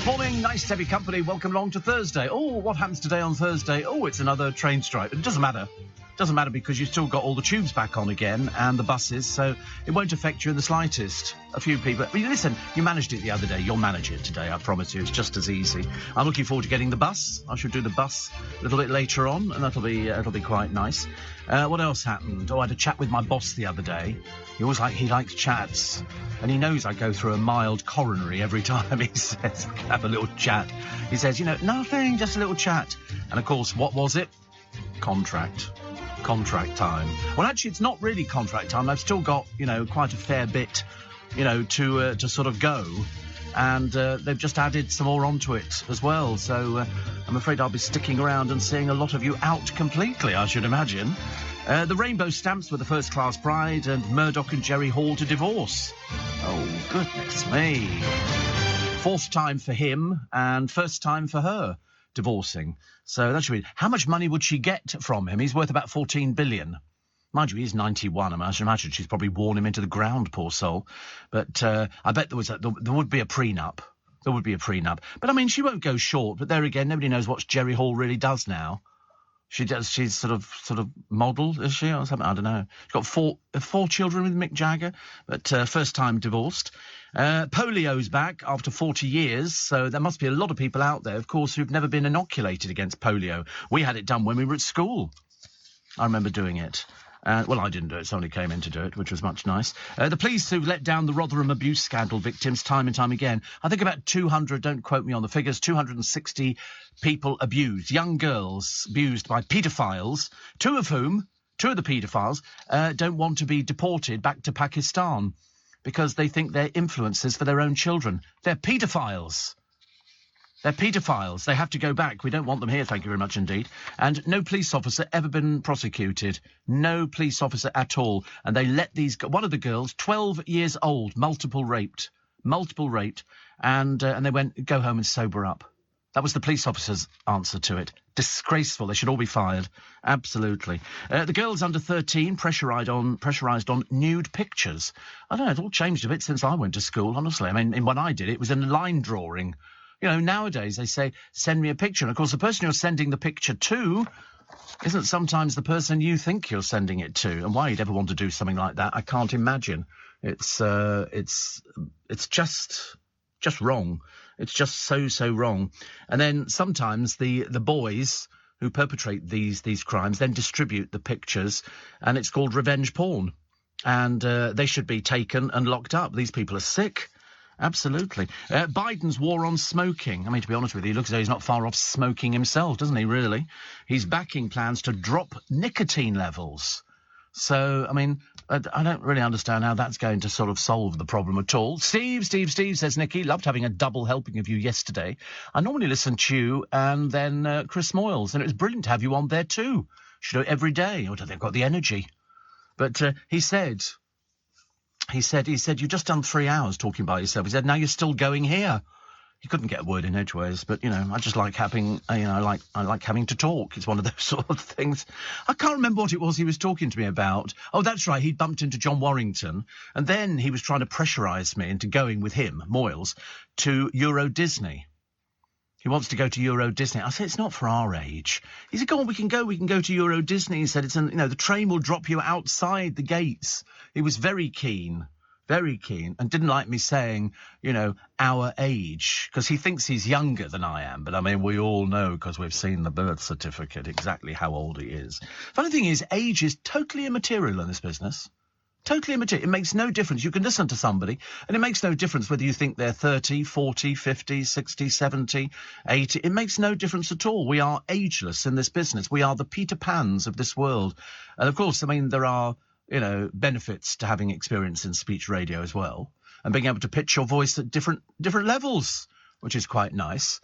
Morning, nice to have your company. Welcome along to Thursday. Oh, what happens today on Thursday? Oh, it's another train strike. It doesn't matter. Doesn't matter because you've still got all the tubes back on again and the buses, so it won't affect you in the slightest. A few people... I mean, listen, you managed it the other day. You'll manage it today, I promise you. It's just as easy. I'm looking forward to getting the bus. I should do the bus a little bit later on, and it'll be quite nice. What else happened? Oh, I had a chat with my boss the other day. He likes chats. And he knows I go through a mild coronary every time he says, we can have a little chat. He says, nothing, just a little chat. And, of course, what was it? Contract time. Well, actually, it's not really contract time. I've still got, quite a fair bit, to sort of go. And they've just added some more onto it as well. So I'm afraid I'll be sticking around and seeing a lot of you out completely, I should imagine. The Rainbow Stamps were the first-class bride, and Murdoch and Jerry Hall to divorce. Oh, goodness me. Fourth time for him, and first time for her divorcing. So that should be... How much money would she get from him? He's worth about 14 billion. Mind you, he's 91. I should imagine she's probably worn him into the ground, poor soul. But I bet there would be a prenup. There would be a prenup. But, I mean, she won't go short. But there again, nobody knows what Jerry Hall really does now. She's sort of modelled, is she, or something? I don't know. She's got four children with Mick Jagger, but first time divorced. Polio's back after 40 years, so there must be a lot of people out there, of course, who've never been inoculated against polio. We had it done when we were at school. I remember doing it. Well, I didn't do it. Somebody came in to do it, which was much nice. The police who've let down the Rotherham abuse scandal victims time and time again. I think about 200, don't quote me on the figures, 260 people abused. Young girls abused by paedophiles, two of the paedophiles, don't want to be deported back to Pakistan because they think they're influences for their own children. They're paedophiles. They're paedophiles. They have to go back. We don't want them here, thank you very much indeed. And no police officer ever been prosecuted. No police officer at all. And they let one of the girls, 12 years old, multiple raped, and they went, go home and sober up. That was the police officer's answer to it. Disgraceful. They should all be fired. Absolutely. The girls under 13 pressurised on nude pictures. I don't know, it all changed a bit since I went to school, honestly. I mean, when I did it was in line drawing. Nowadays they say, send me a picture. And, of course, the person you're sending the picture to isn't sometimes the person you think you're sending it to. And why you'd ever want to do something like that, I can't imagine. It's just wrong. It's just so wrong. And then sometimes the boys who perpetrate these crimes then distribute the pictures, and it's called revenge porn. And they should be taken and locked up. These people are sick. Absolutely. Biden's war on smoking. I mean, to be honest with you, he looks as though he's not far off smoking himself, doesn't he, really? He's backing plans to drop nicotine levels. So, I mean, I don't really understand how that's going to sort of solve the problem at all. Steve, says Nikki, loved having a double helping of you yesterday. I normally listen to you and then Chris Moyles, and it was brilliant to have you on there too. Should do it every day. I don't think I've got the energy. But he said, you've just done 3 hours talking by yourself. He said, now you're still going here. He couldn't get a word in edgeways, but, I just like having, I like having to talk. It's one of those sort of things. I can't remember what it was he was talking to me about. Oh, that's right. He bumped into John Warrington, and then he was trying to pressurise me into going with him, Moyles, to Euro Disney. He wants to go to Euro Disney. I said, it's not for our age. He said, go on, we can go to Euro Disney. He said, the train will drop you outside the gates. He was very keen, and didn't like me saying, our age, because he thinks he's younger than I am. But, I mean, we all know, because we've seen the birth certificate, exactly how old he is. Funny thing is, age is totally immaterial in this business. Totally immaterial. It makes no difference. You can listen to somebody, and it makes no difference whether you think they're 30, 40, 50, 60, 70, 80. It makes no difference at all. We are ageless in this business. We are the Peter Pans of this world. And, of course, I mean, there are, benefits to having experience in speech radio as well, and being able to pitch your voice at different levels, which is quite nice.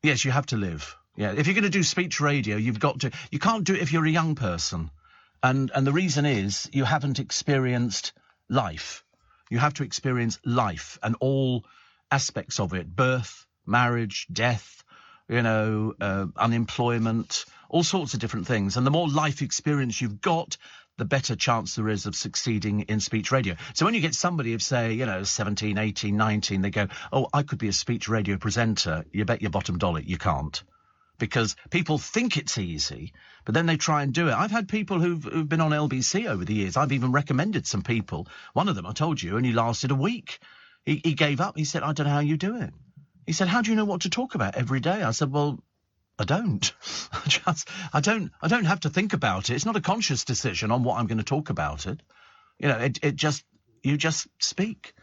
Yes, you have to live. Yeah, if you're going to do speech radio, you've got to. You can't do it if you're a young person. And the reason is you haven't experienced life. You have to experience life and all aspects of it. Birth, marriage, death, unemployment, all sorts of different things. And the more life experience you've got, the better chance there is of succeeding in speech radio. So when you get somebody of, say, 17, 18, 19, they go, oh, I could be a speech radio presenter, you bet your bottom dollar you can't. Because people think it's easy, but then they try and do it. I've had people who've been on LBC over the years. I've even recommended some people. One of them, I told you, only lasted a week. He gave up. He said, I don't know how you do it. He said, how do you know what to talk about every day? I said, well, I don't. I don't have to think about it. It's not a conscious decision on what I'm going to talk about it. You just speak.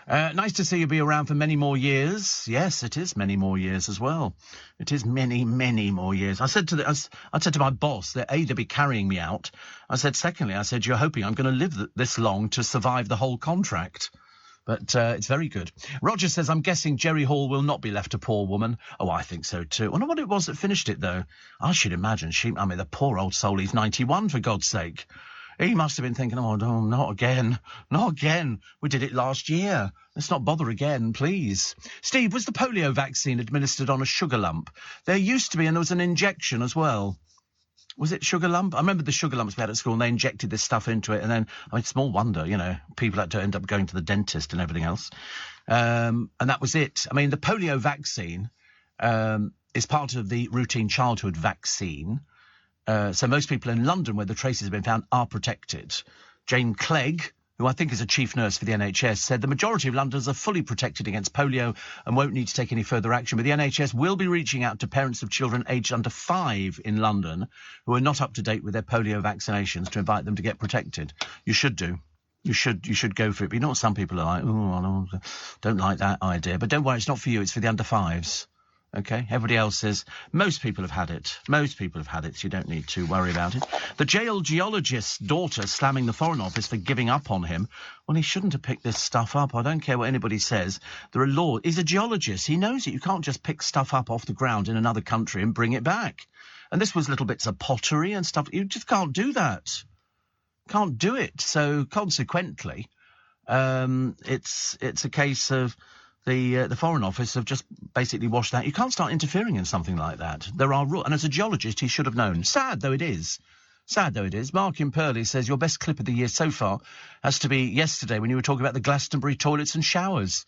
Nice to see you be around for many more years. Yes, it is many more years as well. It is many, many more years. I said to my boss that they'd be carrying me out. I said, secondly, you're hoping I'm going to live this long to survive the whole contract. But it's very good. Roger says, I'm guessing Jerry Hall will not be left a poor woman. Oh, I think so too. I wonder what it was that finished it, though. I should imagine the poor old soul, he's 91, for God's sake. He must have been thinking, oh, no, not again. Not again. We did it last year. Let's not bother again, please. Steve, was the polio vaccine administered on a sugar lump? There used to be, and there was an injection as well. Was it sugar lump? I remember the sugar lumps we had at school, and they injected this stuff into it. And then, small wonder, people had to end up going to the dentist and everything else. And that was it. The polio vaccine is part of the routine childhood vaccine. So most people in London, where the traces have been found, are protected. Jane Clegg, who I think is a chief nurse for the NHS, said the majority of Londoners are fully protected against polio and won't need to take any further action. But the NHS will be reaching out to parents of children aged under 5 in London who are not up to date with their polio vaccinations to invite them to get protected. You should do. You should go for it. But you know what some people are like? Oh, I don't like that idea. But don't worry, it's not for you. It's for the under 5s. OK, everybody else says most people have had it. Most people have had it, so you don't need to worry about it. The jail geologist's daughter slamming the Foreign Office for giving up on him. Well, he shouldn't have picked this stuff up. I don't care what anybody says. There are laws. He's a geologist. He knows it. You can't just pick stuff up off the ground in another country and bring it back. And this was little bits of pottery and stuff. You just can't do that. Can't do it. So consequently, it's a case of the Foreign Office have just basically washed that. You can't start interfering in something like that. There are rules, and as a geologist, he should have known. Sad though it is. Mark in Purley says your best clip of the year so far has to be yesterday when you were talking about the Glastonbury toilets and showers.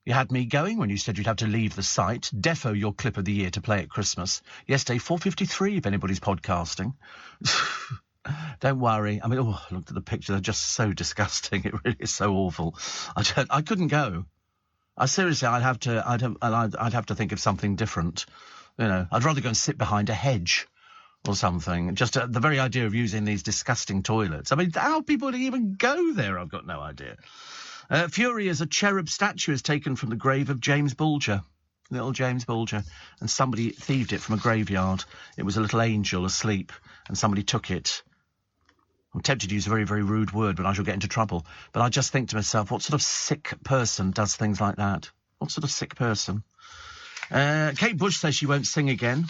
You had me going when you said you'd have to leave the site. Defo your clip of the year to play at Christmas. Yesterday, 4:53 if anybody's podcasting. Don't worry. I looked at the picture. They're just so disgusting. It really is so awful. I couldn't go. Seriously, I'd have to think of something different. I'd rather go and sit behind a hedge or something. Just the very idea of using these disgusting toilets. How people even go there, I've got no idea. Fury as a cherub statue is taken from the grave of James Bulger. Little James Bulger. And somebody thieved it from a graveyard. It was a little angel asleep, and somebody took it. I'm tempted to use a very, very rude word, but I shall get into trouble. But I just think to myself, what sort of sick person does things like that? What sort of sick person? Kate Bush says she won't sing again.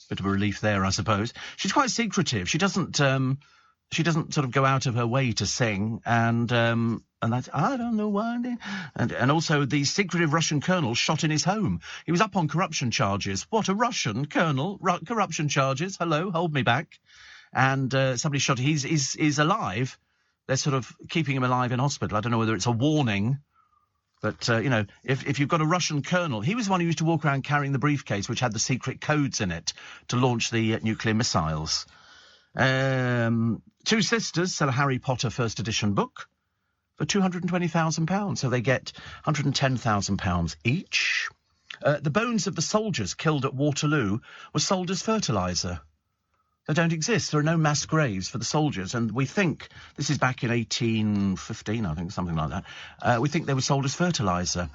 Bit of a relief there, I suppose. She's quite secretive. She doesn't sort of go out of her way to sing. And that's, I don't know why. And also the secretive Russian colonel shot in his home. He was up on corruption charges. What, a Russian colonel? Corruption charges? Hello, hold me back. And somebody shot him. He's alive. They're sort of keeping him alive in hospital. I don't know whether it's a warning. But, if you've got a Russian colonel, he was the one who used to walk around carrying the briefcase which had the secret codes in it to launch the nuclear missiles. Two sisters sell a Harry Potter first edition book for £220,000. So they get £110,000 each. The bones of the soldiers killed at Waterloo were sold as fertiliser. They don't exist. There are no mass graves for the soldiers. And we think, this is back in 1815, I think, something like that. We think they were sold as fertiliser.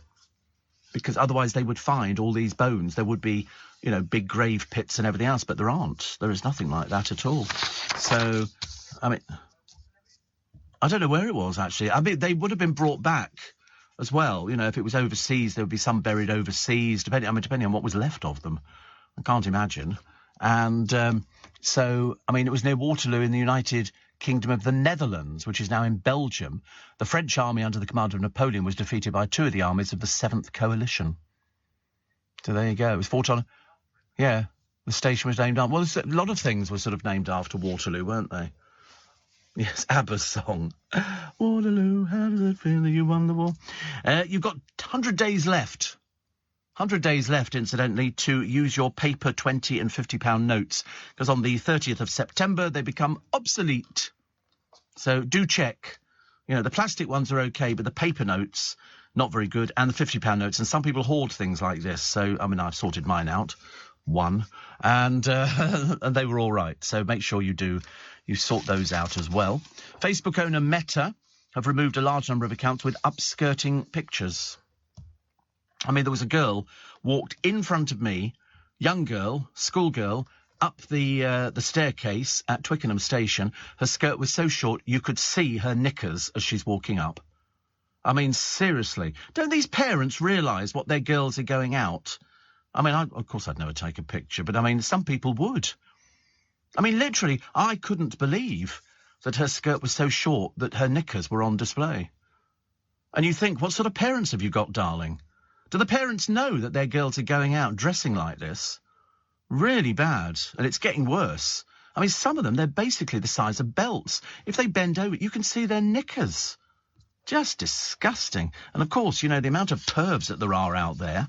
Because otherwise they would find all these bones. There would be, big grave pits and everything else. But there aren't. There is nothing like that at all. So, I don't know where it was, actually. They would have been brought back as well. If it was overseas, there would be some buried overseas, depending on what was left of them. I can't imagine. And it was near Waterloo in the United Kingdom of the Netherlands, which is now in Belgium. The French army under the command of Napoleon was defeated by 2 of the armies of the 7th Coalition. So there you go. It was fought on... Yeah, the station was named after... Well, a lot of things were sort of named after Waterloo, weren't they? Yes, ABBA's song. Waterloo, how does it feel that you won the war? You've got 100 days left. 100 days left, incidentally, to use your paper 20 and £50 notes, because on the 30th of September they become obsolete. So do check. You know, the plastic ones are okay, but the paper notes, not very good, and the £50 notes. And some people hoard things like this. So, I mean, I've sorted mine out. One. And they were all right. So make sure you sort those out as well. Facebook owner Meta have removed a large number of accounts with upskirting pictures. I mean, there was a girl walked in front of me, young girl, schoolgirl, up the staircase at Twickenham station. Her skirt was so short you could see her knickers as she's walking up. I mean, seriously, don't these parents realise what their girls are going out? I mean, of course I'd never take a picture, but I mean, some people would. I mean, literally, I couldn't believe that her skirt was so short that her knickers were on display. And you think, what sort of parents have you got, darling? Do the parents know that their girls are going out dressing like this? Really bad. And it's getting worse. I mean, some of them, they're basically the size of belts. If they bend over, you can see their knickers. Just disgusting. And, of course, you know, the amount of pervs that there are out there,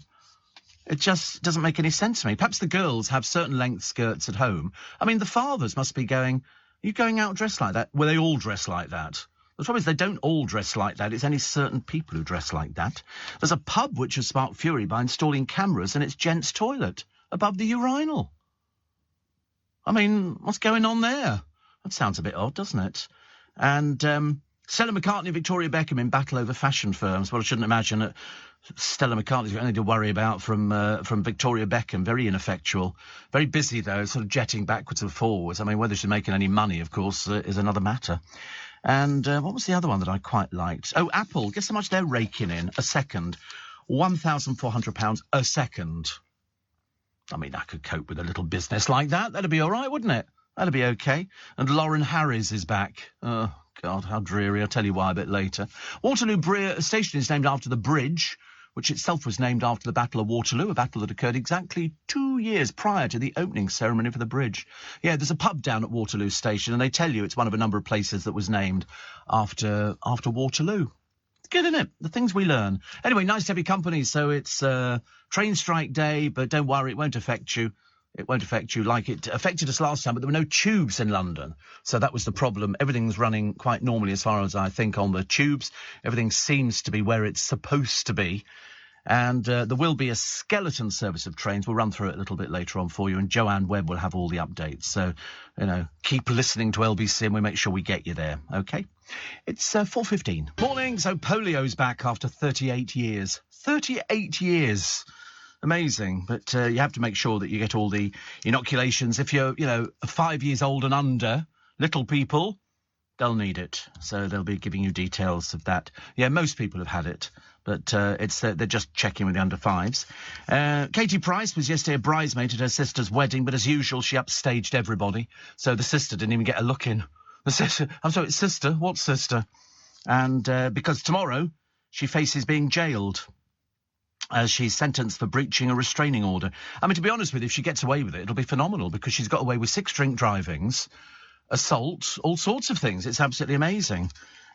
it just doesn't make any sense to me. Perhaps the girls have certain length skirts at home. I mean, the fathers must be going, are you going out dressed like that? Well, they all dress like that. The trouble is they don't all dress like that. It's only certain people who dress like that. There's a pub which has sparked fury by installing cameras in its gents' toilet above the urinal. I mean, what's going on there? That sounds a bit odd, doesn't it? And Stella McCartney and Victoria Beckham in battle over fashion firms. Well, I shouldn't imagine that Stella McCartney's got anything to worry about from Victoria Beckham. Very ineffectual. Very busy, though, sort of jetting backwards and forwards. I mean, whether she's making any money, of course, is another matter. And what was the other one that I quite liked? Oh, Apple. Guess how much they're raking in a second? £1,400 a second. I mean, I could cope with a little business like that. That'd be all right, wouldn't it? That'd be okay. And Lauren Harris is back. Oh, God, how dreary. I'll tell you why a bit later. Waterloo Station is named after the bridge, which itself was named after the Battle of Waterloo, a battle that occurred exactly 2 years prior to the opening ceremony for the bridge. Yeah, there's a pub down at Waterloo Station, and they tell you it's one of a number of places that was named after Waterloo. It's good, isn't it? The things we learn. Anyway, nice to have your company. So it's train strike day, but don't worry, it won't affect you. It won't affect you like it affected us last time, but there were no tubes in London. So that was the problem. Everything's running quite normally as far as I think on the tubes. Everything seems to be where it's supposed to be. And there will be a skeleton service of trains. We'll run through it a little bit later on for you. And Joanne Webb will have all the updates. So, you know, keep listening to LBC and we'll make sure we get you there. OK? It's 4:15. Morning. So polio's back after 38 years. 38 years. Amazing. But you have to make sure that you get all the inoculations. If you're, 5 years old and under, little people, they'll need it. So they'll be giving you details of that. Yeah, most people have had it. But they're just checking with the under-5s. Katie Price was yesterday a bridesmaid at her sister's wedding, but as usual, she upstaged everybody. So the sister didn't even get a look in. The sister, I'm sorry, sister? What sister? And because tomorrow she faces being jailed as she's sentenced for breaching a restraining order. I mean, to be honest with you, if she gets away with it, it'll be phenomenal because she's got away with 6 drink drivings, assault, all sorts of things. It's absolutely amazing.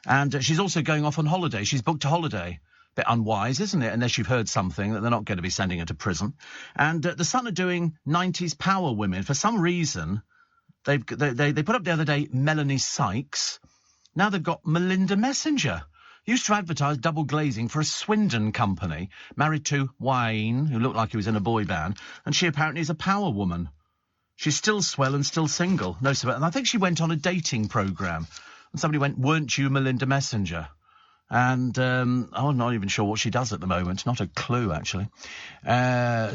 And she's also going off on holiday. She's booked a holiday. Bit unwise, isn't it? Unless you've heard something that they're not going to be sending her to prison. And the Sun are doing 90s Power Women. For some reason, they put up the other day Melanie Sykes. Now they've got Melinda Messenger. Used to advertise double glazing for a Swindon company, married to Wayne, who looked like he was in a boy band, and she apparently is a power woman. She's still swell and still single. No, and I think she went on a dating programme. And somebody went, weren't you Melinda Messenger? And I'm not even sure what she does at the moment. Not a clue, actually.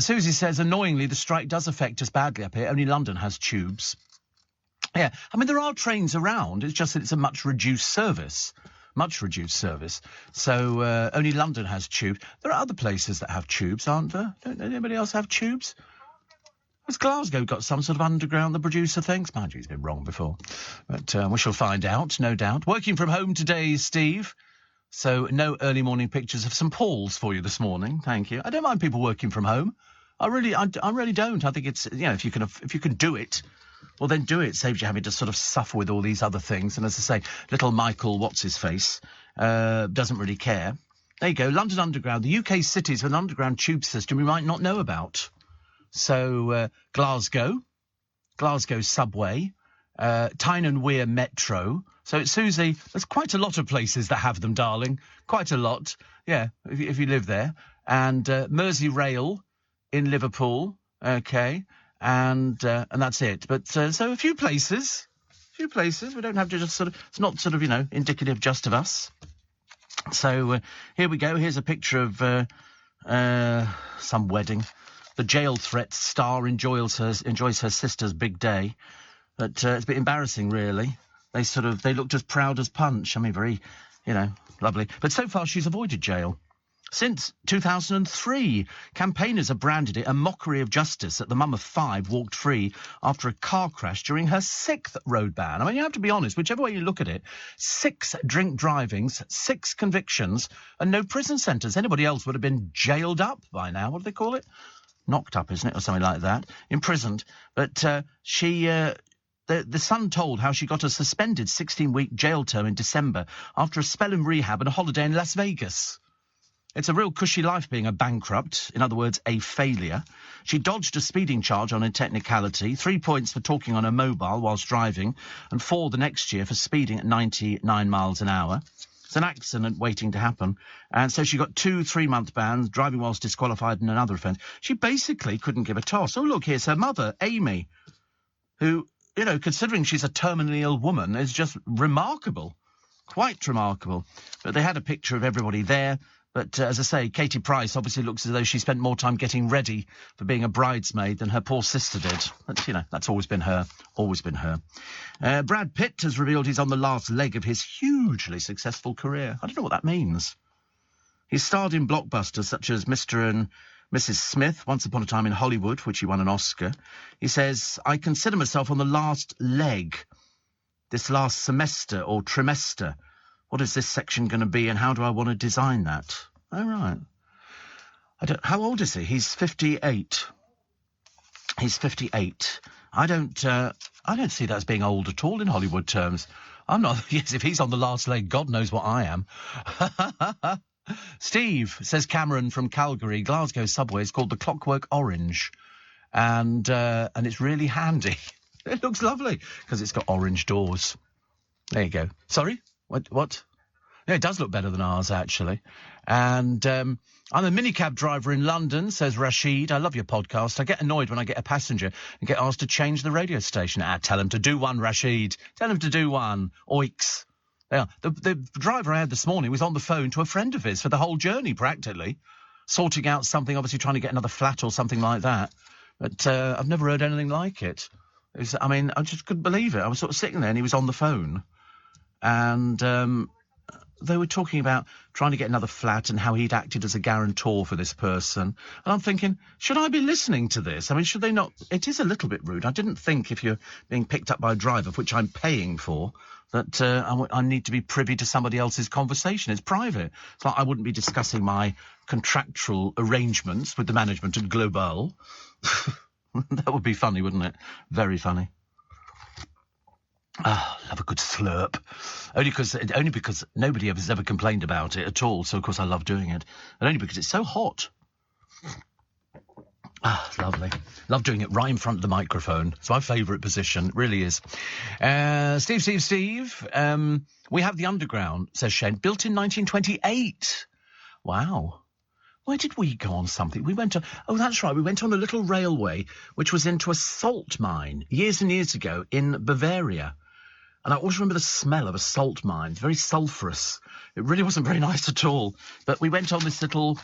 Susie says, annoyingly, the strike does affect us badly up here. Only London has tubes. Yeah, I mean, there are trains around. It's just that it's a much reduced service. Much reduced service. So only London has tubes. There are other places that have tubes, aren't there? Don't anybody else have tubes? Has Glasgow got some sort of underground, the producer thinks? Mind you, he's been wrong before. But we shall find out, no doubt. Working from home today, Steve. So no early morning pictures of St Paul's for you this morning. Thank you. I don't mind people working from home. I really don't. I think it's, if you can do it, Well, then do it. Saves you having to sort of suffer with all these other things. And as I say, little Michael, what's-his-face, doesn't really care. There you go, London Underground, the UK cities with an underground tube system we might not know about. So, Glasgow subway, Tyne and Wear metro. So, Susie, there's quite a lot of places that have them, darling. Quite a lot. Yeah, if you live there. And Merseyrail in Liverpool. Okay. And that's it. But so a few places. We don't have to just sort of, it's not sort of, indicative just of us. So here we go. Here's a picture of some wedding. The jail threat star enjoys her sister's big day. But it's a bit embarrassing, really. They looked as proud as Punch. I mean, very, lovely. But so far she's avoided jail. Since 2003, campaigners have branded it a mockery of justice that the mum of 5 walked free after a car crash during her 6th road ban. I mean, you have to be honest, whichever way you look at it, 6 drink drivings, 6 convictions, and no prison sentence. Anybody else would have been jailed up by now. What do they call it? Knocked up, isn't it? Or something like that. Imprisoned. But the Sun told how she got a suspended 16-week jail term in December after a spell in rehab and a holiday in Las Vegas. It's a real cushy life being a bankrupt, in other words, a failure. She dodged a speeding charge on a technicality, 3 points for talking on her mobile whilst driving, and 4 the next year for speeding at 99 miles an hour. It's an accident waiting to happen. And so she got 2 3-month bans, driving whilst disqualified in another offence. She basically couldn't give a toss. Oh, look, here's her mother, Amy, who, considering she's a terminally ill woman, is just remarkable. Quite remarkable. But they had a picture of everybody there. But as I say, Katie Price obviously looks as though she spent more time getting ready for being a bridesmaid than her poor sister did. But, that's always been her. Brad Pitt has revealed he's on the last leg of his hugely successful career. I don't know what that means. He starred in blockbusters such as Mr. and Mrs. Smith, Once Upon a Time in Hollywood, which he won an Oscar. He says, I consider myself on the last leg, this last semester or trimester. What is this section going to be, and how do I want to design that? Oh, right. How old is he? He's 58. I don't see that as being old at all in Hollywood terms. I'm not. Yes, if he's on the last leg, God knows what I am. Steve, says Cameron from Calgary, Glasgow subway is called the Clockwork Orange, and it's really handy. It looks lovely because it's got orange doors. There you go. Sorry? What? Yeah, it does look better than ours, actually. And I'm a minicab driver in London, says Rashid. I love your podcast. I get annoyed when I get a passenger and get asked to change the radio station. Tell him to do one, Rashid. Tell him to do one. Oiks. Yeah. The driver I had this morning was on the phone to a friend of his for the whole journey, practically. Sorting out something, obviously trying to get another flat or something like that. But I've never heard anything like it. I just couldn't believe it. I was sort of sitting there and he was on the phone. And they were talking about trying to get another flat and how he'd acted as a guarantor for this person. And I'm thinking, should I be listening to this? I mean, should they not? It is a little bit rude. I didn't think if you're being picked up by a driver, which I'm paying for, that I need to be privy to somebody else's conversation. It's private. It's like I wouldn't be discussing my contractual arrangements with the management at Global. That would be funny, wouldn't it? Very funny. Love a good slurp. Only because nobody has ever complained about it at all, so of course I love doing it. And only because it's so hot. It's lovely. Love doing it right in front of the microphone. It's my favourite position. It really is. Steve. We have the Underground, says Shane, built in 1928. Wow. Where did we go on something? We went on... Oh, that's right. We went on a little railway which was into a salt mine years and years ago in Bavaria. And I always remember the smell of a salt mine. It's very sulphurous. It really wasn't very nice at all. But we went on this little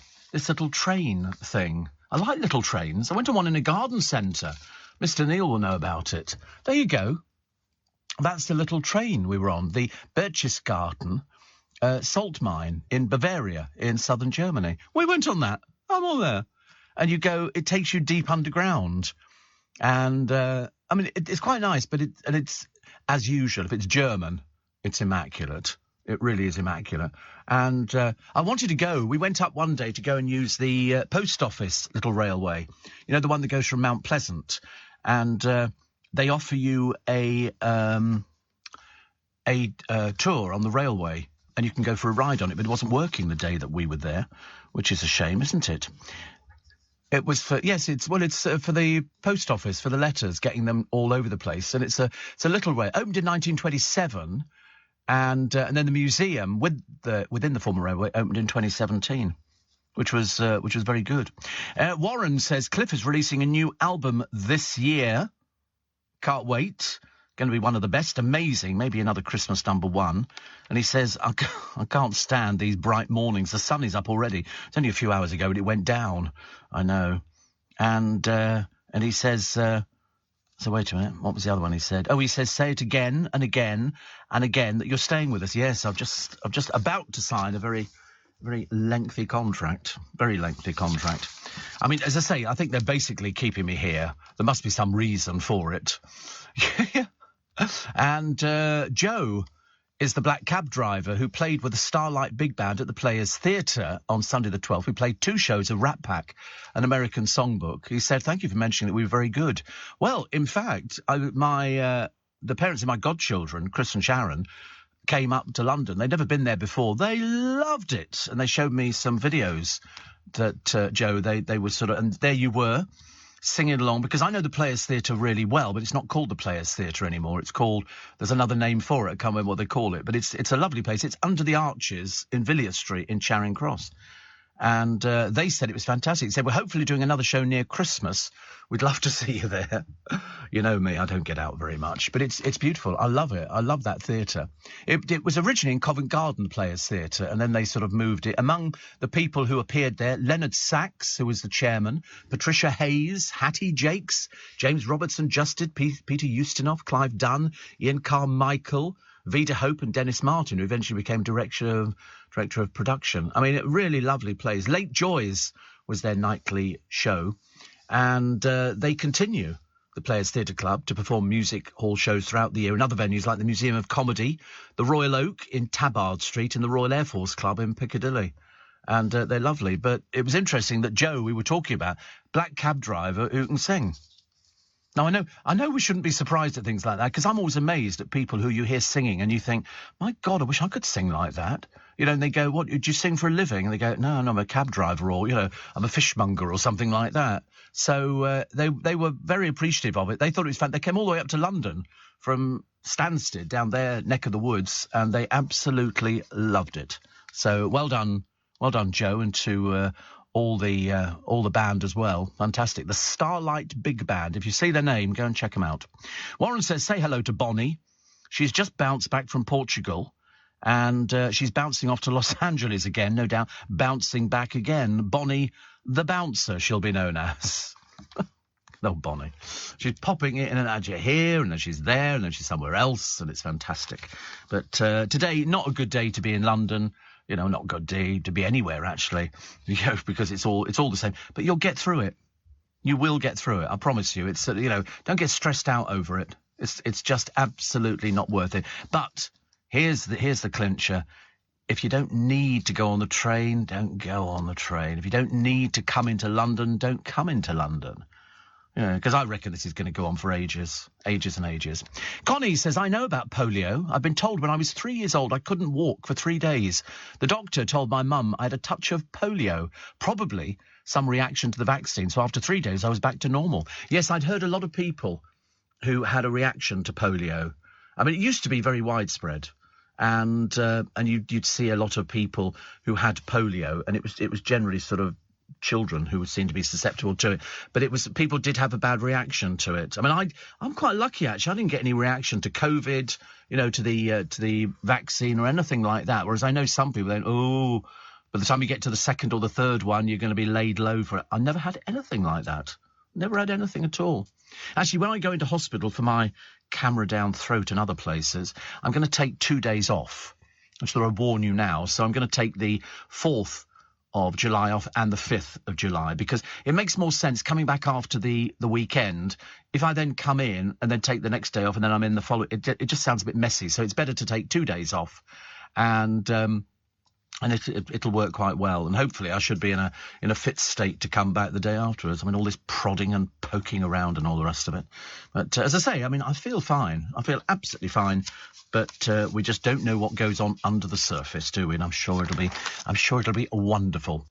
train thing. I like little trains. I went on one in a garden centre. Mr. Neil will know about it. There you go. That's the little train we were on. The Berchtesgaden salt mine in Bavaria in southern Germany. We went on that. I'm on there. And you go, it takes you deep underground. And, it's quite nice, but it's, as usual, if it's German, it's immaculate. It really is immaculate. And I wanted to go. We went up one day to go and use the post office little railway. You know, the one that goes from Mount Pleasant. And they offer you a tour on the railway, and you can go for a ride on it, but it wasn't working the day that we were there, which is a shame, isn't it? It was for, yes, it's for the post office, for the letters, getting them all over the place, and it's a little way. Opened in 1927, and then the museum within the former railway opened in 2017. Which was very good. Warren says Cliff is releasing a new album this year. Can't wait. Going to be one of the best. Amazing. Maybe another Christmas #1. And he says, I can't stand these bright mornings. The sun is up already. It's only a few hours ago and it went down. I know. And he says, so wait a minute. What was the other one he said? Oh, he says, say it again and again and again that you're staying with us. Yes, I'm just about to sign a very lengthy contract. Very lengthy contract. I mean, as I say, I think they're basically keeping me here. There must be some reason for it. And Joe is the black cab driver who played with the Starlight Big Band at the Players Theatre on Sunday the 12th. We played 2 shows of Rat Pack, an American songbook. He said, thank you for mentioning that we were very good. Well, in fact, the parents of my godchildren, Chris and Sharon, came up to London. They'd never been there before. They loved it. And they showed me some videos that, Joe, they were sort of... And there you were, singing along, because I know the Players Theatre really well, but it's not called the Players Theatre anymore. It's called... There's another name for it. I can't remember what they call it. But it's a lovely place. It's under the arches in Villiers Street in Charing Cross. And they said it was fantastic. They said, we're hopefully doing another show near Christmas. We'd love to see you there. You know me, I don't get out very much. But it's beautiful. I love it. I love that theatre. It was originally in Covent Garden Players Theatre, and then they sort of moved it. Among the people who appeared there, Leonard Sachs, who was the chairman, Patricia Hayes, Hattie Jakes, James Robertson Justed, Peter Ustinov, Clive Dunn, Ian Carmichael, Vida Hope and Dennis Martin, who eventually became director of production. I mean, a really lovely place. Late Joys was their nightly show. And they continue, the Players Theatre Club, to perform music hall shows throughout the year in other venues like the Museum of Comedy, the Royal Oak in Tabard Street, and the Royal Air Force Club in Piccadilly. And they're lovely. But it was interesting that Joe, we were talking about, black cab driver who can sing. Now, I know we shouldn't be surprised at things like that, because I'm always amazed at people who you hear singing and you think, my God, I wish I could sing like that. You know, and they go, what, do you sing for a living? And they go, no, I'm a cab driver, or, you know, I'm a fishmonger or something like that. So they were very appreciative of it. They thought it was fun. They came all the way up to London from Stansted, down their neck of the woods, and they absolutely loved it. So well done, Joe, and to... all the band as well. Fantastic. The Starlight Big Band. If you see their name, go and check them out. Warren says, say hello to Bonnie. She's just bounced back from Portugal, and she's bouncing off to Los Angeles again, no doubt. Bouncing back again. Bonnie the Bouncer, she'll be known as. No, Bonnie. She's popping in and out here, and then she's there, and then she's somewhere else, and it's fantastic. But today, not a good day to be in London. You know, not a good day to be anywhere, actually, you know, because it's all the same. But you'll get through it. You will get through it. I promise you. It's, you know, don't get stressed out over it. It's just absolutely not worth it. But here's the clincher. If you don't need to go on the train, don't go on the train. If you don't need to come into London, don't come into London. You know, because I reckon this is going to go on for ages and ages. Connie says, I know about polio. I've been told when I was 3 years old I couldn't walk for 3 days. The doctor told my mum I had a touch of polio, probably some reaction to the vaccine. So after 3 days, I was back to normal. Yes, I'd heard a lot of people who had a reaction to polio. I mean, it used to be very widespread. And you'd see a lot of people who had polio, and it was generally sort of children who seemed to be susceptible to it, but people did have a bad reaction to it. I mean, I'm quite lucky actually. I didn't get any reaction to COVID, you know, to the vaccine or anything like that. Whereas I know some people then, by the time you get to the second or the third one, you're going to be laid low for it. I never had anything like that. Never had anything at all. Actually, when I go into hospital for my camera down throat and other places, I'm going to take 2 days off. I'm sort of warn you now. So I'm going to take the 4th of July off and the 5th of July, because it makes more sense coming back after the weekend. If I then come in and then take the next day off and then I'm in the following, it just sounds a bit messy. So it's better to take 2 days off. And And it'll work quite well, and hopefully I should be in a fit state to come back the day afterwards. I mean, all this prodding and poking around and all the rest of it. But as I say, I mean, I feel fine. I feel absolutely fine. But we just don't know what goes on under the surface, do we? And I'm sure it'll be wonderful.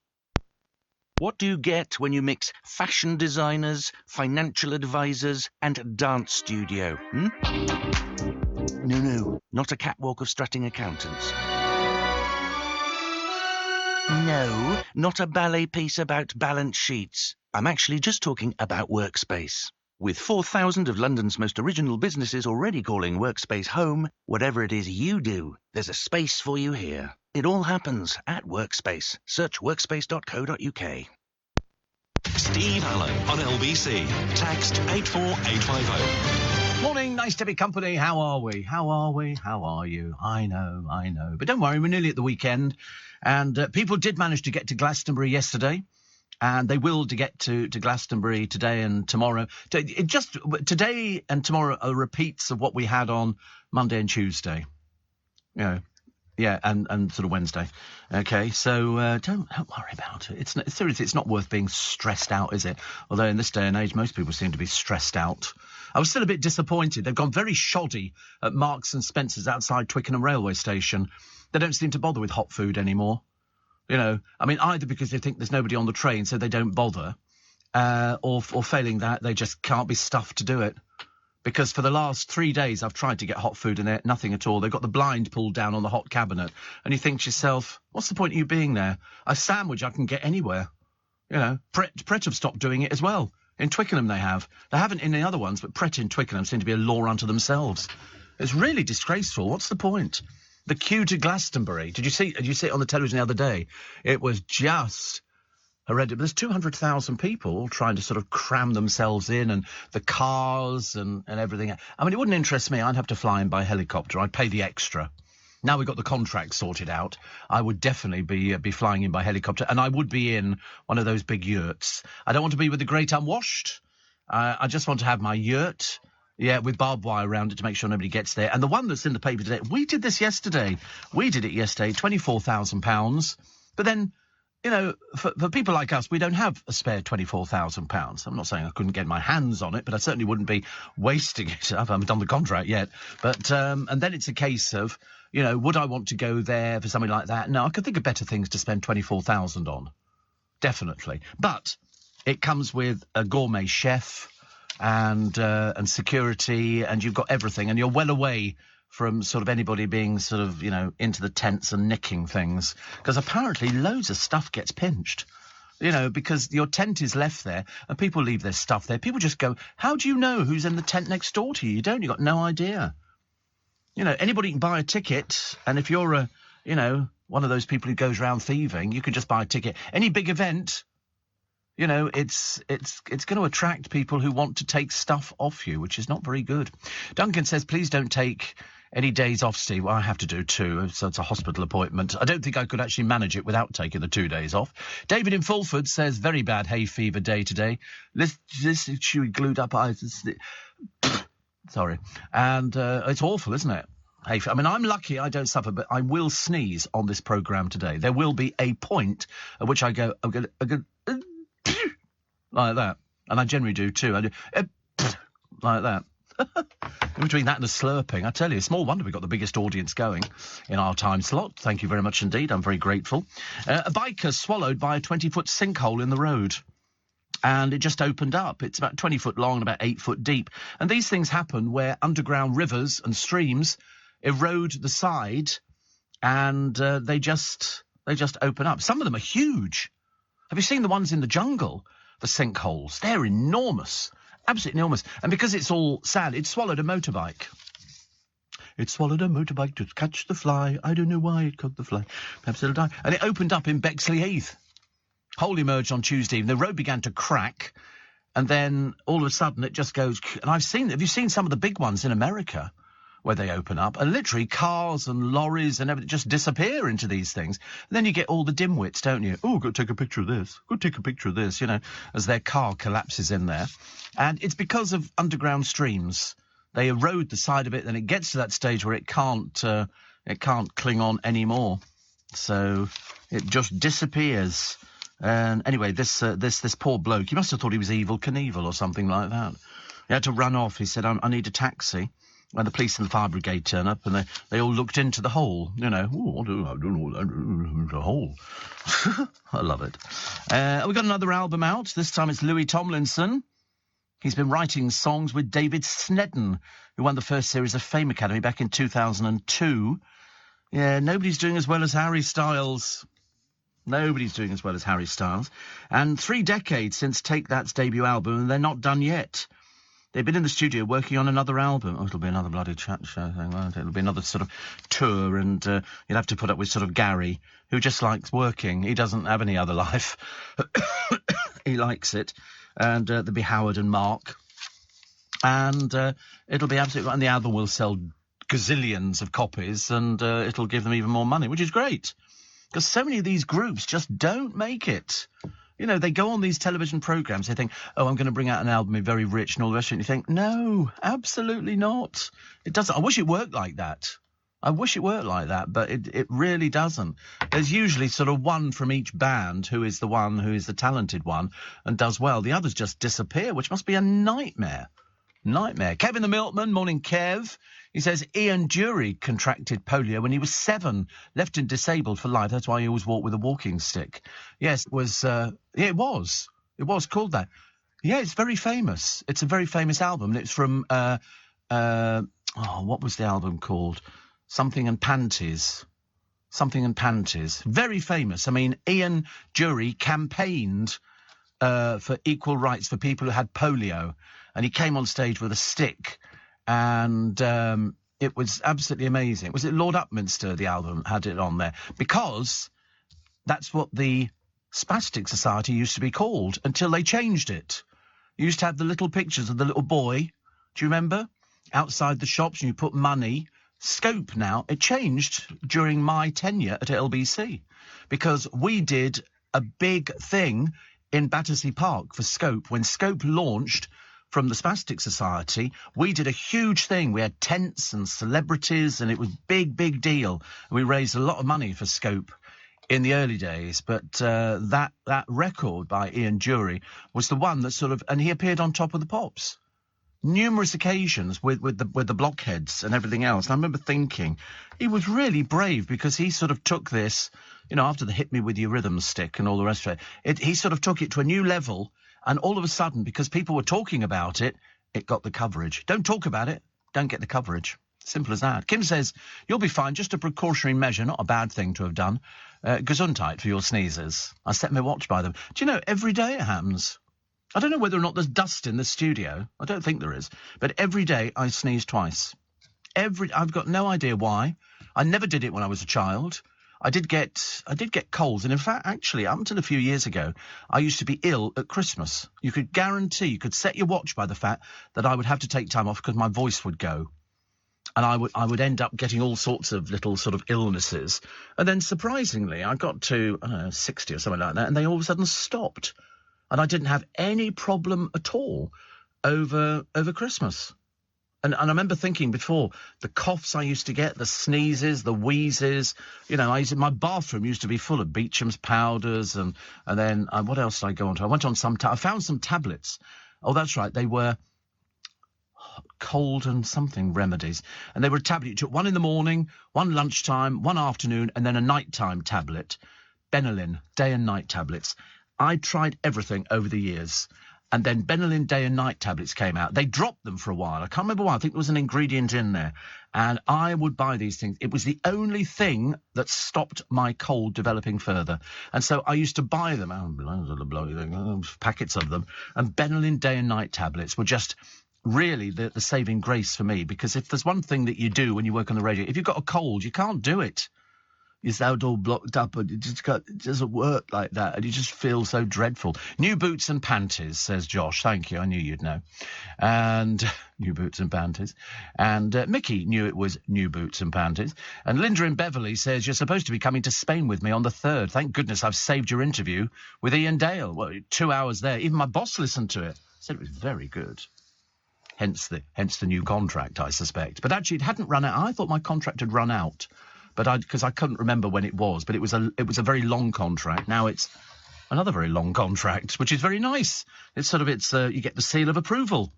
What do you get when you mix fashion designers, financial advisors, and dance studio? No, not a catwalk of strutting accountants. No, not a ballet piece about balance sheets. I'm actually just talking about Workspace. With 4,000 of London's most original businesses already calling Workspace home, whatever it is you do, there's a space for you here. It all happens at Workspace. Search workspace.co.uk. Steve Allen on LBC. Text 84850. Morning, nice to be company. How are we? How are you? I know. But don't worry, we're nearly at the weekend. And people did manage to get to Glastonbury yesterday. And they will to get to Glastonbury today and tomorrow. Today and tomorrow are repeats of what we had on Monday and Tuesday. You know, yeah, and sort of Wednesday. Okay, so don't worry about it. Seriously, it's not worth being stressed out, is it? Although in this day and age, most people seem to be stressed out. I was still a bit disappointed. They've gone very shoddy at Marks and Spencer's outside Twickenham railway station. They don't seem to bother with hot food anymore. You know, I mean, either because they think there's nobody on the train, so they don't bother, or failing that, they just can't be stuffed to do it. Because for the last 3 days, I've tried to get hot food in there, nothing at all. They've got the blind pulled down on the hot cabinet. And you think to yourself, what's the point of you being there? A sandwich I can get anywhere. You know, Pret have stopped doing it as well. In Twickenham they have. They haven't in the other ones, but Pret in Twickenham seem to be a law unto themselves. It's really disgraceful. What's the point? The queue to Glastonbury. Did you see it on the television the other day? It was just horrendous. There's 200,000 people all trying to sort of cram themselves in, and the cars and everything. I mean, it wouldn't interest me. I'd have to fly in by helicopter. I'd pay the extra. Now we've got the contract sorted out, I would definitely be flying in by helicopter, and I would be in one of those big yurts. I don't want to be with the Great Unwashed. I just want to have my yurt. Yeah, with barbed wire around it to make sure nobody gets there. And the one that's in the paper today, we did this yesterday. We did it yesterday, £24,000. But then, you know, for people like us, we don't have a spare £24,000. I'm not saying I couldn't get my hands on it, but I certainly wouldn't be wasting it. I haven't done the contract yet. But, and then it's a case of, you know, would I want to go there for something like that? No, I could think of better things to spend £24,000 on. Definitely. But it comes with a gourmet chef, and security, and you've got everything, and you're well away from sort of anybody being sort of, you know, into the tents and nicking things, because apparently loads of stuff gets pinched, you know, because your tent is left there and people leave their stuff there. People just go, how do you know who's in the tent next door to you? You don't, you've got no idea. You know, anybody can buy a ticket, and if you're one of those people who goes around thieving, you can just buy a ticket. Any big event, you know, it's going to attract people who want to take stuff off you, which is not very good. Duncan says, please don't take any days off, Steve. Well, I have to do 2, so it's a hospital appointment. I don't think I could actually manage it without taking the 2 days off. David in Fulford says, very bad hay fever day today. This chewy glued up eyes. Sorry. And it's awful, isn't it? Hay fever. I mean, I'm lucky I don't suffer, but I will sneeze on this programme today. There will be a point at which I go like that, and I generally do too. I do like that. In between that and a slurping, I tell you, small wonder we've got the biggest audience going in our time slot. Thank you very much indeed. I'm very grateful. A biker swallowed by a 20-foot sinkhole in the road, and it just opened up. It's about 20 foot long and about 8 foot deep. And these things happen where underground rivers and streams erode the side, and they just open up. Some of them are huge. Have you seen the ones in the jungle? The sinkholes. They're enormous. Absolutely enormous. And because it's all sand, it swallowed a motorbike. It swallowed a motorbike to catch the fly. I don't know why it caught the fly. Perhaps it'll die. And it opened up in Bexley Heath. Hole emerged on Tuesday evening. The road began to crack. And then all of a sudden it just goes... And have you seen some of the big ones in America where they open up? And literally cars and lorries and everything just disappear into these things. And then you get all the dimwits, don't you? Oh, go take a picture of this. Go take a picture of this, you know, as their car collapses in there. And it's because of underground streams. They erode the side of it, and it gets to that stage where it can't cling on anymore. So it just disappears. And anyway, this poor bloke, he must have thought he was Evel Knievel or something like that. He had to run off. He said, I need a taxi. And the police and the fire brigade turn up, and they all looked into the hole, you know. Ooh, I don't know, the hole. I love it. We've got another album out. This time it's Louis Tomlinson. He's been writing songs with David Snedden, who won the first series of Fame Academy back in 2002. Yeah, nobody's doing as well as Harry Styles. Nobody's doing as well as Harry Styles. And 3 decades since Take That's debut album, and they're not done yet. They've been in the studio working on another album. Oh, it'll be another bloody chat show thing, won't it? It'll be another sort of tour, and you'll have to put up with sort of Gary, who just likes working. He doesn't have any other life. He likes it. And there'll be Howard and Mark. And it'll be absolutely... And the album will sell gazillions of copies, and it'll give them even more money, which is great. Because so many of these groups just don't make it. You know, they go on these television programmes, they think, oh, I'm going to bring out an album, it's very rich and all the rest of it. And you think, no, absolutely not. It doesn't. I wish it worked like that. But it really doesn't. There's usually sort of one from each band who is the talented one and does well. The others just disappear, which must be a nightmare. Kevin the Milkman, morning Kev. He says Ian Dury contracted polio when he was 7, left him disabled for life. That's why he always walked with a walking stick. Yes, it was. It was called that. Yeah, it's very famous. It's a very famous album. And it's from what was the album called? Something and Panties. Very famous. I mean, Ian Dury campaigned for equal rights for people who had polio, and he came on stage with a stick. And it was absolutely amazing. Was it Lord Upminster, the album, had it on there? Because that's what the Spastic Society used to be called until they changed it. You used to have the little pictures of the little boy, do you remember? Outside the shops, and you put money. Scope now, it changed during my tenure at LBC. Because we did a big thing in Battersea Park for Scope. When Scope launched... from the Spastic Society, we did a huge thing. We had tents and celebrities, and it was big deal. We raised a lot of money for Scope in the early days, but that record by Ian Dury was the one that sort of... And he appeared on Top of the Pops. Numerous occasions with the Blockheads and everything else. And I remember thinking, he was really brave, because he sort of took this, you know, after the Hit Me With Your Rhythm stick and all the rest of it, he sort of took it to a new level. And all of a sudden, because people were talking about it, it got the coverage. Don't talk about it, don't get the coverage. Simple as that. Kim says, you'll be fine, just a precautionary measure, not a bad thing to have done. Gesundheit for your sneezes. I set my watch by them. Do you know, every day it happens. I don't know whether or not there's dust in the studio. I don't think there is. But every day I sneeze twice. I've got no idea why. I never did it when I was a child. I did get colds, and in fact, actually, up until a few years ago, I used to be ill at Christmas. You could set your watch by the fact that I would have to take time off because my voice would go. And I would end up getting all sorts of little sort of illnesses. And then, surprisingly, I got to, 60 or something like that, and they all of a sudden stopped. And I didn't have any problem at all over Christmas. And I remember thinking before, the coughs I used to get, the sneezes, the wheezes, you know, my bathroom used to be full of Beecham's powders, and then, what else did I go on to? I went on I found some tablets. Oh, that's right, they were cold and something remedies. And they were a tablet. You took one in the morning, one lunchtime, one afternoon, and then a nighttime tablet. Benylin, day and night tablets. I tried everything over the years. And then Benylin day and night tablets came out. They dropped them for a while. I can't remember why. I think there was an ingredient in there. And I would buy these things. It was the only thing that stopped my cold developing further. And so I used to buy them, packets of them. And Benylin day and night tablets were just really the saving grace for me. Because if there's one thing that you do when you work on the radio, if you've got a cold, you can't do it. You sound all blocked up, and it doesn't work like that, and you just feel so dreadful. New boots and panties, says Josh. Thank you, I knew you'd know. And new boots and panties. And Mickey knew it was new boots and panties. And Linda in Beverley says, you're supposed to be coming to Spain with me on the 3rd. Thank goodness I've saved your interview with Ian Dale. Well, 2 hours there. Even my boss listened to it. Said it was very good. Hence the new contract, I suspect. But actually, it hadn't run out. I thought my contract had run out. but because I couldn't remember when it was, but it was a very long contract. Now it's another very long contract, which is very nice. It's you get the seal of approval,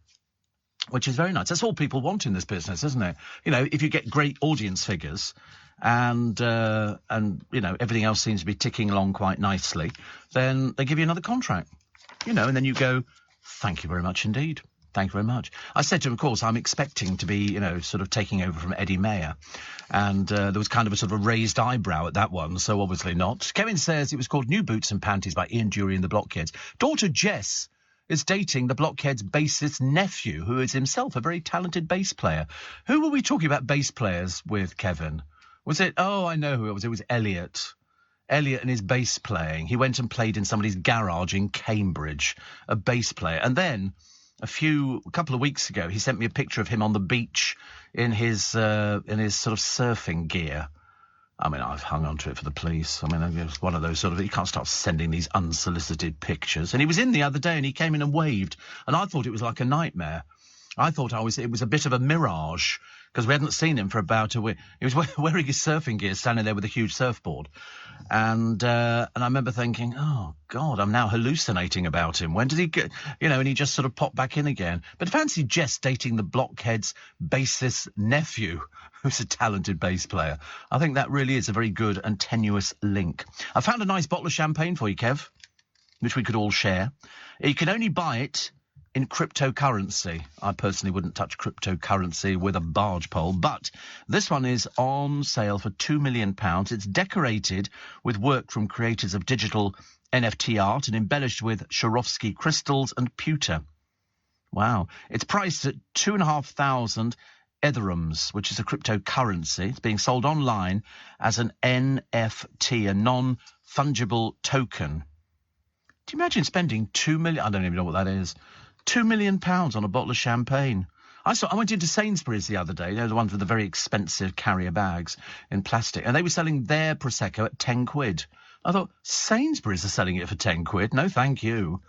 which is very nice. That's all people want in this business, isn't it? You know, if you get great audience figures and you know, everything else seems to be ticking along quite nicely, then they give you another contract, you know, and then you go, thank you very much indeed. Thank you very much. I said to him, of course, I'm expecting to be, you know, sort of taking over from Eddie Mayer. And there was kind of a sort of a raised eyebrow at that one, so obviously not. Kevin says it was called New Boots and Panties by Ian Dury and the Blockheads. Daughter Jess is dating the Blockheads' bassist nephew, who is himself a very talented bass player. Who were we talking about bass players with, Kevin? Was it? Oh, I know who it was. It was Elliot. Elliot and his bass playing. He went and played in somebody's garage in Cambridge, a bass player. And then a couple of weeks ago, he sent me a picture of him on the beach in his sort of surfing gear. I mean, I've hung on to it for the police. I mean, it's one of those sort of, you can't start sending these unsolicited pictures. And he was in the other day and he came in and waved. And I thought it was like a nightmare. I thought it was a bit of a mirage because we hadn't seen him for about a week. He was wearing his surfing gear, standing there with a huge surfboard. And I remember thinking, oh, God, I'm now hallucinating about him. When did he get, you know, and he just sort of popped back in again. But fancy Jess dating the Blockheads' bassist nephew, who's a talented bass player. I think that really is a very good and tenuous link. I found a nice bottle of champagne for you, Kev, which we could all share. You can only buy it in cryptocurrency. I personally wouldn't touch cryptocurrency with a barge pole, but this one is on sale for £2 million. It's decorated with work from creators of digital NFT art and embellished with Swarovski crystals and pewter. Wow. It's priced at 2,500 Ethereums, which is a cryptocurrency. It's being sold online as an NFT, a non-fungible token. Do you imagine spending $2 million? I don't even know what that is. £2 million on a bottle of champagne. I went into Sainsbury's the other day, you know, the ones with the very expensive carrier bags in plastic, and they were selling their Prosecco at £10. I thought, Sainsbury's are selling it for £10? No, thank you.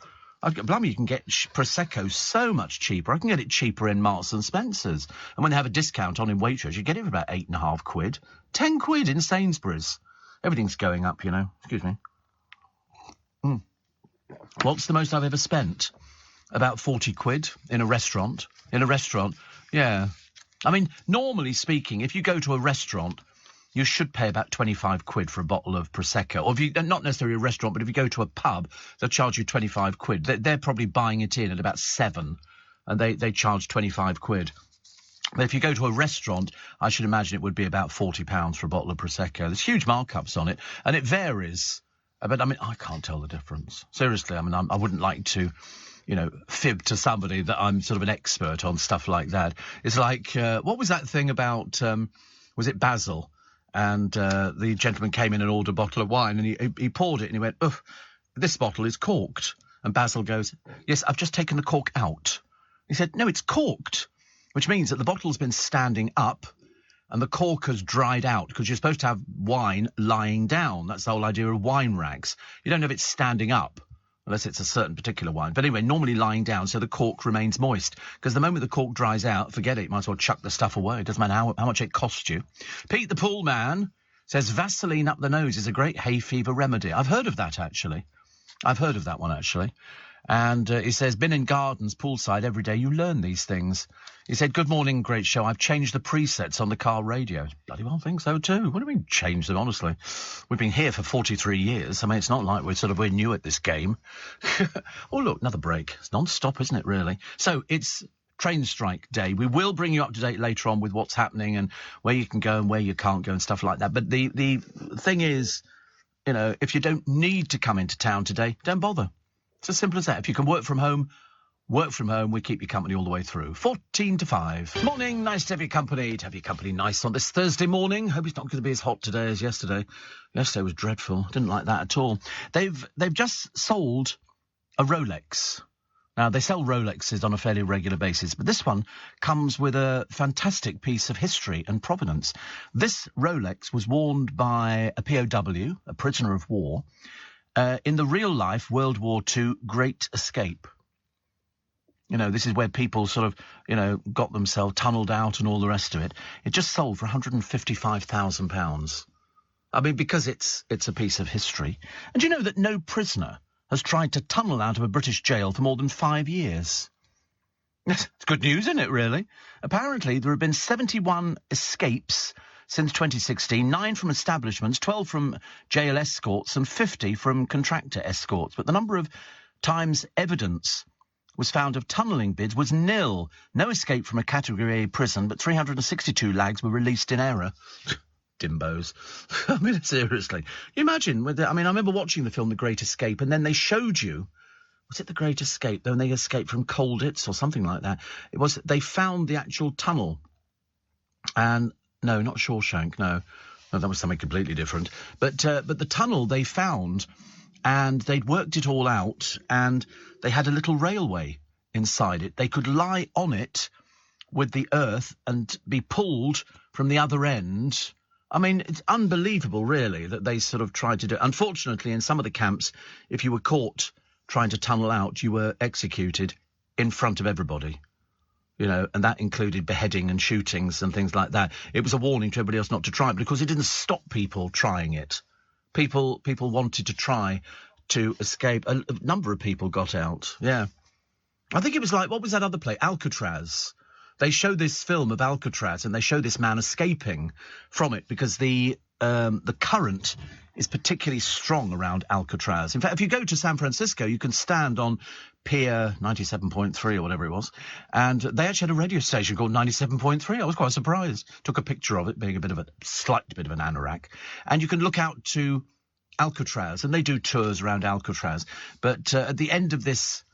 Blimey, you can get Prosecco so much cheaper. I can get it cheaper in Marks and Spencer's. And when they have a discount on in Waitrose, you get it for about £8.50. £10 in Sainsbury's. Everything's going up, you know. Excuse me. What's the most I've ever spent? About £40 in a restaurant. In a restaurant, yeah. I mean, normally speaking, if you go to a restaurant, you should pay about £25 for a bottle of Prosecco. Or if you, not necessarily a restaurant, but if you go to a pub, they'll charge you £25. They're probably buying it in at about £7, and they charge £25. But if you go to a restaurant, I should imagine it would be about £40 for a bottle of Prosecco. There's huge markups on it, and it varies. But, I mean, I can't tell the difference. Seriously, I mean, I wouldn't like to, you know, fib to somebody that I'm sort of an expert on stuff like that. It's like, what was that thing about, was it Basil? And the gentleman came in and ordered a bottle of wine, and he poured it, and he went, "Ugh, this bottle is corked." And Basil goes, "Yes, I've just taken the cork out." He said, "No, it's corked," which means that the bottle's been standing up, and the cork has dried out, because you're supposed to have wine lying down. That's the whole idea of wine rags. You don't know if it's standing up, unless it's a certain particular wine. But anyway, normally lying down so the cork remains moist. Because the moment the cork dries out, forget it. You might as well chuck the stuff away. It doesn't matter how much it costs you. Pete the Pool Man says Vaseline up the nose is a great hay fever remedy. I've heard of that, actually. I've heard of that one, actually. And he says, been in gardens, poolside every day. You learn these things. He said, good morning, great show. I've changed the presets on the car radio. Bloody well think so, too. What do you mean change them, honestly? We've been here for 43 years. I mean, it's not like we're new at this game. Oh, look, another break. It's non-stop, isn't it, really? So it's train strike day. We will bring you up to date later on with what's happening and where you can go and where you can't go and stuff like that. But the thing is, you know, if you don't need to come into town today, don't bother. It's as simple as that. If you can work from home, we keep you company all the way through. 14 to 5. Morning, nice to have your company. To have your company nice on this Thursday morning. Hope it's not going to be as hot today as yesterday. Yesterday was dreadful. Didn't like that at all. They've just sold a Rolex. Now, they sell Rolexes on a fairly regular basis, but this one comes with a fantastic piece of history and provenance. This Rolex was worn by a POW, a prisoner of war, in the real-life World War II Great Escape. You know, this is where people sort of, got themselves tunnelled out and all the rest of it. It just sold for £155,000. I mean, because it's a piece of history. And do you know that no prisoner has tried to tunnel out of a British jail for more than 5 years? It's good news, isn't it, really? Apparently, there have been 71 escapes since 2016, 9 from establishments, 12 from jail escorts, and 50 from contractor escorts. But the number of times evidence was found of tunnelling bids was nil. No escape from a Category A prison, but 362 lags were released in error. Dimbos. I mean, seriously. You imagine, I remember watching the film The Great Escape, and then they showed you, was it The Great Escape, when they escaped from Colditz or something like that? It was, they found the actual tunnel. And, no, not Shawshank, no, that was something completely different. But the tunnel they found, and they'd worked it all out, and they had a little railway inside it. They could lie on it with the earth and be pulled from the other end. I mean, it's unbelievable, really, that they sort of tried to do it. Unfortunately, in some of the camps, if you were caught trying to tunnel out, you were executed in front of everybody. And that included beheading and shootings and things like that. It was a warning to everybody else not to try it, because it didn't stop people trying it. People wanted to try to escape. A number of people got out, yeah. I think it was like, what was that other place? Alcatraz. They show this film of Alcatraz, and they show this man escaping from it because the current is particularly strong around Alcatraz. In fact, if you go to San Francisco, you can stand on Pier 97.3 or whatever it was, and they actually had a radio station called 97.3. I was quite surprised. Took a picture of it, being slight bit of an anorak, and you can look out to Alcatraz, and they do tours around Alcatraz. But at the end of this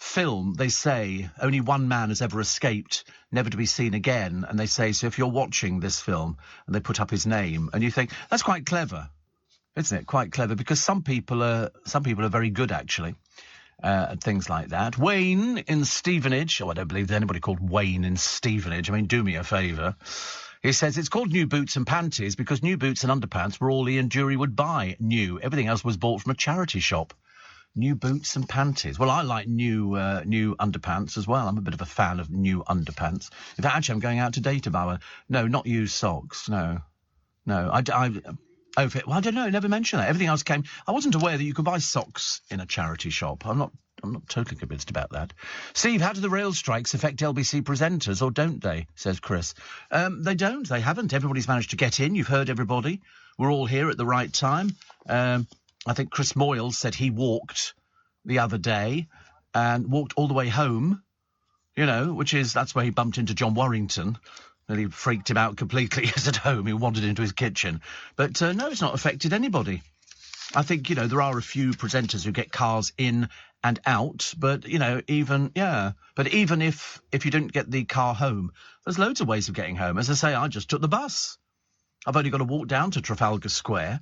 film, they say only one man has ever escaped, never to be seen again. And they say, so if you're watching this film, and they put up his name, and you think that's quite clever, isn't it? Quite clever, because some people are very good, actually, at things like that. Wayne in Stevenage. I don't believe there's anybody called Wayne in Stevenage. I mean, do me a favour. He says it's called New Boots and Panties because new boots and underpants were all Ian Dury would buy. New. Everything else was bought from a charity shop. New boots and panties. Well, I like new underpants as well. I'm a bit of a fan of new underpants. In fact, actually, I'm going out today to buy one. No, not used socks. No. Well, I don't know. I never mentioned that. Everything else came. I wasn't aware that you could buy socks in a charity shop. I'm not totally convinced about that. Steve, how do the rail strikes affect LBC presenters, or don't they? Says Chris. They don't. They haven't. Everybody's managed to get in. You've heard everybody. We're all here at the right time. I think Chris Moyle said he walked the other day and walked all the way home, that's where he bumped into John Warrington. And he freaked him out completely. He's at home. He wandered into his kitchen. But no, it's not affected anybody. I think, there are a few presenters who get cars in and out. But, even if you didn't get the car home, there's loads of ways of getting home. As I say, I just took the bus. I've only got to walk down to Trafalgar Square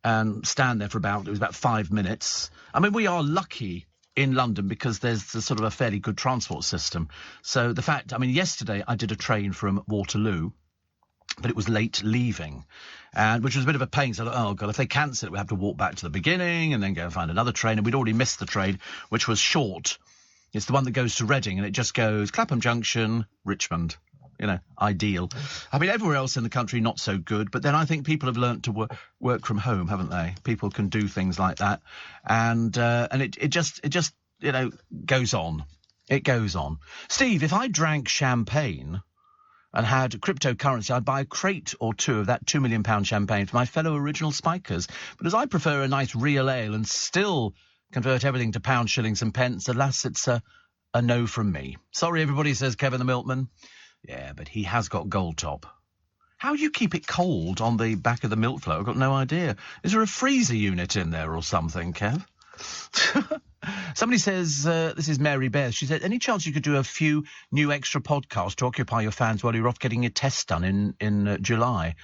and stand there for about 5 minutes. I mean, we are lucky in London because there's sort of a fairly good transport system. So the fact, yesterday I did a train from Waterloo, but it was late leaving, and which was a bit of a pain. So I thought, oh God, if they cancel it, we have to walk back to the beginning and then go and find another train. And we'd already missed the train, which was short. It's the one that goes to Reading, and it just goes Clapham Junction, Richmond. Ideal. Everywhere else in the country, not so good. But then I think people have learnt to work from home, haven't they? People can do things like that. And it just goes on. It goes on. Steve, if I drank champagne and had cryptocurrency, I'd buy a crate or two of that £2 million champagne for my fellow original spikers. But as I prefer a nice real ale and still convert everything to pounds, shillings and pence, alas, it's a no from me. Sorry, everybody, says Kevin the Milkman. Yeah, but he has got gold top. How do you keep it cold on the back of the milk float? I've got no idea. Is there a freezer unit in there or something, Kev? Somebody says, this is Mary Beth, she said, any chance you could do a few new extra podcasts to occupy your fans while you're off getting your tests done in July?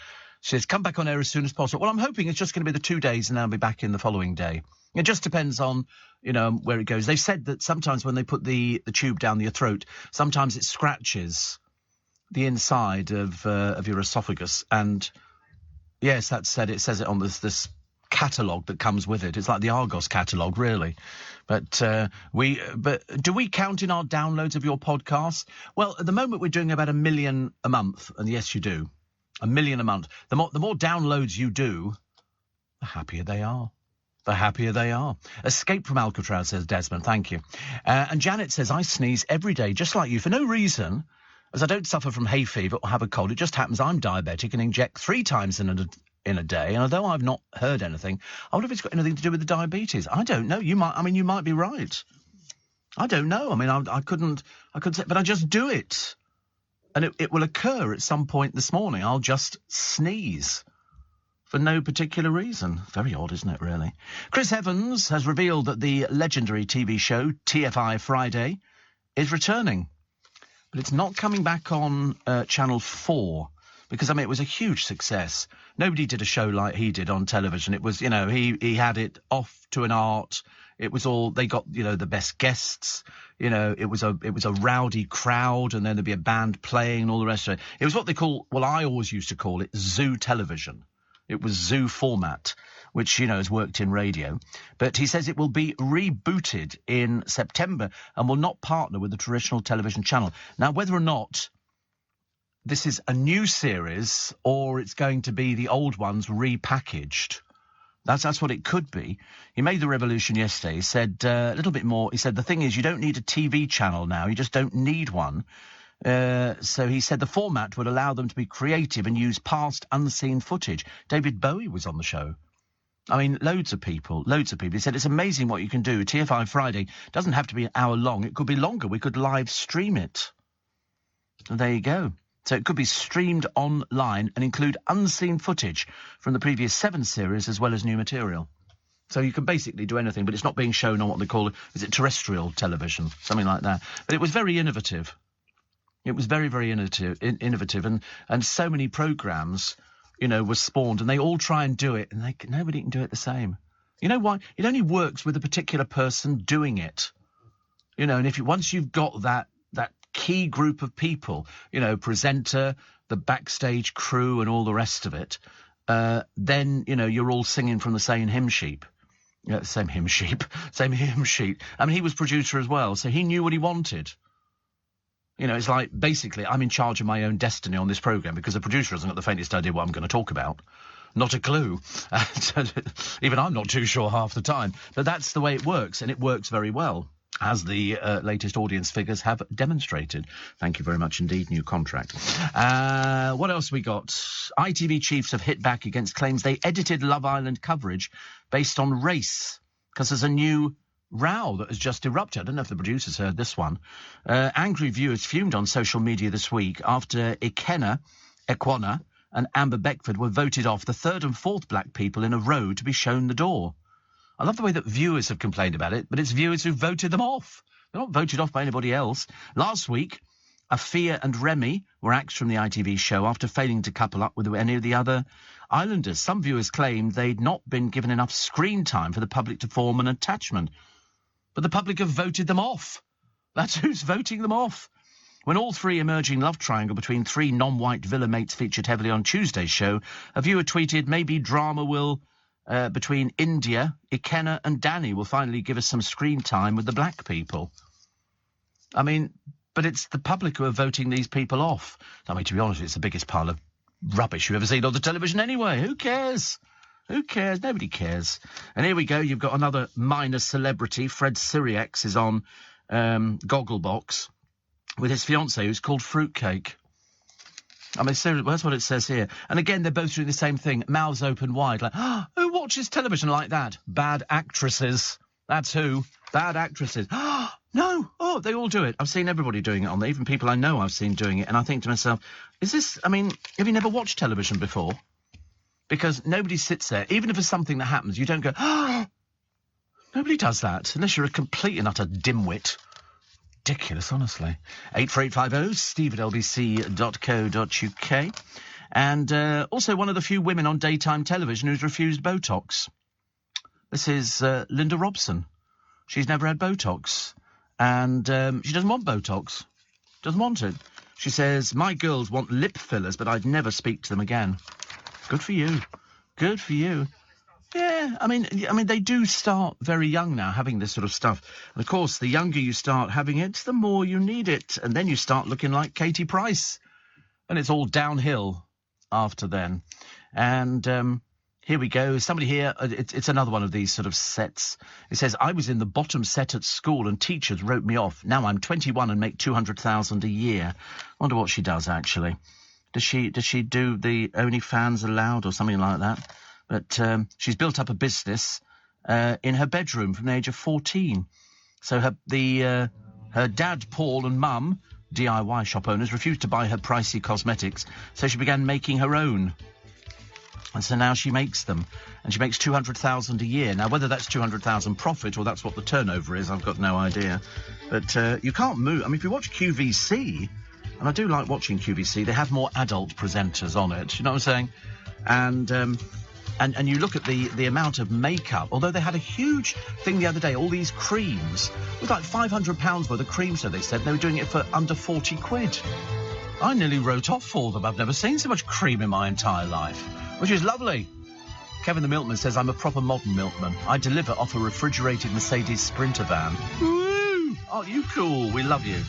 She says, come back on air as soon as possible. Well, I'm hoping it's just going to be the 2 days and I'll be back in the following day. It just depends on, where it goes. They've said that sometimes when they put the tube down your throat, sometimes it scratches the inside of your esophagus. And yes, that said, it says it on this catalogue that comes with it. It's like the Argos catalogue, really. But do we count in our downloads of your podcasts? Well, at the moment we're doing about 1 million a month, and yes, you do. 1 million a month. The more downloads you do, the happier they are. The happier they are. Escape from Alcatraz, says Desmond. Thank you. And Janet says, I sneeze every day, just like you, for no reason, as I don't suffer from hay fever or have a cold. It just happens I'm diabetic and inject 3 times in a day. And although I've not heard anything, I wonder if it's got anything to do with the diabetes. I don't know. You might be right. I don't know. I mean, I couldn't say, but I just do it. And it will occur at some point this morning. I'll just sneeze. For no particular reason. Very odd, isn't it, really? Chris Evans has revealed that the legendary TV show TFI Friday is returning. But it's not coming back on Channel 4 because, I mean, it was a huge success. Nobody did a show like he did on television. It was, he had it off to an art. It was all, they got, the best guests. It was a rowdy crowd, and then there'd be a band playing and all the rest of it. It was what they call, well, I always used to call it zoo television. It was zoo format, which, has worked in radio. But he says it will be rebooted in September and will not partner with the traditional television channel. Now, whether or not this is a new series or it's going to be the old ones repackaged, that's what it could be. He made the revolution yesterday. He said a little bit more. He said, the thing is, you don't need a TV channel now. You just don't need one. So he said the format would allow them to be creative and use past unseen footage. David Bowie was on the show. I mean, loads of people. He said it's amazing what you can do. TFI Friday doesn't have to be an hour long. It could be longer. We could live stream it. And there you go. So it could be streamed online and include unseen footage from the previous 7 series as well as new material. So you can basically do anything, but it's not being shown on what they call, is it terrestrial television? Something like that. But it was very innovative. It was very, very innovative, and so many programmes, were spawned, and they all try and do it, and nobody can do it the same. You know why? It only works with a particular person doing it. And once you've got that key group of people, presenter, the backstage crew, and all the rest of it, then you're all singing from the same hymn sheet. Yeah, same hymn sheet. I mean, he was producer as well, so he knew what he wanted. It's like, basically, I'm in charge of my own destiny on this programme because the producer hasn't got the faintest idea what I'm going to talk about. Not a clue. Even I'm not too sure half the time. But that's the way it works, and it works very well, as the latest audience figures have demonstrated. Thank you very much indeed, new contract. What else we got? ITV chiefs have hit back against claims they edited Love Island coverage based on race, because there's a new row that has just erupted. I don't know if the producers heard this one. Angry viewers fumed on social media this week after Equana and Amber Beckford were voted off, the 3rd and 4th black people in a row to be shown the door. I love the way that viewers have complained about it, but it's viewers who voted them off. They're not voted off by anybody else. Last week, Afia and Remy were axed from the ITV show after failing to couple up with any of the other islanders. Some viewers claimed they'd not been given enough screen time for the public to form an attachment. But the public have voted them off. That's who's voting them off. When all 3 emerging love triangle between 3 non-white villa mates featured heavily on Tuesday's show, a viewer tweeted, maybe drama will, between India, Ikenna and Danny will finally give us some screen time with the black people. I mean, but it's the public who are voting these people off. I mean, to be honest, it's the biggest pile of rubbish you've ever seen on the television anyway. Who cares? Who cares? Nobody cares. And here we go. You've got another minor celebrity. Fred Siriax is on Gogglebox with his fiancée, who's called Fruitcake. I mean, seriously, that's what it says here. And again, they're both doing the same thing. Mouths open wide. Like, who watches television like that? Bad actresses. That's who. Bad actresses. No. Oh, they all do it. I've seen everybody doing it on there. Even people I know I've seen doing it. And I think to myself, have you never watched television before? Because nobody sits there, even if it's something that happens, you don't go, nobody does that, unless you're a complete and utter dimwit. Ridiculous, honestly. 84850, steve@lbc.co.uk. And also one of the few women on daytime television who's refused Botox. This is Linda Robson. She's never had Botox. And she doesn't want Botox. Doesn't want it. She says, my girls want lip fillers, but I'd never speak to them again. Good for you. Good for you. Yeah, I mean, they do start very young now, having this sort of stuff. And of course, the younger you start having it, the more you need it. And then you start looking like Katie Price. And it's all downhill after then. And here we go. Somebody here, it's another one of these sort of sets. It says, I was in the bottom set at school and teachers wrote me off. Now I'm 21 and make 200,000 a year. I wonder what she does, actually. Does she do the OnlyFans allowed or something like that? But she's built up a business in her bedroom from the age of 14. So her dad, Paul, and mum, DIY shop owners, refused to buy her pricey cosmetics, so she began making her own. And so now she makes them, and she makes 200,000 a year. Now, whether that's 200,000 profit or that's what the turnover is, I've got no idea. But you can't move. I mean, if you watch QVC, and I do like watching QVC, they have more adult presenters on it. You know what I'm saying? And you look at the amount of makeup, although they had a huge thing the other day, all these creams, with like £500 worth of cream, so they said, and they were doing it for under 40 quid. I nearly wrote off for them. I've never seen so much cream in my entire life, which is lovely. Kevin the Milkman says, I'm a proper modern milkman. I deliver off a refrigerated Mercedes Sprinter van. Woo! Aren't you cool? We love you.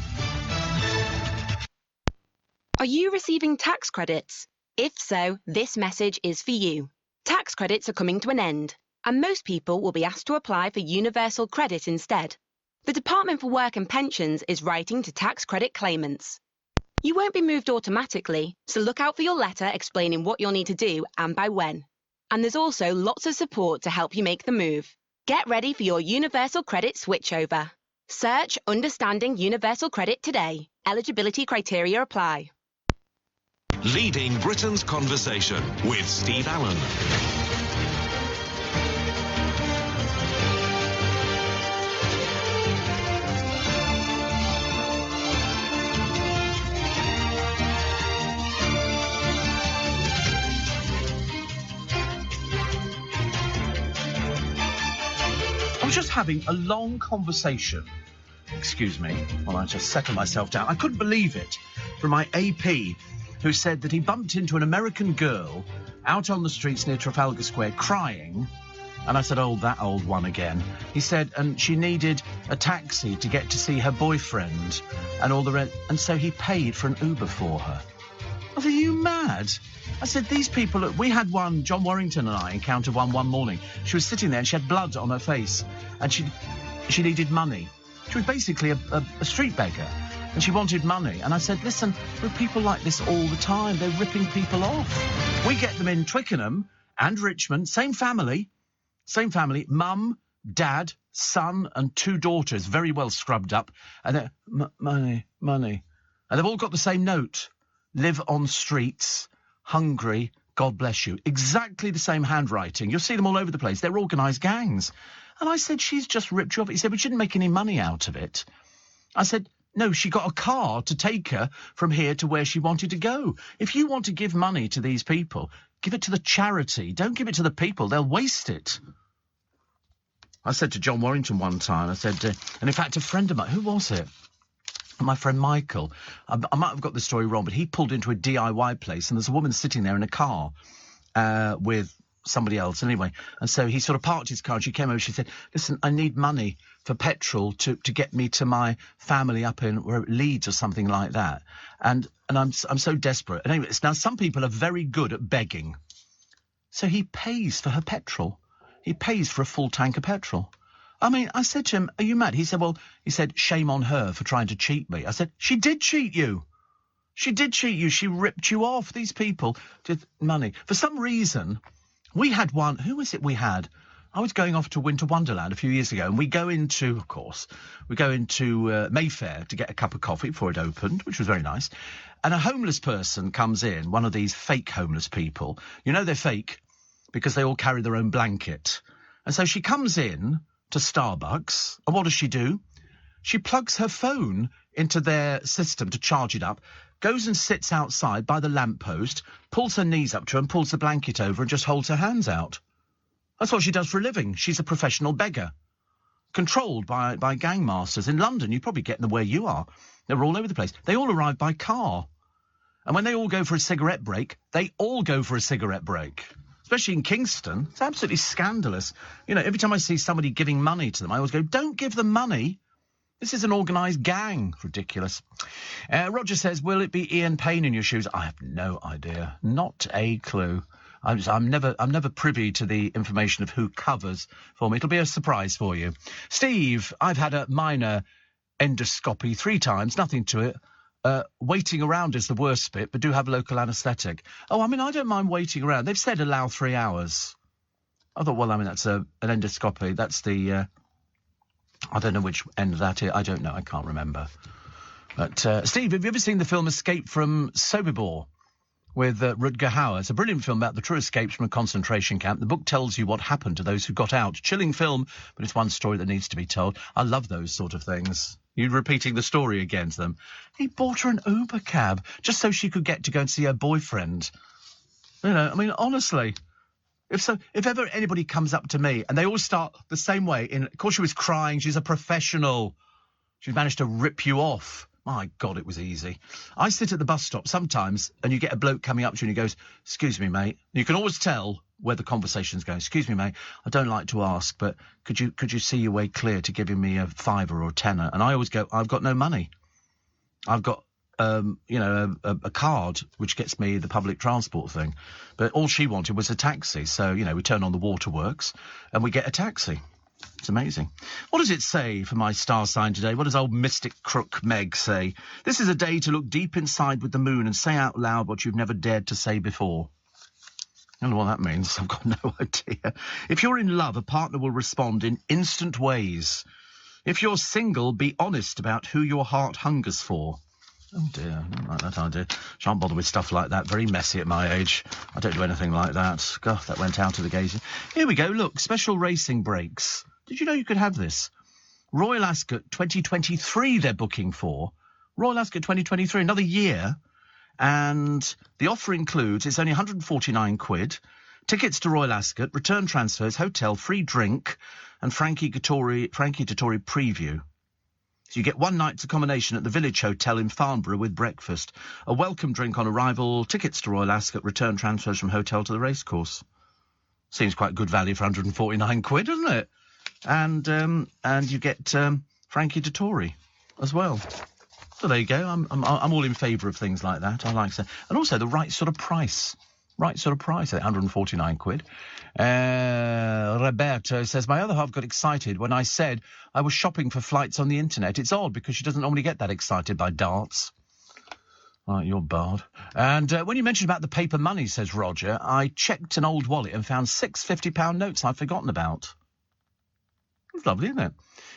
Are you receiving tax credits? If so, this message is for you. Tax credits are coming to an end, and most people will be asked to apply for universal credit instead. The Department for Work and Pensions is writing to tax credit claimants. You won't be moved automatically, so look out for your letter explaining what you'll need to do and by when. And there's also lots of support to help you make the move. Get ready for your universal credit switchover. Search Understanding Universal Credit today. Eligibility criteria apply. Leading Britain's conversation with Steve Allen. I was just having a long conversation, excuse me, while I just settle myself down. I couldn't believe it, from my AP, who said that he bumped into an American girl out on the streets near Trafalgar Square crying. And I said, oh, that old one again. He said, and she needed a taxi to get to see her boyfriend and all the rest. And so he paid for an Uber for her. I said, are you mad? I said, these people, we had one, John Warrington and I encountered one morning. She was sitting there and she had blood on her face and she needed money. She was basically a street beggar. And she wanted money. And I said, listen, there are people like this all the time. They're ripping people off. We get them in Twickenham and Richmond, same family, mum, dad, son and 2 daughters, very well scrubbed up. And they're, money. And they've all got the same note. Live on streets, hungry, God bless you. Exactly the same handwriting. You'll see them all over the place. They're organised gangs. And I said, she's just ripped you off. He said, we shouldn't make any money out of it. I said, no, she got a car to take her from here to where she wanted to go. If you want to give money to these people, give it to the charity. Don't give it to the people. They'll waste it. I said to John Warrington one time, I said, and in fact, a friend of mine, who was it? My friend Michael. I might have got the story wrong, but he pulled into a DIY place and there's a woman sitting there in a car with somebody else anyway. And so he sort of parked his car and she came over. She said, listen, I need money for petrol to get me to my family up in Leeds or something like that. And I'm so desperate. And anyway, now some people are very good at begging. So he pays for her petrol. He pays for a full tank of petrol. I mean, I said to him, are you mad? He said, shame on her for trying to cheat me. I said, she did cheat you. She did cheat you. She ripped you off. These people did money. For some reason, we had one. Who was it we had? I was going off to Winter Wonderland a few years ago, and we go into Mayfair to get a cup of coffee before it opened, which was very nice. And a homeless person comes in, one of these fake homeless people. You know they're fake because they all carry their own blanket. And so she comes in to Starbucks, and what does she do? She plugs her phone into their system to charge it up, goes and sits outside by the lamppost, pulls her knees up to her and pulls the blanket over and just holds her hands out. That's what she does for a living. She's a professional beggar, controlled by gang masters. In London, you probably get them where you are. They're all over the place. They all arrive by car. And when they all go for a cigarette break, they all go for a cigarette break. especially in Kingston. It's absolutely scandalous. You know, every time I see somebody giving money to them, I always go, don't give them money. This is an organised gang. Ridiculous. Roger says, will it be Ian Payne in your shoes? I have no idea. Not a clue. I'm never privy to the information of who covers for me. It'll be a surprise for you. Steve, I've had a minor endoscopy 3 times, nothing to it. Waiting around is the worst bit, but do have local anaesthetic. Oh, I mean, I don't mind waiting around. They've said allow 3 hours. I thought, well, I mean, that's an endoscopy. That's the, I don't know which end of that is. I don't know. I can't remember. But, Steve, have you ever seen the film Escape from Sobibor with Rutger Hauer? It's a brilliant film about the true escapes from a concentration camp. The book tells you what happened to those who got out. Chilling film, but it's one story that needs to be told. I love those sort of things. You repeating the story again to them. He bought her an Uber cab just so she could get to go and see her boyfriend. You know, I mean, honestly, if ever anybody comes up to me and they all start the same way, of course she was crying, she's a professional. She's managed to rip you off. My God, it was easy. I sit at the bus stop sometimes and you get a bloke coming up to you and he goes, excuse me, mate. You can always tell where the conversation's going. Excuse me, mate, I don't like to ask, but could you see your way clear to giving me a £5 or a £10? And I always go, I've got no money. I've got, a card which gets me the public transport thing. But all she wanted was a taxi. So, we turn on the waterworks and we get a taxi. It's amazing. What does it say for my star sign today? What does old mystic crook Meg say? This is a day to look deep inside with the moon and say out loud what you've never dared to say before. I don't know what that means. I've got no idea. If you're in love, a partner will respond in instant ways. If you're single, be honest about who your heart hungers for. Oh dear, I don't like that idea. Shan't bother with stuff like that. Very messy at my age. I don't do anything like that. God, that went out of the gazing. Here we go, look, special racing brakes. Did you know you could have this? Royal Ascot 2023 they're booking for. Royal Ascot 2023, another year. And the offer includes, it's only 149 quid, tickets to Royal Ascot, return transfers, hotel, free drink, and Frankie Dettori preview. So you get 1 night's accommodation at the Village Hotel in Farnborough with breakfast, a welcome drink on arrival, tickets to Royal Ascot, return transfers from hotel to the racecourse. Seems quite good value for 149 quid, doesn't it? And you get Frankie Dettori as well. So there you go. I'm all in favour of things like that. I like that. And also the right sort of price. Right sort of price, 149 quid. Roberto says, my other half got excited when I said I was shopping for flights on the internet. It's odd because she doesn't normally get that excited by darts. Oh, you're barred. And when you mentioned about the paper money, says Roger, I checked an old wallet and found 6 £50 notes I'd forgotten about. It's lovely, isn't it?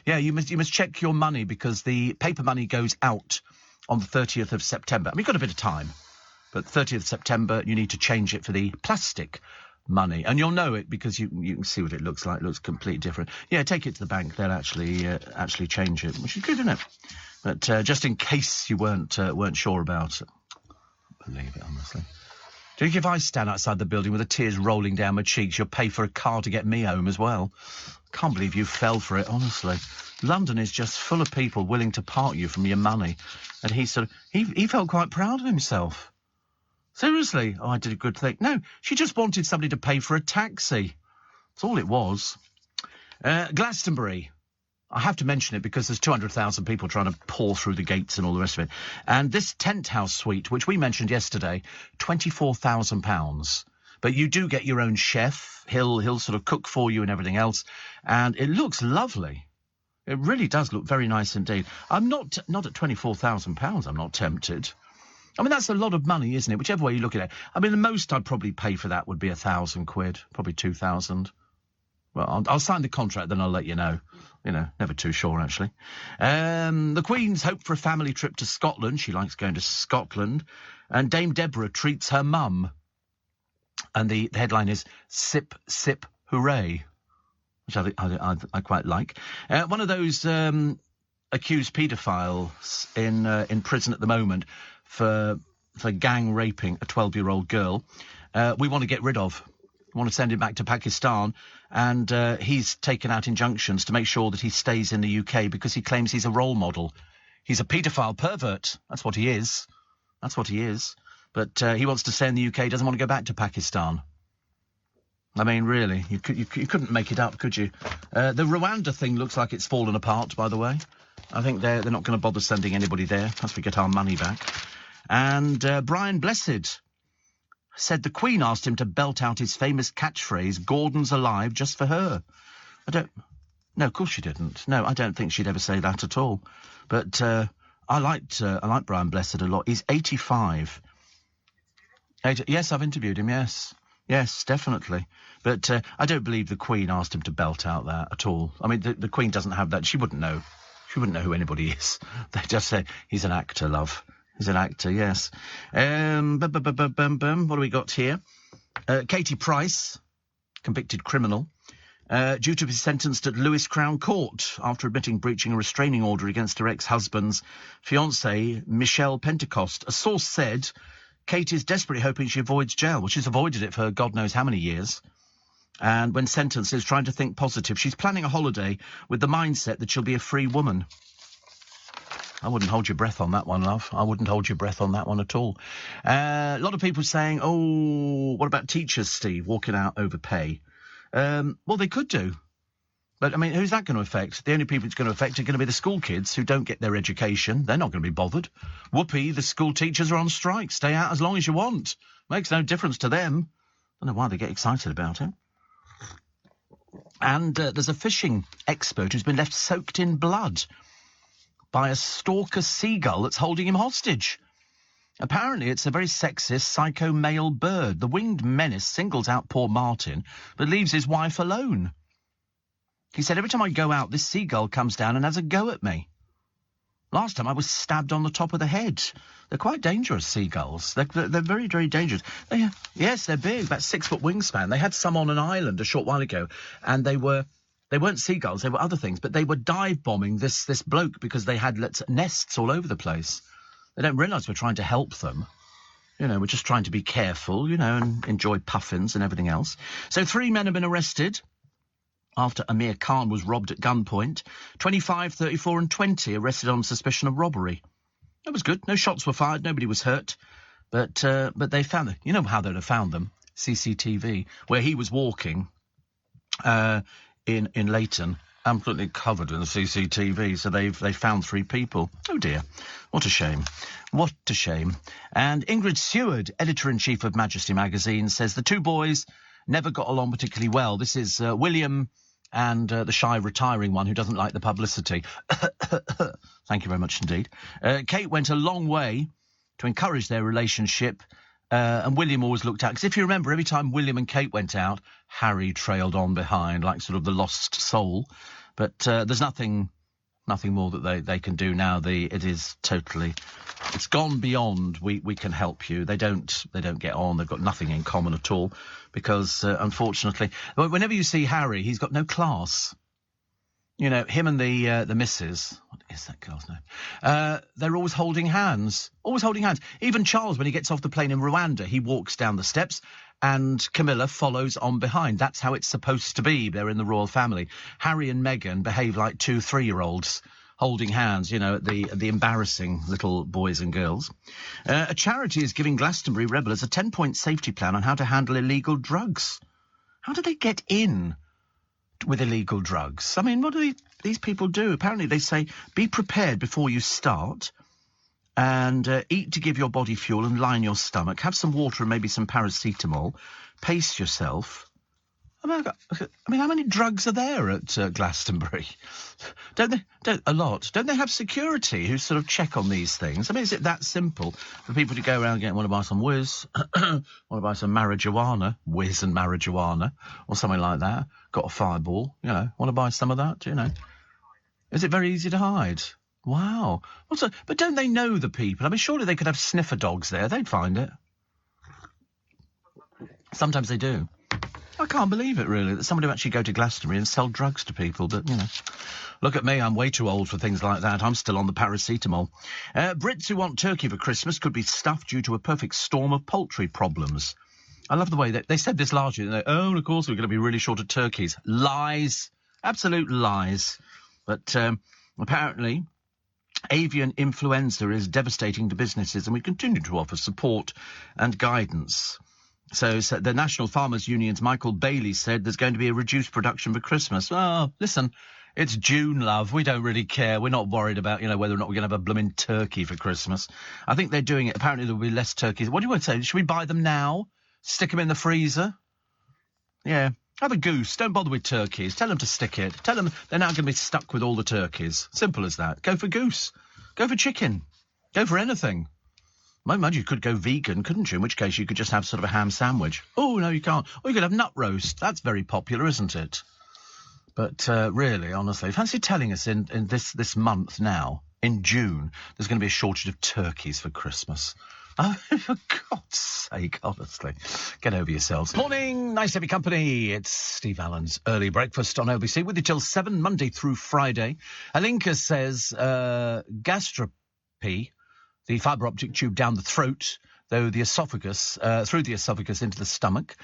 Yeah, you must check your money because the paper money goes out on the 30th of September. I mean, you've got a bit of time, but 30th of September, you need to change it for the plastic money. And you'll know it because you can see what it looks like. It looks completely different. Yeah, take it to the bank. They'll actually change it, which is good, isn't it? But just in case you weren't sure about it. I can't believe it, honestly. Do you think if I stand outside the building with the tears rolling down my cheeks, you'll pay for a car to get me home as well? Can't believe you fell for it, honestly. London is just full of people willing to part you from your money. And he felt quite proud of himself. Seriously? Oh, I did a good thing. No, she just wanted somebody to pay for a taxi. That's all it was. Glastonbury. I have to mention it because there's 200,000 people trying to pour through the gates and all the rest of it. And this tent house suite, which we mentioned yesterday, £24,000. But you do get your own chef. He'll sort of cook for you and everything else. And it looks lovely. It really does look very nice indeed. I'm not at £24,000. I'm not tempted. I mean, that's a lot of money, isn't it? Whichever way you look at it. I mean, the most I'd probably pay for that would be £1,000, probably 2,000. Well, I'll sign the contract, then I'll let you know. You know, never too sure, actually. The Queen's hope for a family trip to Scotland. She likes going to Scotland. And Dame Deborah treats her mum. And the headline is Sip, Sip, Hooray, which I quite like. One of those accused paedophiles in prison at the moment for gang raping a 12-year-old girl, we want to get rid of. We want to send him back to Pakistan, and he's taken out injunctions to make sure that he stays in the UK because he claims he's a role model. He's a paedophile pervert. That's what he is. That's what he is. But he wants to stay in the UK, doesn't want to go back to Pakistan. I mean, really, you couldn't make it up, could you? The Rwanda thing looks like it's fallen apart, by the way. I think they're not going to bother sending anybody there once we get our money back. And Brian Blessed said the Queen asked him to belt out his famous catchphrase, "Gordon's alive," just for her. No, of course she didn't. No, I don't think she'd ever say that at all. But I liked Brian Blessed a lot. He's 85. Yes, I've interviewed him, yes. Yes, definitely. But I don't believe the Queen asked him to belt out that at all. I mean, the Queen doesn't have that. She wouldn't know. She wouldn't know who anybody is. They just say, he's an actor, love. He's an actor, yes. What do we got here? Katie Price, convicted criminal, due to be sentenced at Lewis Crown Court after admitting breaching a restraining order against her ex-husband's fiancée, Michelle Pentecost. A source said Kate is desperately hoping she avoids jail. Well, she's avoided it for God knows how many years. And when sentenced, is trying to think positive. She's planning a holiday with the mindset that she'll be a free woman. I wouldn't hold your breath on that one, love. I wouldn't hold your breath on that one at all. A lot of people saying, oh, what about teachers, Steve, walking out over pay? Well, they could do. But, I mean, who's that going to affect? The only people it's going to affect are going to be the school kids who don't get their education. They're not going to be bothered. Whoopee, the school teachers are on strike. Stay out as long as you want. Makes no difference to them. I don't know why they get excited about it. And there's a fishing expert who's been left soaked in blood by a stalker seagull that's holding him hostage. Apparently, it's a very sexist, psycho male bird. The winged menace singles out poor Martin, but leaves his wife alone. He said, every time I go out, this seagull comes down and has a go at me. Last time I was stabbed on the top of the head. They're quite dangerous, seagulls. They're very, very dangerous. Yes, they're big, about 6 foot wingspan. They had some on an island a short while ago, and they weren't seagulls, they were other things, but they were dive bombing this bloke because they had nests all over the place. They don't realise we're trying to help them. You know, we're just trying to be careful, you know, and enjoy puffins and everything else. So 3 men have been arrested after Amir Khan was robbed at gunpoint. 25, 34 and 20 arrested on suspicion of robbery. That was good. No shots were fired. Nobody was hurt. But they found them. You know how they'd have found them? CCTV, where he was walking in Leighton, absolutely covered in the CCTV. So they found 3 people. Oh, dear. What a shame. What a shame. And Ingrid Seward, editor-in-chief of Majesty magazine, says the 2 boys never got along particularly well. This is William and the shy retiring one who doesn't like the publicity. Thank you very much indeed. Kate went a long way to encourage their relationship, and William always looked out. Because if you remember, every time William and Kate went out, Harry trailed on behind, like sort of the lost soul. But there's nothing more that they can do now. It's gone beyond we can help you. They don't get on. They've got nothing in common at all because, unfortunately, whenever you see Harry, he's got no class. You know, him and the missus, what is that girl's name? They're always holding hands. Always holding hands. Even Charles, when he gets off the plane in Rwanda, he walks down the steps and Camilla follows on behind. That's how it's supposed to be. They're in the royal family. Harry and Meghan behave like 2 3-year-olds. Holding hands, you know, at the embarrassing little boys and girls. A charity is giving Glastonbury revellers a 10-point safety plan on how to handle illegal drugs. How do they get in with illegal drugs? I mean, what do these people do? Apparently they say, be prepared before you start and eat to give your body fuel and line your stomach. Have some water and maybe some paracetamol. Pace yourself. I mean, how many drugs are there at Glastonbury? Don't they have security who sort of check on these things? I mean, is it that simple for people to go around and want to buy some whiz, want to buy some marijuana, whiz and marijuana, or something like that? Got a fireball, you know, want to buy some of that, you know? Is it very easy to hide? Wow. But don't they know the people? I mean, surely they could have sniffer dogs there. They'd find it. Sometimes they do. I can't believe it, really, that somebody would actually go to Glastonbury and sell drugs to people. But, you know, look at me. I'm way too old for things like that. I'm still on the paracetamol. Brits who want turkey for Christmas could be stuffed due to a perfect storm of poultry problems. I love the way that they said this last year. Oh, of course, we're going to be really short of turkeys. Lies. Absolute lies. But apparently avian influenza is devastating to businesses, and we continue to offer support and guidance. So the National Farmers Union's Michael Bailey said there's going to be a reduced production for Christmas. Oh, listen, it's June, love. We don't really care. We're not worried about, whether or not we're going to have a blooming turkey for Christmas. I think they're doing it. Apparently there will be less turkeys. What do you want to say? Should we buy them now? Stick them in the freezer? Yeah. Have a goose. Don't bother with turkeys. Tell them to stick it. Tell them they're now going to be stuck with all the turkeys. Simple as that. Go for goose. Go for chicken. Go for anything. Mind you could go vegan, couldn't you? In which case you could just have sort of a ham sandwich. Oh, no, you can't. Or you could have nut roast. That's very popular, isn't it? But really, honestly, fancy telling us in this month now, in June, there's going to be a shortage of turkeys for Christmas. Oh, for God's sake, honestly. Get over yourselves. Morning, nice to have your company. It's Steve Allen's Early Breakfast on LBC with you till 7, Monday through Friday. Alinka says gastropy, the fibre optic tube down the throat, though the esophagus, through the esophagus into the stomach.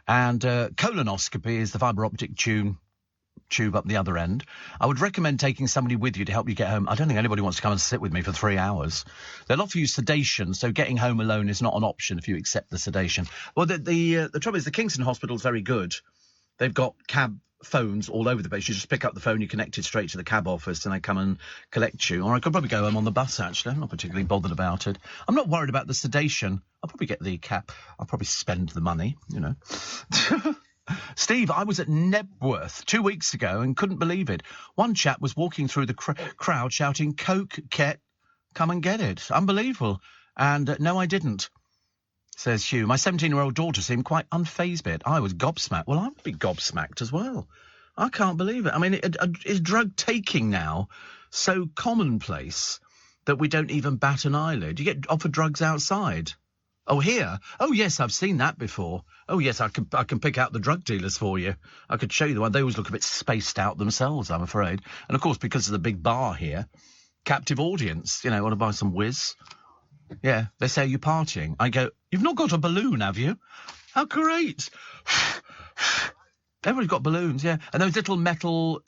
And colonoscopy is the fibre optic tube up the other end. I would recommend taking somebody with you to help you get home. I don't think anybody wants to come and sit with me for 3 hours. They'll offer you sedation, so getting home alone is not an option if you accept the sedation. Well, the trouble is the Kingston Hospital's very good. They've got cab phones all over the place. You just pick up the phone, you connect it straight to the cab office, and they come and collect you. Or I could probably go home on the bus, actually. I'm not particularly bothered about it. I'm not worried about the sedation. I'll probably get the cab. I'll probably spend the money, Steve, I was at Nebworth 2 weeks ago and couldn't believe it. One chap was walking through the crowd shouting, "Coke, Ket, come and get it." Unbelievable. And no, I didn't, says Hugh. My 17-year-old daughter seemed quite unfazed by it. I was gobsmacked. Well, I'm a bit gobsmacked as well. I can't believe it. I mean, is drug taking now so commonplace that we don't even bat an eyelid? You get offered drugs outside. Oh, here? Oh, yes, I've seen that before. Oh, yes, I can pick out the drug dealers for you. I could show you the one. They always look a bit spaced out themselves, I'm afraid. And, of course, because of the big bar here, captive audience, want to buy some whiz. Yeah, they say, "Are you partying?" I go, "You've not got a balloon, have you?" How great. Everybody's got balloons, yeah. And those little metal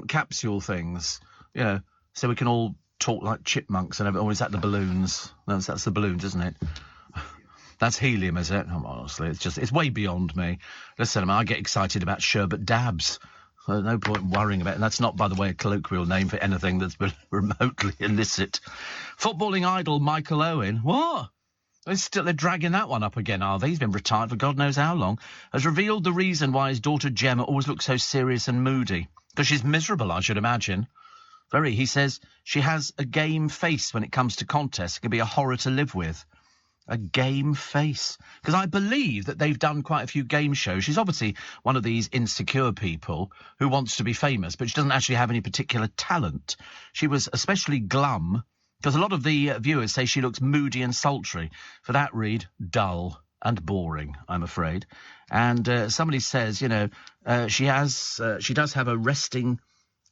capsule things, so we can all talk like chipmunks and everything. Or is that the balloons? No, that's the balloons, isn't it? That's helium, is it? Oh, honestly, it's way beyond me. Listen, I get excited about sherbet dabs. So no point in worrying about it. And that's not, by the way, a colloquial name for anything that's been remotely illicit. Footballing idol Michael Owen. What? They're dragging that one up again, are they? He's been retired for God knows how long. Has revealed the reason why his daughter Gemma always looks so serious and moody. Because she's miserable, I should imagine. He says she has a game face when it comes to contests. It can be a horror to live with. A game face. Because I believe that they've done quite a few game shows. She's obviously one of these insecure people who wants to be famous, but she doesn't actually have any particular talent. She was especially glum, because a lot of the viewers say she looks moody and sultry. For that, read, dull and boring, I'm afraid. And somebody says, she does have a resting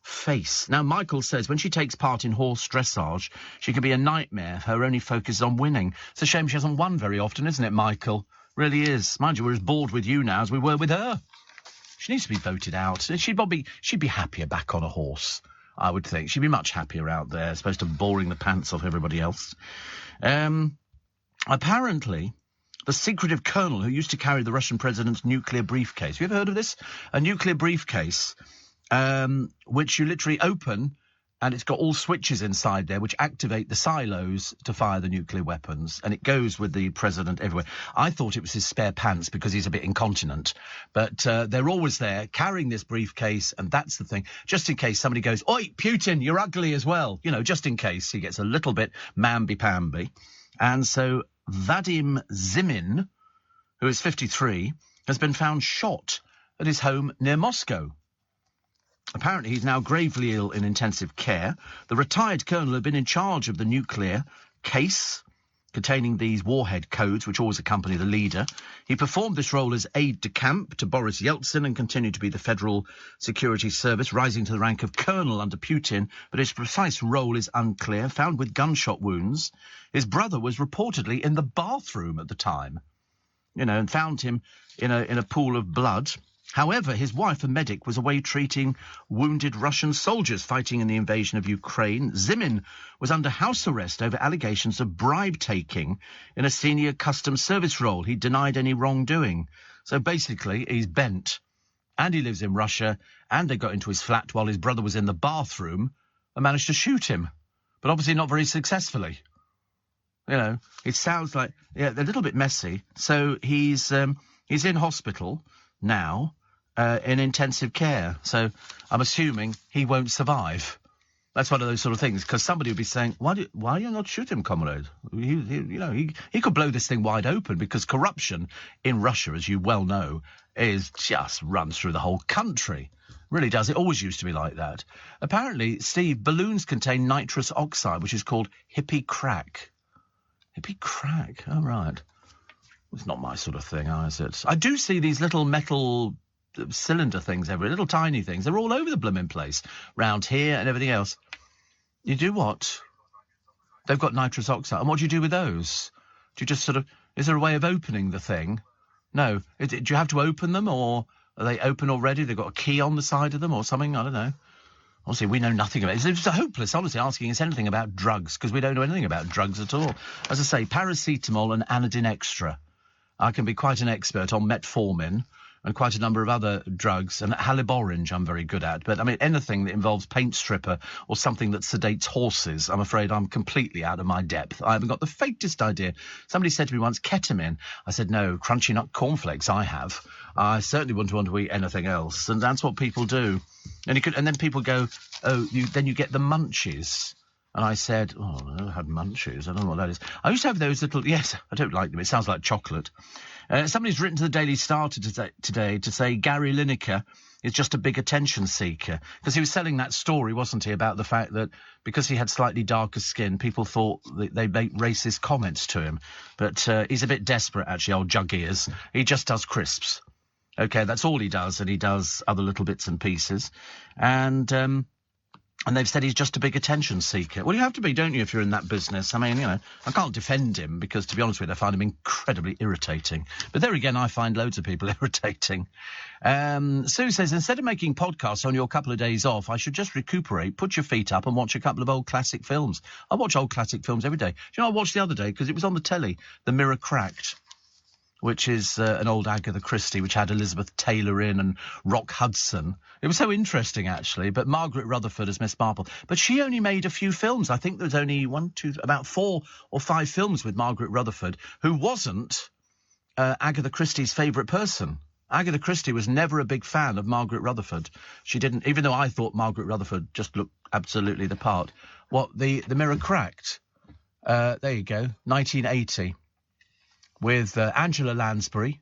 face. Now, Michael says when she takes part in horse dressage, she can be a nightmare. Her only focus is on winning. It's a shame she hasn't won very often, isn't it, Michael? Really is. Mind you, we're as bored with you now as we were with her. She needs to be voted out. She'd be happier back on a horse, I would think. She'd be much happier out there, as opposed to boring the pants off everybody else. Apparently, the secretive colonel who used to carry the Russian president's nuclear briefcase. Have you ever heard of this? A nuclear briefcase, which you literally open, and it's got all switches inside there which activate the silos to fire the nuclear weapons, and it goes with the president everywhere. I thought it was his spare pants because he's a bit incontinent, but they're always there carrying this briefcase, and that's the thing, just in case somebody goes, "Oi, Putin, you're ugly as well," just in case he gets a little bit mamby-pamby. And so Vadim Zimin, who is 53, has been found shot at his home near Moscow. Apparently, he's now gravely ill in intensive care. The retired colonel had been in charge of the nuclear case containing these warhead codes, which always accompany the leader. He performed this role as aide-de-camp to Boris Yeltsin and continued to be the Federal Security Service, rising to the rank of colonel under Putin, but his precise role is unclear. Found with gunshot wounds. His brother was reportedly in the bathroom at the time, and found him in a pool of blood. However, his wife, a medic, was away treating wounded Russian soldiers fighting in the invasion of Ukraine. Zimin was under house arrest over allegations of bribe-taking in a senior customs service role. He denied any wrongdoing. So basically, he's bent, and he lives in Russia, and they got into his flat while his brother was in the bathroom and managed to shoot him, but obviously not very successfully. You know, it sounds like, yeah, a little bit messy. So he's in hospital now, in intensive care. So I'm assuming he won't survive. That's one of those sort of things, because somebody would be saying, why do you not shoot him, comrade? He could blow this thing wide open, because corruption in Russia, as you well know, just runs through the whole country. Really does. It always used to be like that. Apparently, Steve, balloons contain nitrous oxide, which is called hippie crack. Hippie crack? Oh, right. It's not my sort of thing, is it? I do see these little metal cylinder things everywhere, little tiny things. They're all over the blooming place, round here and everything else. You do what? They've got nitrous oxide. And what do you do with those? Do you just sort of... Is there a way of opening the thing? No. Do you have to open them, or are they open already? They've got a key on the side of them or something? I don't know. Honestly, we know nothing about it. It's hopeless, honestly, asking us anything about drugs, because we don't know anything about drugs at all. As I say, paracetamol and Anodin Extra. I can be quite an expert on metformin and quite a number of other drugs, and Haliborange I'm very good at. But, I mean, anything that involves paint stripper or something that sedates horses, I'm afraid I'm completely out of my depth. I haven't got the faintest idea. Somebody said to me once, ketamine. I said, no, crunchy nut cornflakes I have. I certainly wouldn't want to eat anything else, and that's what people do. And then people go, then you get the munchies. And I said, I never had munchies. I don't know what that is. I used to have those little... Yes, I don't like them. It sounds like chocolate. Somebody's written to the Daily Star today to say Gary Lineker is just a big attention seeker. Because he was selling that story, wasn't he, about the fact that because he had slightly darker skin, people thought that they'd make racist comments to him. But he's a bit desperate, actually, old jug ears. He just does crisps. OK, that's all he does, and he does other little bits and pieces. And they've said he's just a big attention seeker. Well, you have to be, don't you, if you're in that business? I mean, I can't defend him because, to be honest with you, I find him incredibly irritating. But there again, I find loads of people irritating. Sue says, instead of making podcasts on your couple of days off, I should just recuperate, put your feet up and watch a couple of old classic films. I watch old classic films every day. Do you know I watched the other day, because it was on the telly, The Mirror Cracked, which is an old Agatha Christie, which had Elizabeth Taylor in and Rock Hudson. It was so interesting, actually, but Margaret Rutherford as Miss Marple. But she only made a few films. I think there was only about 4 or 5 films with Margaret Rutherford, who wasn't Agatha Christie's favourite person. Agatha Christie was never a big fan of Margaret Rutherford. She didn't, even though I thought Margaret Rutherford just looked absolutely the part. The Mirror Cracked? There you go, 1980. With Angela Lansbury,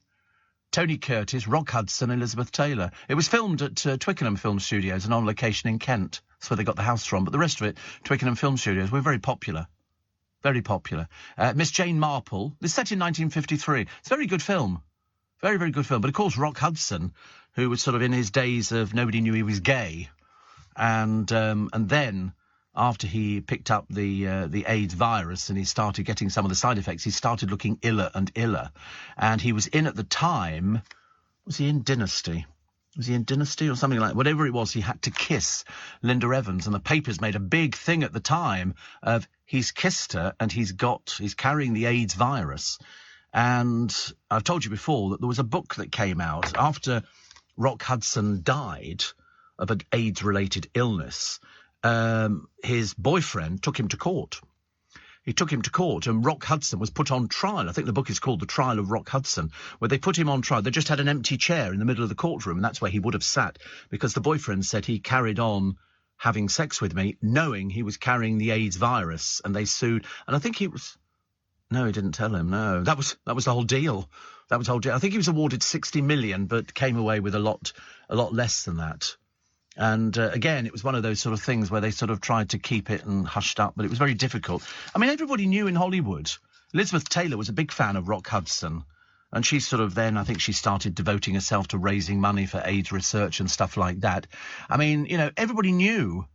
Tony Curtis, Rock Hudson, Elizabeth Taylor. It was filmed at Twickenham Film Studios and on location in Kent. That's where they got the house from. But the rest of it, Twickenham Film Studios, were very popular. Very popular. Miss Jane Marple. It's set in 1953. It's a very good film. Very, very good film. But, of course, Rock Hudson, who was sort of in his days of nobody knew he was gay. And then... after he picked up the AIDS virus and he started getting some of the side effects, he started looking iller and iller. And he was in, at the time, was he in Dynasty? Was he in Dynasty or something like that? Whatever it was, he had to kiss Linda Evans. And the papers made a big thing at the time of he's kissed her and he's carrying the AIDS virus. And I've told you before that there was a book that came out after Rock Hudson died of an AIDS-related illness. His boyfriend took him to court. He took him to court, and Rock Hudson was put on trial. I think the book is called The Trial of Rock Hudson, where they put him on trial. They just had an empty chair in the middle of the courtroom, and that's where he would have sat, because the boyfriend said he carried on having sex with me, knowing he was carrying the AIDS virus, and they sued. And I think he was... No, he didn't tell him, no. That was the whole deal. That was the whole deal. I think he was awarded 60 million, but came away with a lot less than that. And again, it was one of those sort of things where they sort of tried to keep it and hushed up, but it was very difficult. I mean, everybody knew in Hollywood. Elizabeth Taylor was a big fan of Rock Hudson. And she sort of then, I think she started devoting herself to raising money for AIDS research and stuff like that. I mean, everybody knew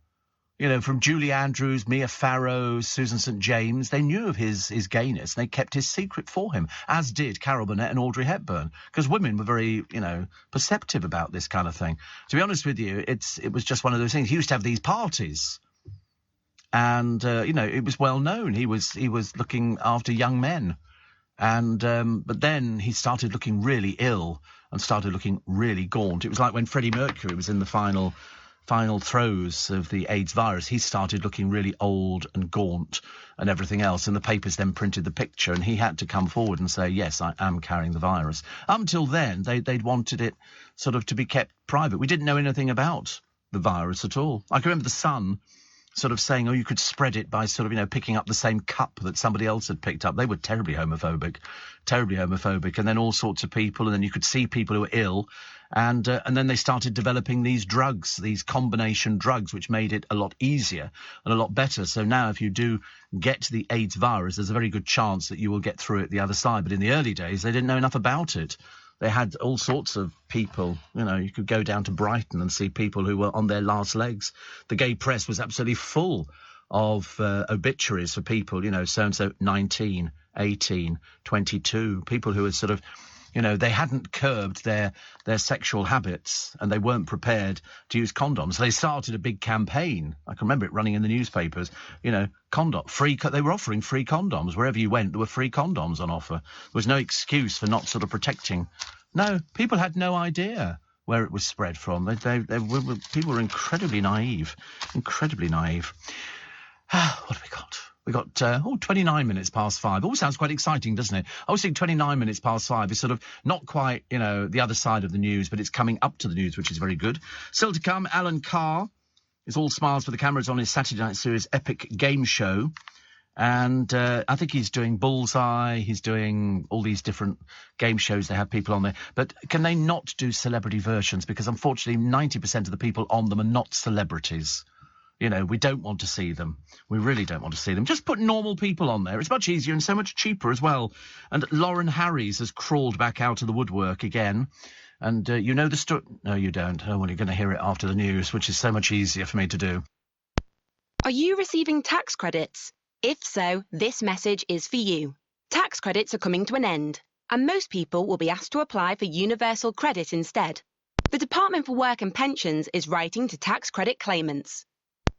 You know, from Julie Andrews, Mia Farrow, Susan St. James, they knew of his gayness and they kept his secret for him, as did Carol Burnett and Audrey Hepburn, because women were very, perceptive about this kind of thing. To be honest with you, it was just one of those things. He used to have these parties and, it was well known. He was looking after young men. And but then he started looking really ill and started looking really gaunt. It was like when Freddie Mercury was in the final throes of the AIDS virus. He started looking really old and gaunt and everything else, and the papers then printed the picture, and he had to come forward and say, yes, I am carrying the virus. Up until then, they'd wanted it sort of to be kept private. We didn't know anything about the virus at all. I can remember The Sun sort of saying, you could spread it by sort of, picking up the same cup that somebody else had picked up. They were terribly homophobic. And then all sorts of people, and then you could see people who were ill. And then they started developing these drugs, these combination drugs, which made it a lot easier and a lot better. So now if you do get the AIDS virus, there's a very good chance that you will get through it the other side. But in the early days, they didn't know enough about it. They had all sorts of people, you could go down to Brighton and see people who were on their last legs. The gay press was absolutely full of obituaries for people, so-and-so 19, 18, 22, people who were sort of, they hadn't curbed their sexual habits and they weren't prepared to use condoms. So they started a big campaign. I can remember it running in the newspapers, they were offering free condoms. Wherever you went, there were free condoms on offer. There was no excuse for not sort of protecting. No, people had no idea where it was spread from. People were incredibly naive. What have we got? We got 29 minutes past 5. All sounds quite exciting, doesn't it? I was thinking 29 minutes past 5 is sort of not quite, the other side of the news, but it's coming up to the news, which is very good. Still to come, Alan Carr is all smiles for the cameras on his Saturday night series Epic Game Show. And I think he's doing Bullseye. He's doing all these different game shows. They have people on there. But can they not do celebrity versions? Because unfortunately, 90% of the people on them are not celebrities. We don't want to see them. We really don't want to see them. Just put normal people on there. It's much easier and so much cheaper as well. And Lauren Harries has crawled back out of the woodwork again. And you know the story. No, you don't. Oh, well, you're going to hear it after the news, which is so much easier for me to do. Are you receiving tax credits? If so, this message is for you. Tax credits are coming to an end, and most people will be asked to apply for universal credit instead. The Department for Work and Pensions is writing to tax credit claimants.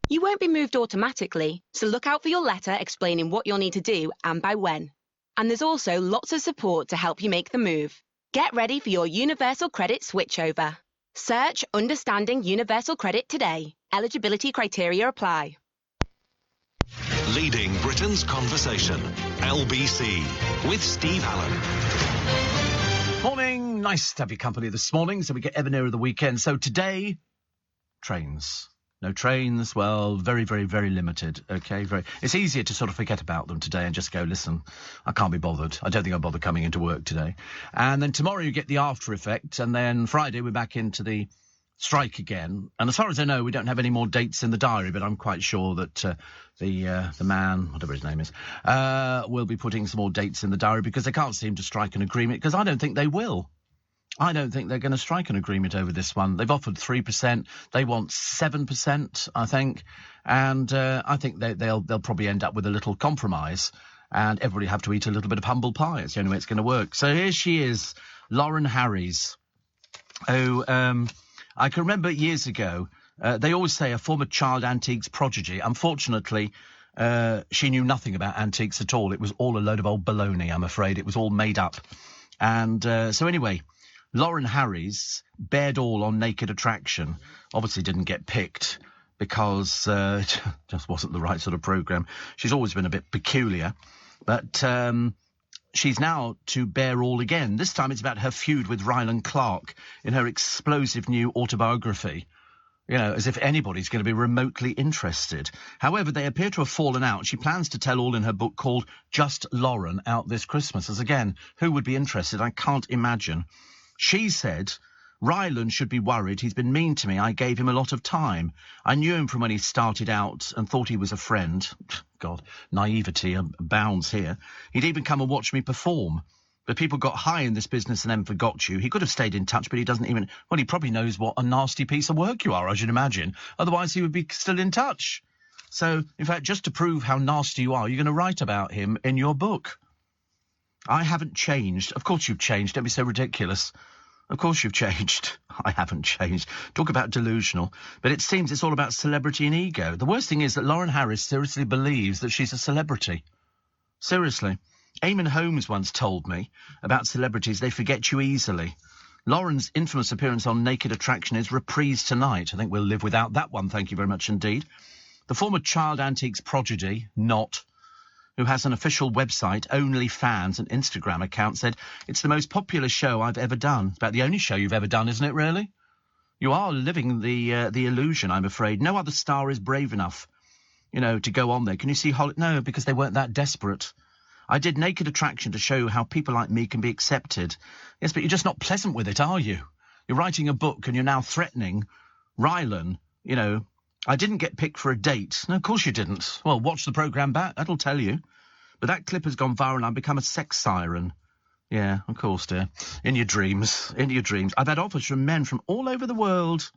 You won't be moved automatically, so look out for your letter explaining what you'll need to do and by when. And there's also lots of support to help you make the move. Get ready for your universal credit switchover. Search Understanding Universal Credit today. Eligibility criteria apply. Leading Britain's conversation. LBC with Steve Allen. Morning. Nice to have your company this morning, so we get ever nearer the weekend. So today, trains. No trains, well, very, very, very limited, OK? It's easier to sort of forget about them today and just go, listen, I can't be bothered. I don't think I'll bother coming into work today. And then tomorrow you get the after effect, and then Friday we're back into the strike again. And as far as I know, we don't have any more dates in the diary, but I'm quite sure that the man, whatever his name is, will be putting some more dates in the diary because they can't seem to strike an agreement, because I don't think they will. I don't think they're going to strike an agreement over this one. They've offered 3%. They want 7%, I think. And I think they'll probably end up with a little compromise. And everybody have to eat a little bit of humble pie. It's the only way it's going to work. So here she is, Lauren Harries, who I can remember years ago, they always say a former child antiques prodigy. Unfortunately, she knew nothing about antiques at all. It was all a load of old baloney, I'm afraid. It was all made up. And so anyway, Lauren Harries bared all on Naked Attraction. Obviously didn't get picked because it just wasn't the right sort of programme. She's always been a bit peculiar. But she's now to bear all again. This time it's about her feud with Rylan Clark in her explosive new autobiography. As if anybody's going to be remotely interested. However, they appear to have fallen out. She plans to tell all in her book called Just Lauren out this Christmas. As again, who would be interested? I can't imagine. She said, Rylan should be worried. He's been mean to me. I gave him a lot of time. I knew him from when he started out and thought he was a friend. God, naivety abounds here. He'd even come and watch me perform. But people got high in this business and then forgot you. He could have stayed in touch, but he doesn't even... Well, he probably knows what a nasty piece of work you are, I should imagine. Otherwise, he would be still in touch. So, in fact, just to prove how nasty you are, you're going to write about him in your book. I haven't changed. Of course you've changed. Don't be so ridiculous. Of course you've changed. I haven't changed. Talk about delusional. But it seems it's all about celebrity and ego. The worst thing is that Lauren Harris seriously believes that she's a celebrity. Seriously. Eamon Holmes once told me about celebrities, they forget you easily. Lauren's infamous appearance on Naked Attraction is reprised tonight. I think we'll live without that one, thank you very much indeed. The former child antiques prodigy, who has an official website, OnlyFans, and Instagram account, said, "It's the most popular show I've ever done." It's about the only show you've ever done, isn't it, really? You are living the illusion, I'm afraid. No other star is brave enough, to go on there. Can you see No, because they weren't that desperate. I did Naked Attraction to show how people like me can be accepted. Yes, but you're just not pleasant with it, are you? You're writing a book and you're now threatening Rylan, I didn't get picked for a date. No, of course you didn't. Well, watch the programme back. That'll tell you. But that clip has gone viral and I've become a sex siren. Yeah, of course, dear. In your dreams. In your dreams. I've had offers from men from all over the world.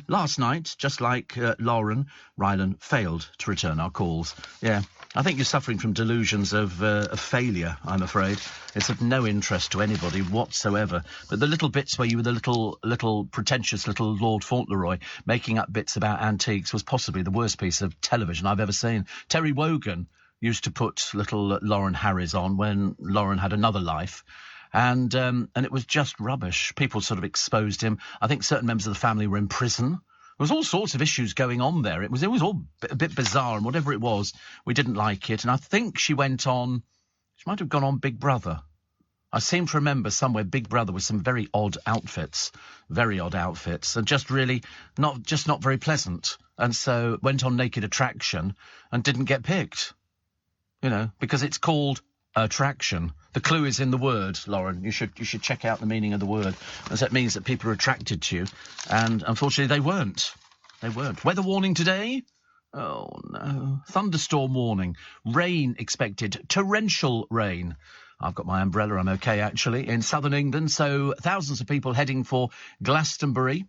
Last night, just like Rylan failed to return our calls. Yeah, I think you're suffering from delusions of failure, I'm afraid. It's of no interest to anybody whatsoever. But the little bits where you were the little pretentious little Lord Fauntleroy making up bits about antiques was possibly the worst piece of television I've ever seen. Terry Wogan used to put little Lauren Harris on when Lauren had another life. And it was just rubbish. People sort of exposed him. I think certain members of the family were in prison. There was all sorts of issues going on there. It was all a bit bizarre, and whatever it was, we didn't like it. And I think she might have gone on Big Brother. I seem to remember somewhere Big Brother with some very odd outfits, and just really not very pleasant. And so went on Naked Attraction and didn't get picked, because it's called attraction. The clue is in the word, Lauren. You should check out the meaning of the word. As that means that people are attracted to you. And unfortunately they weren't. Weather warning today? Oh no. Thunderstorm warning. Rain expected. Torrential rain. I've got my umbrella, I'm okay actually, in southern England. So thousands of people heading for Glastonbury.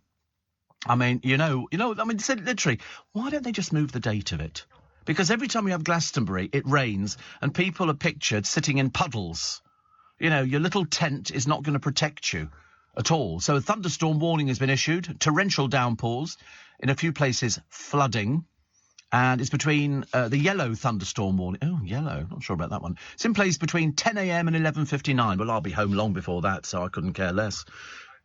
I mean, literally, why don't they just move the date of it? Because every time you have Glastonbury, it rains and people are pictured sitting in puddles. Your little tent is not going to protect you at all. So a thunderstorm warning has been issued, torrential downpours, in a few places flooding. And it's between the yellow thunderstorm warning. Oh, yellow. Not sure about that one. It's in place between 10 a.m. and 11:59. Well, I'll be home long before that, so I couldn't care less.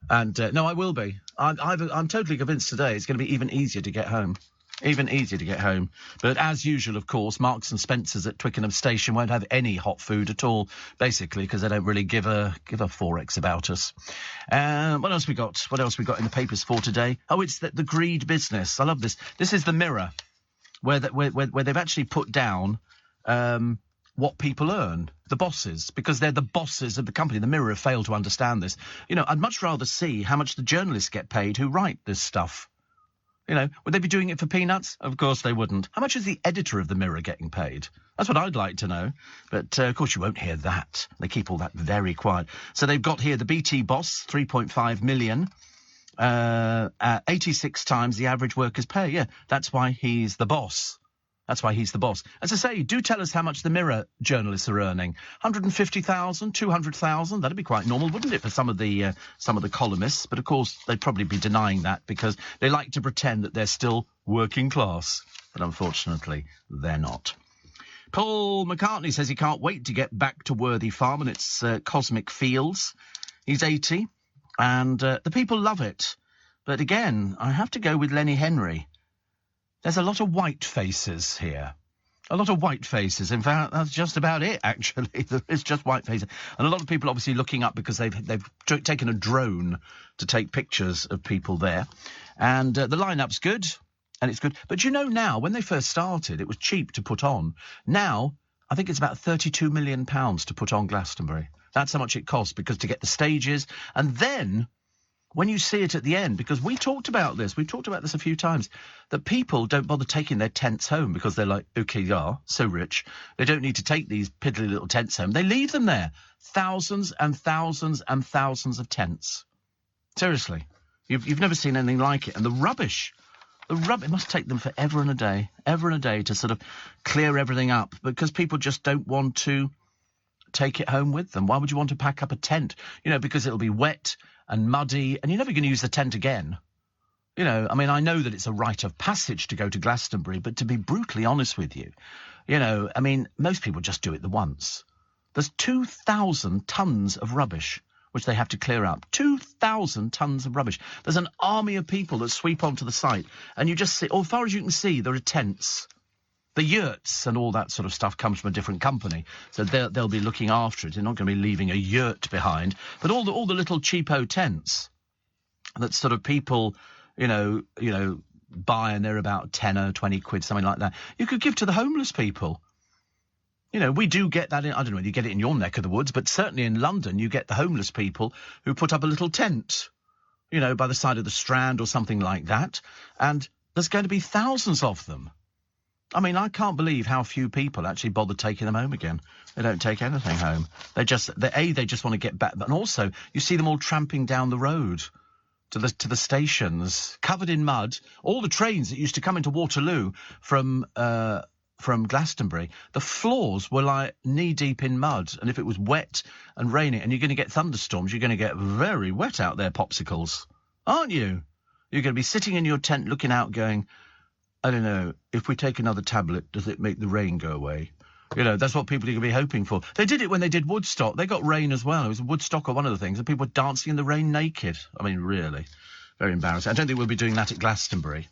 And no, I will be. I'm totally convinced today it's going to be even easier to get home. But as usual, of course, Marks and Spencer's at Twickenham Station won't have any hot food at all, basically, because they don't really give a forex about us. What else we got? What else we got in the papers for today? Oh, it's the greed business. I love this. This is the Mirror, where they've actually put down what people earn, the bosses, because they're the bosses of the company. The Mirror have failed to understand this. I'd much rather see how much the journalists get paid who write this stuff. Would they be doing it for peanuts? Of course they wouldn't. How much is the editor of the Mirror getting paid? That's what I'd like to know. But, of course, you won't hear that. They keep all that very quiet. So they've got here the BT boss, 3.5 million, 86 times the average worker's pay. Yeah, that's why he's the boss. As I say, do tell us how much the Mirror journalists are earning. 150,000, 200,000. That'd be quite normal, wouldn't it, for some of the columnists? But of course, they'd probably be denying that because they like to pretend that they're still working class. But unfortunately, they're not. Paul McCartney says he can't wait to get back to Worthy Farm and its cosmic fields. He's 80, and the people love it. But again, I have to go with Lenny Henry. There's a lot of white faces here. A lot of white faces. In fact, that's just about it, actually. It's just white faces. And a lot of people obviously looking up because they've taken a drone to take pictures of people there. And the line-up's good, and it's good. But now, when they first started, it was cheap to put on. Now, I think it's about £32 million to put on Glastonbury. That's how much it costs, because to get the stages. And then, when you see it at the end, because we've talked about this a few times, that people don't bother taking their tents home because they're like, okay, yeah, so rich. They don't need to take these piddly little tents home. They leave them there. Thousands and thousands and thousands of tents. Seriously. You've never seen anything like it. And the rubbish It must take them forever and a day to sort of clear everything up, because people just don't want to take it home with them. Why would you want to pack up a tent? Because it'll be wet and muddy, and you're never going to use the tent again. I mean, I know that it's a rite of passage to go to Glastonbury, but to be brutally honest with you, I mean, most people just do it the once. There's 2,000 tons of rubbish which they have to clear up. 2,000 tons of rubbish. There's an army of people that sweep onto the site, and you just see, as far as you can see, there are tents. The yurts and all that sort of stuff comes from a different company, so they'll be looking after it. They're not going to be leaving a yurt behind. But all the little cheapo tents that sort of people, buy, and they're about 10 or 20 quid, something like that, you could give to the homeless people. We do get that in, I don't know whether you get it in your neck of the woods, but certainly in London you get the homeless people who put up a little tent, by the side of the Strand or something like that, and there's going to be thousands of them. I mean, I can't believe how few people actually bother taking them home again. They don't take anything home. They just want to get back, and also you see them all tramping down the road to the stations, covered in mud. All the trains that used to come into Waterloo from Glastonbury, the floors were like knee-deep in mud, and if it was wet and raining, and you're going to get thunderstorms, you're going to get very wet out there, popsicles, aren't you? You're going to be sitting in your tent looking out going, I don't know, if we take another tablet, does it make the rain go away? That's what people are going to be hoping for. They did it when they did Woodstock. They got rain as well. It was Woodstock or one of the things, and people were dancing in the rain naked. I mean, really, very embarrassing. I don't think we'll be doing that at Glastonbury.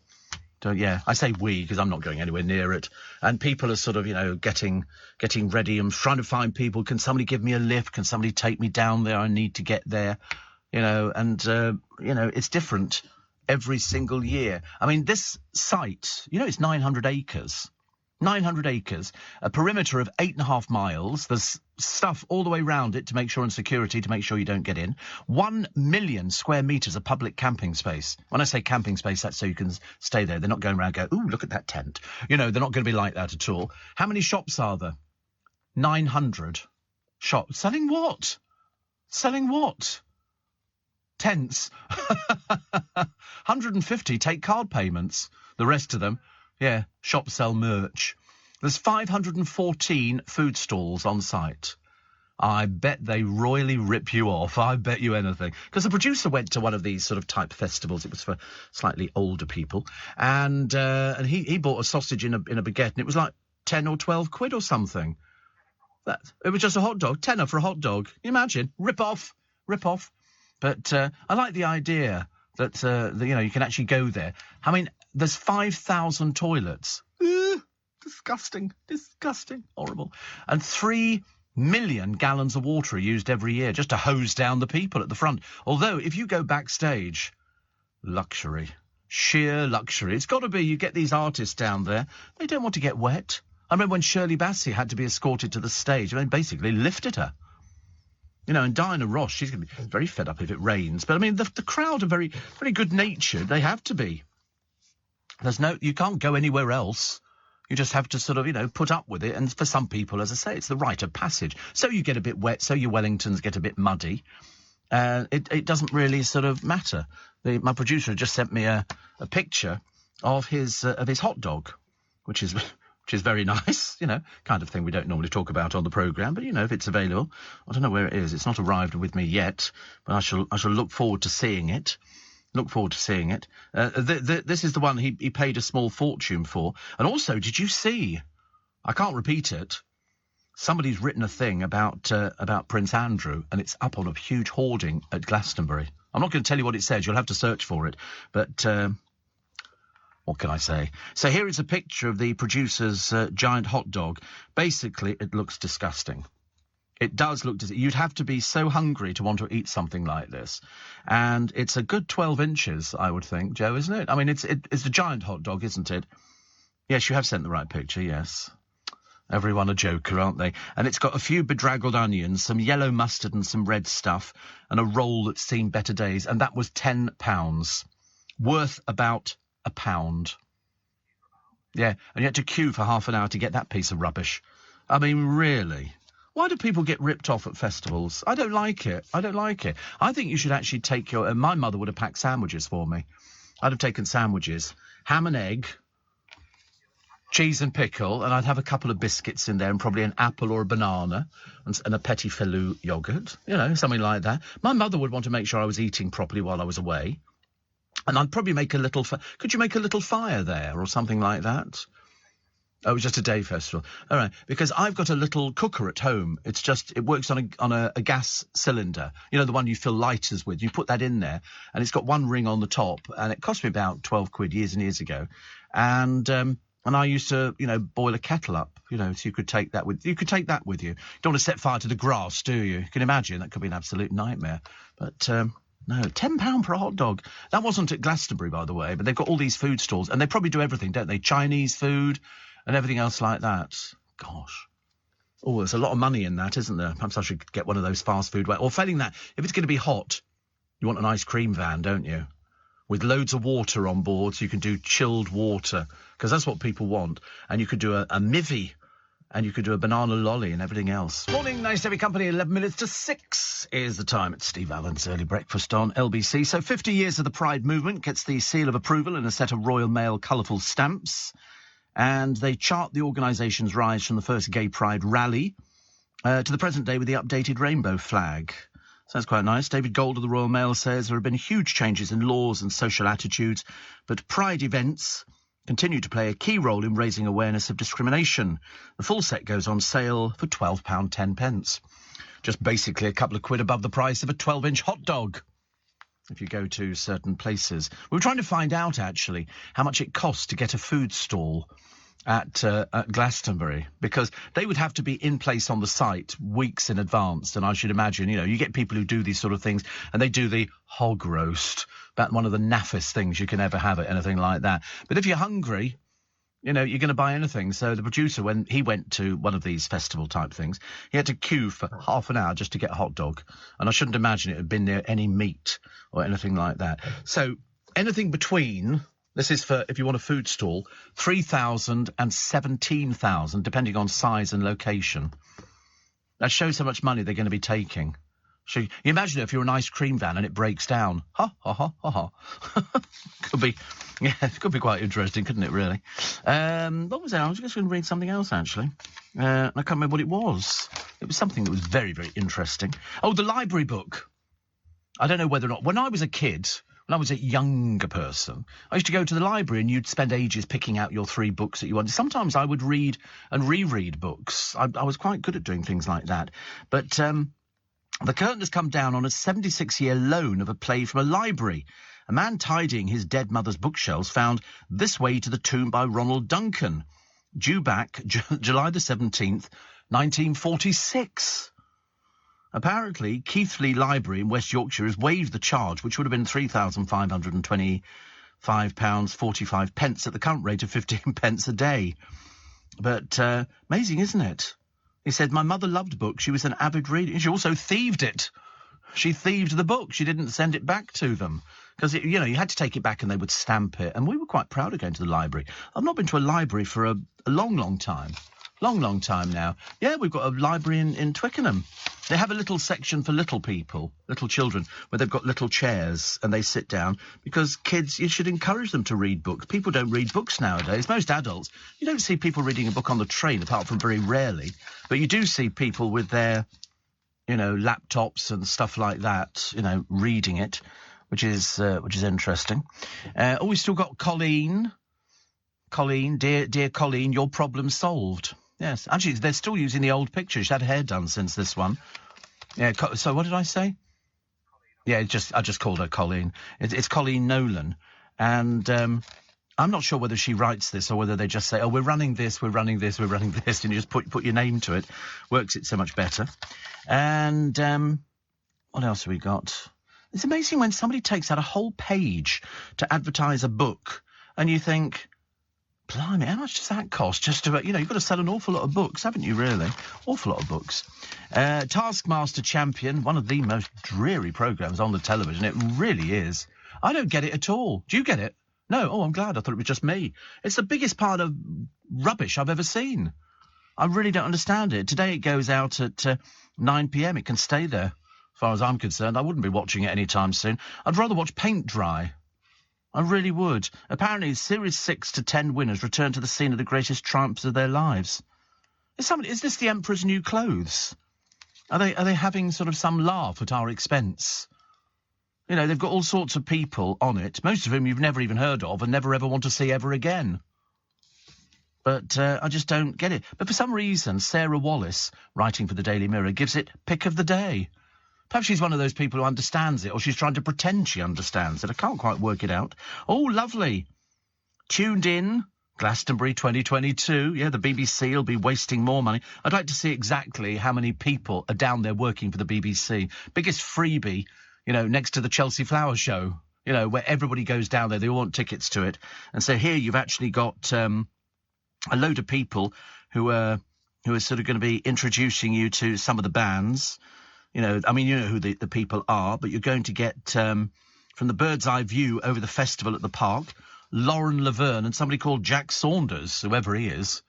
I say we because I'm not going anywhere near it. And people are sort of, getting ready and trying to find people. Can somebody give me a lift? Can somebody take me down there? I need to get there. It's different every single year. I mean, this site, it's 900 acres. 900 acres, a perimeter of 8.5 miles. There's stuff all the way round it to make sure, and security to make sure you don't get in. 1 million square metres of public camping space. When I say camping space, that's so you can stay there. They're not going around and go, ooh, look at that tent. They're not going to be like that at all. How many shops are there? 900 shops. Selling what? Selling what? Tents. 150 take card payments. The rest of them, shops sell merch. There's 514 food stalls on site. I bet they royally rip you off. I bet you anything. Because the producer went to one of these sort of type festivals. It was for slightly older people. And he bought a sausage in a baguette, and it was like 10 or 12 quid or something. It was just a hot dog. Tenner for a hot dog. Can you imagine? Rip off. But I like the idea that, you can actually go there. I mean, there's 5,000 toilets. Disgusting, horrible. And 3 million gallons of water are used every year just to hose down the people at the front. Although, if you go backstage, luxury, sheer luxury. It's got to be. You get these artists down there, they don't want to get wet. I remember when Shirley Bassey had to be escorted to the stage. I mean, basically lifted her. And Diana Ross, she's going to be very fed up if it rains. But, I mean, the crowd are very, very good-natured. They have to be. You can't go anywhere else. You just have to sort of, put up with it. And for some people, as I say, it's the rite of passage. So you get a bit wet, so your Wellingtons get a bit muddy. It doesn't really sort of matter. My producer just sent me a picture of his hot dog, which is very nice, kind of thing we don't normally talk about on the programme. But, if it's available, I don't know where it is. It's not arrived with me yet, but I shall look forward to seeing it. This is the one he paid a small fortune for. And also, did you see? I can't repeat it. Somebody's written a thing about Prince Andrew, and it's up on a huge hoarding at Glastonbury. I'm not going to tell you what it says. You'll have to search for it. But what can I say? So here is a picture of the producer's giant hot dog. Basically, it looks disgusting. It does look disgusting. You'd have to be so hungry to want to eat something like this. And it's a good 12 inches, I would think, Joe, isn't it? I mean, it's a giant hot dog, isn't it? Yes, you have sent the right picture, yes. Everyone a joker, aren't they? And it's got a few bedraggled onions, some yellow mustard and some red stuff, and a roll that's seen better days. And that was £10. Worth about £1. Yeah, and you had to queue for half an hour to get that piece of rubbish. I mean, really? Why do people get ripped off at festivals? I don't like it. I think you should actually take my mother would have packed sandwiches for me. I'd have taken sandwiches ham and egg, cheese and pickle, and I'd have a couple of biscuits in there and probably an apple or a banana and a Petit Filou yoghurt, something like that. My mother would want to make sure I was eating properly while I was away. And I'd probably make a little... Could you make a little fire there or something like that? Oh, it was just a day festival. All right, because I've got a little cooker at home. It works on a gas cylinder, the one you fill lighters with. You put that in there, and it's got one ring on the top, and it cost me about 12 quid years and years ago. And I used to, boil a kettle up, so you could take that with you. You don't want to set fire to the grass, do you? You can imagine that could be an absolute nightmare. But no, £10 for a hot dog. That wasn't at Glastonbury, by the way, but they've got all these food stalls, and they probably do everything, don't they? Chinese food and everything else like that. Gosh. Oh, there's a lot of money in that, isn't there? Perhaps I should get one of those fast food... Or failing that, if it's going to be hot, you want an ice cream van, don't you? With loads of water on board, so you can do chilled water, because that's what people want. And you could do a Mivvy, and you could do a banana lolly and everything else. Morning, nice to have your company. 11 minutes to 6 is the time. It's Steve Allen's Early Breakfast on LBC. So 50 years of the Pride movement gets the seal of approval and a set of Royal Mail colourful stamps. And they chart the organisation's rise from the first Gay Pride rally to the present day with the updated rainbow flag. Sounds quite nice. David Gold of the Royal Mail says there have been huge changes in laws and social attitudes, but Pride events continue to play a key role in raising awareness of discrimination. The full set goes on sale for £12.10. Just basically a couple of quid above the price of a 12-inch hot dog, if you go to certain places. We were trying to find out, actually, how much it costs to get a food stall at Glastonbury, because they would have to be in place on the site weeks in advance. And I should imagine, you get people who do these sort of things, and they do the hog roast, about one of the naffest things you can ever have at anything like that. But if you're hungry, you're going to buy anything. So the producer, when he went to one of these festival type things, he had to queue for half an hour just to get a hot dog. And I shouldn't imagine it had been near any meat or anything like that. So anything between... This is for, if you want a food stall, 3,000 and 17,000, depending on size and location. That shows how much money they're going to be taking. So you imagine if you're an ice cream van and it breaks down. Ha, ha, ha, ha, ha. It could be quite interesting, couldn't it, really? What was that? I was just going to read something else, actually. I can't remember what it was. It was something that was very, very interesting. Oh, the library book. I don't know whether or not... When I was a kid... When I was a younger person, I used to go to the library and you'd spend ages picking out your 3 books that you wanted. Sometimes I would read and reread books. I was quite good at doing things like that. But the curtain has come down on a 76-year loan of a play from a library. A man tidying his dead mother's bookshelves found This Way to the Tomb by Ronald Duncan, due back July the 17th, 1946. Apparently, Keighley Library in West Yorkshire has waived the charge, which would have been £3,525.45 at the current rate of 15 pence a day. But amazing, isn't it? He said, my mother loved books. She was an avid reader. She also thieved it. She thieved the book. She didn't send it back to them. Because, you had to take it back and they would stamp it. And we were quite proud of going to the library. I've not been to a library for a long, long time. Long time now. Yeah, we've got a library in Twickenham. They have a little section for little people, little children, where they've got little chairs and they sit down, because kids, you should encourage them to read books. People don't read books nowadays. Most adults, you don't see people reading a book on the train, apart from very rarely. But you do see people with their, laptops and stuff like that, reading it, which is interesting. We've still got Colleen. Colleen, dear Colleen, your problem solved. Yes, actually, they're still using the old picture. She's had her hair done since this one. Yeah, so what did I say? Yeah, I just called her Colleen. It's Colleen Nolan. And I'm not sure whether she writes this or whether they just say, oh, we're running this, and you just put your name to it. Works it so much better. And what else have we got? It's amazing when somebody takes out a whole page to advertise a book, and you think... Blimey, how much does that cost? Just to, you've got to sell an awful lot of books, haven't you, really? Awful lot of books. Taskmaster Champion, one of the most dreary programmes on the television. It really is. I don't get it at all. Do you get it? No? Oh, I'm glad. I thought it was just me. It's the biggest part of rubbish I've ever seen. I really don't understand it. Today it goes out at 9 p.m. It can stay there, as far as I'm concerned. I wouldn't be watching it any time soon. I'd rather watch paint dry. I really would. Apparently, Series 6 to 10 winners return to the scene of the greatest triumphs of their lives. Is this the Emperor's new clothes? Are they having sort of some laugh at our expense? You know, they've got all sorts of people on it, most of whom you've never even heard of and never ever want to see ever again. But I just don't get it. But for some reason, Sarah Wallace, writing for the Daily Mirror, gives it pick of the day. Perhaps she's one of those people who understands it, or she's trying to pretend she understands it. I can't quite work it out. Oh, lovely. Tuned in, Glastonbury 2022. Yeah, the BBC will be wasting more money. I'd like to see exactly how many people are down there working for the BBC. Biggest freebie, you know, next to the Chelsea Flower Show, you know, where everybody goes down there. They all want tickets to it. And so here you've actually got a load of people who are sort of going to be introducing you to some of the bands. You know, I mean, you know who the people are, but you're going to get, from the bird's eye view over the festival at the park, Lauren Laverne and somebody called Jack Saunders, whoever he is.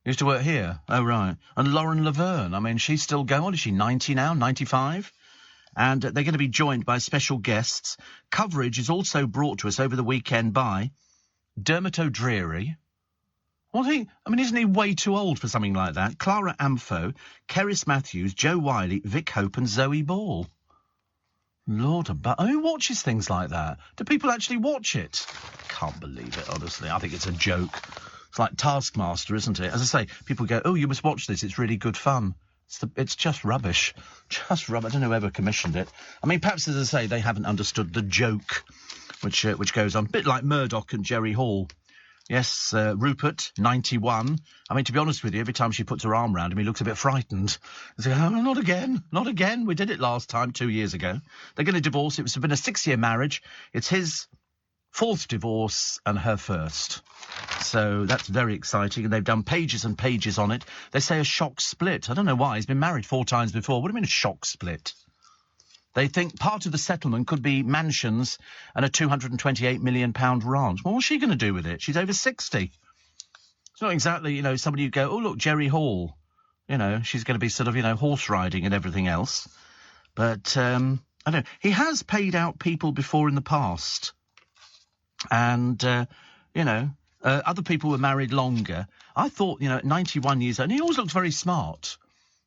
He used to work here. Oh, right. And Lauren Laverne, I mean, she's still going. What is she, 90 now, 95? And they're going to be joined by special guests. Coverage is also brought to us over the weekend by Dermot O'Dreary. Isn't he way too old for something like that? Clara Amfo, Cerys Matthews, Joe Wiley, Vic Hope and Zoe Ball. Lord above. Who watches things like that? Do people actually watch it? Can't believe it, honestly. I think it's a joke. It's like Taskmaster, isn't it? As I say, people go, oh, you must watch this. It's really good fun. It's just rubbish. Just rubbish. I don't know whoever commissioned it. I mean, perhaps, as I say, they haven't understood the joke which goes on. A bit like Murdoch and Jerry Hall. Yes, Rupert, 91. I mean, to be honest with you, every time she puts her arm around him, he looks a bit frightened. They say, oh, not again, not again. We did it last time, 2 years ago. They're going to divorce. It's been a 6-year marriage. It's his 4th divorce and her 1st. So that's very exciting. And they've done pages and pages on it. They say a shock split. I don't know why. He's been married 4 times before. What do you mean a shock split? They think part of the settlement could be mansions and a £228 million ranch. Well, what's she going to do with it? She's over 60. It's not exactly, you know, somebody you go, oh, look, Jerry Hall. You know, she's going to be sort of, you know, horse riding and everything else. But, I don't know. He has paid out people before in the past. And, you know, other people were married longer. I thought, you know, at 91 years old, and he always looks very smart.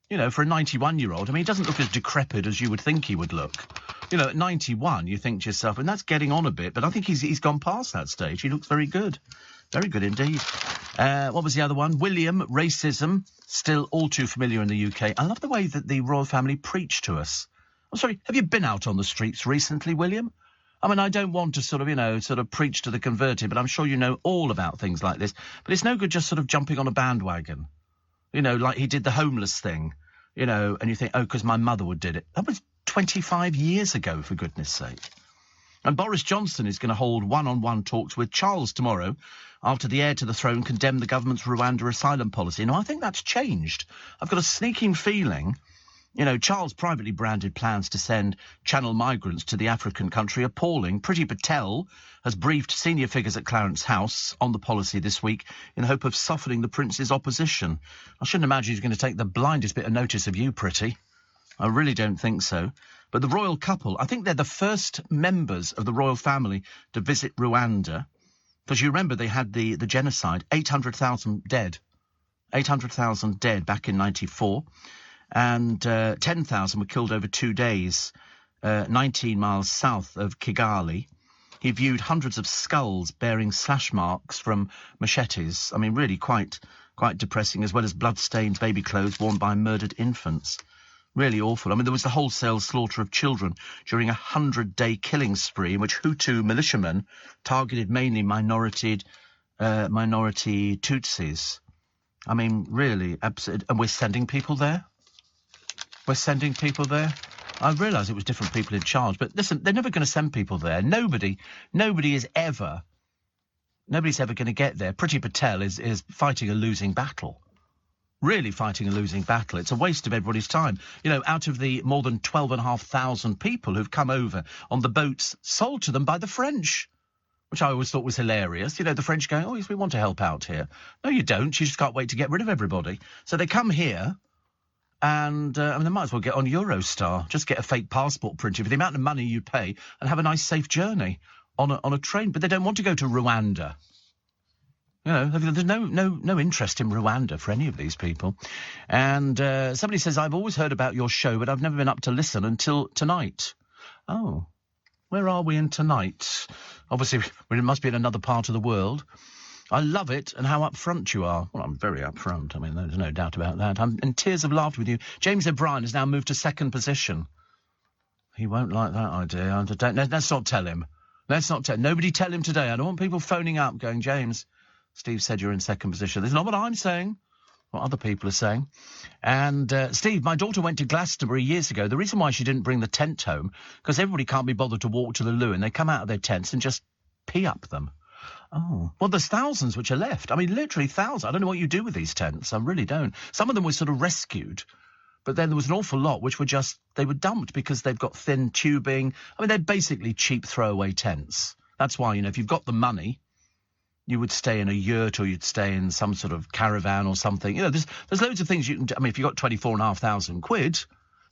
You know, for a 91-year-old, I mean, he doesn't look as decrepit as you would think he would look. You know, at 91, you think to yourself, and that's getting on a bit, but I think he's gone past that stage. He looks very good. Very good indeed. What was the other one? William, racism, still all too familiar in the UK. I love the way that the royal family preach to us. I'm sorry, have you been out on the streets recently, William? I mean, I don't want to sort of preach to the converted, but I'm sure you know all about things like this. But it's no good just sort of jumping on a bandwagon. You know, like he did the homeless thing, you know, and you think, oh, because my mother did it. That was 25 years ago, for goodness sake. And Boris Johnson is going to hold one-on-one talks with Charles tomorrow after the heir to the throne condemned the government's Rwanda asylum policy. Now, I think that's changed. I've got a sneaking feeling, you know, Charles' privately branded plans to send Channel migrants to the African country are appalling. Priti Patel has briefed senior figures at Clarence House on the policy this week in the hope of softening the prince's opposition. I shouldn't imagine he's going to take the blindest bit of notice of you, Priti. I really don't think so. But the royal couple, I think they're the first members of the royal family to visit Rwanda. Because you remember they had the genocide, 800,000 dead. 800,000 dead back in 94. And 10,000 were killed over 2 days, 19 miles south of Kigali. He viewed hundreds of skulls bearing slash marks from machetes. I mean, really quite depressing, as well as blood-stained baby clothes worn by murdered infants. Really awful. I mean, there was the wholesale slaughter of children during a 100-day killing spree in which Hutu militiamen targeted mainly minority Tutsis. I mean, really absurd. And we're sending people there? We're sending people there? I realise it was different people in charge, but listen, they're never going to send people there. Nobody's ever going to get there. Priti Patel is fighting a losing battle. Really fighting a losing battle. It's a waste of everybody's time. You know, out of the more than 12,500 people who've come over on the boats sold to them by the French, which I always thought was hilarious. You know, the French going, oh, yes, we want to help out here. No, you don't. You just can't wait to get rid of everybody. So they come here. And, I mean, they might as well get on Eurostar. Just get a fake passport printed for the amount of money you pay and have a nice, safe journey. on a train, but they don't want to go to Rwanda. You know, there's no interest in Rwanda for any of these people. And somebody says, I've always heard about your show, but I've never been up to listen until tonight. Oh, where are we in tonight? Obviously, it must be in another part of the world. I love it, and how upfront you are. Well, I'm very upfront. I mean, there's no doubt about that. I'm in tears of laughter with you. James O'Brien has now moved to second position. He won't like that idea. Let's not tell him. Nobody tell him today. I don't want people phoning up going, James, Steve said you're in second position. That's not what I'm saying. What other people are saying. And, Steve, my daughter went to Glastonbury years ago. The reason why she didn't bring the tent home, because everybody can't be bothered to walk to the loo, and they come out of their tents and just pee up them. Oh, well, there's thousands which are left. I mean, literally thousands. I don't know what you do with these tents. I really don't. Some of them were sort of rescued, but then there was an awful lot which were just, they were dumped because they've got thin tubing. I mean, they're basically cheap throwaway tents. That's why, you know, if you've got the money, you would stay in a yurt or you'd stay in some sort of caravan or something. You know, there's loads of things you can do. I mean, if you've got 24,500 quid,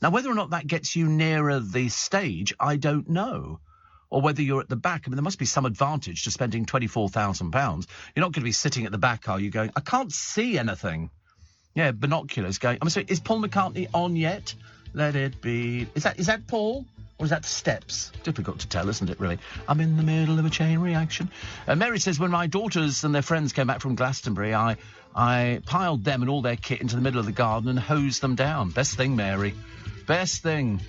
now whether or not that gets you nearer the stage, I don't know. Or whether you're at the back. I mean, there must be some advantage to spending £24,000. You're not going to be sitting at the back, are you, going, I can't see anything. Yeah, binoculars going. I'm sorry, is Paul McCartney on yet? Let it be. Is that Paul? Or is that Steps? Difficult to tell, isn't it, really? I'm in the middle of a chain reaction. Mary says, when my daughters and their friends came back from Glastonbury, I piled them and all their kit into the middle of the garden and hosed them down. Best thing, Mary. Best thing.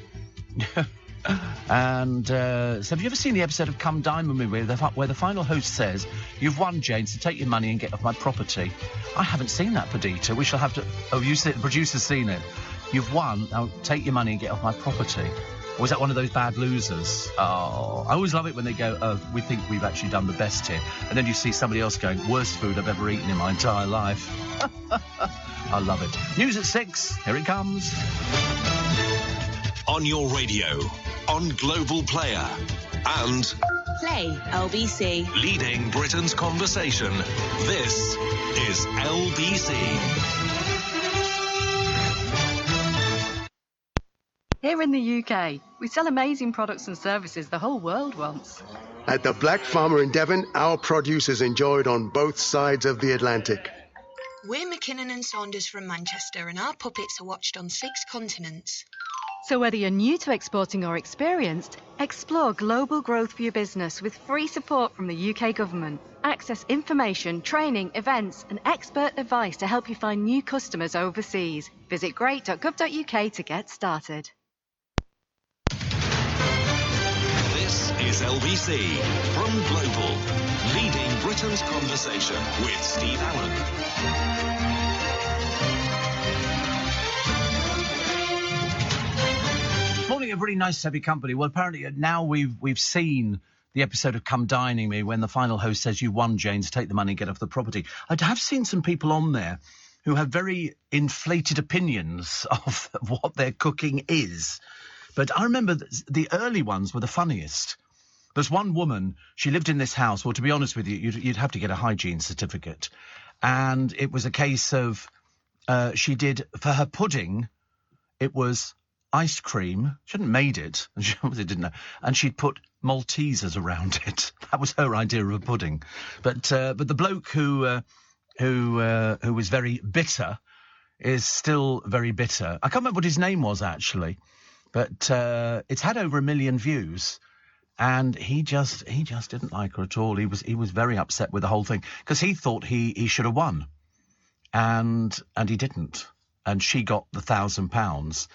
And so have you ever seen the episode of Come Dine With Me where the final host says, you've won, Jane, so take your money and get off my property? I haven't seen that, Perdita. We shall have to... Oh, the producer's seen it. You've won, now take your money and get off my property. Or is that one of those bad losers? Oh, I always love it when they go, oh, we think we've actually done the best here. And then you see somebody else going, worst food I've ever eaten in my entire life. I love it. News at 6. Here it comes. On your radio, on Global Player, and Play LBC. leading Britain's conversation. This is LBC. Here in the UK, we sell amazing products and services the whole world wants. At the Black Farmer in Devon, our produce is enjoyed on both sides of the Atlantic. We're McKinnon and Saunders from Manchester, and our puppets are watched on 6 continents. So whether you're new to exporting or experienced, explore global growth for your business with free support from the UK government. Access information, training, events and expert advice to help you find new customers overseas. Visit great.gov.uk to get started. This is LBC from Global, leading Britain's conversation with Steve Allen. Morning, everybody. Nice to have your company. Well, apparently now we've seen the episode of Come Dining Me when the final host says you won, Jane, to take the money and get off the property. I have seen some people on there who have very inflated opinions of what their cooking is. But I remember the early ones were the funniest. There's one woman, she lived in this house. Well, to be honest with you, you'd have to get a hygiene certificate. And it was a case of she did, for her pudding, it was ice cream. She hadn't made it, and she obviously didn't know. And she'd put Maltesers around it. That was her idea of a pudding. But the bloke who was very bitter is still very bitter. I can't remember what his name was, actually. But it's had over 1 million views. And he just didn't like her at all. He was very upset with the whole thing because he thought he should have won. And he didn't. And she got the £1,000.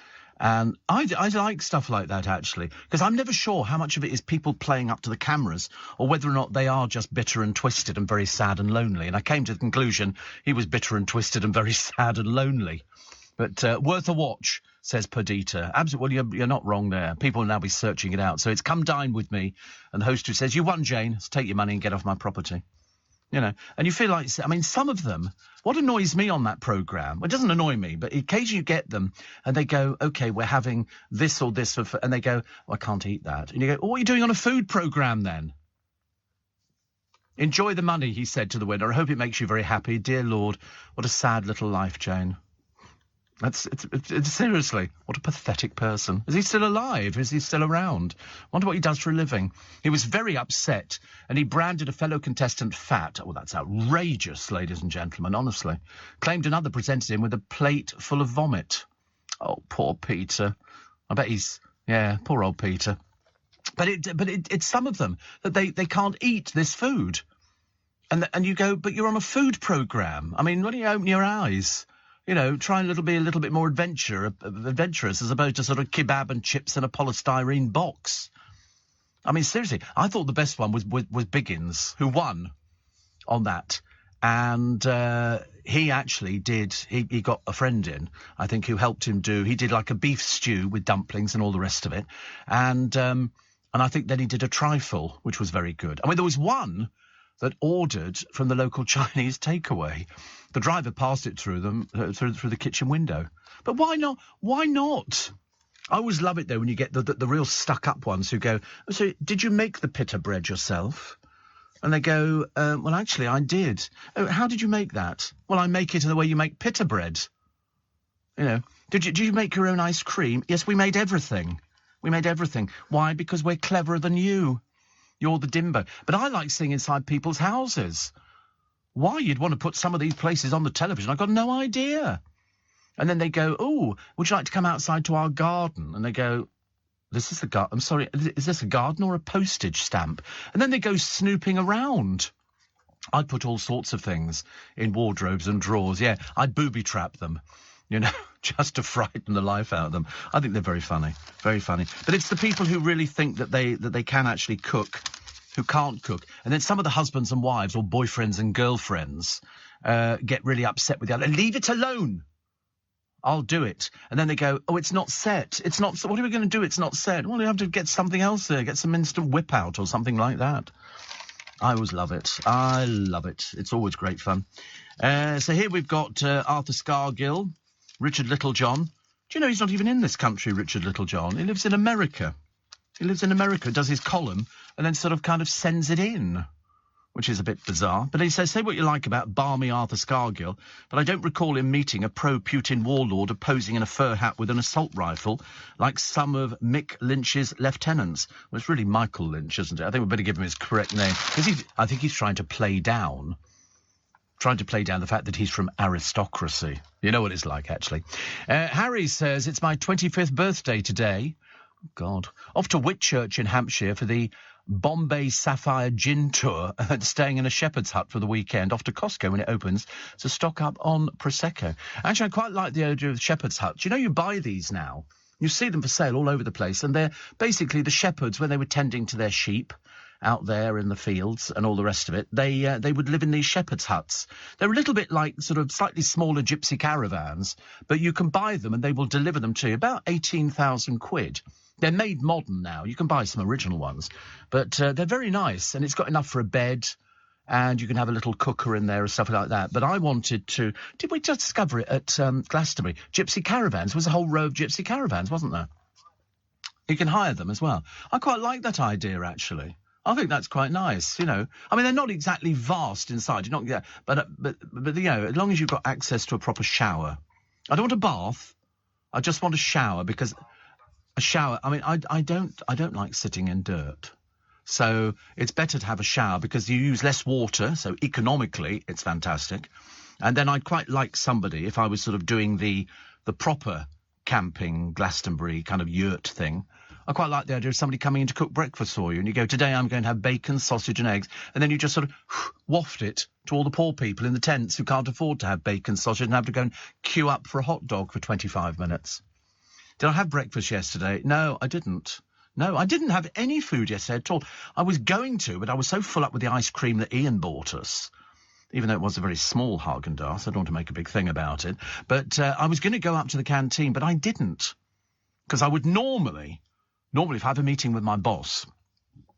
And I like stuff like that, actually, because I'm never sure how much of it is people playing up to the cameras or whether or not they are just bitter and twisted and very sad and lonely. And I came to the conclusion he was bitter and twisted and very sad and lonely. But worth a watch, says Perdita. Absolutely, well, you're not wrong there. People will now be searching it out. So it's Come Dine With Me, and the host who says, you won, Jane, so take your money and get off my property. You know, and you feel like, I mean, some of them, what annoys me on that programme, well, it doesn't annoy me, but occasionally you get them and they go, OK, we're having this or this, and they go, well, I can't eat that. And you go, well, what are you doing on a food programme then? Enjoy the money, he said to the winner. I hope it makes you very happy. Dear Lord, what a sad little life, Jane. It's seriously, what a pathetic person. Is he still alive? Is he still around? Wonder what he does for a living. He was very upset, and he branded a fellow contestant fat. Oh, that's outrageous, ladies and gentlemen, honestly. Claimed another presented him with a plate full of vomit. Oh, poor Peter. I bet poor old Peter. But it's some of them that they can't eat this food. And you go, but you're on a food programme. I mean, why don't you open your eyes? You know, try and be a little bit more adventurous as opposed to sort of kebab and chips in a polystyrene box. I mean, seriously, I thought the best one was Biggins, who won on that. And he actually did, he got a friend in, I think, who helped him he did like a beef stew with dumplings and all the rest of it. And I think then he did a trifle, which was very good. I mean, there was one that ordered from the local Chinese takeaway. The driver passed it through them, through the kitchen window. But why not? Why not? I always love it, though, when you get the real stuck-up ones who go, so did you make the pita bread yourself? And they go, well, actually, I did. Oh, how did you make that? Well, I make it in the way you make pita bread. You know, did you make your own ice cream? Yes, we made everything. We made everything. Why? Because we're cleverer than you. You're the dimbo. But I like seeing inside people's houses. Why you'd want to put some of these places on the television, I've got no idea. And then they go, oh, would you like to come outside to our garden? And they go, this is the garden. I'm sorry, is this a garden or a postage stamp? And then they go snooping around. I'd put all sorts of things in wardrobes and drawers. Yeah, I'd booby-trap them, you know, just to frighten the life out of them. I think they're very funny, very funny. But it's the people who really think that they can actually cook, who can't cook. And then some of the husbands and wives or boyfriends and girlfriends get really upset with the other. Leave it alone. I'll do it. And then they go, oh, it's not set. It's not. What are we going to do? It's not set. Well, you have to get something else there. Get some instant whip out or something like that. I always love it. I love it. It's always great fun. So here we've got Arthur Scargill, Richard Littlejohn. Do you know he's not even in this country, Richard Littlejohn? He lives in America. He lives in America, does his column, and then sort of kind of sends it in, which is a bit bizarre. But he says, say what you like about balmy Arthur Scargill, but I don't recall him meeting a pro-Putin warlord posing in a fur hat with an assault rifle like some of Mick Lynch's lieutenants. Well, it's really Michael Lynch, isn't it? I think we better give him his correct name. Because I think he's trying to play down the fact that he's from aristocracy. You know what it's like, actually. Harry says, it's my 25th birthday today. Oh, God. Off to Whitchurch in Hampshire for the Bombay Sapphire Gin Tour and staying in a shepherd's hut for the weekend. Off to Costco when it opens to stock up on Prosecco. Actually, I quite like the idea of shepherd's huts. You know, you buy these now. You see them for sale all over the place, and they're basically the shepherds, when they were tending to their sheep out there in the fields and all the rest of it, they would live in these shepherd's huts. They're a little bit like sort of slightly smaller gypsy caravans, but you can buy them and they will deliver them to you. About 18,000 quid. They're made modern now. You can buy some original ones. But they're very nice, and it's got enough for a bed, and you can have a little cooker in there and stuff like that. But I wanted to... Did we just discover it at Glastonbury? Gypsy caravans. There was a whole row of gypsy caravans, wasn't there? You can hire them as well. I quite like that idea, actually. I think that's quite nice, you know. I mean, they're not exactly vast inside. You're not... But you know, as long as you've got access to a proper shower. I don't want a bath. I just want a shower, because... A shower. I mean, I don't like sitting in dirt. So it's better to have a shower because you use less water. So economically, it's fantastic. And then I'd quite like somebody, if I was sort of doing the proper camping Glastonbury kind of yurt thing, I quite like the idea of somebody coming in to cook breakfast for you. And you go, today I'm going to have bacon, sausage and eggs. And then you just sort of waft it to all the poor people in the tents who can't afford to have bacon, sausage and have to go and queue up for a hot dog for 25 minutes. Did I have breakfast yesterday? No, I didn't. No, I didn't have any food yesterday at all. I was going to, but I was so full up with the ice cream that Ian bought us, even though it was a very small Haagen-Dazs. I don't want to make a big thing about it. But I was going to go up to the canteen, but I didn't. Because I would normally, if I have a meeting with my boss,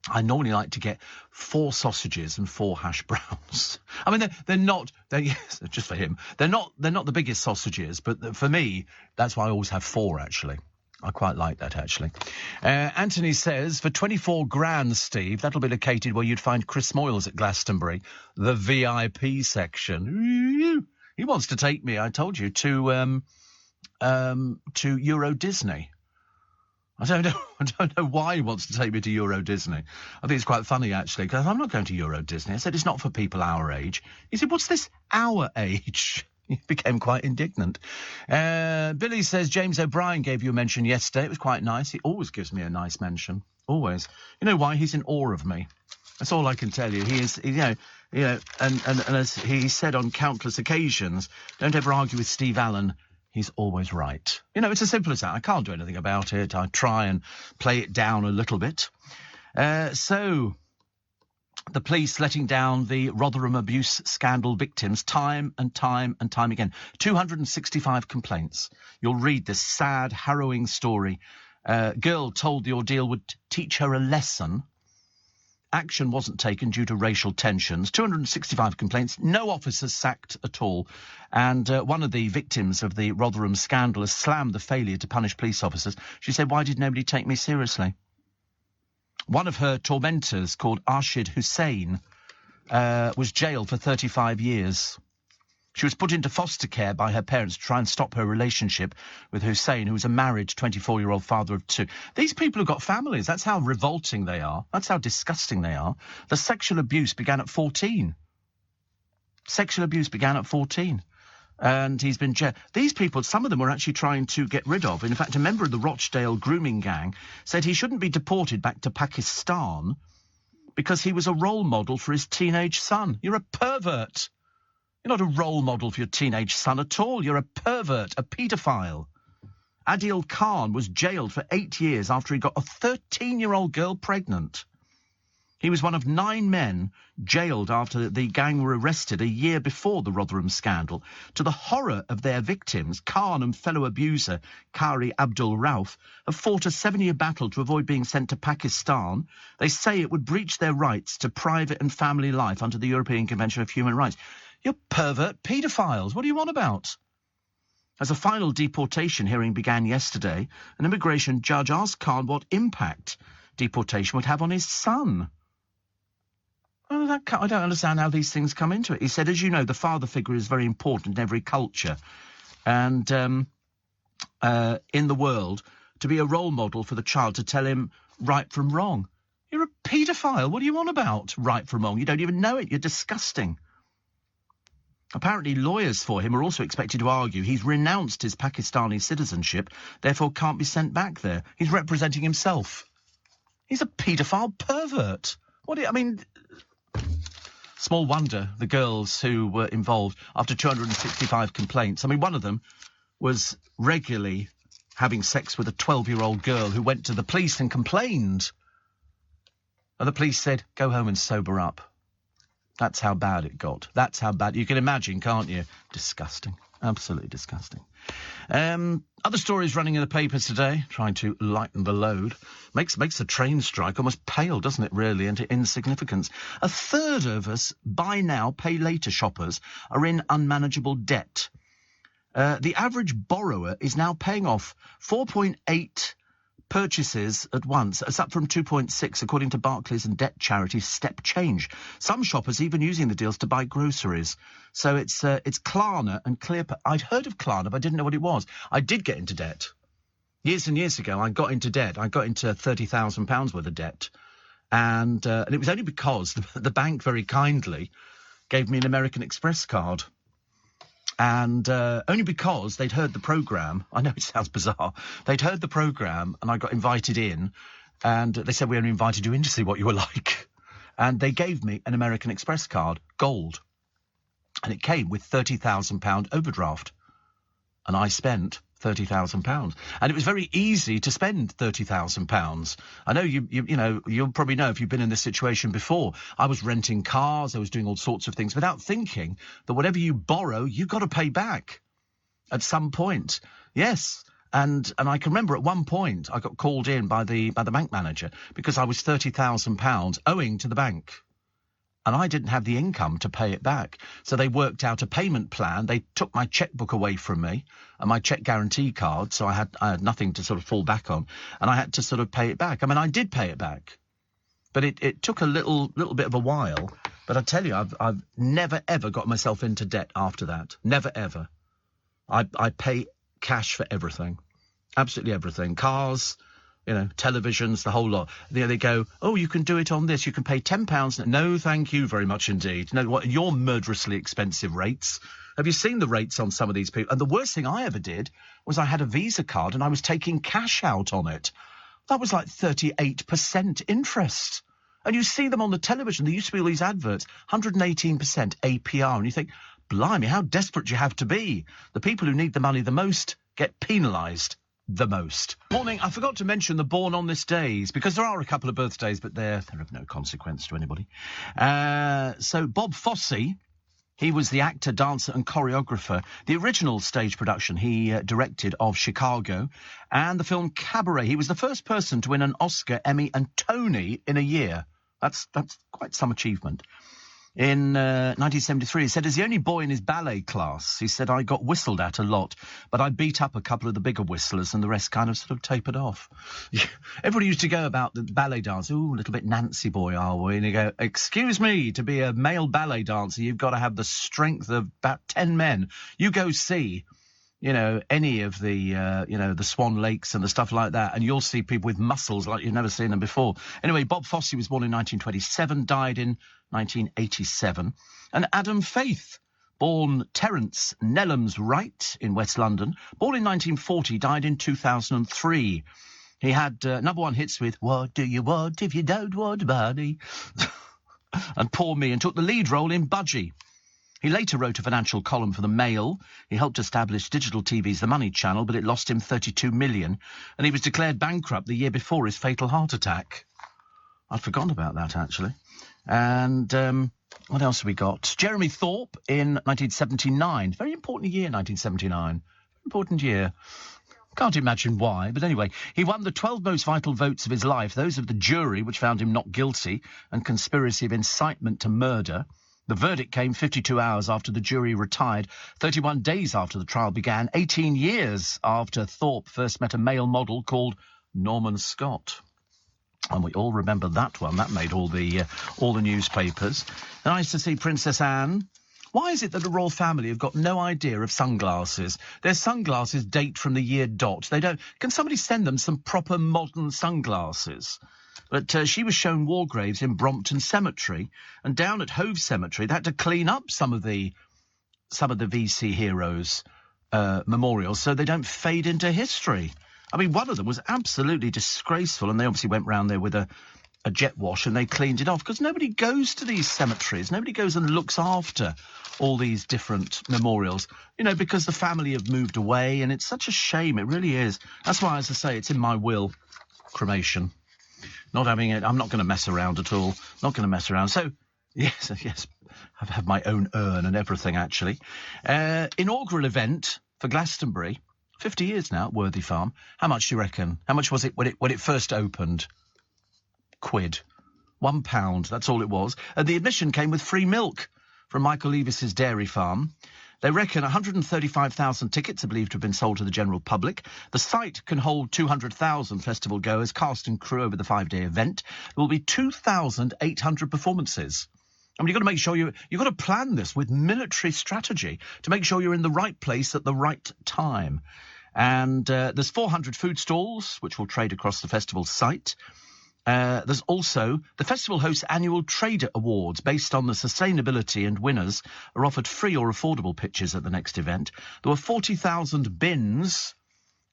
I normally like to get 4 sausages and 4 hash browns. I mean, they're yes, just for him. They're not the biggest sausages, but for me, that's why I always have 4, actually. I quite like that, actually. Anthony says, for 24 grand, Steve, that'll be located where you'd find Chris Moyles at Glastonbury, the VIP section. He wants to take me, I told you, to to Euro Disney. I don't know why he wants to take me to Euro Disney. I think it's quite funny, actually, because I'm not going to Euro Disney. I said, it's not for people our age. He said, what's this, our age? He became quite indignant. Billy says, James O'Brien gave you a mention yesterday. It was quite nice. He always gives me a nice mention. Always. You know why? He's in awe of me. That's all I can tell you. He is, and as he said on countless occasions, don't ever argue with Steve Allen. He's always right. You know, it's as simple as that. I can't do anything about it. I try and play it down a little bit. So, the police letting down the Rotherham abuse scandal victims time and time and time again. 265 complaints. You'll read this sad, harrowing story. Girl told the ordeal would teach her a lesson. Action wasn't taken due to racial tensions. 265 complaints, no officers sacked at all. And one of the victims of the Rotherham scandal has slammed the failure to punish police officers. She said, why did nobody take me seriously? One of her tormentors, called Arshid Hussain, was jailed for 35 years. She was put into foster care by her parents to try and stop her relationship with Hussain, who was a married 24-year-old father of two. These people have got families. That's how revolting they are. That's how disgusting they are. The sexual abuse began at 14. Sexual abuse began at 14. And he's been jailed. These people, some of them were actually trying to get rid of. In fact, a member of the Rochdale grooming gang said he shouldn't be deported back to Pakistan because he was a role model for his teenage son. You're a pervert. You're not a role model for your teenage son at all. You're a pervert, a paedophile. Adil Khan was jailed for 8 years after he got a 13-year-old girl pregnant. He was one of 9 men jailed after the gang were arrested a year before the Rotherham scandal. To the horror of their victims, Khan and fellow abuser Qari Abdul Rauf have fought a 7-year battle to avoid being sent to Pakistan. They say it would breach their rights to private and family life under the European Convention of Human Rights. You're pervert paedophiles. What do you want about? As a final deportation hearing began yesterday, an immigration judge asked Khan what impact deportation would have on his son. Well, I don't understand how these things come into it. He said, as you know, the father figure is very important in every culture. And in the world, to be a role model for the child, to tell him right from wrong. You're a paedophile. What do you want about right from wrong? You don't even know it. You're disgusting. Apparently, lawyers for him are also expected to argue he's renounced his Pakistani citizenship, therefore can't be sent back there. He's representing himself. He's a paedophile pervert. Small wonder the girls who were involved after 265 complaints. I mean, one of them was regularly having sex with a 12-year-old girl who went to the police and complained. And the police said, go home and sober up. That's how bad it got. That's how bad. You can imagine, can't you? Disgusting. Absolutely disgusting. Other stories running in the papers today, trying to lighten the load. Makes the train strike almost pale, doesn't it, really, into insignificance. A third of us, buy now, pay later shoppers, are in unmanageable debt. The average borrower is now paying off 4.8 purchases at once. It's up from 2.6, according to Barclays and debt charity Step Change. Some shoppers even using the deals to buy groceries. So it's Klarna and Clearpay. I'd heard of Klarna, but I didn't know what it was. I did get into debt. Years and years ago, I got into debt. I got into £30,000 worth of debt. And it was only because the bank very kindly gave me an American Express card. And only because they'd heard the programme. I know it sounds bizarre. They'd heard the programme and I got invited in. And they said, we only invited you in to see what you were like. And they gave me an American Express card, gold. And it came with £30,000 overdraft. And I spent £30,000. And it was very easy to spend £30,000. I know you'll probably know if you've been in this situation before. I was renting cars, I was doing all sorts of things without thinking that whatever you borrow, you've got to pay back at some point. Yes. And I can remember at one point I got called in by the bank manager because I was £30,000 owing to the bank. And I didn't have the income to pay it back. So they worked out a payment plan. They took my checkbook away from me and my check guarantee card. So I had nothing to sort of fall back on. And I had to sort of pay it back. I mean, I did pay it back. But it took a little bit of a while. But I tell you, I've never, ever got myself into debt after that. Never, ever. I pay cash for everything. Absolutely everything. Cars, televisions, the whole lot. They go, oh, you can do it on this. You can pay £10. No, thank you very much indeed. No, what, your murderously expensive rates. Have you seen the rates on some of these people? And the worst thing I ever did was I had a Visa card and I was taking cash out on it. That was like 38% interest. And you see them on the television. There used to be all these adverts, 118% APR. And you think, blimey, how desperate do you have to be? The people who need the money the most get penalised the most. Morning, I forgot to mention the born on this days, because there are a couple of birthdays, but they're of no consequence to anybody. So Bob Fosse, he was the actor, dancer and choreographer. The original stage production he directed of Chicago, and the film Cabaret. He was the first person to win an Oscar, Emmy and Tony in a year. That's quite some achievement. In 1973, he said, as the only boy in his ballet class, he said, I got whistled at a lot, but I beat up a couple of the bigger whistlers and the rest kind of sort of tapered off. Everybody used to go about the ballet dance, ooh, a little bit Nancy boy, are we? And you go, excuse me, to be a male ballet dancer, you've got to have the strength of about 10 men. You go see, any of the, the Swan Lakes and the stuff like that, and you'll see people with muscles like you've never seen them before. Anyway, Bob Fosse was born in 1927, died in 1987. And Adam Faith, born Terence Nellums Wright in West London, born in 1940, died in 2003. He had number one hits with What Do You Want If You Don't Want Money? and Poor Me, and took the lead role in Budgie. He later wrote a financial column for the Mail. He helped establish digital TV's The Money Channel, but it lost him $32 million, and he was declared bankrupt the year before his fatal heart attack. I'd forgotten about that, actually. And what else have we got? Jeremy Thorpe in 1979. Very important year, 1979. Important year. Can't imagine why, but anyway, he won the 12 most vital votes of his life, those of the jury, which found him not guilty, and conspiracy of incitement to murder. The verdict came 52 hours after the jury retired, 31 days after the trial began, 18 years after Thorpe first met a male model called Norman Scott. And we all remember that one. That made all the newspapers. Nice to see Princess Anne. Why is it that the royal family have got no idea of sunglasses? Their sunglasses date from the year dot. They don't. Can somebody send them some proper modern sunglasses? But she was shown war graves in Brompton Cemetery, and down at Hove Cemetery they had to clean up some of the VC heroes' memorials so they don't fade into history. I mean, one of them was absolutely disgraceful, and they obviously went round there with a jet wash and they cleaned it off, because nobody goes to these cemeteries. Nobody goes and looks after all these different memorials, because the family have moved away, and it's such a shame. It really is. That's why, as I say, it's in my will, cremation. Not having it. I'm not going to mess around at all. Not going to mess around. So, yes, I've had my own urn and everything, actually. Inaugural event for Glastonbury. 50 years now, Worthy Farm. How much do you reckon? How much was it when it first opened? £1. £1, that's all it was. And the admission came with free milk from Michael Levis's dairy farm. They reckon 135,000 tickets are believed to have been sold to the general public. The site can hold 200,000 festival goers, cast and crew over the 5-day event. There will be 2,800 performances. I mean, you've got to make sure you've got to plan this with military strategy to make sure you're in the right place at the right time. And there's 400 food stalls, which will trade across the festival site. There's also the festival hosts annual Trader Awards based on the sustainability, and winners are offered free or affordable pitches at the next event. There were 40,000 bins.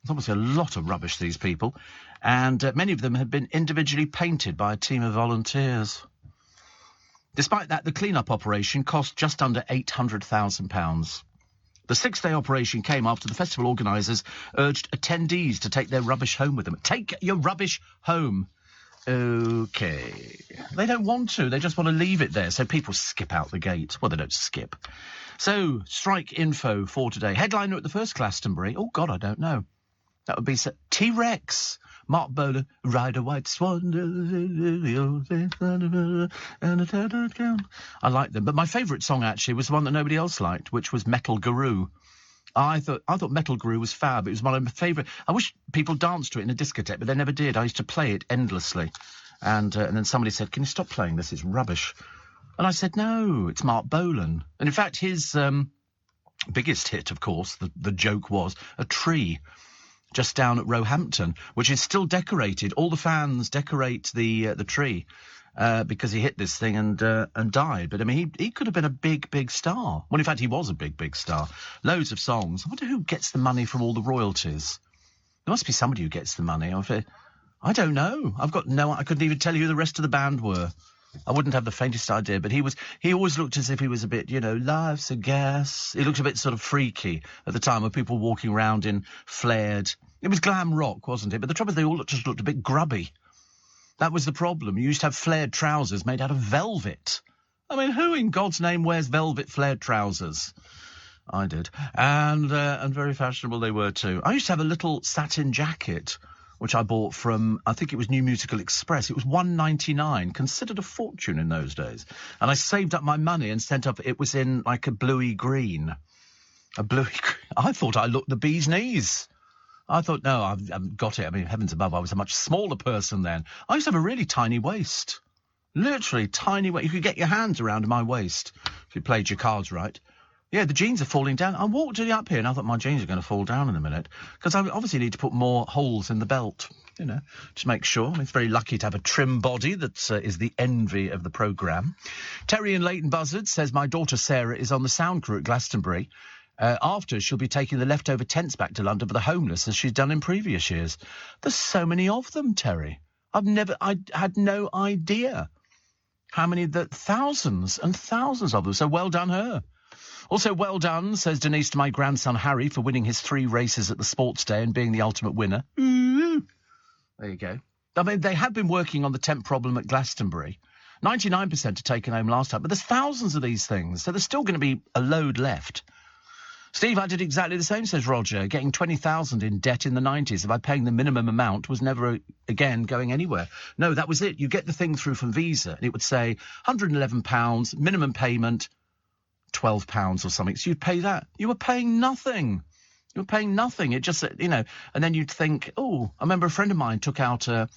There's obviously a lot of rubbish, these people. And many of them had been individually painted by a team of volunteers. Despite that, the clean-up operation cost just under £800,000. The 6-day operation came after the festival organisers urged attendees to take their rubbish home with them. Take your rubbish home. OK. They don't want to. They just want to leave it there. So people skip out the gate. Well, they don't skip. So, strike info for today. Headliner at the first Glastonbury. Oh, God, I don't know. That would be T-Rex. Mark Bowler, ride a white swan. I like them. But my favourite song, actually, was the one that nobody else liked, which was Metal Guru. I thought Metal Guru was fab. It was one of my favourite. I wish people danced to it in a discotheque, but they never did. I used to play it endlessly. And then somebody said, can you stop playing this? It's rubbish. And I said, no, it's Mark Bolan. And in fact, his biggest hit, of course, the joke was a tree just down at Roehampton, which is still decorated. All the fans decorate the tree because he hit this thing and died. But, I mean, he could have been a big, big star. Well, in fact, he was a big, big star. Loads of songs. I wonder who gets the money from all the royalties. There must be somebody who gets the money. I don't know. I couldn't even tell you who the rest of the band were. I wouldn't have the faintest idea, but he always looked as if he was a bit, life's a gas. He looked a bit sort of freaky at the time, with people walking around in flared. It was glam rock, wasn't it? But the trouble is they all just looked a bit grubby. That was the problem. You used to have flared trousers made out of velvet. I mean, who in God's name wears velvet flared trousers? I did. And very fashionable they were too. I used to have a little satin jacket, which I bought from, I think it was New Musical Express. It was $1.99, considered a fortune in those days. And I saved up my money and sent up, it was in like a bluey green. I thought I looked the bee's knees. I thought, no, I've got it. I mean, heavens above, I was a much smaller person then. I used to have a really tiny waist. Literally tiny waist. You could get your hands around my waist if you played your cards right. Yeah, the jeans are falling down. I walked up here and I thought my jeans are going to fall down in a minute because I obviously need to put more holes in the belt, just make sure. I mean, it's very lucky to have a trim body that is the envy of the programme. Terry in Leighton Buzzard says, my daughter Sarah is on the sound crew at Glastonbury. After, she'll be taking the leftover tents back to London for the homeless as she's done in previous years. There's so many of them, Terry. I had no idea how many, thousands and thousands of them. So well done her. Also, well done, says Denise, to my grandson Harry for winning his 3 races at the sports day and being the ultimate winner. Ooh. There you go. I mean, they have been working on the tent problem at Glastonbury. 99% are taken home last time, but there's thousands of these things, so there's still going to be a load left. Steve, I did exactly the same, says Roger. Getting 20,000 in debt in the 90s by paying the minimum amount was never, again, going anywhere. No, that was it. You get the thing through from Visa, and it would say £111, minimum payment, £12 or something. So you'd pay that. You were paying nothing. You were paying nothing. It just, and then you'd think, oh, I remember a friend of mine took out a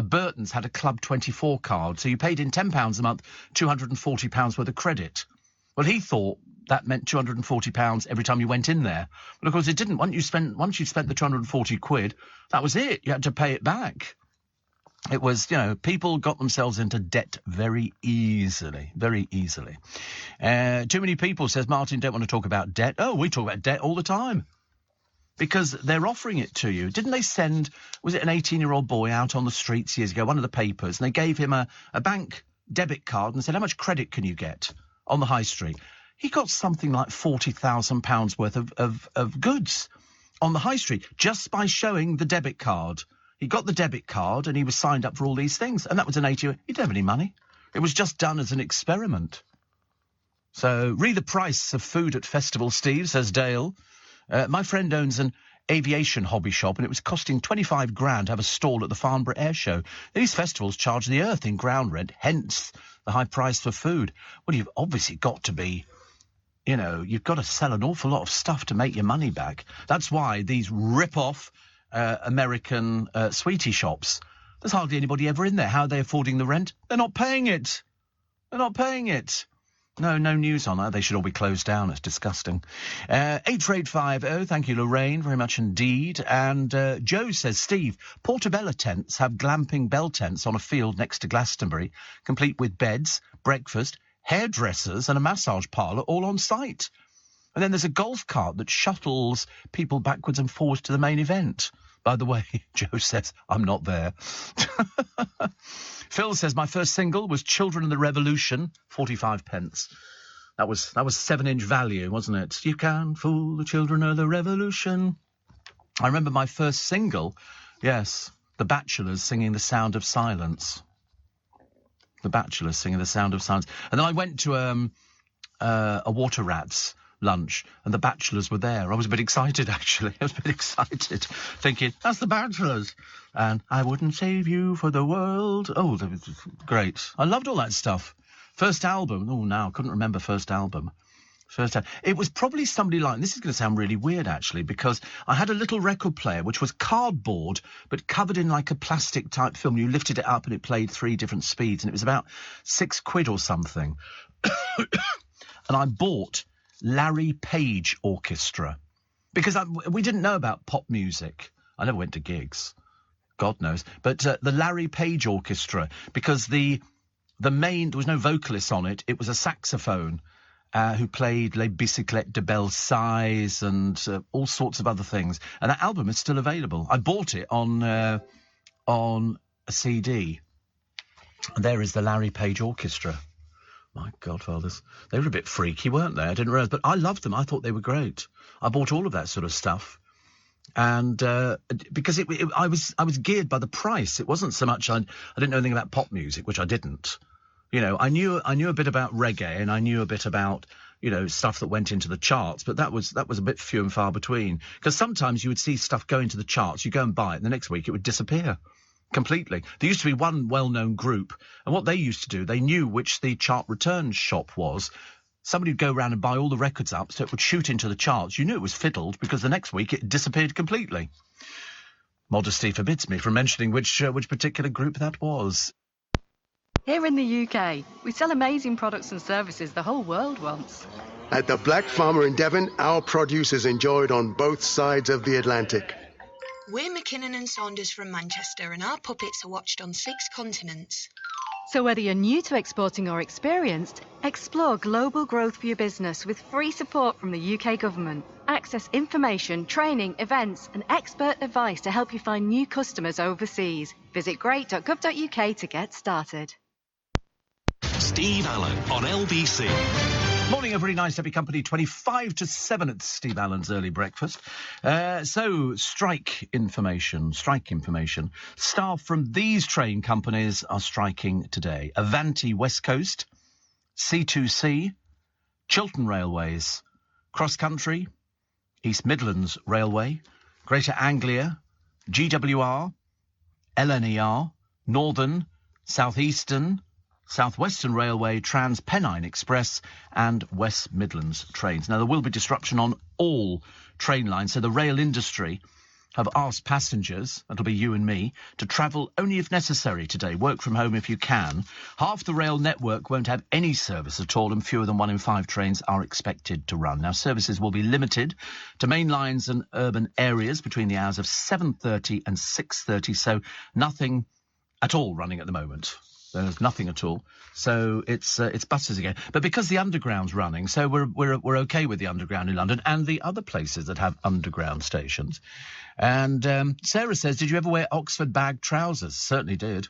Burton's, had a Club 24 card. So you paid in £10 a month, £240 worth of credit. Well, he thought that meant £240 every time you went in there. But of course it didn't. Once you spent the 240 quid, that was it. You had to pay it back. It was, people got themselves into debt very easily, very easily. Too many people, says Martin, don't want to talk about debt. Oh, we talk about debt all the time because they're offering it to you. Didn't they send, was it an 18-year-old boy out on the streets years ago, one of the papers, and they gave him a bank debit card and said, how much credit can you get on the high street? He got something like £40,000 worth of goods on the high street just by showing the debit card. He got the debit card and he was signed up for all these things. And that was an 80. He didn't have any money. It was just done as an experiment. So, read the price of food at festival, Steve, says Dale. My friend owns an aviation hobby shop and it was costing 25 grand to have a stall at the Farnborough Air Show. These festivals charge the earth in ground rent, hence the high price for food. Well, you've obviously got to be, you've got to sell an awful lot of stuff to make your money back. That's why these rip-off American sweetie shops, there's hardly anybody ever in there. How are they affording the rent? They're not paying it. They're not paying it. No news on that. They should all be closed down. It's disgusting. 84850, thank you, Lorraine, very much indeed. And Joe says, Steve, Portobello tents have glamping bell tents on a field next to Glastonbury, complete with beds, breakfast, hairdressers and a massage parlour all on site. And then there's a golf cart that shuttles people backwards and forwards to the main event. By the way, Joe says, I'm not there. Phil says, my first single was Children of the Revolution, 45 pence. That was 7-inch value, wasn't it? You can't fool the children of the revolution. I remember my first single, yes, The Bachelors singing The Sound of Silence. The Bachelors singing The Sound of Silence. And then I went to a Water Rats lunch, and the Bachelors were there. I was a bit excited, actually. I was a bit excited, thinking, that's the Bachelors. And I wouldn't save you for the world. Oh, that was great. I loved all that stuff. First album. Oh, now, I couldn't remember first album. It was probably somebody like, this is going to sound really weird, actually, because I had a little record player, which was cardboard, but covered in like a plastic type film. You lifted it up and it played 3 different speeds, and it was about £6 or something. And I bought Larry Page Orchestra. Because we didn't know about pop music. I never went to gigs. God knows. But the Larry Page Orchestra, because there was no vocalist on it. It was a saxophone who played Les Bicyclettes de Belsailles and all sorts of other things. And that album is still available. I bought it on a CD. And there is the Larry Page Orchestra. My godfathers. They were a bit freaky, weren't they? I didn't realise. But I loved them. I thought they were great. I bought all of that sort of stuff. And because I was geared by the price. It wasn't so much I didn't know anything about pop music, which I didn't. You know, I knew a bit about reggae, and I knew a bit about, you know, stuff that went into the charts, but that was a bit few and far between. Because sometimes you would see stuff go into the charts, you go and buy it, and the next week it would disappear completely. There used to be one well-known group, and what they used to do, they knew which the chart return shop was. Somebody would go around and buy all the records up, so it would shoot into the charts. You knew it was fiddled, because the next week it disappeared completely. Modesty forbids me from mentioning which particular group that was. Here in the UK, we sell amazing products and services the whole world wants. At the Black Farmer in Devon, our produce is enjoyed on both sides of the Atlantic. We're McKinnon and Saunders from Manchester, and our puppets are watched on 6 continents. So whether you're new to exporting or experienced, explore global growth for your business with free support from the UK government. Access information, training, events and expert advice to help you find new customers overseas. Visit great.gov.uk to get started. Steve Allen on LBC. Morning, everybody. Nice to be company. 25 to 7 at Steve Allen's early breakfast. So, strike information. Staff from these train companies are striking today. Avanti West Coast, C2C, Chiltern Railways, Cross Country, East Midlands Railway, Greater Anglia, GWR, LNER, Northern, South Eastern, South Western Railway, Trans-Pennine Express and West Midlands trains. Now, there will be disruption on all train lines, so the rail industry have asked passengers, that'll be you and me, to travel only if necessary today. Work from home if you can. Half the rail network won't have any service at all, and fewer than 1 in 5 trains are expected to run. Now, services will be limited to main lines and urban areas between the hours of 7:30 and 6:30, so nothing at all running at the moment. There's nothing at all. So it's buses again. But because the Underground's running, so we're okay with the Underground in London and the other places that have Underground stations. And Sarah says, did you ever wear Oxford bag trousers? Certainly did.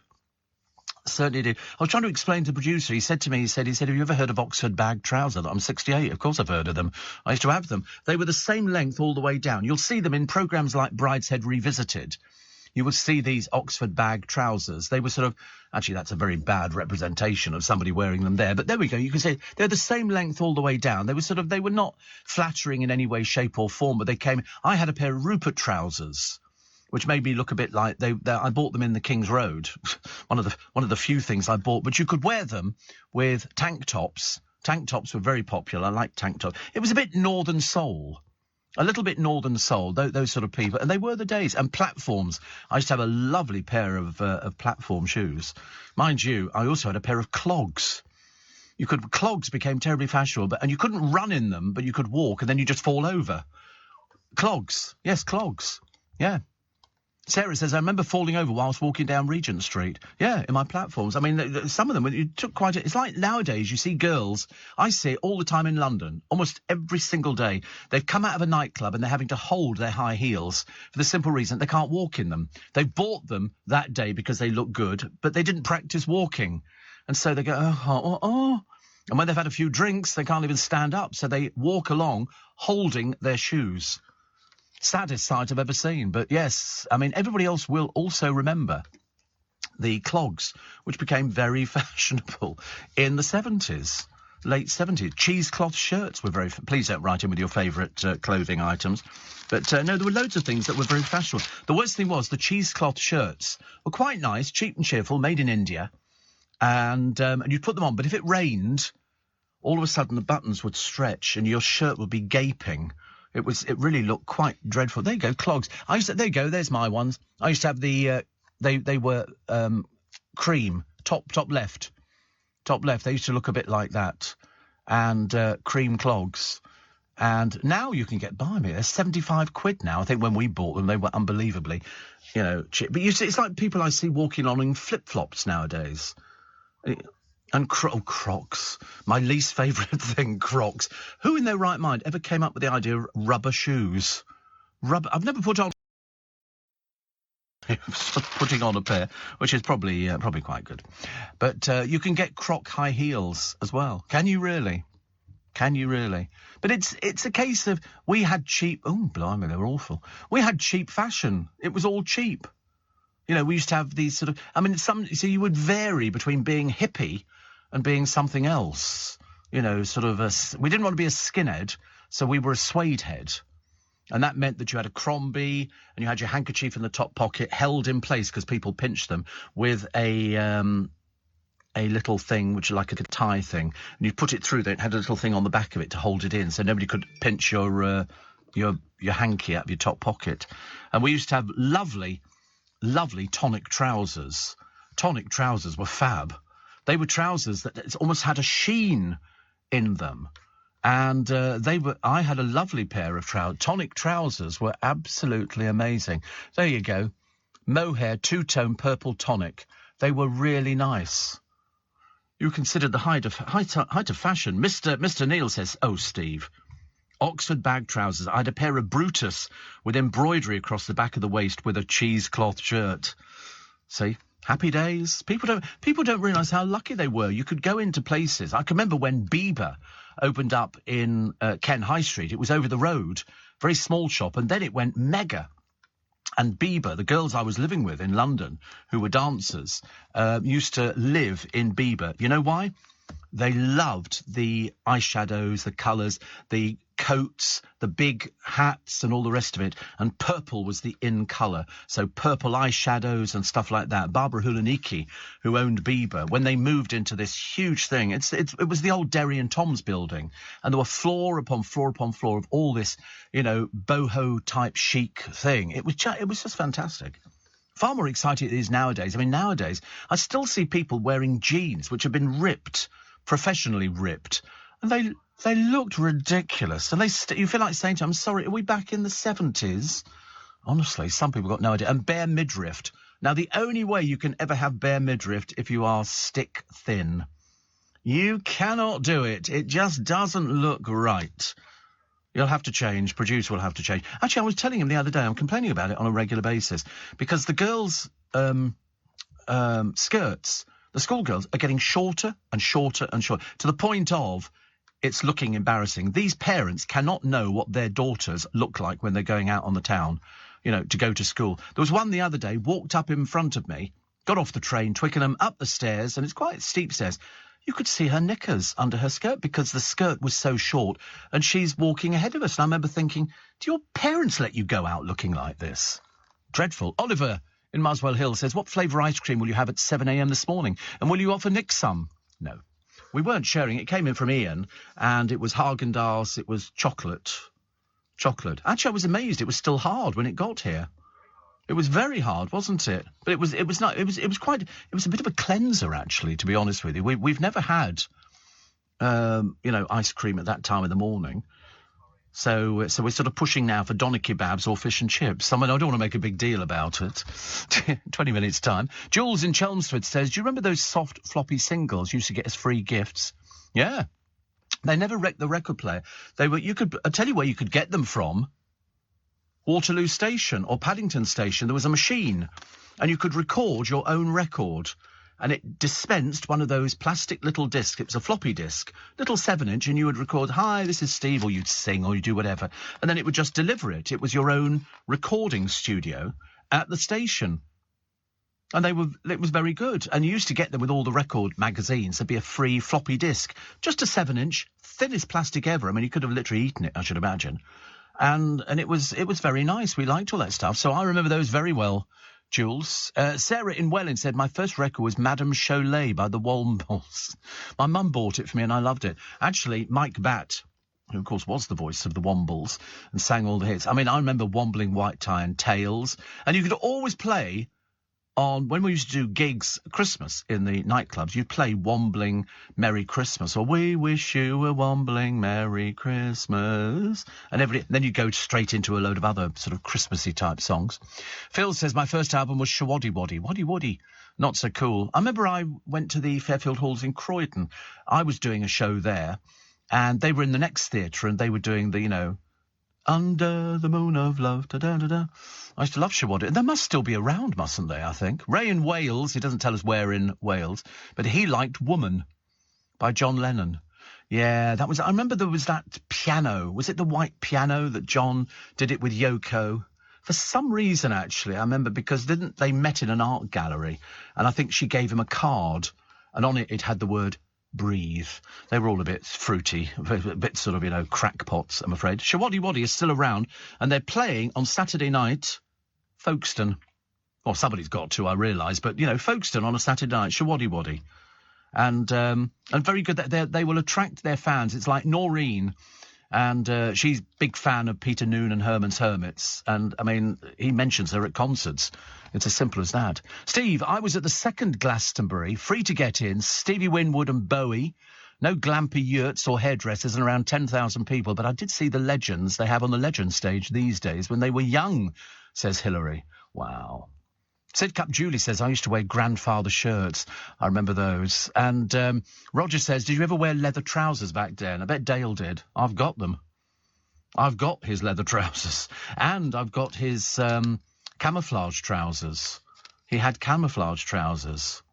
Certainly did. I was trying to explain to the producer. He said to me, he said, have you ever heard of Oxford bag trousers? I'm 68. Of course I've heard of them. I used to have them. They were the same length all the way down. You'll see them in programmes like Brideshead Revisited. You would see these Oxford bag trousers. They were sort of, actually that's a very bad representation of somebody wearing them there, but there we go. You can see they're the same length all the way down. They were not flattering in any way, shape or form, but I had a pair of Rupert trousers, which made me look a bit like I bought them in the King's Road. one of the few things I bought, but you could wear them with tank tops. Tank tops were very popular. I like tank tops. It was a bit Northern Soul. A little bit Northern Soul, those sort of people. And they were the days. And platforms. I used to have a lovely pair of platform shoes. Mind you, I also had a pair of clogs. Clogs became terribly fashionable, and you couldn't run in them, but you could walk, and then you just fall over. Clogs. Yes, clogs. Yeah. Sarah says, I remember falling over whilst walking down Regent Street. Yeah, in my platforms. I mean, some of them, you took quite it's like nowadays you see girls, I see it all the time in London, almost every single day. They've come out of a nightclub and they're having to hold their high heels for the simple reason they can't walk in them. They bought them that day because they look good, but they didn't practice walking. And so they go, oh. And when they've had a few drinks, they can't even stand up. So they walk along holding their shoes. Saddest sight I've ever seen. But yes, I mean, everybody else will also remember the clogs, which became very fashionable in the 70s, late 70s. Cheesecloth shirts were please don't write in with your favourite clothing items. But no, there were loads of things that were very fashionable. The worst thing was the cheesecloth shirts were quite nice, cheap and cheerful, made in India. And you'd put them on. But if it rained, all of a sudden the buttons would stretch and your shirt would be gaping. It really looked quite dreadful. There you go, clogs. There you go, there's my ones. I used to have they were cream, top left. Top left, they used to look a bit like that. And cream clogs. And now you can get, blimey, they're 75 quid now. I think when we bought them, they were unbelievably, cheap. But you see, it's like people I see walking on in flip-flops nowadays. And Crocs. My least favourite thing, Crocs. Who in their right mind ever came up with the idea of rubber shoes? I've never put on... putting on a pair, which is probably quite good. But you can get Croc high heels as well. Can you really? But it's a case of we had cheap... Oh, blimey, they were awful. We had cheap fashion. It was all cheap. We used to have these sort of... so you would vary between being hippie and being something else. We didn't want to be a skinhead, so we were a suede head. And that meant that you had a Crombie and you had your handkerchief in the top pocket held in place because people pinched them with a little thing, which is like a tie thing. And you put it through there. It had a little thing on the back of it to hold it in so nobody could pinch your hanky out of your top pocket. And we used to have lovely tonic trousers. Tonic trousers were fab. They were trousers that almost had a sheen in them. And I had a lovely pair of trousers. Tonic trousers were absolutely amazing. There you go. Mohair, two-tone purple tonic. They were really nice. You considered the height of fashion. Mr. Neil says, oh, Steve, Oxford bag trousers. I had a pair of Brutus with embroidery across the back of the waist with a cheesecloth shirt. See? Happy days. People don't realise how lucky they were. You could go into places. I can remember when Bieber opened up in Ken High Street. It was over the road, very small shop, and then it went mega. And Bieber, the girls I was living with in London, who were dancers, used to live in Bieber. You know why? They loved the eyeshadows, the colours, the coats, the big hats and all the rest of it. And purple was the in colour. So purple eyeshadows and stuff like that. Barbara Hulaniki, who owned Bieber, when they moved into this huge thing, it was the old Derry and Tom's building. And there were floor upon floor upon floor of all this, boho type chic thing. It was just fantastic. Far more exciting it is nowadays. Nowadays, I still see people wearing jeans which have been ripped, professionally ripped, and they looked ridiculous. And you feel like saying to them, I'm sorry, are we back in the 70s? Honestly, some people got no idea. And bare midriff. Now, the only way you can ever have bare midriff if you are stick thin. You cannot do it. It just doesn't look right. You'll have to change. Producer will have to change. Actually, I was telling him the other day, I'm complaining about it on a regular basis, because the girls' skirts, the schoolgirls, are getting shorter and shorter and shorter, to the point of it's looking embarrassing. These parents cannot know what their daughters look like when they're going out on the town, to go to school. There was one the other day, walked up in front of me, got off the train, Twickenham, up the stairs, and it's quite steep stairs. You could see her knickers under her skirt because the skirt was so short, and she's walking ahead of us. And I remember thinking, do your parents let you go out looking like this? Dreadful. Oliver in Muswell Hill says, what flavour ice cream will you have at 7 a.m. this morning? And will you offer Nick some? No. We weren't sharing. It came in from Ian, and it was Haagen-Dazs. It was chocolate. Actually, I was amazed. It was still hard when it got here. It was very hard, wasn't it? But it was a bit of a cleanser, actually, to be honest with you. We've never had, ice cream at that time of the morning. So we're sort of pushing now for doner kebabs or fish and chips. I don't want to make a big deal about it. 20 minutes' time. Jules in Chelmsford says, do you remember those soft floppy singles you used to get as free gifts? Yeah. They never wrecked the record player. I'll tell you where you could get them from. Waterloo Station or Paddington Station. There was a machine and you could record your own record. And it dispensed one of those plastic little discs. It was a floppy disk, little 7-inch, and you would record, hi, this is Steve, or you'd sing, or you'd do whatever. And then it would just deliver it. It was your own recording studio at the station. And it was very good. And you used to get them with all the record magazines. There'd be a free floppy disk, just a 7-inch, thinnest plastic ever. You could have literally eaten it, I should imagine. And it was very nice. We liked all that stuff. So I remember those very well. Jules. Sarah in Welling said, my first record was Madame Cholet by the Wombles. My mum bought it for me and I loved it. Actually, Mike Batt, who of course was the voice of the Wombles and sang all the hits. I remember Wombling White Tie and Tales. And you could always play when we used to do gigs Christmas in the nightclubs, you'd play Wombling Merry Christmas, or We Wish You a Wombling Merry Christmas, and then you'd go straight into a load of other sort of Christmassy type songs. Phil says, my first album was Shawaddy Waddy. Waddy Waddy. Not so cool. I remember I went to the Fairfield Halls in Croydon. I was doing a show there, and they were in the next theatre, and they were doing the, Under the Moon of Love, da-da-da-da. I used to love Shawaddy. They must still be around, mustn't they, I think? Ray in Wales, he doesn't tell us where in Wales, but he liked Woman by John Lennon. Yeah, I remember there was that piano. Was it the white piano that John did it with Yoko? For some reason, actually, I remember, because they met in an art gallery, and I think she gave him a card, and on it had the word breathe. They were all a bit fruity, a bit sort of, crackpots, I'm afraid. Shawaddy Waddy is still around, and they're playing on Saturday night, Folkestone. Well, somebody's got to, I realise, but, Folkestone on a Saturday night, Shawaddy Waddy. And very good. They will attract their fans. It's like Noreen, and she's a big fan of Peter Noon and Herman's Hermits, and, I mean, he mentions her at concerts. It's as simple as that. Steve, I was at the second Glastonbury, free to get in, Stevie Winwood and Bowie, no glampy yurts or hairdressers, and around 10,000 people, but I did see the legends they have on the legend stage these days when they were young, says Hillary. Wow. Sid Cup Julie says, I used to wear grandfather shirts. I remember those. And Roger says, did you ever wear leather trousers back then? I bet Dale did. I've got them. I've got his leather trousers. And I've got his camouflage trousers. He had camouflage trousers.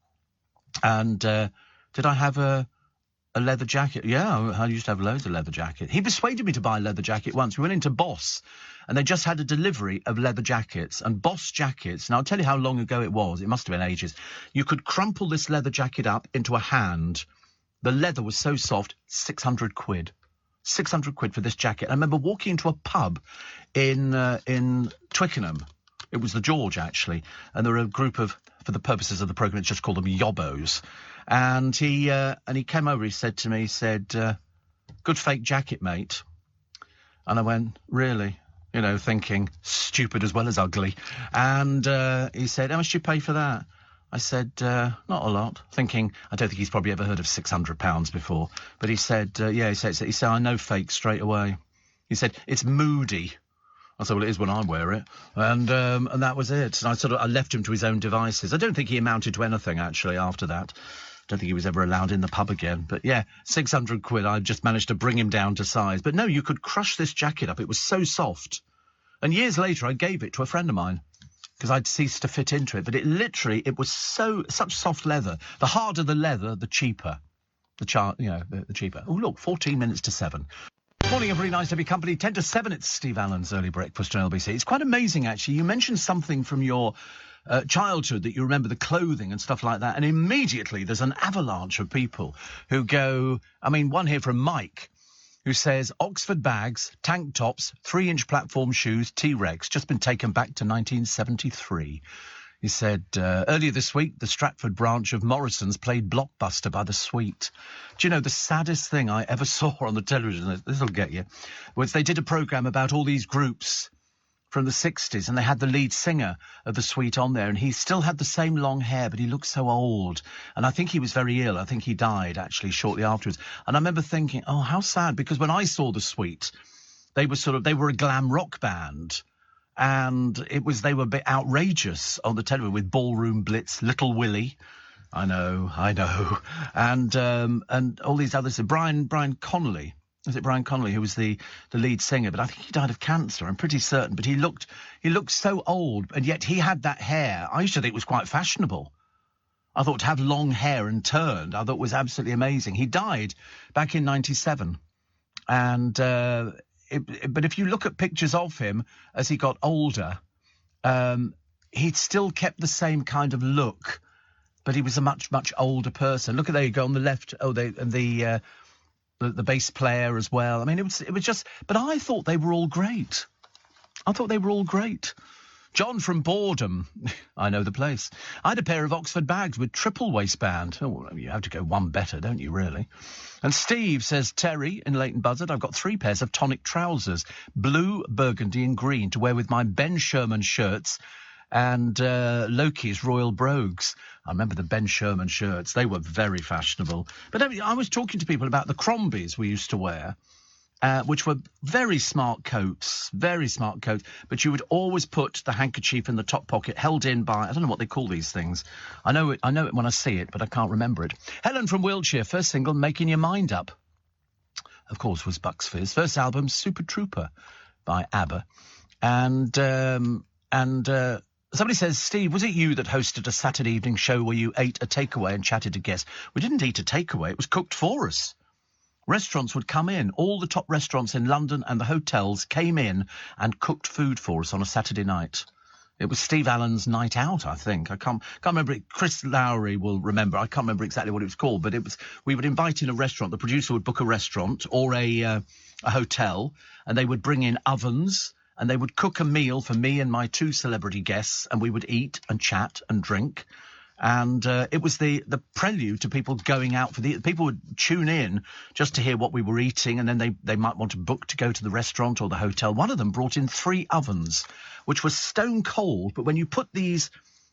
And did I have a leather jacket? Yeah, I used to have loads of leather jackets. He persuaded me to buy a leather jacket once. We went into Boss, and they just had a delivery of leather jackets, and Boss jackets. Now, I'll tell you how long ago it was. It must have been ages. You could crumple this leather jacket up into a hand. The leather was so soft, 600 quid. 600 quid for this jacket. I remember walking into a pub in Twickenham. It was the George, actually, and there were a group of, for the purposes of the programme, let's just call them yobbos. And he came over, he said to me, good fake jacket, mate. And I went, really? Thinking stupid as well as ugly. And he said, how much do you pay for that? I said, not a lot. Thinking, I don't think he's probably ever heard of £600 before. But he said, he said, I know fake straight away. He said, it's moody. I said, well, it is when I wear it. And that was it. And I left him to his own devices. I don't think he amounted to anything, actually, after that. Don't think he was ever allowed in the pub again. But, yeah, 600 quid. I just managed to bring him down to size. But, no, you could crush this jacket up. It was so soft. And years later, I gave it to a friend of mine because I'd ceased to fit into it. But it was such soft leather. The harder the leather, the cheaper. The cheaper. Oh, look, 14 minutes to 7. Morning, everybody. Nice to be company. 10 to 7, it's Steve Allen's Early Breakfast on LBC. It's quite amazing, actually. You mentioned something from your childhood that you remember, the clothing and stuff like that, and immediately there's an avalanche of people who go, one here from Mike, who says, Oxford bags, tank tops, 3-inch platform shoes, T-Rex, just been taken back to 1973. He said, earlier this week, the Stratford branch of Morrison's played Blockbuster by the Sweet. Do you know, the saddest thing I ever saw on the television, this'll get you, was they did a programme about all these groups from the 60s, and they had the lead singer of the Sweet on there, and he still had the same long hair, but he looked so old. And I think he was very ill. I think he died, actually, shortly afterwards. And I remember thinking, oh, how sad, because when I saw the Sweet, they were a glam rock band. And they were a bit outrageous on the television with Ballroom Blitz, Little Willie. I know. And all these others. Brian Connolly. Was it Brian Connolly who was the lead singer? But I think he died of cancer, I'm pretty certain. But he looked so old, and yet he had that hair. I used to think it was quite fashionable. I thought to have long hair and turned, I thought was absolutely amazing. He died back in 97. And but if you look at pictures of him as he got older, he still kept the same kind of look, but he was a much, much older person. Look, there you go on the left. Oh, the bass player as well. It was just. But I thought they were all great. John from Boredom. I know the place. I had a pair of Oxford bags with triple waistband. Oh, you have to go one better, don't you, really? And Steve says, Terry in Leighton Buzzard, I've got 3 pairs of tonic trousers, blue, burgundy and green, to wear with my Ben Sherman shirts and Loki's Royal Brogues. I remember the Ben Sherman shirts. They were very fashionable. But I was talking to people about the Crombies we used to wear, which were very smart coats, but you would always put the handkerchief in the top pocket, held in by, I don't know what they call these things. I know it when I see it, but I can't remember it. Helen from Wiltshire, first single, Making Your Mind Up, of course, was Bucks Fizz. First album, Super Trooper by ABBA. And somebody says, Steve, was it you that hosted a Saturday evening show where you ate a takeaway and chatted to guests? We didn't eat a takeaway. It was cooked for us. Restaurants would come in. All the top restaurants in London and the hotels came in and cooked food for us on a Saturday night. It was Steve Allen's night out, I think. I can't remember it. Chris Lowry will remember. I can't remember exactly what it was called, but we would invite in a restaurant. The producer would book a restaurant or a hotel, and they would bring in ovens, and they would cook a meal for me and my 2 celebrity guests, and we would eat and chat and drink. And it was the prelude to people going out for people would tune in just to hear what we were eating, and then they might want to book to go to the restaurant or the hotel. One of them brought in 3 ovens, which were stone cold, but when you put these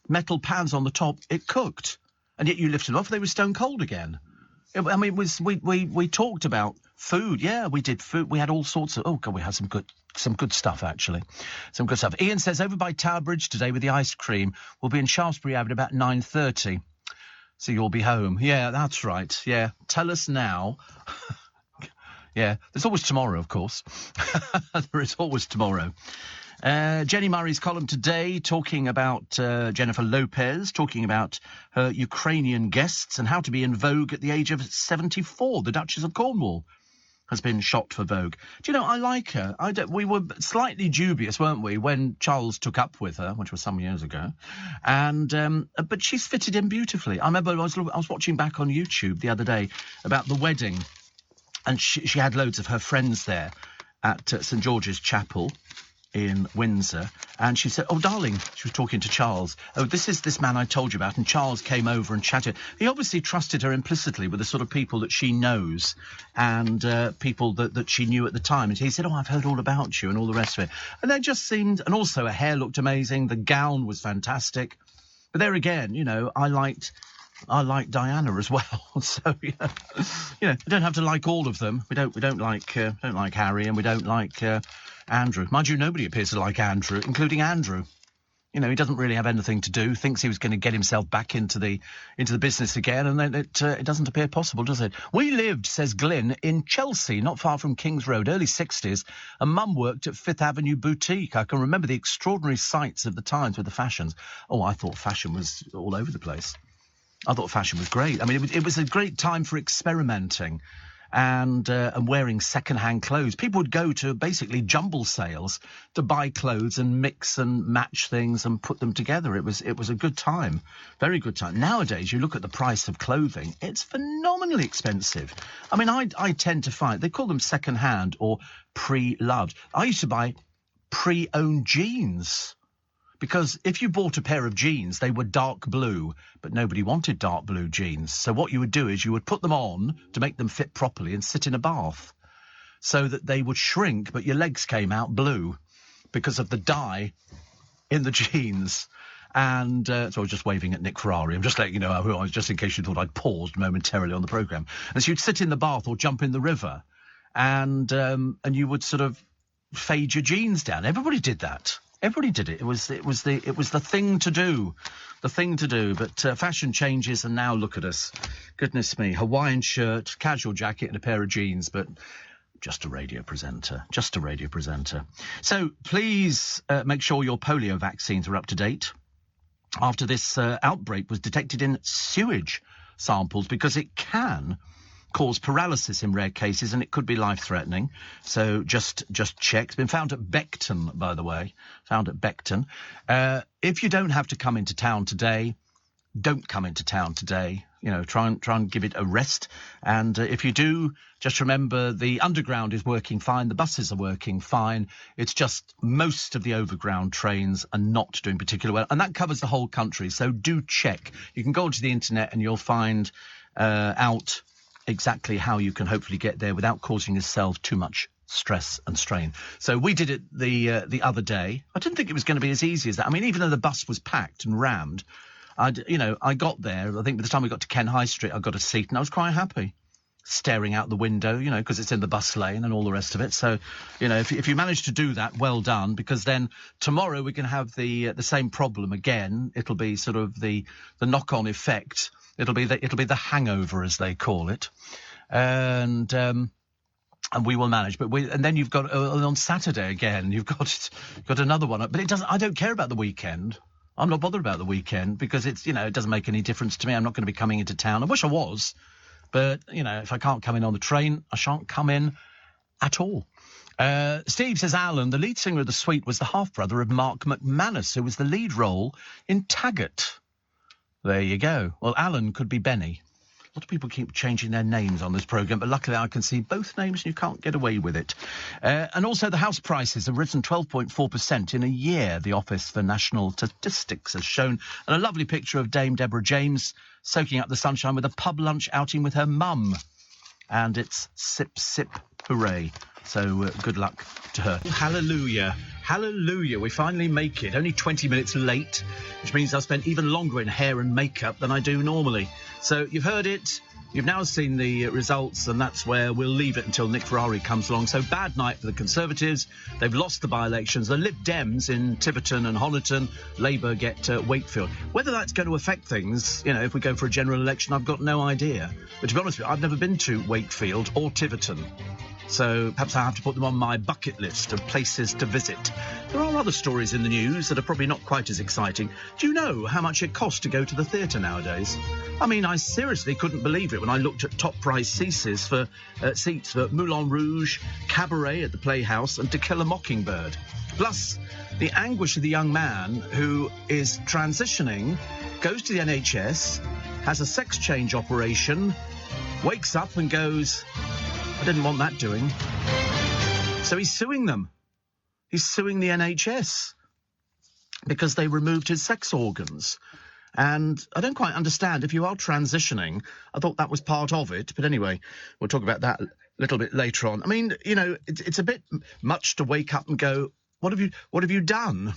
metal pans on the top, it cooked. And yet you lifted them off, they were stone cold again. We talked about food. Yeah, we did food. We had all sorts of... Oh, God, we had some good stuff, actually. Some good stuff. Ian says, over by Tower Bridge today with the ice cream. We'll be in Shaftesbury Avenue about 9:30. So you'll be home. Yeah, that's right. Yeah, tell us now. Yeah, there's always tomorrow, of course. There is always tomorrow. Jenny Murray's column today talking about Jennifer Lopez, talking about her Ukrainian guests and how to be in vogue at the age of 74. The Duchess of Cornwall has been shot for Vogue. Do you know, I like her. We were slightly dubious, weren't we, when Charles took up with her, which was some years ago. And but she's fitted in beautifully. I remember I was watching back on YouTube the other day about the wedding, and she had loads of her friends there at St George's Chapel in Windsor, and she said, oh, darling, she was talking to Charles, oh, this is this man I told you about, and Charles came over and chatted. He obviously trusted her implicitly with the sort of people that she knows and people that she knew at the time. And he said, oh, I've heard all about you and all the rest of it. And they just seemed, and also her hair looked amazing, the gown was fantastic. But there again, you know, I liked Diana as well. So you know, we don't have to like all of them. We don't like Harry, and we don't like Andrew. Mind you, nobody appears to like Andrew, including Andrew. You know, he doesn't really have anything to do. Thinks he was going to get himself back into the business again, and then it doesn't appear possible, does it? We lived, says Glyn, in Chelsea, not far from King's Road, early 60s, and Mum worked at Fifth Avenue Boutique. I can remember the extraordinary sights of the times with the fashions. Oh, I thought fashion was all over the place. I thought fashion was great. I mean, it was a great time for experimenting and wearing second-hand clothes. People would go to basically jumble sales to buy clothes and mix and match things and put them together. It was a good time, very good time. Nowadays, you look at the price of clothing, it's phenomenally expensive. I mean, I tend to find, they call them second-hand or pre-loved. I used to buy pre-owned jeans. Because if you bought a pair of jeans, they were dark blue, but nobody wanted dark blue jeans. So what you would do is you would put them on to make them fit properly and sit in a bath so that they would shrink, but your legs came out blue because of the dye in the jeans. And so I was just waving at Nick Ferrari. I'm just letting you know who I was, just in case you thought I'd paused momentarily on the programme. And so you'd sit in the bath or jump in the river and you would sort of fade your jeans down. Everybody did that. Everybody did it. It was the thing to do, But fashion changes, and now look at us. Goodness me, Hawaiian shirt, casual jacket, and a pair of jeans. But just a radio presenter. So please make sure your polio vaccines are up to date. After this outbreak was detected in sewage samples, because it can cause paralysis in rare cases, and it could be life-threatening. So just check. It's been found at Beckton, by the way. If you don't have to come into town today, don't come into town today. You know, try and give it a rest. And if you do, just remember the underground is working fine. The buses are working fine. It's just most of the overground trains are not doing particularly well. And that covers the whole country. So do check. You can go onto the internet and you'll find out exactly how you can hopefully get there without causing yourself too much stress and strain. So we did it the other day. I didn't think it was going to be as easy as that. I mean, even though the bus was packed and rammed, I got there. I think by the time we got to Ken High Street, I got a seat and I was quite happy. Staring out the window, because it's in the bus lane and all the rest of it. So, if you manage to do that, well done, because then tomorrow we can have the same problem again. It'll be sort of the knock-on effect. It'll be the hangover, as they call it, and we will manage. And then you've got on Saturday again. You've got another one. But it doesn't. I don't care about the weekend. I'm not bothered about the weekend because it doesn't make any difference to me. I'm not going to be coming into town. I wish I was. But, if I can't come in on the train, I shan't come in at all. Steve says Alan, the lead singer of The Sweet, was the half-brother of Mark McManus, who was the lead role in Taggart. There you go. Well, Alan could be Benny. A lot of people keep changing their names on this programme, but luckily I can see both names and you can't get away with it. And also the house prices have risen 12.4% in a year, the Office for National Statistics has shown. And a lovely picture of Dame Deborah James soaking up the sunshine with a pub lunch outing with her mum. And it's sip, sip, hooray. So good luck to her. Hallelujah. Hallelujah. We finally make it. Only 20 minutes late, which means I've spent even longer in hair and makeup than I do normally. So you've heard it. You've now seen the results, and that's where we'll leave it until Nick Ferrari comes along. So bad night for the Conservatives. They've lost the by-elections. The Lib Dems in Tiverton and Honiton. Labour get Wakefield. Whether that's going to affect things, if we go for a general election, I've got no idea. But to be honest with you, I've never been to Wakefield or Tiverton. So perhaps I have to put them on my bucket list of places to visit. There are other stories in the news that are probably not quite as exciting. Do you know how much it costs to go to the theatre nowadays? I mean, I seriously couldn't believe it when I looked at top price seats for Moulin Rouge, Cabaret at the Playhouse and To Kill a Mockingbird. Plus, the anguish of the young man who is transitioning, goes to the NHS, has a sex change operation, wakes up and goes, I didn't want that doing. So he's suing them. He's suing the NHS because they removed his sex organs. And I don't quite understand. If you are transitioning, I thought that was part of it. But anyway, we'll talk about that a little bit later on. I mean, it's a bit much to wake up and go, what have you done?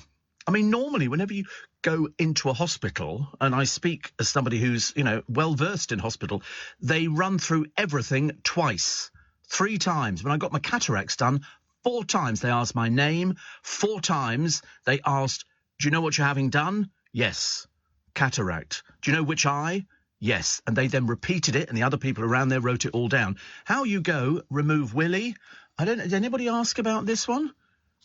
I mean, normally, whenever you go into a hospital, and I speak as somebody who's, well-versed in hospital, they run through everything twice. 3 times. When I got my cataracts done, 4 times they asked my name. 4 times they asked, do you know what you're having done? Yes. Cataract. Do you know which eye? Yes. And they then repeated it, and the other people around there wrote it all down. How you go, remove Willie? Did anybody ask about this one?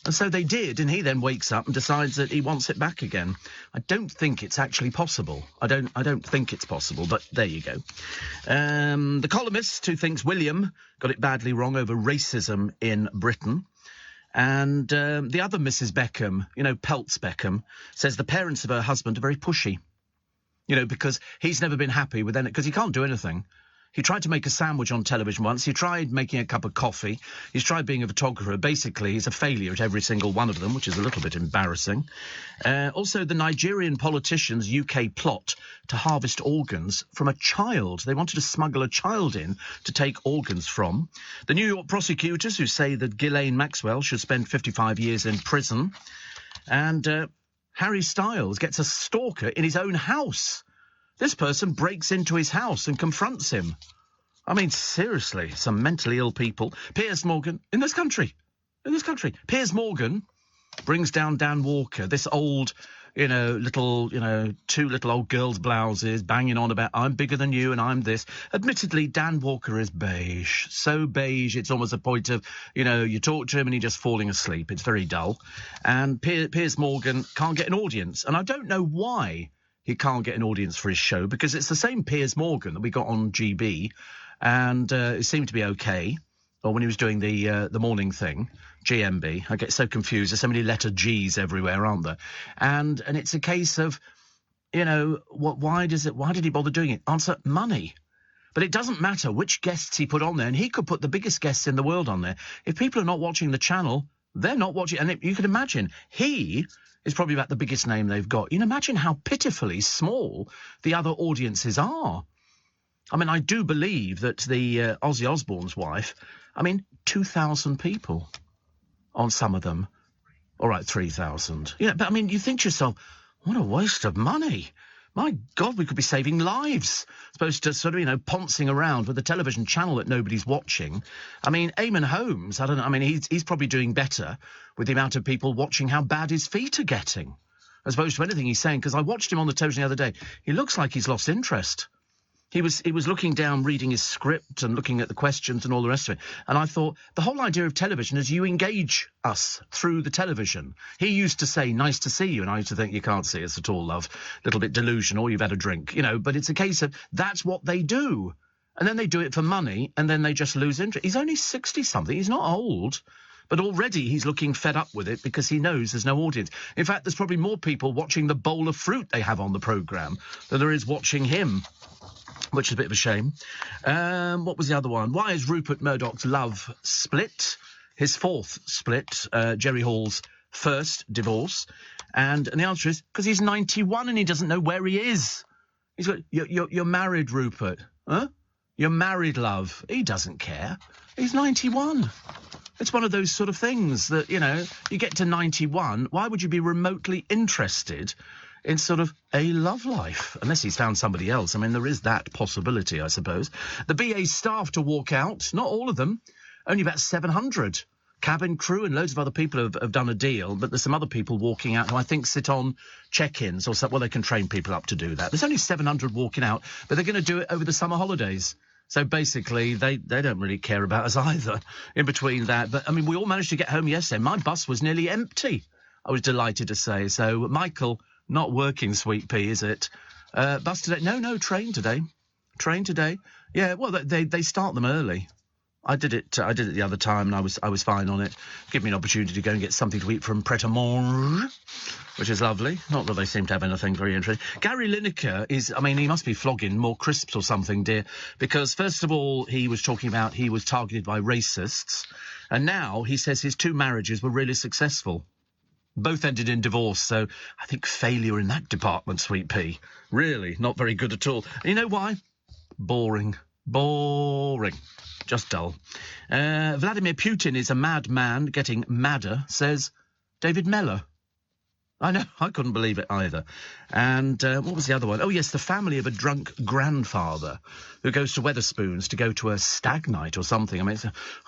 And so they did, and he then wakes up and decides that he wants it back again. I don't think it's actually possible. I don't think it's possible, but there you go. The columnist who thinks William got it badly wrong over racism in Britain. And the other Mrs. Beckham, Peltz Beckham, says the parents of her husband are very pushy. Because he's never been happy with because he can't do anything. He tried to make a sandwich on television once. He tried making a cup of coffee. He's tried being a photographer. Basically, he's a failure at every single one of them, which is a little bit embarrassing. Also, the Nigerian politicians' UK plot to harvest organs from a child. They wanted to smuggle a child in to take organs from. The New York prosecutors who say that Ghislaine Maxwell should spend 55 years in prison. And Harry Styles gets a stalker in his own house. This person breaks into his house and confronts him. I mean, seriously, some mentally ill people. Piers Morgan, in this country. Piers Morgan brings down Dan Walker, this old, 2 little old girls' blouses, banging on about, I'm bigger than you and I'm this. Admittedly, Dan Walker is beige. So beige, it's almost a point of, you talk to him and he's just falling asleep. It's very dull. And Piers Morgan can't get an audience. And I don't know why he can't get an audience for his show, because it's the same Piers Morgan that we got on GB, and it seemed to be okay. Or when he was doing the morning thing, GMB. I get so confused. There's so many letter G's everywhere, aren't there? And it's a case of, why did he bother doing it? Answer, money. But it doesn't matter which guests he put on there, and he could put the biggest guests in the world on there. If people are not watching the channel, they're not watching. And you can imagine, he is probably about the biggest name they've got. You can imagine how pitifully small the other audiences are. I mean, I do believe that the Ozzy Osbourne's wife, I mean, 2,000 people on some of them. All right, 3,000. Yeah, but I mean, you think to yourself, what a waste of money. My God, we could be saving lives. Supposed to sort of, poncing around with a television channel that nobody's watching. I mean, Eamon Holmes, I don't know, I mean, he's probably doing better with the amount of people watching how bad his feet are getting, as opposed to anything he's saying, because I watched him on the television the other day. He looks like he's lost interest. He was looking down, reading his script and looking at the questions and all the rest of it. And I thought, the whole idea of television is you engage us through the television. He used to say, nice to see you. And I used to think, you can't see us at all, love. Little bit delusional, you've had a drink, But it's a case of that's what they do. And then they do it for money, and then they just lose interest. He's only 60-something. He's not old. But already he's looking fed up with it because he knows there's no audience. In fact, there's probably more people watching the bowl of fruit they have on the programme than there is watching him, which is a bit of a shame. What was the other one? Why is Rupert Murdoch's love split? His fourth split, Jerry Hall's first divorce. And the answer is because he's 91 and he doesn't know where he is. He's got, you're married, Rupert. Huh? You're married, love. He doesn't care. He's 91. It's one of those sort of things that, you get to 91, why would you be remotely interested in sort of a love life? Unless he's found somebody else. I mean, there is that possibility, I suppose. The BA staff to walk out, not all of them, only about 700. Cabin crew and loads of other people have done a deal, but there's some other people walking out who I think sit on check-ins or something. Well, they can train people up to do that. There's only 700 walking out, but they're going to do it over the summer holidays. So basically, they don't really care about us either in between that. But, I mean, we all managed to get home yesterday. My bus was nearly empty, I was delighted to say. So, Michael, not working, Sweet Pea, is it? Bus today? No, train today. Train today. Yeah, well, they start them early. I did it the other time, and I was fine on it. Give me an opportunity to go and get something to eat from Pret-a-Manger, which is lovely. Not that they seem to have anything very interesting. Gary Lineker he must be flogging more crisps or something, dear, because first of all, he was talking about he was targeted by racists, and now he says his 2 marriages were really successful. Both ended in divorce, so I think failure in that department, Sweet Pea. Really, not very good at all. And you know why? Boring. Just dull. Vladimir Putin is a mad man getting madder, says David Mellor. I know, I couldn't believe it either. And what was the other one? Oh, yes, the family of a drunk grandfather who goes to Wetherspoons to go to a stag night or something. I mean,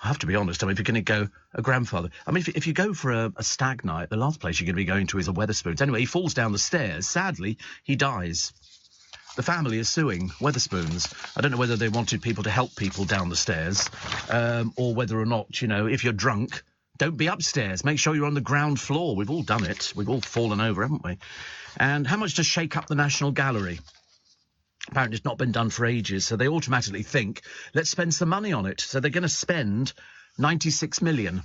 I have to be honest, if you're going to go, a grandfather. I mean, if you go for a stag night, the last place you're going to be going to is a Wetherspoons. Anyway, he falls down the stairs. Sadly, he dies. The family is suing Wetherspoons. I don't know whether they wanted people to help people down the stairs or whether or not, if you're drunk, don't be upstairs. Make sure you're on the ground floor. We've all done it. We've all fallen over, haven't we? And how much to shake up the National Gallery? Apparently it's not been done for ages, so they automatically think, let's spend some money on it. So they're going to spend 96 million.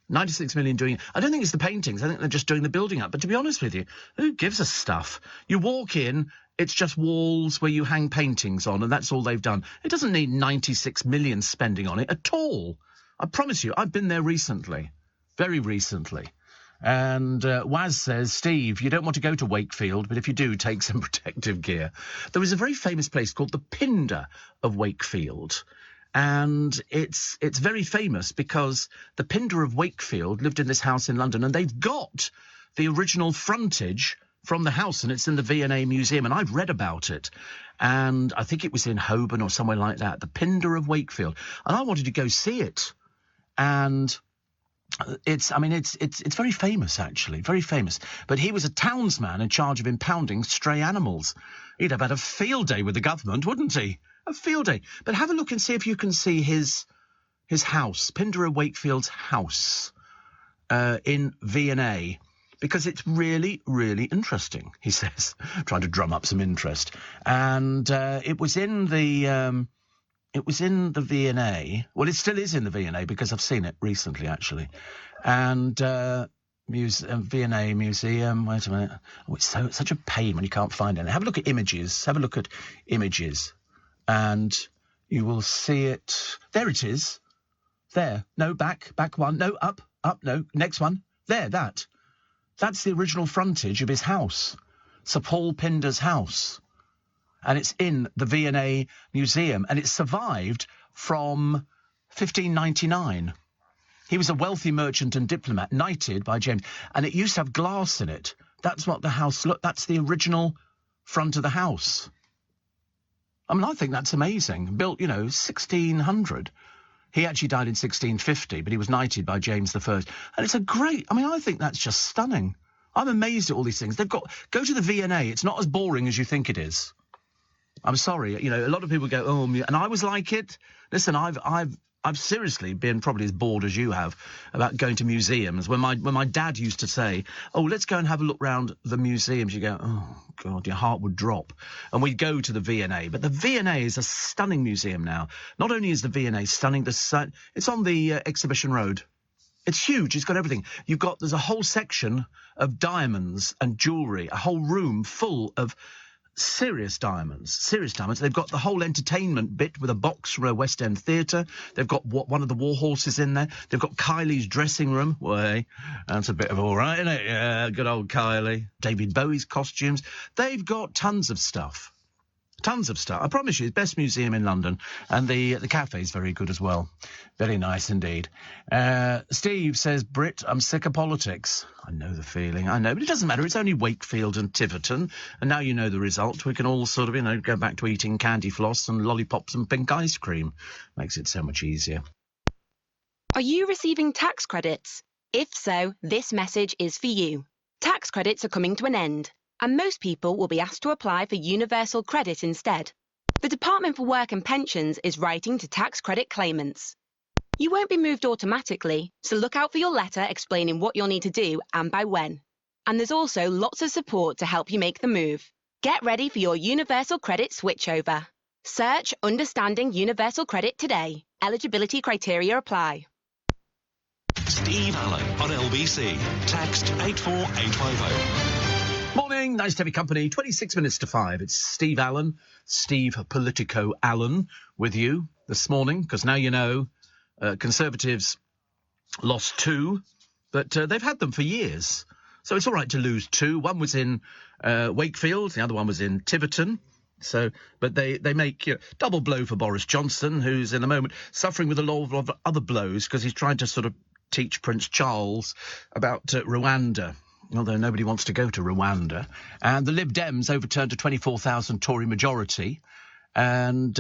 96 million doing it. I don't think it's the paintings. I think they're just doing the building up. But to be honest with you, who gives us stuff? You walk in, it's just walls where you hang paintings on, and that's all they've done. It doesn't need 96 million spending on it at all. I promise you, I've been there recently. Very recently. And Waz says, Steve, you don't want to go to Wakefield, but if you do, take some protective gear. There is a very famous place called the Pinder of Wakefield. And it's very famous because the Pinder of Wakefield lived in this house in London, and they've got the original frontage from the house, and it's in the V&A Museum, and I've read about it. And I think it was in Holborn or somewhere like that, the Pinder of Wakefield. And I wanted to go see it. And it's very famous, actually, very famous. But he was a townsman in charge of impounding stray animals. He'd have had a field day with the government, wouldn't he? A field day. But have a look and see if you can see his house, Pinder of Wakefield's house in V&A, because it's really, really interesting, he says, trying to drum up some interest. And it was in the V&A. Well, it still is in the V&A because I've seen it recently, actually. And V&A Museum. Wait a minute. Oh, it's such a pain when you can't find it. Have a look at images. Have a look at images. And you will see it. There it is. There. No, back one. No, up, no. Next one. There, that. That's the original frontage of his house. Sir Paul Pinder's house. And it's in the V&A Museum. And it survived from 1599. He was a wealthy merchant and diplomat, knighted by James, and it used to have glass in it. That's what the house looked. That's the original front of the house. I mean, I think that's amazing. Built, 1600. He actually died in 1650, but he was knighted by James I. And it's a great... I mean, I think that's just stunning. I'm amazed at all these things. Go to the V&A. It's not as boring as you think it is. I'm sorry. A lot of people go, oh, and I was like it. Listen, I've seriously been probably as bored as you have about going to museums. When my dad used to say, oh, let's go and have a look round the museums, you go, oh, God, your heart would drop. And we'd go to the V&A. But the V&A is a stunning museum now. Not only is the V&A stunning, it's on the Exhibition Road. It's huge. It's got everything. There's a whole section of diamonds and jewellery, a whole room full of serious diamonds. They've got the whole entertainment bit with a box from a West End theatre. They've got one of the war horses in there. They've got Kylie's dressing room. Way, that's a bit of all right, isn't it? Yeah, good old Kylie. David Bowie's costumes. They've got tons of stuff. Tons of stuff. I promise you, it's the best museum in London. And the cafe's very good as well. Very nice indeed. Steve says, Brit, I'm sick of politics. I know the feeling. I know, but it doesn't matter. It's only Wakefield and Tiverton. And now you know the result. We can all sort of, go back to eating candy floss and lollipops and pink ice cream. Makes it so much easier. Are you receiving tax credits? If so, this message is for you. Tax credits are coming to an end, and most people will be asked to apply for universal credit instead. The Department for Work and Pensions is writing to tax credit claimants. You won't be moved automatically, so look out for your letter explaining what you'll need to do and by when. And there's also lots of support to help you make the move. Get ready for your universal credit switchover. Search Understanding Universal Credit today. Eligibility criteria apply. Steve Allen on LBC. Text 84850. Morning, nice to have your company. 26 minutes to 5. It's Steve Allen, Steve Politico Allen, with you this morning, because now you know Conservatives lost 2, but they've had them for years. So it's all right to lose 2. One was in Wakefield, the other one was in Tiverton. So, but they make double blow for Boris Johnson, who's in the moment suffering with a lot of other blows because he's trying to sort of teach Prince Charles about Rwanda. Although nobody wants to go to Rwanda. And the Lib Dems overturned a 24,000 Tory majority. And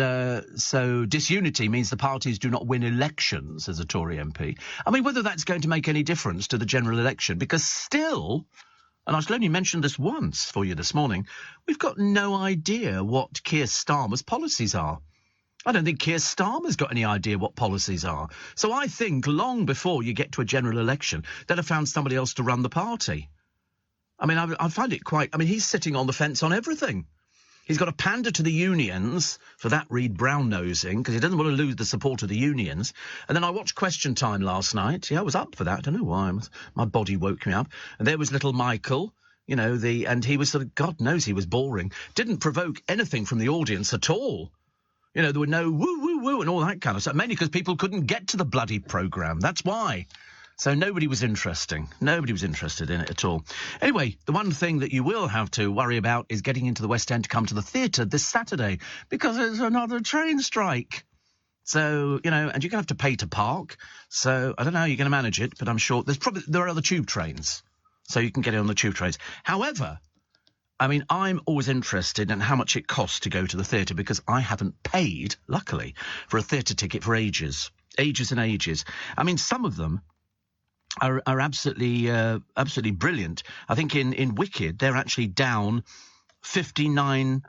so disunity means the parties do not win elections as a Tory MP. I mean, whether that's going to make any difference to the general election, because still, and I shall only mention this once for you this morning, we've got no idea what Keir Starmer's policies are. I don't think Keir Starmer's got any idea what policies are. So I think long before you get to a general election, they'll have found somebody else to run the party. I mean, I find it quite... I mean, he's sitting on the fence on everything. He's got to pander to the unions for that Reed brown-nosing, because he doesn't want to lose the support of the unions. And then I watched Question Time last night. Yeah, I was up for that. I don't know why. My body woke me up. And there was little Michael, and he was sort of... God knows he was boring. Didn't provoke anything from the audience at all. There were no woo-woo-woo and all that kind of stuff, mainly because people couldn't get to the bloody programme. That's why. So nobody was interested in it at all. Anyway, the one thing that you will have to worry about is getting into the West End to come to the theatre this Saturday, because there's another train strike. So, and you're going to have to pay to park. So I don't know how you're going to manage it, but I'm sure there are other tube trains, so you can get it on the tube trains. However, I mean, I'm always interested in how much it costs to go to the theatre, because I haven't paid, luckily, for a theatre ticket for ages and ages. I mean, some of them are absolutely brilliant. I think in Wicked, they're actually down £59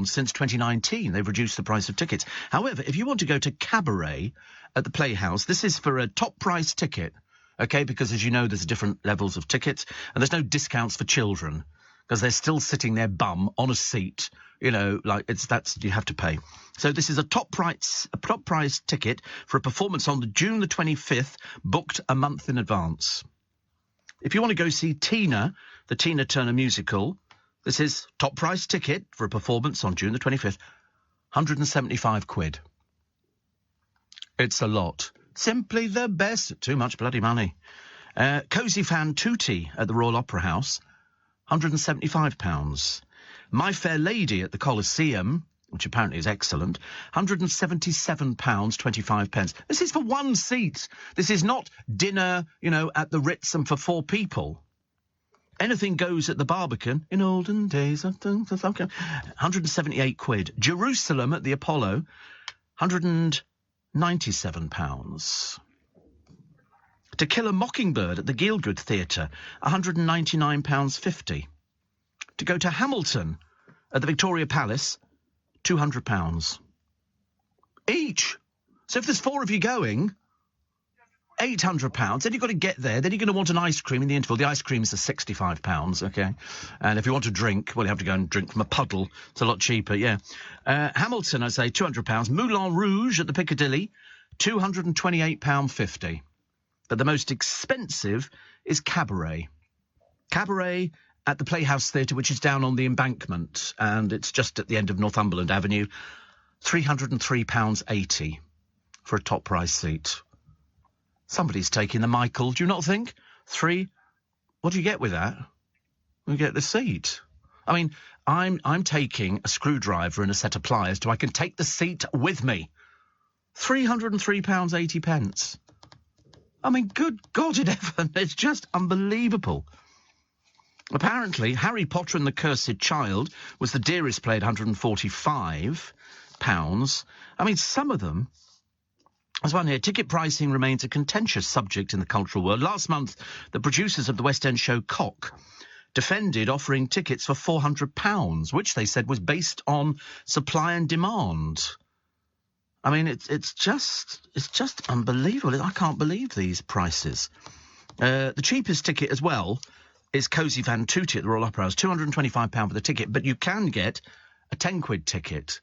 since 2019. They've reduced the price of tickets. However, if you want to go to Cabaret at the Playhouse, this is for a top price ticket, okay? Because as you know, there's different levels of tickets, and there's no discounts for children, because they're still sitting their bum on a seat, you have to pay. So this is a top price ticket for a performance on June the 25th, booked a month in advance. If you want to go see Tina, the Tina Turner musical, this is top price ticket for a performance on June the 25th, £175. It's a lot. Simply the best. Too much bloody money. Cosy Fan Tutti at the Royal Opera House, £175. My Fair Lady at the Colosseum, which apparently is excellent, £177.25. This is for one seat. This is not dinner, at the Ritz and for 4 people. Anything goes at the Barbican in olden days. 178 quid. Jerusalem at the Apollo, £197. To Kill a Mockingbird at the Gielgud Theatre, £199.50. To go to Hamilton at the Victoria Palace, £200. Each. So if there's 4 of you going, £800. Then you've got to get there. Then you're going to want an ice cream in the interval. The ice cream is £65, OK? And if you want to drink, well, you have to go and drink from a puddle. It's a lot cheaper, yeah. Hamilton, I say, £200. Moulin Rouge at the Piccadilly, £228.50. But the most expensive is Cabaret. Cabaret at the Playhouse Theatre, which is down on the Embankment, and it's just at the end of Northumberland Avenue, £303.80 for a top price seat. Somebody's taking the Michael, do you not think? What do you get with that? You get the seat. I mean, I'm taking a screwdriver and a set of pliers so I can take the seat with me. £303.80. I mean, good God in heaven, it's just unbelievable. Apparently, Harry Potter and the Cursed Child was the dearest play at £145. I mean, some of them... There's one here. Ticket pricing remains a contentious subject in the cultural world. Last month, the producers of the West End show Cock defended offering tickets for £400, which they said was based on supply and demand. I mean, it's just unbelievable. I can't believe these prices. The cheapest ticket as well is Cosy Fan Tutti at the Royal Opera House, £225 for the ticket, but you can get a 10-quid ticket.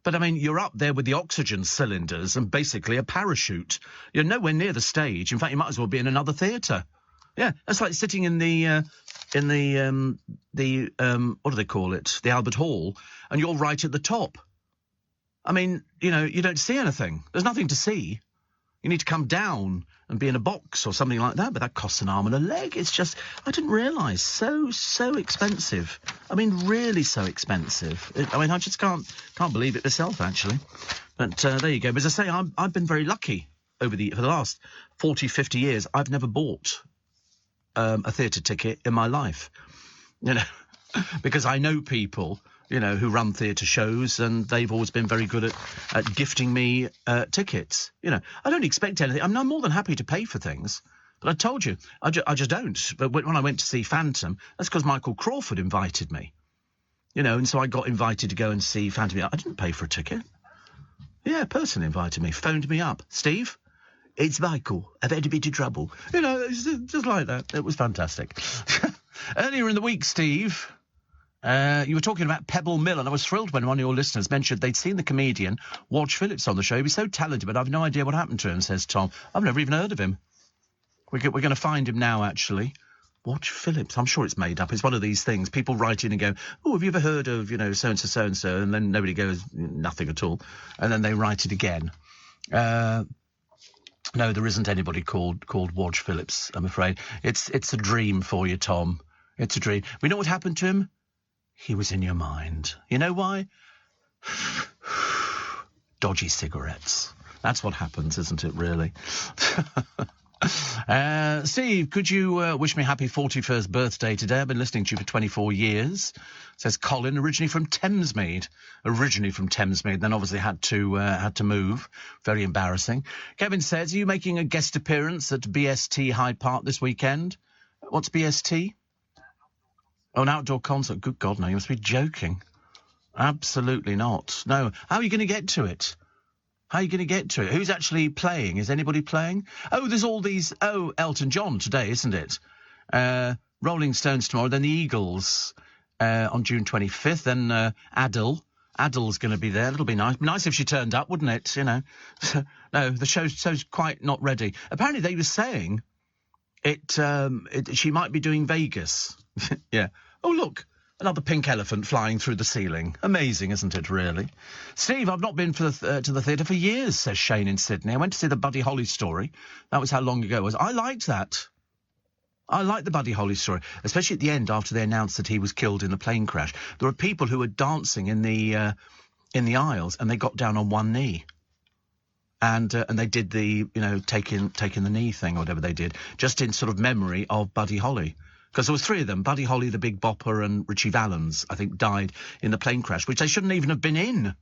But, I mean, you're up there with the oxygen cylinders and basically a parachute. You're nowhere near the stage. In fact, you might as well be in another theatre. Yeah, that's like sitting in the what do they call it? The Albert Hall, and you're right at the top. I mean, you don't see anything. There's nothing to see. You need to come down and be in a box or something like that, but that costs an arm and a leg. It's just, I didn't realise, so expensive. I mean, really so expensive. I just can't believe it myself, actually. But there you go. But as I say, I've been very lucky for the last 40, 50 years. I've never bought a theatre ticket in my life, because I know people... who run theatre shows, and they've always been very good at gifting me tickets. I don't expect anything. I'm more than happy to pay for things. But I told you, I just don't. But when I went to see Phantom, that's because Michael Crawford invited me. And so I got invited to go and see Phantom. I didn't pay for a ticket. Yeah, a person invited me, phoned me up. Steve, it's Michael. I've had a bit of trouble. It's just like that. It was fantastic. Earlier in the week, Steve... you were talking about Pebble Mill, and I was thrilled when one of your listeners mentioned they'd seen the comedian Wodge Phillips on the show. He was so talented, but I've no idea what happened to him, says Tom. I've never even heard of him. We're going to find him now, actually. Wodge Phillips. I'm sure it's made up. It's one of these things. People write in and go, oh, have you ever heard of, so-and-so, so-and-so? And then nobody goes, nothing at all. And then they write it again. No, there isn't anybody called Wodge Phillips, I'm afraid. It's a dream for you, Tom. It's a dream. We know what happened to him? He was in your mind. You know why? Dodgy cigarettes. That's what happens, isn't it, really? Steve, could you wish me happy 41st birthday today? I've been listening to you for 24 years. Says Colin, originally from Thamesmead. Then obviously had to move. Very embarrassing. Kevin says, are you making a guest appearance at BST Hyde Park this weekend? What's BST? Oh, an outdoor concert. Good God, no, you must be joking. Absolutely not. No. How are you going to get to it? Who's actually playing? Is anybody playing? Oh, there's all these... Oh, Elton John today, isn't it? Rolling Stones tomorrow, then the Eagles on June 25th, then Adele. Adele's going to be there. It'll be nice. Nice if she turned up, wouldn't it? No, the show's quite not ready. Apparently they were saying she might be doing Vegas. Yeah. Oh, look, another pink elephant flying through the ceiling. Amazing, isn't it, really? Steve, I've not been to the theatre for years, says Shane in Sydney. I went to see the Buddy Holly story. That was how long ago it was. I liked that. I liked the Buddy Holly story, especially at the end after they announced that he was killed in the plane crash. There were people who were dancing in the in the aisles, and they got down on one knee. And they did the, taking the knee thing or whatever they did, just in sort of memory of Buddy Holly. Because there was three of them, Buddy Holly, the Big Bopper, and Richie Valens, I think, died in the plane crash, which they shouldn't even have been in.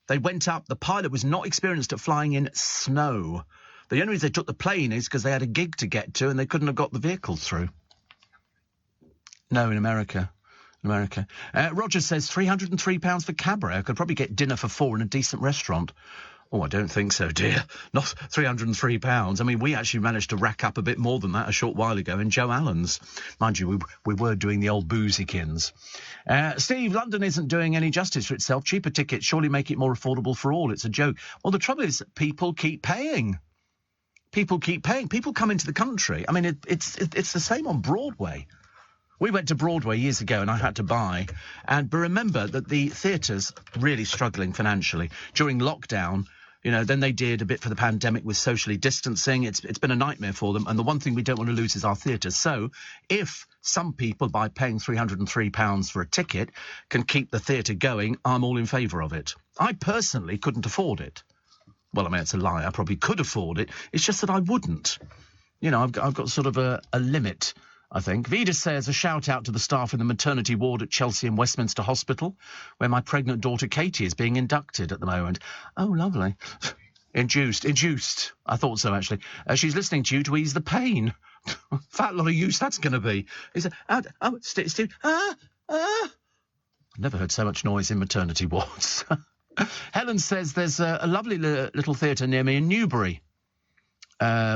They went up, the pilot was not experienced at flying in snow. The only reason they took the plane is because they had a gig to get to and they couldn't have got the vehicle through. No, in America. Roger says £303 for cabaret. I could probably get dinner for four in a decent restaurant. Oh, I don't think so, dear. Not £303. I mean, we actually managed to rack up a bit more than that a short while ago in Joe Allen's. Mind you, we were doing the old boozykins. Steve, London isn't doing any justice for itself. Cheaper tickets surely make it more affordable for all. It's a joke. Well, the trouble is people keep paying. People come into the country. I mean, it's the same on Broadway. We went to Broadway years ago and I had to buy. But remember that the theatres really struggling financially. During lockdown, then they did a bit for the pandemic with socially distancing. It's been a nightmare for them. And the one thing we don't want to lose is our theatres. So if some people, by paying £303 for a ticket, can keep the theatre going, I'm all in favour of it. I personally couldn't afford it. Well, I mean, it's a lie. I probably could afford it. It's just that I wouldn't. I've got sort of a limit, I think. Vida says, a shout out to the staff in the maternity ward at Chelsea and Westminster Hospital, where my pregnant daughter Katie is being inducted at the moment. Oh, lovely. Induced. I thought so, actually. She's listening to you to ease the pain. Fat lot of use that's going to be. Steve. I've never heard so much noise in maternity wards. Helen says there's a lovely little theatre near me in Newbury,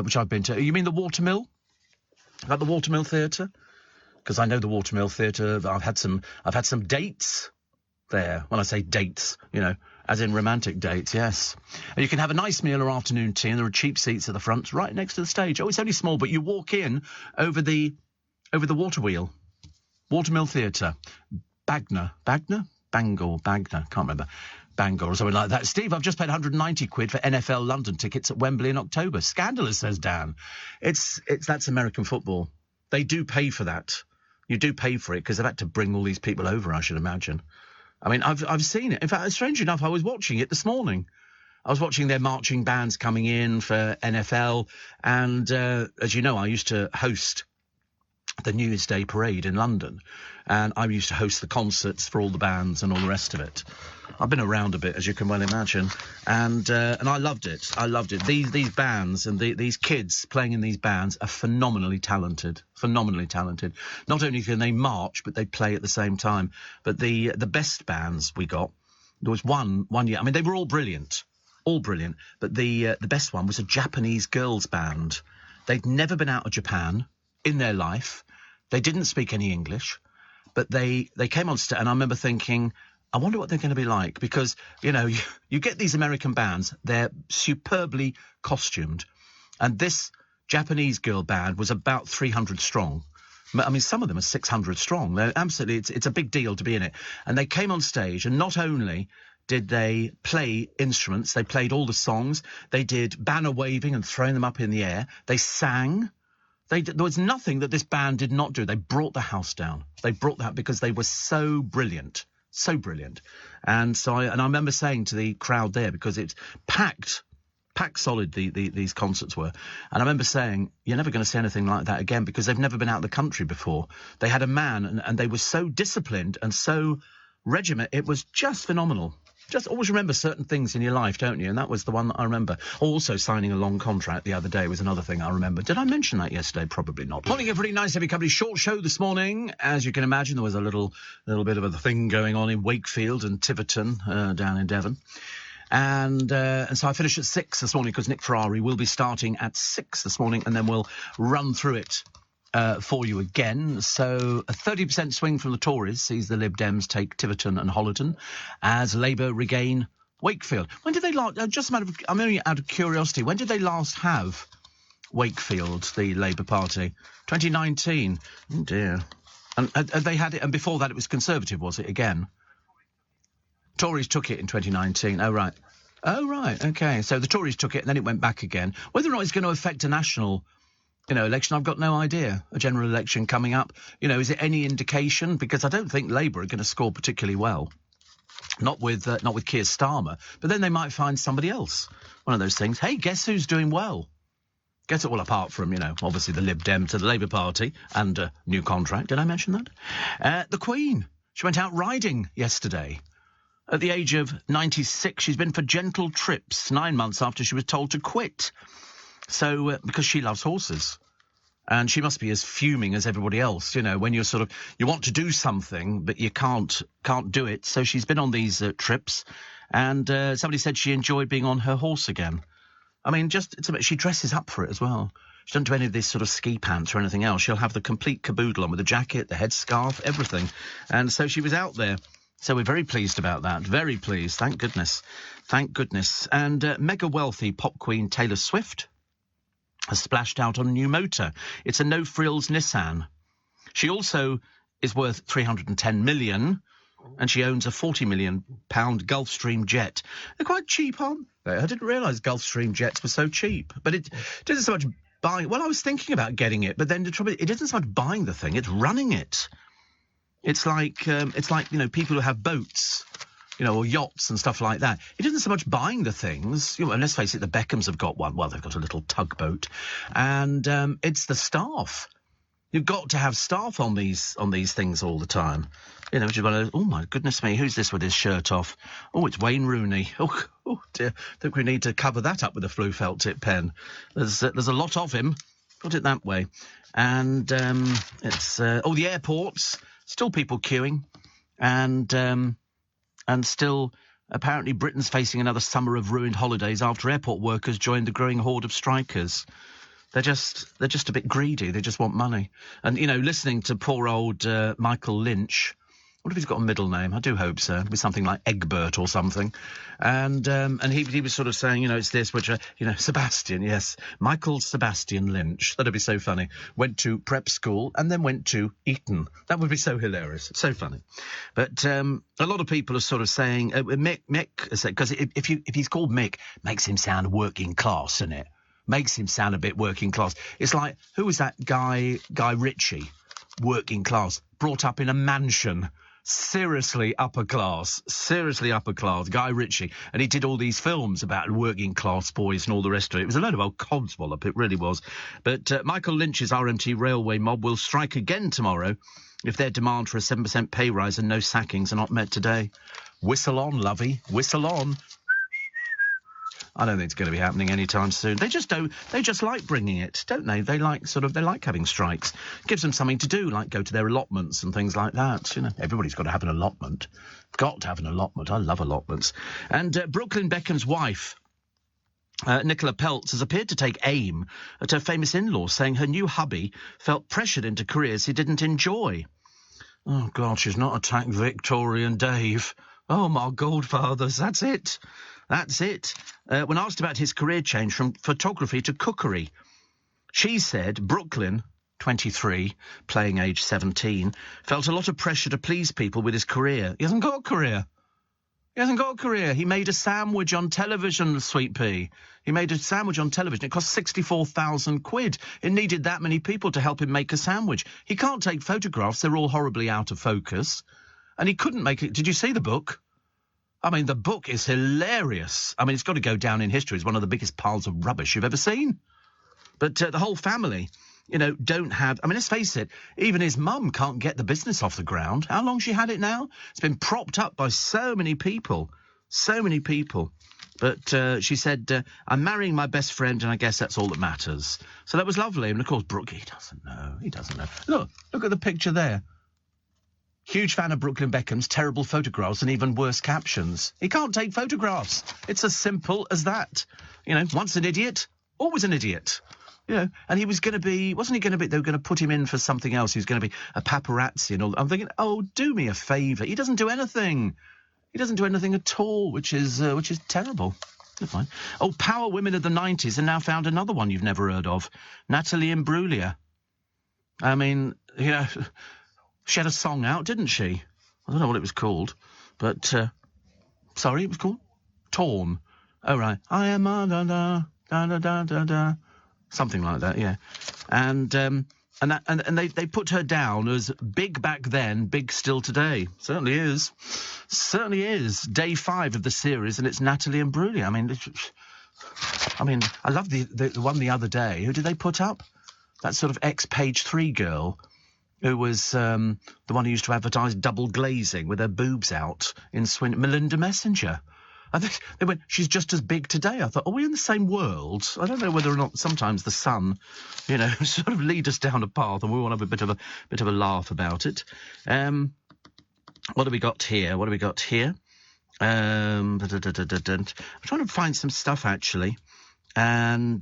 which I've been to. You mean the Watermill? About the Watermill Theatre? Because I know the Watermill Theatre. I've had some dates there. When I say dates, as in romantic dates, yes. And you can have a nice meal or afternoon tea, and there are cheap seats at the front, right next to the stage. Oh, it's only small, but you walk in over the water wheel. Watermill Theatre. Bangor, can't remember. Bangor or something like that. Steve, I've just paid £190 for NFL London tickets at Wembley in October. Scandalous, says Dan. That's American football. They do pay for that. You do pay for it because they've had to bring all these people over, I should imagine. I mean, I've seen it. In fact, strange enough, I was watching it this morning. I was watching their marching bands coming in for NFL. And as you know, I used to host the New Year's Day parade in London. And I used to host the concerts for all the bands and all the rest of it. I've been around a bit, as you can well imagine, and I loved it. These bands and these kids playing in these bands are phenomenally talented. Not only can they march, but they play at the same time. But the best bands we got, there was one year. I mean, they were all brilliant. But the best one was a Japanese girls band. They'd never been out of Japan in their life. They didn't speak any English, but they came on stage, and I remember thinking, I wonder what they're going to be like, because, you get these American bands, they're superbly costumed, and this Japanese girl band was about 300 strong. I mean, some of them are 600 strong. They're absolutely, it's a big deal to be in it. And they came on stage, and not only did they play instruments, they played all the songs, they did banner waving and throwing them up in the air, they sang. There was nothing that this band did not do. They brought the house down. Because they were so brilliant. And so I remember saying to the crowd there, because it's packed solid, these concerts were, and I remember saying, you're never going to see anything like that again, because they've never been out of the country before. They had a man, and they were so disciplined and so regiment. It was just phenomenal. Just always remember certain things in your life, don't you? And that was the one that I remember. Also, signing a long contract the other day was another thing I remember. Did I mention that yesterday? Probably not. Morning, everybody. Nice to have you company. Short show this morning. As you can imagine, there was a little bit of a thing going on in Wakefield and Tiverton down in Devon. And so I finished at 6 this morning because Nick Ferrari will be starting at 6 this morning, and then we'll run through it for you again. So a 30% swing from the Tories sees the Lib Dems take Tiverton and Hollerton as Labour regain Wakefield. When did they last, I'm only out of curiosity, when did they last have Wakefield, the Labour Party? 2019. Oh dear. And they had it, and before that it was Conservative, was it, again? Tories took it in 2019. Oh, right. OK. So the Tories took it and then it went back again. Whether or not it's going to affect a national election, I've got no idea. A general election coming up. Is it any indication? Because I don't think Labour are going to score particularly well. Not with Keir Starmer, but then they might find somebody else. One of those things. Hey, guess who's doing well? Guess it all apart from, obviously the Lib Dem to the Labour Party and a new contract. Did I mention that? The Queen. She went out riding yesterday. At the age of 96, she's been for gentle trips 9 months after she was told to quit. So, because she loves horses. And she must be as fuming as everybody else, when you're you want to do something, but you can't do it. So she's been on these trips, and somebody said she enjoyed being on her horse again. I mean, she dresses up for it as well. She doesn't do any of this sort of ski pants or anything else. She'll have the complete caboodle on with the jacket, the headscarf, everything. And so she was out there. So we're very pleased about that. Very pleased. Thank goodness. Thank goodness. And mega wealthy pop queen Taylor Swift has splashed out on a new motor. It's a no-frills Nissan. She also is worth $310 million, and she owns a £40 million Gulfstream jet. They're quite cheap, aren't they? I didn't realise Gulfstream jets were so cheap. But it isn't so much buying... Well, I was thinking about getting it, but then the trouble, it isn't so much buying the thing, it's running it. It's like people who have boats... or yachts and stuff like that. It isn't so much buying the things. And let's face it, the Beckhams have got one. Well, they've got a little tugboat. And it's the staff. You've got to have staff on these things all the time. Which is oh, my goodness me, who's this with his shirt off? Oh, it's Wayne Rooney. Oh dear. I think we need to cover that up with a blue felt tip pen. There's a lot of him. Put it that way. And it's... the airports. Still people queuing. And still, apparently, Britain's facing another summer of ruined holidays after airport workers joined the growing horde of strikers. They're just a bit greedy. They just want money. And, listening to poor old Michael Lynch. I wonder if he's got a middle name. I do hope so. It'll be something like Egbert or something. And he was sort of saying, it's this, which, Sebastian, yes. Michael Sebastian Lynch. That'd be so funny. Went to prep school and then went to Eton. That would be so hilarious. So funny. But a lot of people are sort of saying, Mick, because if he's called Mick, makes him sound working class, doesn't it? Makes him sound a bit working class. It's like, who was that Guy Ritchie? Working class. Brought up in a mansion. Seriously upper class, Guy Ritchie. And he did all these films about working class boys and all the rest of it. It was a load of old codswallop, it really was. But Michael Lynch's RMT railway mob will strike again tomorrow if their demand for a 7% pay rise and no sackings are not met today. Whistle on, lovey, whistle on. I don't think it's going to be happening anytime soon. They just like bringing it, don't they? They like having strikes. Gives them something to do, like go to their allotments and things like that. Everybody's got to have an allotment. Got to have an allotment. I love allotments. And Brooklyn Beckham's wife, Nicola Peltz, has appeared to take aim at her famous in-laws, saying her new hubby felt pressured into careers he didn't enjoy. Oh, God, she's not attacked Victoria and Dave. Oh, my godfathers, that's it. That's it. When asked about his career change from photography to cookery, she said Brooklyn, 23, playing age 17, felt a lot of pressure to please people with his career. He hasn't got a career. He made a sandwich on television, Sweet Pea. He made a sandwich on television. It cost 64,000 quid. It needed that many people to help him make a sandwich. He can't take photographs. They're all horribly out of focus. And he couldn't make it. Did you see the book? I mean, the book is hilarious. I mean, it's got to go down in history as one of the biggest piles of rubbish you've ever seen. But the whole family, don't have... I mean, let's face it, even his mum can't get the business off the ground. How long she had it now? It's been propped up by so many people. But she said, I'm marrying my best friend, and I guess that's all that matters. So that was lovely. And, of course, Brooke, he doesn't know. Look at the picture there. Huge fan of Brooklyn Beckham's terrible photographs and even worse captions. He can't take photographs. It's as simple as that. Once an idiot, always an idiot. And he was going to be... Wasn't he going to be... They were going to put him in for something else. He was going to be a paparazzi and all. I'm thinking, oh, do me a favour. He doesn't do anything. He doesn't do anything at all, which is terrible. Fine. Oh, power women of the 90s have now found another one you've never heard of. Natalie Imbruglia. I mean, she had a song out, didn't she? I don't know what it was called, but... sorry, it was called? Torn. Oh, right. I am da-da-da-da-da-da-da. Something like that, yeah. And And they put her down as big back then, big still today. Certainly is. Certainly is. Day 5 of the series, and it's Natalie Imbruglia. I mean, I love the one the other day. Who did they put up? That sort of ex-Page 3 girl who was the one who used to advertise double glazing with her boobs out in Melinda Messenger. I think they went, she's just as big today. I thought, are we in the same world? I don't know whether or not sometimes the sun, sort of lead us down a path, and we want to have a bit of a laugh about it. What have we got here? I'm trying to find some stuff, actually. And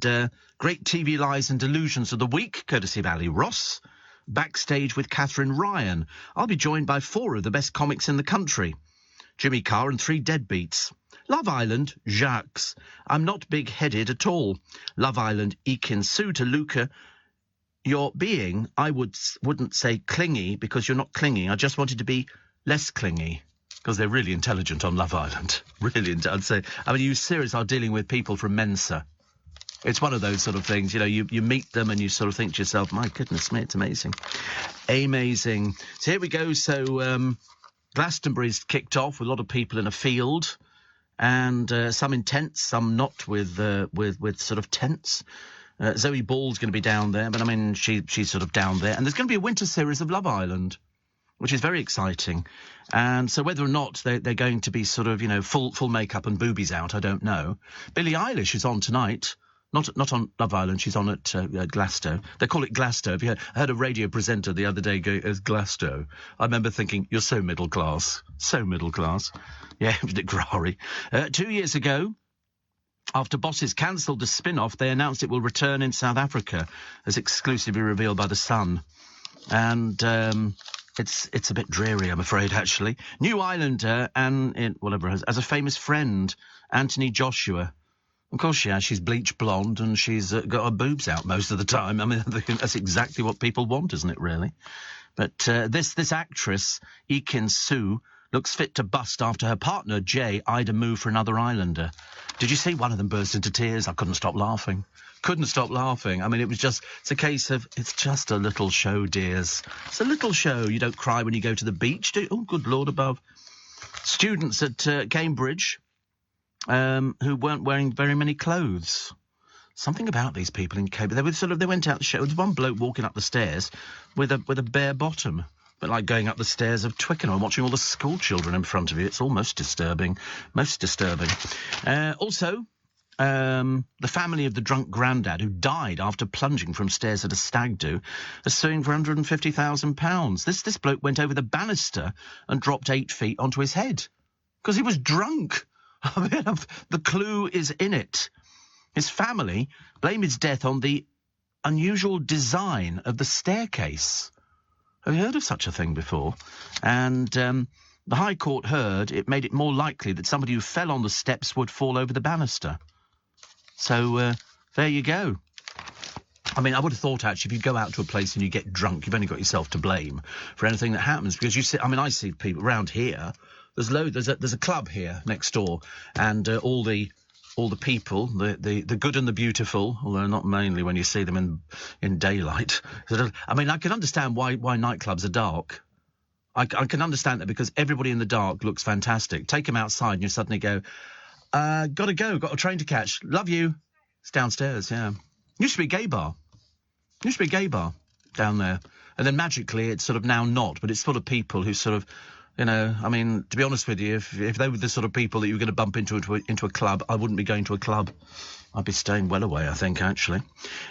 great TV lies and delusions of the week, courtesy of Ali Ross. Backstage with Catherine Ryan. I'll be joined by 4 of the best comics in the country. Jimmy Carr and 3 deadbeats. Love Island, Jacques. I'm not big-headed at all. Love Island, Ekin Su to Luca. You're being, I wouldn't say clingy, because you're not clingy. I just wanted to be less clingy. Because they're really intelligent on Love Island. Really, I'd say. I mean, you seriously are dealing with people from Mensa. It's one of those sort of things, you meet them and you sort of think to yourself, my goodness me, it's amazing. Amazing. So here we go. So Glastonbury's kicked off with a lot of people in a field. And some in tents, some not with sort of tents. Zoe Ball's going to be down there, but I mean, she's sort of down there. And there's going to be a winter series of Love Island, which is very exciting. And so whether or not they're going to be sort of, full makeup and boobies out, I don't know. Billie Eilish is on tonight. Not on Love Island, she's on at Glasto. They call it Glasto. Have you heard a radio presenter the other day go as Glasto? I remember thinking, you're so middle class. So middle class. Yeah, Nick Ferrari. 2 years ago, after Bosses cancelled the spin-off, they announced it will return in South Africa, as exclusively revealed by The Sun. And it's a bit dreary, I'm afraid, actually. New Islander and as a famous friend, Anthony Joshua. Of course she has. She's bleach blonde and she's got her boobs out most of the time. I mean, that's exactly what people want, isn't it, really? But this actress, Ekin Su, looks fit to bust after her partner, Jay, eyed a move for another Islander. Did you see one of them burst into tears? I couldn't stop laughing. I mean, it's a case of, it's just a little show, dears. It's a little show. You don't cry when you go to the beach, do you? Oh, good Lord above. Students at Cambridge... who weren't wearing very many clothes. Something about these people in Cambridge. They went out the show. There was one bloke walking up the stairs with a bare bottom, but like going up the stairs of Twickenham and watching all the school children in front of you. It's almost disturbing. Most disturbing. Also, the family of the drunk granddad who died after plunging from stairs at a stag do are suing for £150,000. This bloke went over the banister and dropped 8 feet onto his head because he was drunk. I mean, the clue is in it. His family blame his death on the unusual design of the staircase. Have you heard of such a thing before? And the High Court heard it made it more likely that somebody who fell on the steps would fall over the banister. So there you go. I mean, I would have thought, actually, if you go out to a place and you get drunk, you've only got yourself to blame for anything that happens. Because I see people around here. There's a club here next door, and all the people, the good and the beautiful, although not mainly when you see them in daylight. I mean, I can understand why nightclubs are dark. I can understand that because everybody in the dark looks fantastic. Take them outside and you suddenly go, got a train to catch. Love you. It's downstairs, yeah. Used to be a gay bar. Down there. And then magically it's sort of now not, but it's full of people who sort of... I mean, to be honest with you, if they were the sort of people that you were going to bump into a club, I wouldn't be going to a club. I'd be staying well away, I think, actually.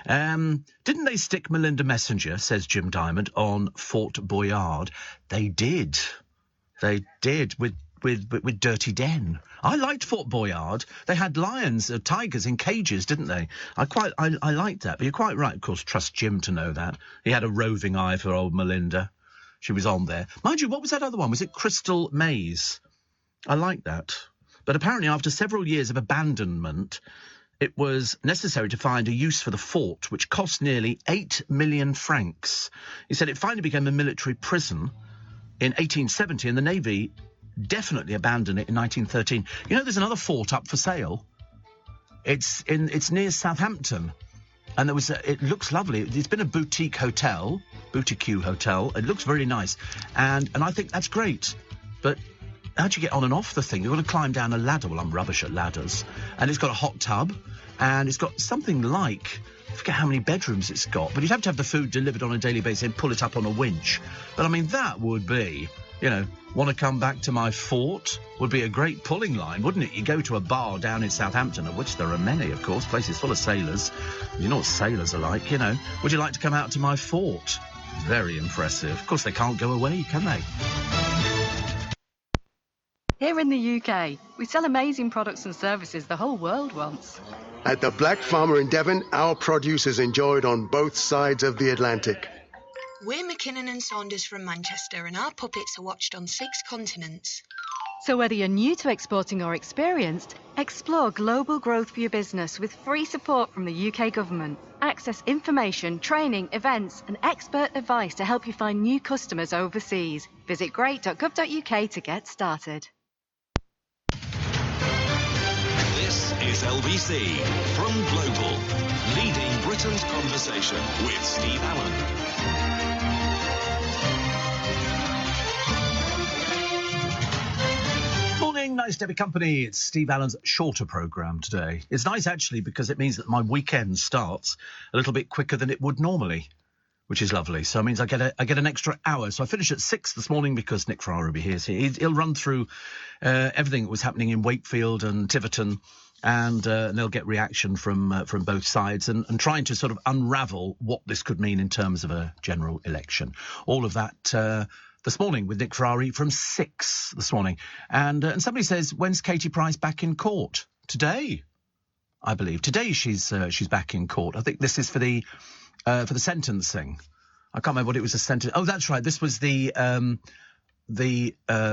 Didn't they stick Melinda Messenger, says Jim Diamond, on Fort Boyard? They did. With Dirty Den. I liked Fort Boyard. They had lions, tigers in cages, didn't they? I liked that. But you're quite right, of course, trust Jim to know that. He had a roving eye for old Melinda. She was on there. Mind you, what was that other one? Was it Crystal Maze? I like that. But apparently after several years of abandonment, it was necessary to find a use for the fort, which cost nearly 8 million francs. He said it finally became a military prison in 1870, and the Navy definitely abandoned it in 1913. You know, there's another fort up for sale. It's near Southampton. And there was it looks lovely. It's been a boutique hotel. It looks very nice. And I think that's great. But how do you get on and off the thing? You've got to climb down a ladder. Well, I'm rubbish at ladders. And it's got a hot tub. And it's got something like, I forget how many bedrooms it's got. But you'd have to have the food delivered on a daily basis and pull it up on a winch. But, I mean, that would be, you know, want to come back to my fort? Would be a great pulling line, wouldn't it? You go to a bar down in Southampton, of which there are many, of course, places full of sailors. You know what sailors are like, you know. Would you like to come out to my fort? Very impressive. Of course, they can't go away, can they? Here in the UK, we sell amazing products and services the whole world wants. At the Black Farmer in Devon, our produce is enjoyed on both sides of the Atlantic. We're McKinnon and Saunders from Manchester, and our puppets are watched on 6 continents. So whether you're new to exporting or experienced, explore global growth for your business with free support from the UK government. Access information, training, events and expert advice to help you find new customers overseas. Visit great.gov.uk to get started. This is LBC from Global, leading Britain's conversation with Steve Allen. Morning, nice to have your company. It's Steve Allen's shorter programme today. It's nice, actually, because it means that my weekend starts a little bit quicker than it would normally, which is lovely. So it means I get an extra hour. So I finish at 6 this morning because Nick Ferrari will be here. So he'll run through everything that was happening in Wakefield and Tiverton, and they'll get reaction from both sides and trying to sort of unravel what this could mean in terms of a general election. All of that this morning with Nick Ferrari from 6 this morning. And somebody says, when's Katie Price back in court? Today, I believe. Today she's back in court. I think this is for the sentencing. I can't remember what it was, a sentence. Oh, that's right. This was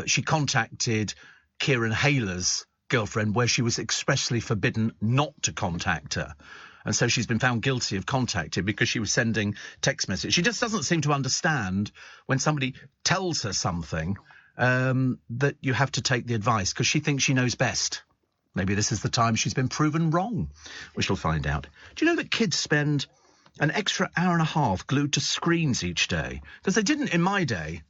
she contacted Kieran Hayler's girlfriend, where she was expressly forbidden not to contact her. And so she's been found guilty of contacting because she was sending text messages. She just doesn't seem to understand when somebody tells her something that you have to take the advice because she thinks she knows best. Maybe this is the time she's been proven wrong. We shall find out. Do you know that kids spend an extra hour and a half glued to screens each day? Because they didn't in my day.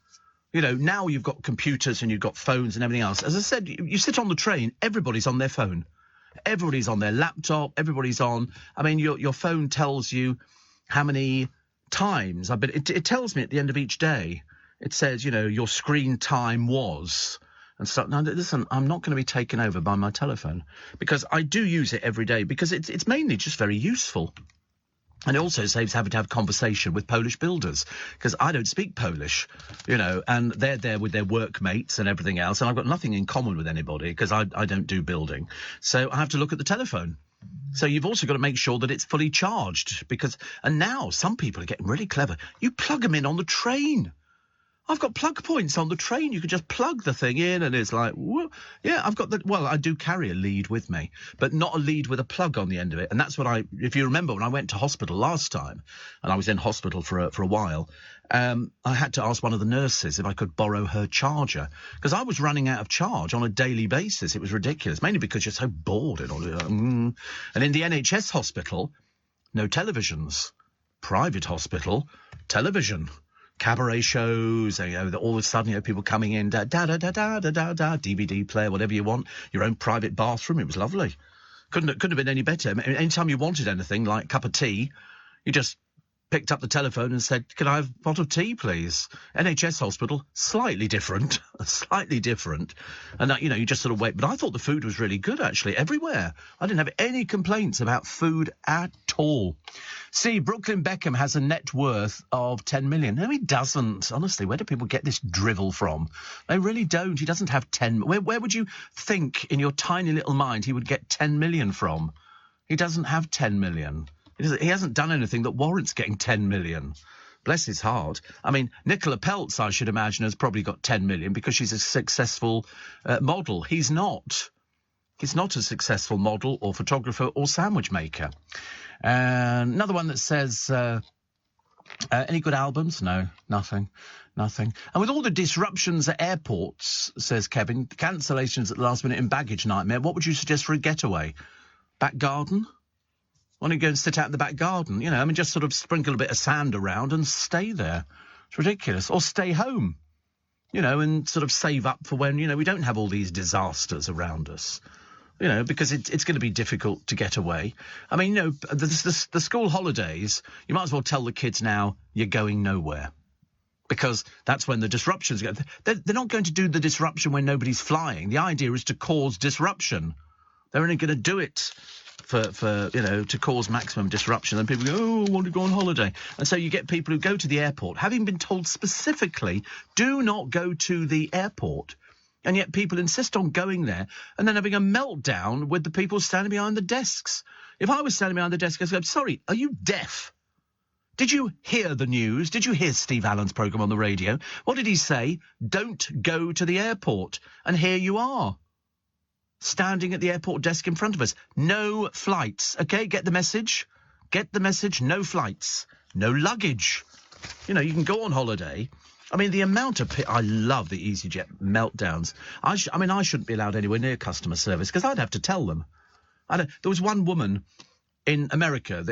You know, now you've got computers and you've got phones and everything else. As I said, you sit on the train, everybody's on their phone. Everybody's on their laptop. Everybody's on. I mean, your phone tells you how many times. It tells me at the end of each day. It says, you know, your screen time was and stuff. Now, listen, I'm not going to be taken over by my telephone because I do use it every day because it's mainly just very useful. And it also saves having to have a conversation with Polish builders because I don't speak Polish, you know, and they're there with their workmates and everything else. And I've got nothing in common with anybody because I don't do building. So I have to look at the telephone. So you've also got to make sure that it's fully charged and now some people are getting really clever. You plug them in on the train. I've got plug points on the train. You can just plug the thing in and it's like, whoa. Yeah, I've got well, I do carry a lead with me, but not a lead with a plug on the end of it. And that's what if you remember when I went to hospital last time and I was in hospital for a while, I had to ask one of the nurses if I could borrow her charger because I was running out of charge on a daily basis. It was ridiculous, mainly because you're so bored. And in the NHS hospital, no televisions. Private hospital, television. Cabaret shows, you know, all of a sudden, you know, people coming in, DVD player, whatever you want, your own private bathroom. It was lovely. Couldn't have been any better. I mean, anytime you wanted anything like a cup of tea, you just picked up the telephone and said, "Can I have a pot of tea, please?" NHS hospital, slightly different. And, you know, you just sort of wait. But I thought the food was really good, actually, everywhere. I didn't have any complaints about food at all. See, Brooklyn Beckham has a net worth of 10 million. No, he doesn't. Honestly, where do people get this drivel from? They really don't. He doesn't have 10. Where would you think in your tiny little mind he would get 10 million from? He doesn't have 10 million. He hasn't done anything that warrants getting 10 million. Bless his heart. I mean, Nicola Peltz, I should imagine, has probably got 10 million because she's a successful model. He's not. He's not a successful model or photographer or sandwich maker. Another one that says, any good albums? No, nothing. And with all the disruptions at airports, says Kevin, cancellations at the last minute and baggage nightmare, what would you suggest for a getaway? Back garden? Why don't you go and sit out in the back garden? You know, I mean, just sort of sprinkle a bit of sand around and stay there. It's ridiculous. Or stay home, you know, and sort of save up for when, you know, we don't have all these disasters around us. You know, because it's going to be difficult to get away. I mean, you know, the school holidays, you might as well tell the kids now you're going nowhere. Because that's when the disruptions go. They're not going to do the disruption when nobody's flying. The idea is to cause disruption. They're only going to do it for you know, to cause maximum disruption. And people go, oh, I want to go on holiday. And so you get people who go to the airport, having been told specifically, do not go to the airport. And yet people insist on going there and then having a meltdown with the people standing behind the desks. If I was standing behind the desk, I'd go, sorry, are you deaf? Did you hear the news? Did you hear Steve Allen's programme on the radio? What did he say? Don't go to the airport. And here you are, standing at the airport desk in front of us. No flights. OK, get the message? Get the message. No flights. No luggage. You know, you can go on holiday. I mean, the amount of... I love the EasyJet meltdowns. I mean, I shouldn't be allowed anywhere near customer service because I'd have to tell them. There was one woman in America.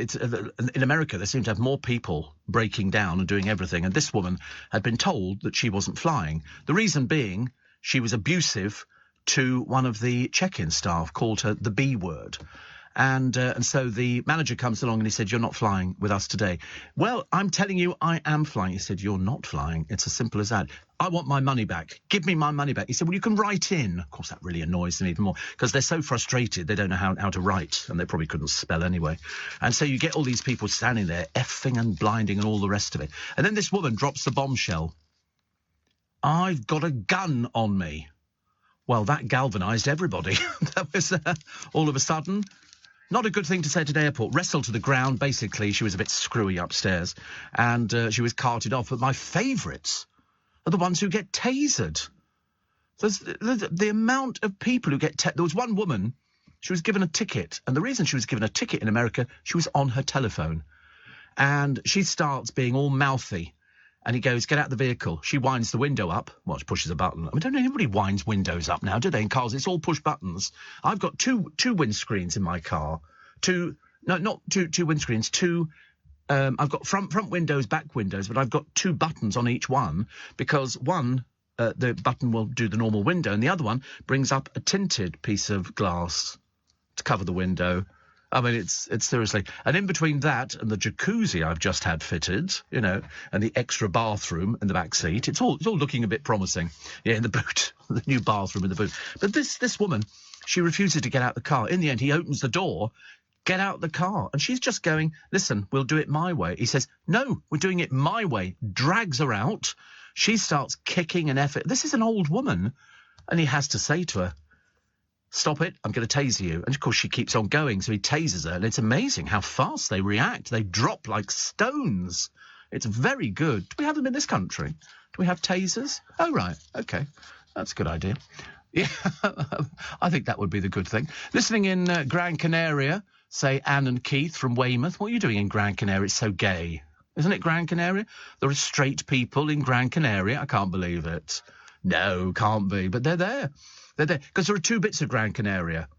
In America, they seem to have more people breaking down and doing everything. And this woman had been told that she wasn't flying. The reason being she was abusive to one of the check-in staff, called her the B word. And so the manager comes along and he said, you're not flying with us today. Well, I'm telling you, I am flying. He said, you're not flying. It's as simple as that. I want my money back. Give me my money back. He said, well, you can write in. Of course, that really annoys them even more because they're so frustrated. They don't know how to write, and they probably couldn't spell anyway. And so you get all these people standing there, effing and blinding and all the rest of it. And then this woman drops the bombshell. I've got a gun on me. Well, that galvanised everybody. That was all of a sudden... Not a good thing to say to the airport. Wrestled to the ground. Basically, she was a bit screwy upstairs, and she was carted off. But my favourites are the ones who get tasered. There's the amount of people who get... There was one woman, she was given a ticket, and the reason she was given a ticket in America, she was on her telephone. And she starts being all mouthy, and he goes, get out the vehicle. She winds the window up. Well, she pushes a button. I mean, don't anybody winds windows up now, do they, in cars? It's all push buttons. I've got two windscreens in my car. Not two windscreens. I've got front windows, back windows, but I've got two buttons on each one because one, the button will do the normal window, and the other one brings up a tinted piece of glass to cover the window. I mean, it's seriously. And in between that and the jacuzzi I've just had fitted, you know, and the extra bathroom in the back seat, it's all looking a bit promising. Yeah, in the boot, the new bathroom in the boot. But this woman, she refuses to get out the car. In the end, he opens the door, get out the car. And she's just going, listen, we'll do it my way. He says, no, we're doing it my way. Drags her out. She starts kicking an effort. This is an old woman. And he has to say to her, stop it, I'm going to taser you. And, of course, she keeps on going, so he tases her. And it's amazing how fast they react. They drop like stones. It's very good. Do we have them in this country? Do we have tasers? Oh, right. OK. That's a good idea. Yeah, I think that would be the good thing. Listening in Gran Canaria, say Anne and Keith from Weymouth. What are you doing in Gran Canaria? It's so gay. Isn't it, Gran Canaria? There are straight people in Gran Canaria. I can't believe it. No, can't be. But they're there. They're there because there are two bits of Gran Canaria.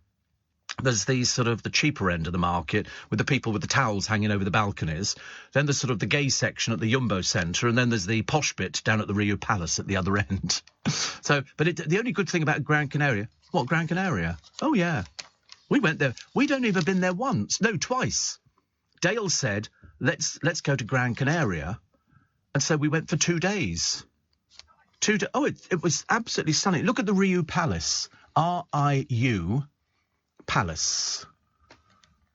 There's the sort of the cheaper end of the market with the people with the towels hanging over the balconies. Then there's sort of the gay section at the Jumbo Centre, and then there's the posh bit down at the Rio Palace at the other end. So, but the only good thing about Gran Canaria, what, Gran Canaria? Oh yeah, we went there. We'd only ever been there once, no, twice. Dale said, let's go to Gran Canaria, and so we went for 2 days. Oh, it was absolutely stunning. Look at the Riu Palace, R-I-U Palace,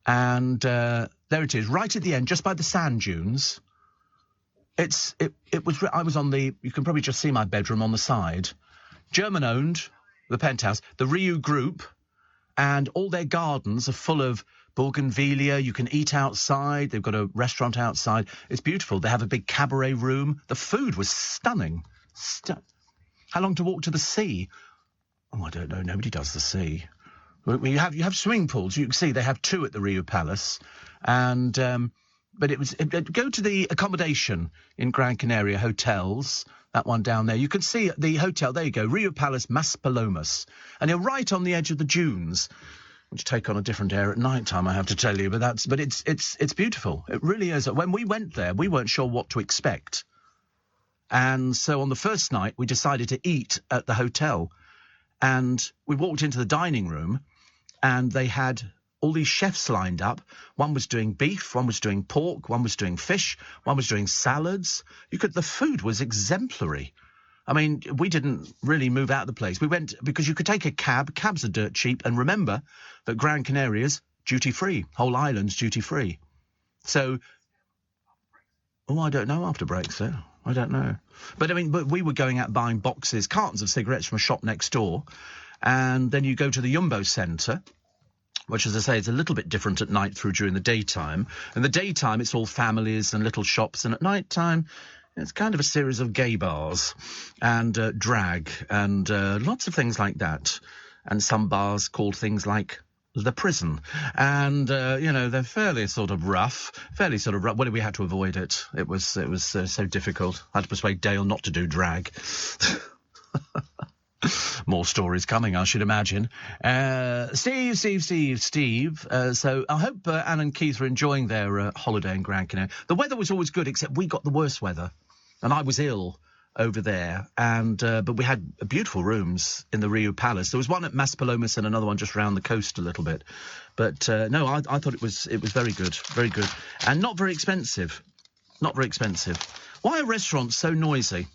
and there it is, right at the end, just by the sand dunes. It was. I was on the. You can probably just see my bedroom on the side. German-owned, the penthouse, the Riu Group, and all their gardens are full of bougainvillea. You can eat outside. They've got a restaurant outside. It's beautiful. They have a big cabaret room. The food was stunning. How long to walk to the sea? Oh, I don't know. Nobody does the sea. You have swimming pools. You can see they have 2 at the Riu Palace, and but go to the accommodation in Gran Canaria hotels. That one down there. You can see the hotel. There you go, Riu Palace Maspalomas, and you're right on the edge of the dunes. which take on a different air at night time, I have to tell you. But it's beautiful. It really is. When we went there, we weren't sure what to expect. And so on the first night, we decided to eat at the hotel. And we walked into the dining room, and they had all these chefs lined up. One was doing beef, one was doing pork, one was doing fish, one was doing salads. The food was exemplary. I mean, we didn't really move out of the place. We went because you could take a cab. Cabs are dirt cheap. And remember that Gran Canaria is duty-free. Whole island's duty-free. So, I don't know after Brexit. I don't know. But we were going out buying cartons of cigarettes from a shop next door. And then you go to the Jumbo Centre, which, as I say, is a little bit different at night during the daytime. In the daytime, it's all families and little shops. And at night time, it's kind of a series of gay bars and drag and lots of things like that. And some bars called things like the prison. And, they're fairly sort of rough. Well, we had to avoid it. It was so difficult. I had to persuade Dale not to do drag. More stories coming, I should imagine. Steve. So I hope Anne and Keith are enjoying their holiday in Gran Canaria. The weather was always good, except we got the worst weather. And I was ill over there. And but we had beautiful rooms in the Rio Palace. There was one at Maspalomas and another one just around the coast a little bit. But no, I thought it was very good, very good. And not very expensive. Not very expensive. Why are restaurants so noisy?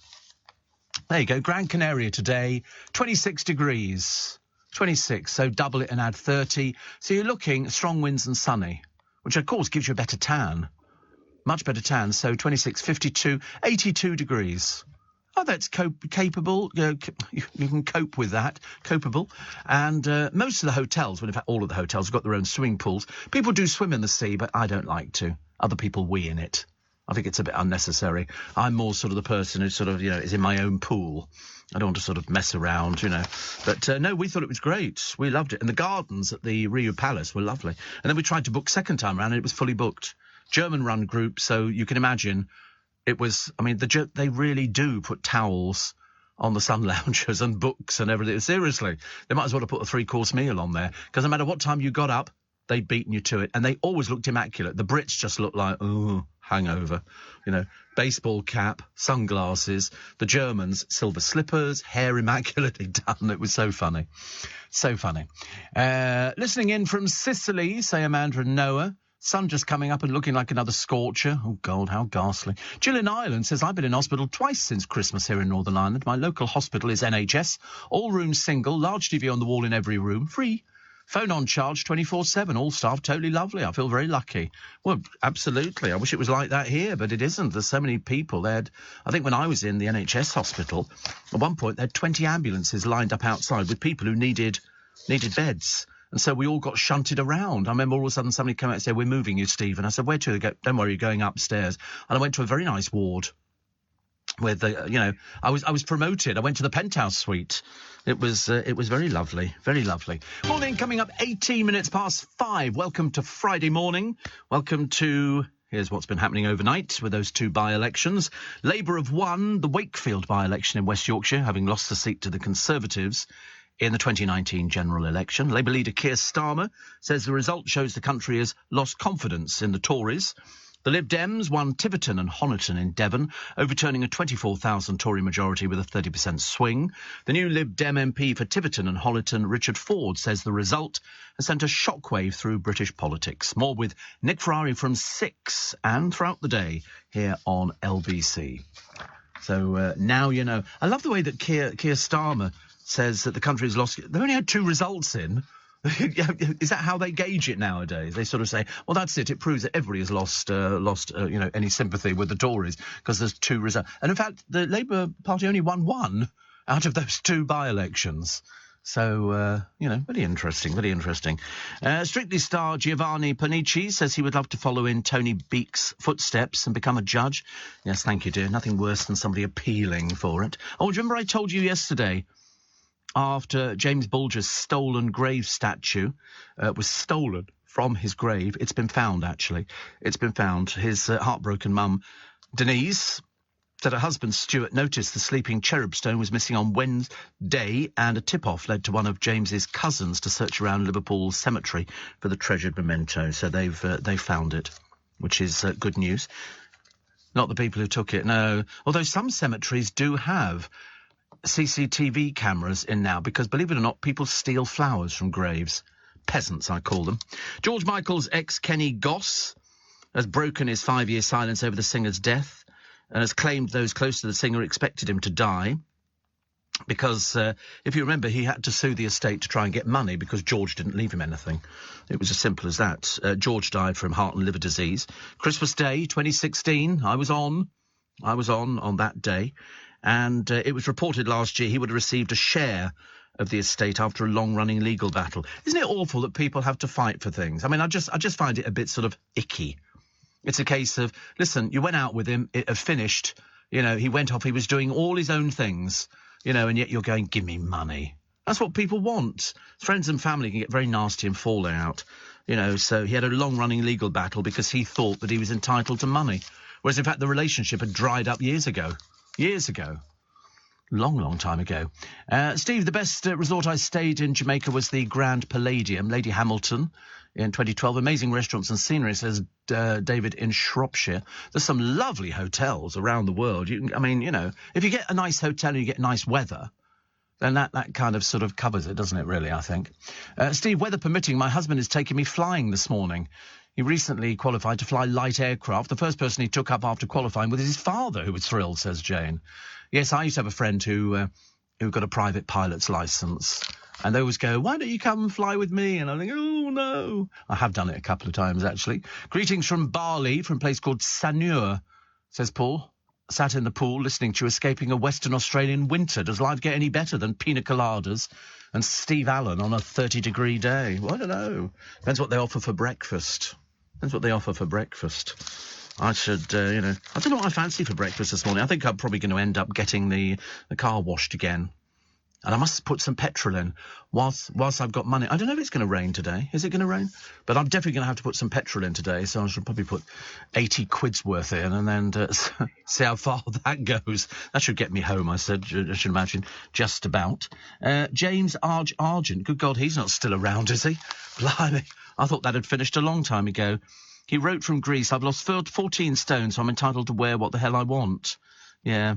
There you go, Gran Canaria today, 26 degrees. 26, so double it and add 30. So you're looking strong winds and sunny, which of course gives you a better tan. Much better tan, so 26, 52, 82 degrees. Oh, that's capable. You can cope with that. Copeable. And most of the hotels, well, in fact, all of the hotels have got their own swimming pools. People do swim in the sea, but I don't like to. Other people wee in it. I think it's a bit unnecessary. I'm more sort of the person who sort of, is in my own pool. I don't want to sort of mess around, But, no, we thought it was great. We loved it. And the gardens at the Rio Palace were lovely. And then we tried to book second time around, and it was fully booked. German-run group, so you can imagine it was... they really do put towels on the sun loungers and books and everything. Seriously, they might as well have put a 3-course meal on there. Because no matter what time you got up, they'd beaten you to it. And they always looked immaculate. The Brits just looked like, hangover, baseball cap, sunglasses. The Germans, silver slippers, hair immaculately done. It was so funny. So funny. Listening in from Sicily, say Amanda and Noah. Sun just coming up and looking like another scorcher. Oh, God, how ghastly. Gillian Ireland says, I've been in hospital twice since Christmas here in Northern Ireland. My local hospital is NHS. All rooms single, large TV on the wall in every room, free. Phone on charge 24/7, all staff totally lovely. I feel very lucky. Well, absolutely. I wish it was like that here, but it isn't. There's so many people. I think when I was in the NHS hospital, at one point they had 20 ambulances lined up outside with people who needed beds. And so we all got shunted around. I remember all of a sudden somebody came out and said, we're moving you, Steve. And I said, where to? They go, don't worry, you're going upstairs. And I went to a very nice ward where I was promoted. I went to the penthouse suite. It was very lovely, very lovely. Morning coming up 18 minutes past 5. Welcome to Friday morning. Welcome to... Here's what's been happening overnight with those two by-elections. Labour have won the Wakefield by-election in West Yorkshire, having lost the seat to the Conservatives in the 2019 general election. Labour leader Keir Starmer says the result shows the country has lost confidence in the Tories. The Lib Dems won Tiverton and Honiton in Devon, overturning a 24,000 Tory majority with a 30% swing. The new Lib Dem MP for Tiverton and Honiton, Richard Ford, says the result has sent a shockwave through British politics. More with Nick Ferrari from 6 and throughout the day here on LBC. So now you know. I love the way that Keir Starmer says that the country has lost... They've only had 2 results in. Is that how they gauge it nowadays? They sort of say, well, that's it. It proves that everybody has lost any sympathy with the Tories because there's 2 results. And in fact, the Labour Party only won 1 out of those 2 by-elections. So, very interesting, very interesting. Strictly star Giovanni Panici says he would love to follow in Tony Beake's footsteps and become a judge. Yes, thank you, dear. Nothing worse than somebody appealing for it. Oh, do you remember I told you yesterday, after James Bulger's stolen grave statue was stolen from his grave? It's been found, actually. It's been found. His heartbroken mum, Denise, said her husband Stuart noticed the sleeping cherub stone was missing on Wednesday, and a tip-off led to one of James's cousins to search around Liverpool cemetery for the treasured memento. So they've found it, which is good news. Not the people who took it, no. Although some cemeteries do have CCTV cameras in now, because, believe it or not, people steal flowers from graves. Peasants, I call them. George Michael's ex, Kenny Goss, has broken his 5-year silence over the singer's death and has claimed those close to the singer expected him to die because, if you remember, he had to sue the estate to try and get money because George didn't leave him anything. It was as simple as that. George died from heart and liver disease. Christmas Day, 2016, I was on that day, and it was reported last year he would have received a share of the estate after a long-running legal battle. Isn't it awful that people have to fight for things? I mean, I just find it a bit sort of icky. It's a case of, listen, you went out with him, it had finished, you know, he went off, he was doing all his own things, you know, and yet you're going, give me money. That's what people want. Friends and family can get very nasty and fall out, you know, so he had a long-running legal battle because he thought that he was entitled to money, whereas, in fact, the relationship had dried up years ago. Long time ago. Steve, the best resort I stayed in Jamaica was the Grand Palladium, Lady Hamilton, in 2012. Amazing restaurants and scenery, says David in Shropshire. There's some lovely hotels around the world. I mean, you know, if you get a nice hotel and you get nice weather, then that kind of sort of covers it, doesn't it, really, I think. Steve, weather permitting, my husband is taking me flying this morning. He recently qualified to fly light aircraft. The first person he took up after qualifying was his father, who was thrilled, says Jane. Yes, I used to have a friend who got a private pilot's licence, and they always go, why don't you come fly with me? And I think, oh, no. I have done it a couple of times, actually. Greetings from Bali, from a place called Sanur, says Paul. Sat in the pool listening to you escaping a Western Australian winter. Does life get any better than pina coladas and Steve Allen on a 30-degree day? Well, I don't know. Depends what they offer for breakfast. I should, I don't know what I fancy for breakfast this morning. I think I'm probably going to end up getting the car washed again. And I must put some petrol in whilst I've got money. I don't know if it's going to rain today. Is it going to rain? But I'm definitely going to have to put some petrol in today, so I should probably put 80 quid's worth in and then see how far that goes. That should get me home, I should imagine, just about. James Argent, good God, he's not still around, is he? Blimey, I thought that had finished a long time ago. He wrote from Greece, I've lost 14 stone, so I'm entitled to wear what the hell I want. Yeah.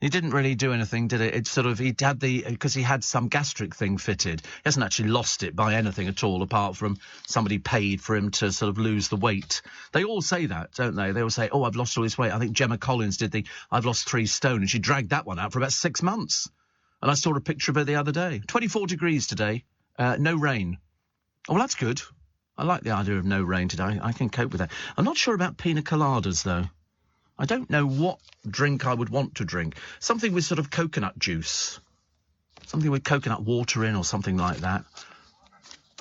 He didn't really do anything, did it? It's sort of, because he had some gastric thing fitted. He hasn't actually lost it by anything at all, apart from somebody paid for him to sort of lose the weight. They all say that, don't they? They all say, oh, I've lost all this weight. I think Gemma Collins did I've lost 3 stone, and she dragged that one out for about 6 months. And I saw a picture of her the other day. 24 degrees today, no rain. Oh, well, that's good. I like the idea of no rain today. I can cope with that. I'm not sure about pina coladas, though. I don't know what drink I would want to drink. Something with sort of coconut juice. Something with coconut water in or something like that.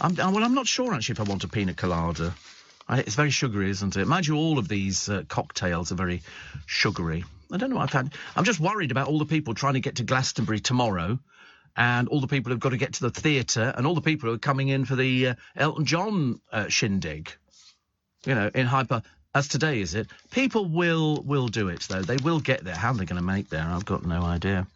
I'm not sure, actually, if I want a pina colada. It's very sugary, isn't it? Mind you, all of these cocktails are very sugary. I don't know what I've had. I'm just worried about all the people trying to get to Glastonbury tomorrow, and all the people who've got to get to the theatre, and all the people who are coming in for the Elton John shindig. You know, in hyper... As today, is it? People will do it, though. They will get there. How are they going to make there? I've got no idea.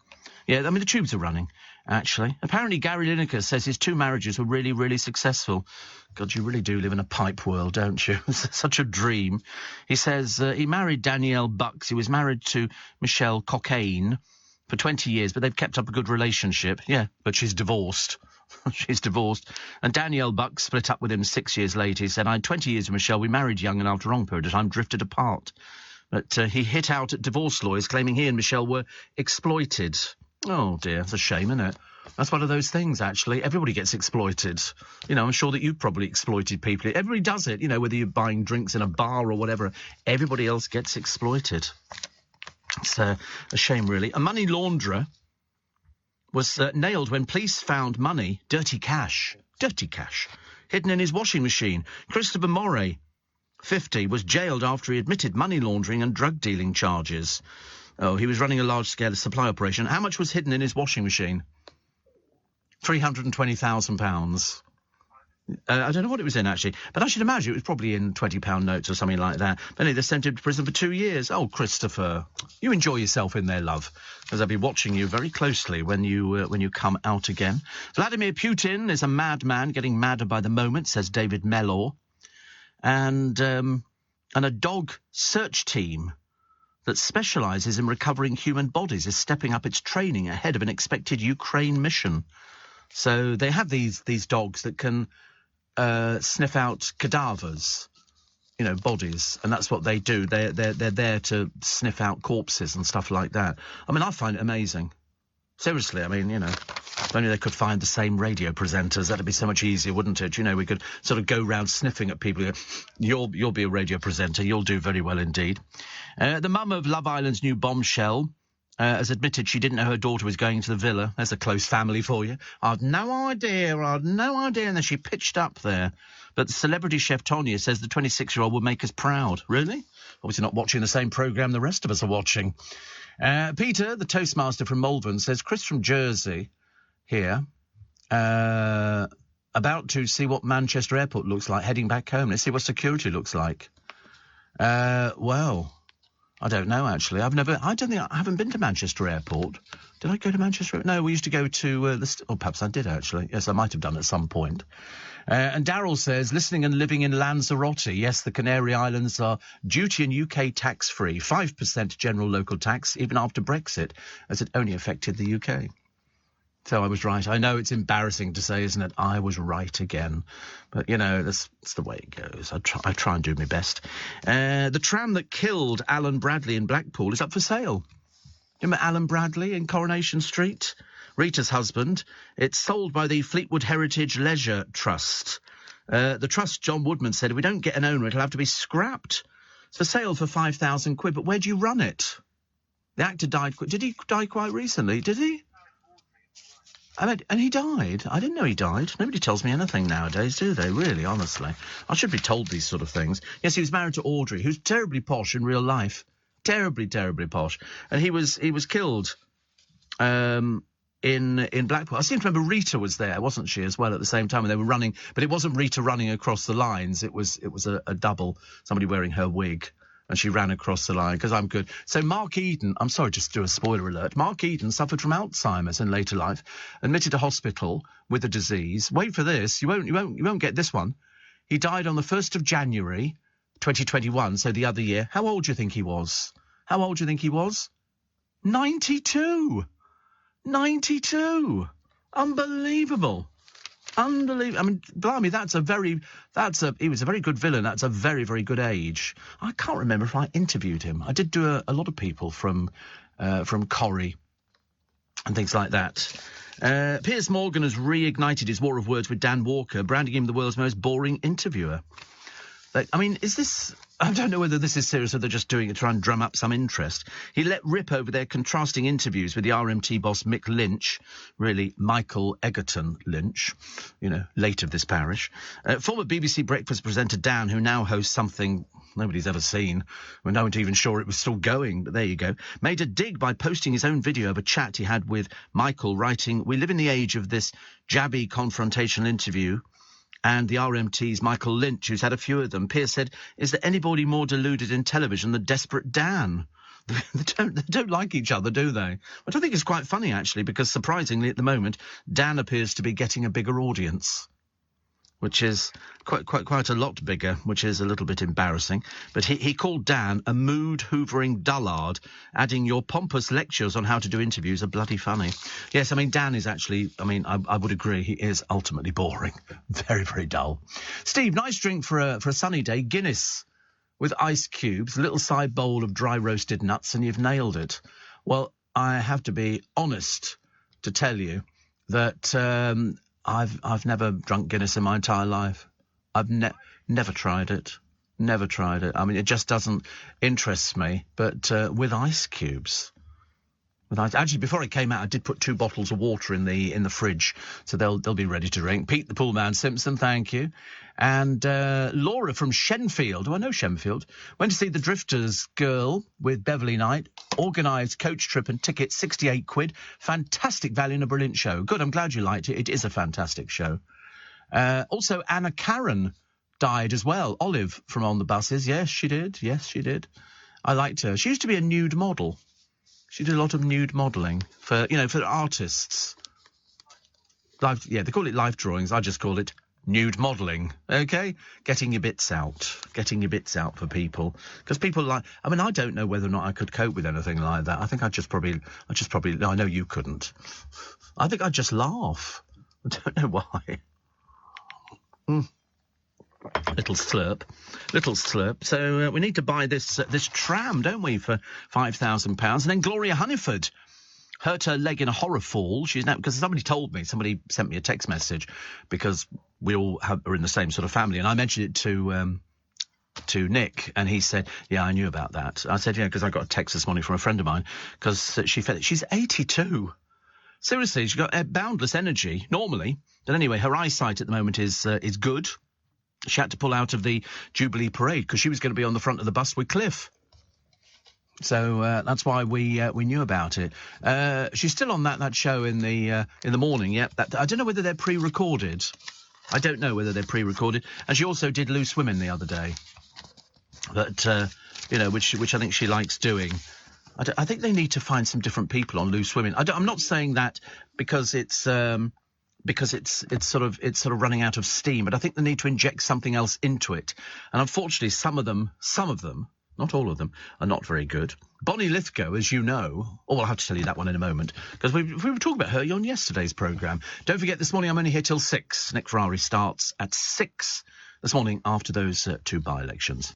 Yeah, I mean, the tubes are running, actually. Apparently, Gary Lineker says his 2 marriages were really, really successful. God, you really do live in a pipe world, don't you? It's such a dream. He says he married Danielle Bucks. He was married to Michelle Cocaine for 20 years, but they've kept up a good relationship. Yeah, but she's divorced. She's divorced. And Danielle Buck split up with him 6 years later. He said, I had 20 years with Michelle. We married young and after a long period of time drifted apart. But he hit out at divorce lawyers, claiming he and Michelle were exploited. Oh, dear. It's a shame, isn't it? That's one of those things, actually. Everybody gets exploited. You know, I'm sure that you've probably exploited people. Everybody does it, you know, whether you're buying drinks in a bar or whatever. Everybody else gets exploited. It's a shame, really. A money launderer was nailed when police found money, dirty cash, hidden in his washing machine. Christopher Moray, 50, was jailed after he admitted money laundering and drug dealing charges. Oh, he was running a large-scale supply operation. How much was hidden in his washing machine? £320,000. I don't know what it was in, actually. But I should imagine it was probably in £20 notes or something like that. But anyway, they sent him to prison for 2 years. Oh, Christopher, you enjoy yourself in there, love, because I'll be watching you very closely when you come out again. Vladimir Putin is a madman, getting madder by the moment, says David Mellor. And a dog search team that specialises in recovering human bodies is stepping up its training ahead of an expected Ukraine mission. So they have these dogs that can sniff out cadavers, bodies, and that's what they do. They're there to sniff out corpses and stuff like that. I mean, I find it amazing. Seriously, I mean, if only they could find the same radio presenters, that'd be so much easier, wouldn't it? We could sort of go round sniffing at people. You'll be a radio presenter. You'll do very well indeed. The mum of Love Island's new bombshell has admitted she didn't know her daughter was going to the villa. There's a close family for you. I had no idea. And then she pitched up there. But the celebrity chef Tonya says the 26-year-old would make us proud. Really? Obviously not watching the same programme the rest of us are watching. Peter, the Toastmaster from Malvern, says, Chris from Jersey here, about to see what Manchester Airport looks like, heading back home. Let's see what security looks like. Well, I don't know, actually. I haven't been to Manchester Airport. Did I go to Manchester? No, we used to go to perhaps I did, actually. Yes, I might have done at some point. And Darryl says, listening and living in Lanzarote. Yes, the Canary Islands are duty and UK tax-free. 5% general local tax, even after Brexit, as it only affected the UK. So I was right. I know it's embarrassing to say, isn't it? I was right again. But, that's the way it goes. I try and do my best. The tram that killed Alan Bradley in Blackpool is up for sale. Remember Alan Bradley in Coronation Street? Rita's husband. It's sold by the Fleetwood Heritage Leisure Trust. The trust, John Woodman said, if we don't get an owner, it'll have to be scrapped. It's for sale for £5,000, but where do you run it? The actor died. Did he die quite recently? Did he? And he died. I didn't know he died. Nobody tells me anything nowadays, do they? Really, honestly. I should be told these sort of things. Yes, he was married to Audrey, who's terribly posh in real life. Terribly, terribly posh. And he was killed in Blackpool. I seem to remember Rita was there, wasn't she, as well, at the same time, and they were running. But it wasn't Rita running across the lines. It was a double, somebody wearing her wig. And she ran across the line, because I'm good. So Mark Eden, I'm sorry, just to do a spoiler alert. Mark Eden suffered from Alzheimer's in later life, admitted to hospital with the disease. Wait for this. You won't get this one. He died on the 1st of January, 2021, so the other year. How old do you think he was? 92. 92. Unbelievable. I mean, blimey, he was a very good villain. That's a very, very good age. I can't remember if I interviewed him. I did do a lot of people from Corrie and things like that. Piers Morgan has reignited his war of words with Dan Walker, branding him the world's most boring interviewer. I mean, is this... I don't know whether this is serious or they're just doing it to try and drum up some interest. He let rip over their contrasting interviews with the RMT boss Mick Lynch, really Michael Egerton Lynch, late of this parish. Former BBC Breakfast presenter Dan, who now hosts something nobody's ever seen. We're not even sure it was still going, but there you go. Made a dig by posting his own video of a chat he had with Michael, writing, "We live in the age of this jabby confrontational interview." And the RMT's Michael Lynch, who's had a few of them. Piers said, is there anybody more deluded in television than Desperate Dan? They don't like each other, do they? Which I think is quite funny, actually, because surprisingly at the moment, Dan appears to be getting a bigger audience, which is quite a lot bigger, which is a little bit embarrassing. But he called Dan a mood-hoovering dullard, adding, your pompous lectures on how to do interviews are bloody funny. Yes, I mean, Dan is actually, I would agree, he is ultimately boring. Very, very dull. Steve, nice drink for a sunny day. Guinness with ice cubes, a little side bowl of dry roasted nuts, and you've nailed it. Well, I have to be honest to tell you that... I've never drunk Guinness in my entire life. I've never tried it. Never tried it. I mean, it just doesn't interest me. But with ice cubes, actually, before it came out, I did put 2 bottles of water in the fridge, so they'll be ready to drink. Pete the Poolman Simpson, thank you. And Laura from Shenfield. Oh, I know Shenfield. Went to see The Drifters Girl with Beverly Knight. Organised coach trip and tickets, £68. Fantastic value and a brilliant show. Good, I'm glad you liked it. It is a fantastic show. Also, Anna Karen died as well. Olive from On the Buses. Yes, she did. Yes, she did. I liked her. She used to be a nude model. She did a lot of nude modelling for artists. They call it life drawings. I just call it nude modelling. Okay, getting your bits out for people, because people I don't know whether or not I could cope with anything like that. I think I know you couldn't. I think I'd just laugh. I don't know why. Little slurp. So we need to buy this tram, don't we, for £5,000? And then Gloria Hunniford hurt her leg in a horror fall. She's now, because somebody sent me a text message, because we all are in the same sort of family, and I mentioned it to Nick, and he said, yeah, I knew about that. I said, yeah, because I got a text this morning from a friend of mine, because she's 82. Seriously, she's got boundless energy normally, but anyway, her eyesight at the moment is good. She had to pull out of the Jubilee Parade because she was going to be on the front of the bus with Cliff. So that's why we knew about it. She's still on that show in the morning. Yep. I don't know whether they're pre-recorded. And she also did Loose Women the other day. But which I think she likes doing. I think they need to find some different people on Loose Women. I'm not saying that because it's sort of running out of steam, but I think they need to inject something else into it. And unfortunately, some of them, not all of them, are not very good. Bonnie Lithgow, as you know, I'll have to tell you that one in a moment, because we were talking about her on yesterday's programme. Don't forget, this morning I'm only here till 6. Nick Ferrari starts at 6 this morning after those 2 by-elections.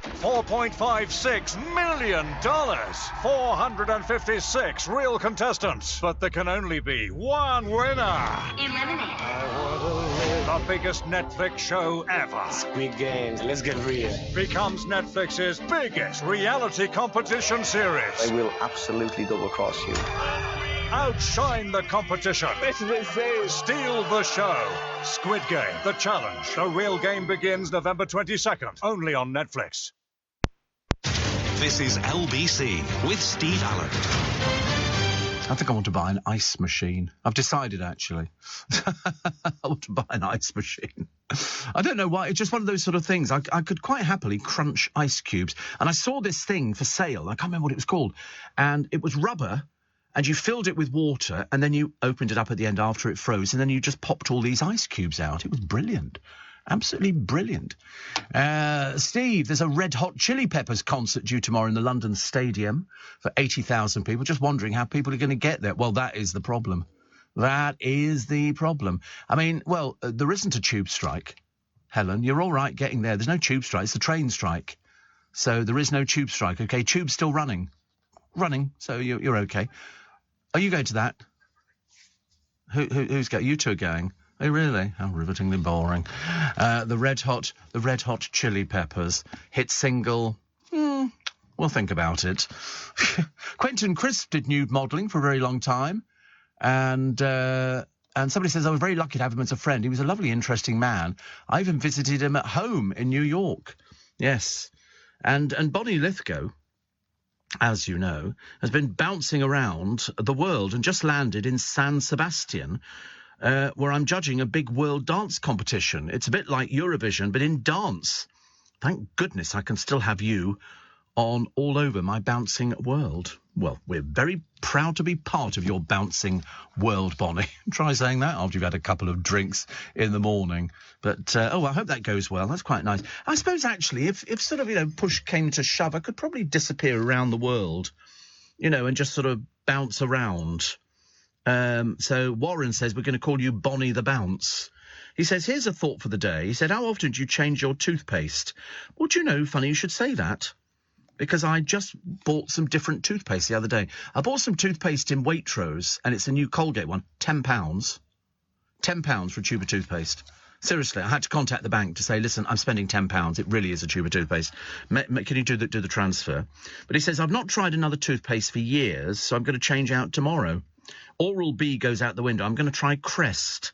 $4.56 million. 456 real contestants. But there can only be one winner. Eliminated. The biggest Netflix show ever. Squid Games. Let's get real. Becomes Netflix's biggest reality competition series. They will absolutely double-cross you. Outshine the competition. This is insane. Steal the show. Squid Game, The Challenge. The real game begins November 22nd, only on Netflix. This is LBC with Steve Allen. I think I want to buy an ice machine. I've decided, actually. I want to buy an ice machine. I don't know why. It's just one of those sort of things. I could quite happily crunch ice cubes. And I saw this thing for sale. I can't remember what it was called. And it was rubber. And you filled it with water, and then you opened it up at the end after it froze, and then you just popped all these ice cubes out. It was brilliant. Absolutely brilliant. Steve, there's a Red Hot Chili Peppers concert due tomorrow in the London Stadium for 80,000 people. Just wondering how people are going to get there. Well, that is the problem. That is the problem. I mean, well, there isn't a tube strike. Helen, you're all right getting there. There's no tube strike. It's a train strike. So there is no tube strike. OK, tube's still running. So you're OK. Are you going to that? Who's going? You two are going. Oh, really? How rivetingly boring. The Red Hot Chili Peppers hit single. We'll think about it. Quentin Crisp did nude modelling for a very long time, and somebody says I was very lucky to have him as a friend. He was a lovely, interesting man. I even visited him at home in New York. Yes, and Bonnie Lithgow, as you know, has been bouncing around the world and just landed in San Sebastian, where I'm judging a big world dance competition. It's a bit like Eurovision, but in dance. Thank goodness I can still have you on all over my bouncing world. Well, we're very proud to be part of your bouncing world, Bonnie. Try saying that after you've had a couple of drinks in the morning. But, I hope that goes well. That's quite nice. I suppose, actually, if sort of, push came to shove, I could probably disappear around the world, and just sort of bounce around. So Warren says we're going to call you Bonnie the Bounce. He says, here's a thought for the day. He said, how often do you change your toothpaste? Well, do you know, funny you should say that. Because I just bought some different toothpaste the other day. I bought some toothpaste in Waitrose, and it's a new Colgate one, £10. £10 for a tube of toothpaste. Seriously, I had to contact the bank to say, listen, I'm spending £10. It really is a tube of toothpaste. Can you do the transfer? But he says, I've not tried another toothpaste for years, so I'm going to change out tomorrow. Oral-B goes out the window. I'm going to try Crest.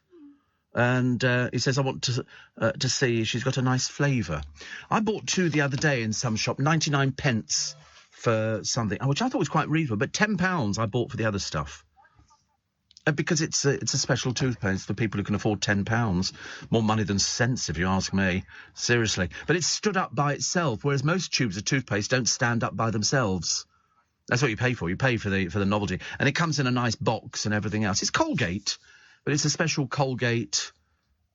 And he says, I want to see she's got a nice flavour. I bought 2 the other day in some shop, 99 pence for something, which I thought was quite reasonable. But £10 I bought for the other stuff. Because it's a special toothpaste for people who can afford £10. More money than sense, if you ask me. Seriously. But it's stood up by itself, whereas most tubes of toothpaste don't stand up by themselves. That's what you pay for. You pay for the novelty. And it comes in a nice box and everything else. It's Colgate, but it's a special Colgate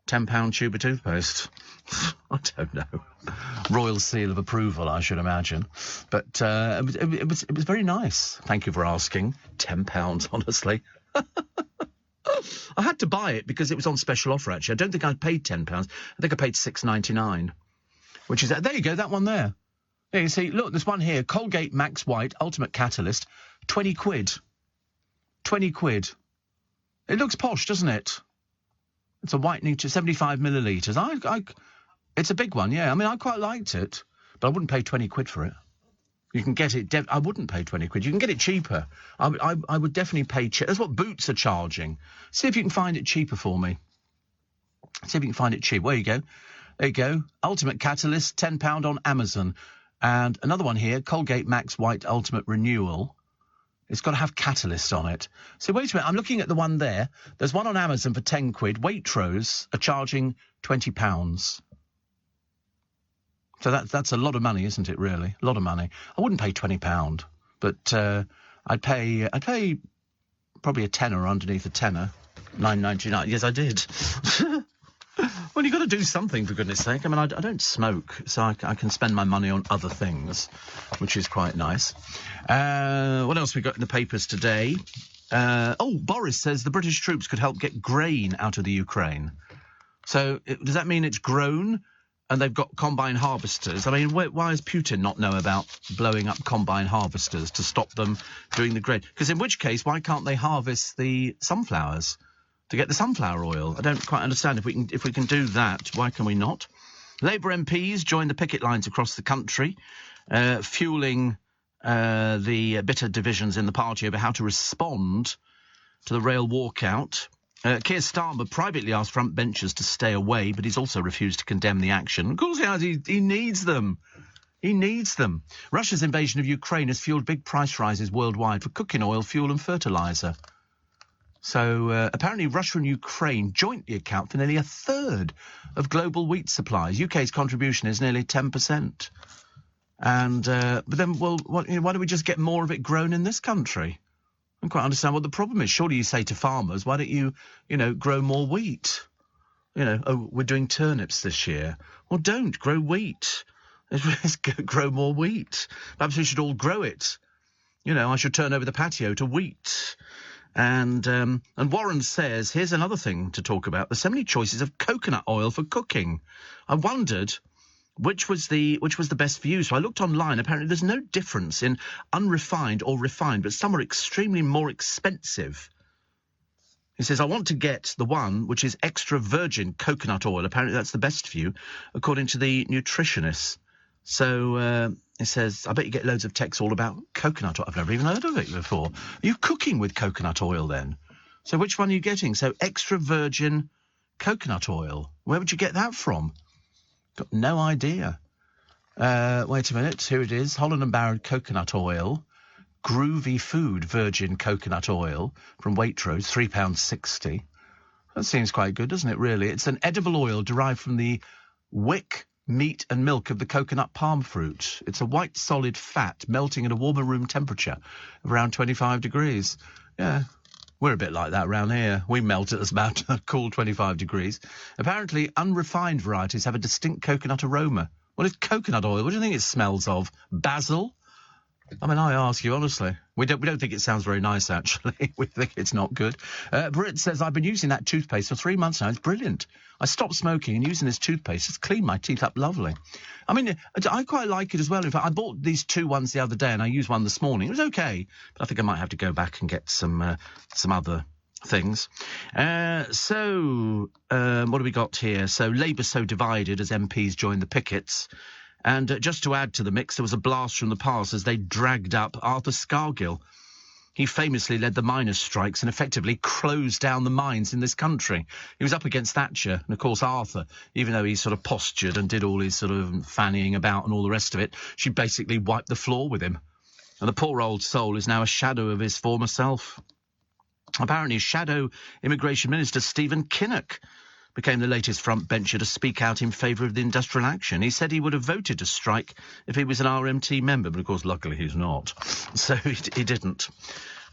£10 tube of toothpaste. I don't know. Royal seal of approval, I should imagine. But it was very nice. Thank you for asking. £10, honestly. I had to buy it because it was on special offer, actually. I don't think I paid £10. I think I paid £6.99, which is... There you go, that one there. There you see, look, there's one here. Colgate Max White Ultimate Catalyst, 20 quid. 20 quid. It looks posh, doesn't it? It's a whitening to 75 millilitres. It's a big one, yeah. I mean, I quite liked it, but I wouldn't pay 20 quid for it. You can get it... I wouldn't pay 20 quid. You can get it cheaper. I would definitely pay... That's what Boots are charging. See if you can find it cheaper for me. See if you can find it cheap. There you go. There you go. Ultimate Catalyst, £10 on Amazon. And another one here, Colgate Max White Ultimate Renewal. It's got to have Catalyst on it. So wait a minute. I'm looking at the one there. There's one on Amazon for 10 quid. Waitrose are charging £20. So that's a lot of money, isn't it, really? A lot of money. I wouldn't pay £20, but I'd pay probably a tenner underneath a tenner, £9.99. Yes, I did. Well, you've got to do something, for goodness sake. I mean, I don't smoke, so I can spend my money on other things, which is quite nice. What else we got in the papers today? Boris says the British troops could help get grain out of the Ukraine. So does that mean it's grown? And they've got combine harvesters. I mean, why does Putin not know about blowing up combine harvesters to stop them doing the grain? Because in which case, why can't they harvest the sunflowers to get the sunflower oil? I don't quite understand. If we can do that, why can we not? Labour MPs joined the picket lines across the country, fueling the bitter divisions in the party over how to respond to the rail walkout. Keir Starmer privately asked front benchers to stay away, but he's also refused to condemn the action. Of course he has. He needs them. He needs them. Russia's invasion of Ukraine has fueled big price rises worldwide for cooking oil, fuel and fertiliser. So apparently Russia and Ukraine jointly account for nearly a third of global wheat supplies. UK's contribution is nearly 10%. And but then, well, why don't we just get more of it grown in this country? I don't quite understand what the problem is. Surely you say to farmers, why don't you, grow more wheat? We're doing turnips this year. Well, don't. Grow wheat. Let's grow more wheat. Perhaps we should all grow it. I should turn over the patio to wheat. And Warren says, here's another thing to talk about. There's so many choices of coconut oil for cooking. I wondered which was the best for you. So I looked online. Apparently there's no difference in unrefined or refined, but some are extremely more expensive. He says, I want to get the one which is extra virgin coconut oil. Apparently that's the best for you, according to the nutritionist. So he says, I bet you get loads of texts all about coconut oil. I've never even heard of it before. Are you cooking with coconut oil then? So which one are you getting? So extra virgin coconut oil. Where would you get that from? Got no idea. Wait a minute. Here it is. Holland & Barrett coconut oil. Groovy Food virgin coconut oil from Waitrose, £3.60. That seems quite good, doesn't it, really? It's an edible oil derived from the wick, meat and milk of the coconut palm fruit. It's a white solid fat melting at a warmer room temperature of around 25 degrees. Yeah. We're a bit like that around here. We melt at about a cool 25 degrees. Apparently, unrefined varieties have a distinct coconut aroma. What is coconut oil? What do you think it smells of? Basil? I mean, I ask you honestly. We don't think it sounds very nice, actually. We think it's not good. Britt says, I've been using that toothpaste for 3 months now. It's brilliant. I stopped smoking and using this toothpaste. It's cleaned my teeth up lovely. I mean, I quite like it as well. In fact, I bought these two ones the other day and I used one this morning. It was okay, but I think I might have to go back and get some other things. What do we got here? So Labour so divided as MPs join the pickets. And just to add to the mix, there was a blast from the past as they dragged up Arthur Scargill. He famously led the miners' strikes and effectively closed down the mines in this country. He was up against Thatcher. And, of course, Arthur, even though he sort of postured and did all his sort of fannying about and all the rest of it, she basically wiped the floor with him. And the poor old soul is now a shadow of his former self. Apparently, Shadow Immigration Minister Stephen Kinnock became the latest front bencher to speak out in favour of the industrial action. He said he would have voted to strike if he was an RMT member, but of course, luckily he's not. So he didn't.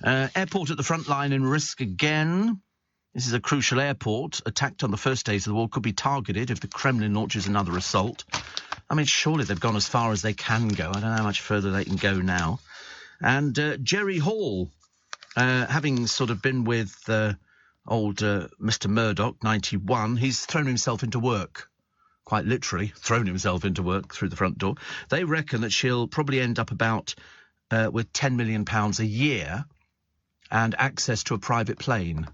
Airport at the front line in risk again. This is a crucial airport. Attacked on the first days of the war, could be targeted if the Kremlin launches another assault. I mean, surely they've gone as far as they can go. I don't know how much further they can go now. And Jerry Hall, having sort of been with old Mr. Murdoch, 91, he's thrown himself into work. Quite literally, thrown himself into work through the front door. They reckon that she'll probably end up about with £10 million a year and access to a private plane.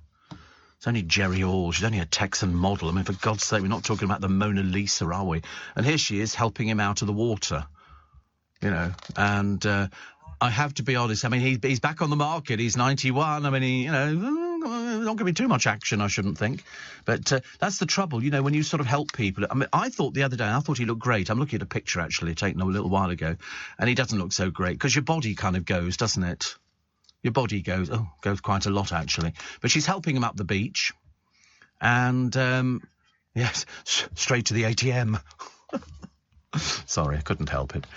It's only Jerry Hall. She's only a Texan model. I mean, for God's sake, we're not talking about the Mona Lisa, are we? And here she is helping him out of the water, you know. And I have to be honest. I mean, he's back on the market. He's 91. I mean, not going to be too much action, I shouldn't think. But that's the trouble, you know, when you sort of help people. I mean, I thought the other day, I thought he looked great. I'm looking at a picture, actually, taken a little while ago. And he doesn't look so great because your body kind of goes, doesn't it? Your body goes quite a lot, actually. But she's helping him up the beach. And, yes, straight to the ATM. Sorry, I couldn't help it.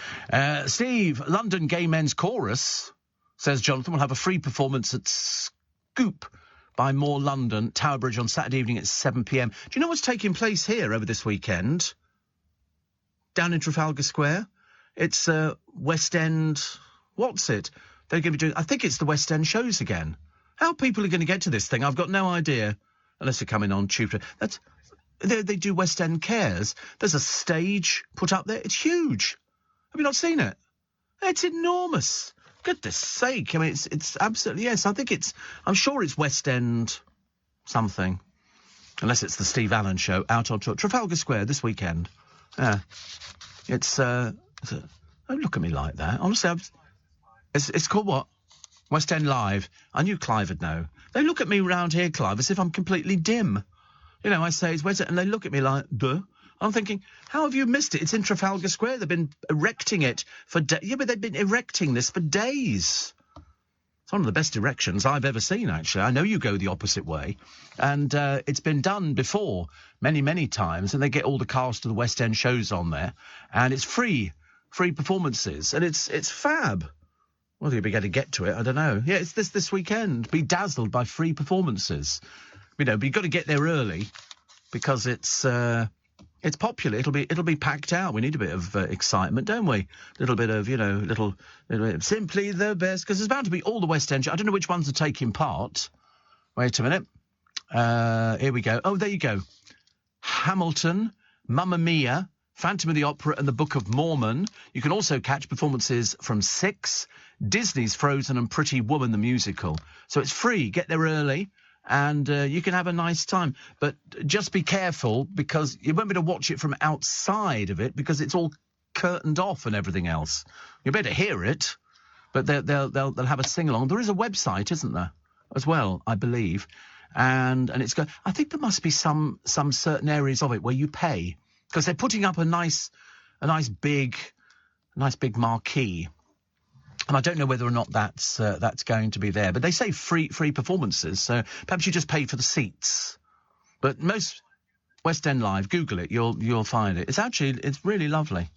Steve, London Gay Men's Chorus, says Jonathan, will have a free performance at Scoop by More London, Tower Bridge on Saturday evening at 7 p.m. Do you know what's taking place here over this weekend? Down in Trafalgar Square? It's West End... What's it? They're going to be doing... I think it's the West End shows again. How people are going to get to this thing, I've got no idea. Unless they're coming on Tuesday. They do West End Cares. There's a stage put up there. It's huge. Have you not seen it? It's enormous. Goodness sake. I mean, it's absolutely... Yes, I'm sure it's West End something. Unless it's the Steve Allen show out on Trafalgar Square this weekend. Yeah. Don't look at me like that. Honestly, it's called what? West End Live. I knew Clive would know. They look at me round here, Clive, as if I'm completely dim. You know, I say it's West End, and they look at me like, duh. I'm thinking, how have you missed it? It's in Trafalgar Square. They've been erecting it for days. Yeah, but they've been erecting this for days. It's one of the best erections I've ever seen, actually. I know you go the opposite way. And it's been done before many, many times, and they get all the cast of the West End shows on there. And it's free performances, and it's fab. Whether you'll be able to get to it, I don't know. Yeah, it's this weekend. Be dazzled by free performances. You know, but you've got to get there early because it's popular. It'll be packed out. We need a bit of excitement, don't we? A little bit of, little bit of simply the best, because there's bound to be all the West End. I don't know which ones are taking part. Wait a minute. Here we go. Oh, there you go. Hamilton, Mamma Mia, Phantom of the Opera and the Book of Mormon. You can also catch performances from Six, Disney's Frozen and Pretty Woman, the musical. So it's free. Get there early. And you can have a nice time. But just be careful, because you won't be able to watch it from outside of it, because it's all curtained off and everything else. You'll be able to hear it, but they'll have a sing-along. There is a website, isn't there, as well, I believe. And it's I think there must be some certain areas of it where you pay, because they're putting up a nice big marquee. And I don't know whether or not that's going to be there. But they say free performances, so perhaps you just pay for the seats. But most West End Live, Google it, you'll find it. It's really lovely.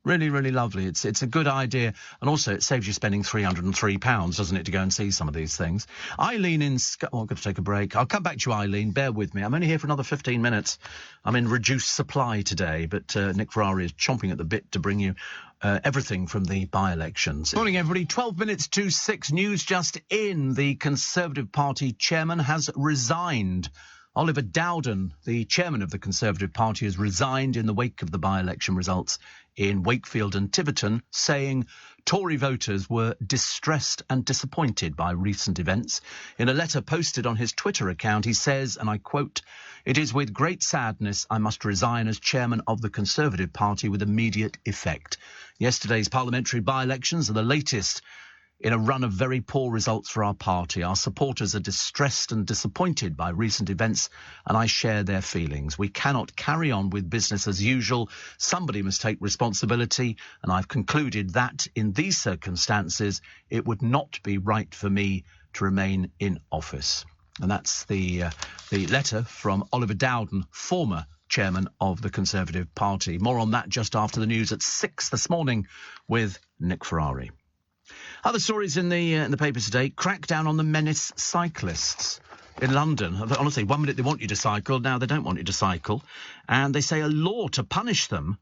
Really, really lovely. It's a good idea. And also it saves you spending £303, doesn't it, to go and see some of these things. Eileen I've got to take a break. I'll come back to you, Eileen. Bear with me. I'm only here for another 15 minutes. I'm in reduced supply today, but Nick Ferrari is chomping at the bit to bring you everything from the by-elections. Morning, everybody. 12 minutes to 6. News just in. The Conservative Party chairman has resigned. Oliver Dowden, the chairman of the Conservative Party, has resigned in the wake of the by-election results in Wakefield and Tiverton, saying Tory voters were distressed and disappointed by recent events. In a letter posted on his Twitter account, he says, and I quote, "It is with great sadness I must resign as chairman of the Conservative Party with immediate effect. Yesterday's parliamentary by-elections are the latest in a run of very poor results for our party. Our supporters are distressed and disappointed by recent events, and I share their feelings. We cannot carry on with business as usual. Somebody must take responsibility, and I've concluded that, in these circumstances, it would not be right for me to remain in office." And that's the letter from Oliver Dowden, former chairman of the Conservative Party. More on that just after the news at 6 this morning with Nick Ferrari. Other stories in the papers today. Crackdown on the menace cyclists in London. Honestly, 1 minute they want you to cycle, now they don't want you to cycle. And they say a law to punish them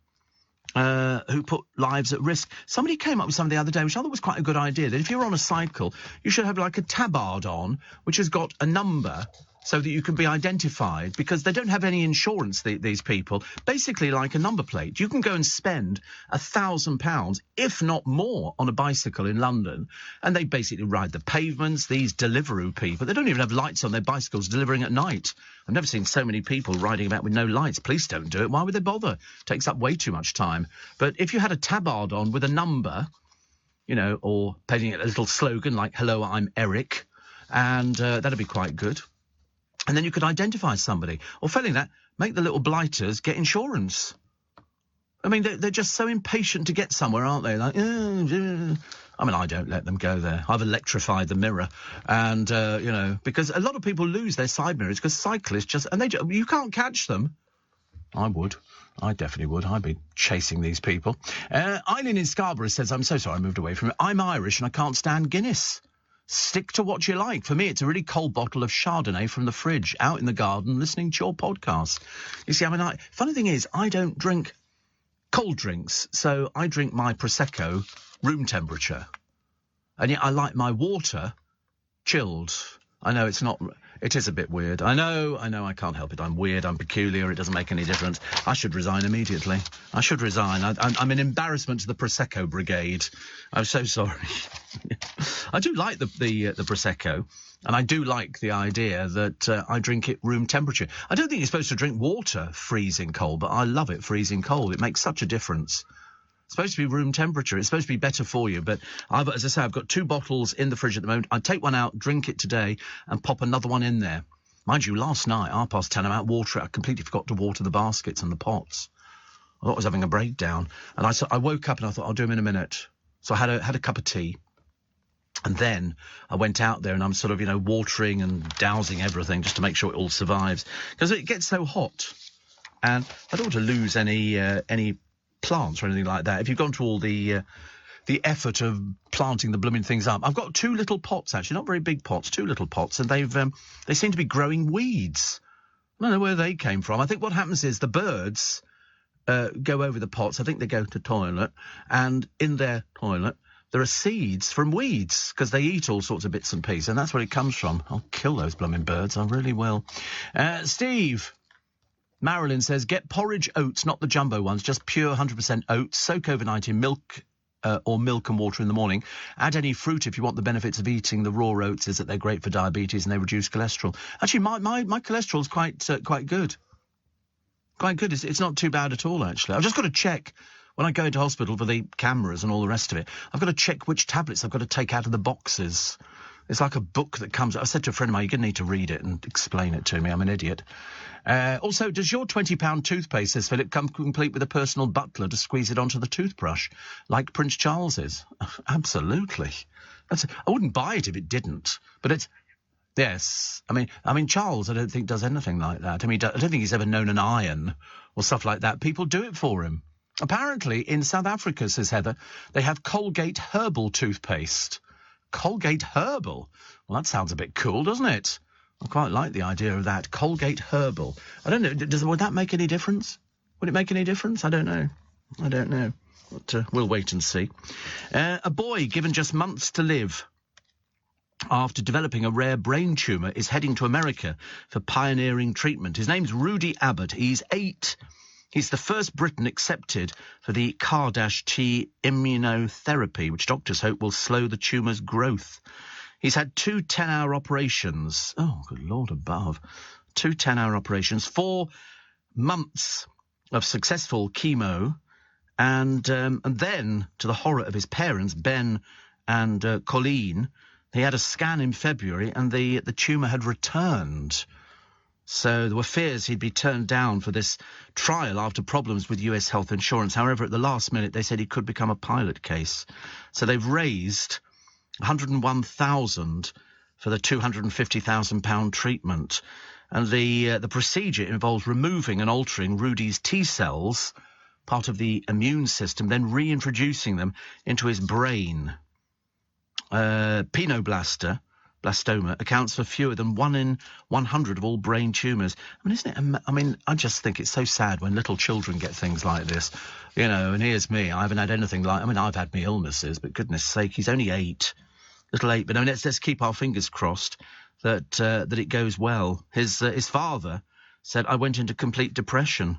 who put lives at risk. Somebody came up with something the other day, which I thought was quite a good idea, that if you're on a cycle, you should have like a tabard on, which has got a number so that you can be identified, because they don't have any insurance, these people. Basically like a number plate. You can go and spend £1,000, if not more, on a bicycle in London, and they basically ride the pavements, these Deliveroo people. They don't even have lights on their bicycles delivering at night. I've never seen so many people riding about with no lights. Police don't do it. Why would they bother? It takes up way too much time. But if you had a tabard on with a number, you know, or painting a little slogan like, hello, I'm Eric, and that'd be quite good. And then you could identify somebody. Or failing that, make the little blighters get insurance. I mean, they're just so impatient to get somewhere, aren't they? Like, I mean, I don't let them go there. I've electrified the mirror. And, you know, because a lot of people lose their side mirrors because cyclists just... And you can't catch them. I would. I definitely would. I'd be chasing these people. Eileen in Scarborough says, I'm so sorry I moved away from it. I'm Irish and I can't stand Guinness. Stick to what you like. For me, it's a really cold bottle of Chardonnay from the fridge, out in the garden, listening to your podcast. You see, I mean, funny thing is, I don't drink cold drinks, so I drink my Prosecco room temperature. And yet I like my water chilled. I know it is a bit weird. I know, I can't help it. I'm weird, I'm peculiar, it doesn't make any difference. I should resign immediately. I should resign. I'm an embarrassment to the Prosecco brigade. I'm so sorry. I do like the Prosecco, and I do like the idea that I drink it room temperature. I don't think you're supposed to drink water freezing cold, but I love it freezing cold. It makes such a difference. It's supposed to be room temperature. It's supposed to be better for you. But as I say, I've got 2 bottles in the fridge at the moment. I'd take one out, drink it today, and pop another one in there. Mind you, last night, 10:30, I'm out watering. I completely forgot to water the baskets and the pots. I thought I was having a breakdown. And I woke up and I thought, I'll do them in a minute. So I had a cup of tea. And then I went out there and I'm sort of, you know, watering and dousing everything just to make sure it all survives. Because it gets so hot. And I don't want to lose any plants or anything like that. If you've gone to all the effort of planting the blooming things up, I've got 2 little pots, actually, not very big pots, 2 little pots, and they seem to be growing weeds. I don't know where they came from. I think what happens is the birds go over the pots. I think they go to toilet, and in their toilet there are seeds from weeds, because they eat all sorts of bits and pieces, and that's where it comes from. I'll kill those blooming birds, I really will. Steve Marilyn says, get porridge oats, not the jumbo ones, just pure 100% oats. Soak overnight in milk or milk and water in the morning. Add any fruit if you want. The benefits of eating the raw oats is that they're great for diabetes and they reduce cholesterol. Actually, my cholesterol's quite good. Quite good. It's not too bad at all, actually. I've just got to check when I go into hospital for the cameras and all the rest of it. I've got to check which tablets I've got to take out of the boxes. It's like a book that comes... I said to a friend of mine, you're going to need to read it and explain it to me. I'm an idiot. Also, does your £20 toothpaste, says Philip, come complete with a personal butler to squeeze it onto the toothbrush, like Prince Charles's? Absolutely. I wouldn't buy it if it didn't, but it's... Yes. I mean, Charles, I don't think does anything like that. I mean, I don't think he's ever known an iron or stuff like that. People do it for him. Apparently, in South Africa, says Heather, they have Colgate Herbal toothpaste. Colgate Herbal? Well, that sounds a bit cool, doesn't it? I quite like the idea of that. Colgate Herbal. I don't know. Would that make any difference? Would it make any difference? I don't know. But we'll wait and see. A boy given just months to live after developing a rare brain tumour is heading to America for pioneering treatment. His name's Rudy Abbott. He's 8. He's the first Briton accepted for the CAR-T immunotherapy, which doctors hope will slow the tumour's growth. He's had 2 10-hour operations. Oh, good Lord above. 2 10-hour operations, 4 months of successful chemo, and then, to the horror of his parents, Ben and Colleen, he had a scan in February and the tumour had returned. So there were fears he'd be turned down for this trial after problems with US health insurance. However, at the last minute, they said he could become a pilot case. So they've raised $101,000 for the £250,000 treatment. And the procedure involves removing and altering Rudy's T cells, part of the immune system, then reintroducing them into his brain. Pienoblastoma accounts for fewer than 1 in 100 of all brain tumours. I mean, isn't it? I mean, I just think it's so sad when little children get things like this, you know. And here's me. I haven't had anything like. I mean, I've had my illnesses, but goodness sake, he's only 8, little 8. But I mean, let's keep our fingers crossed that it goes well. His father said, I went into complete depression.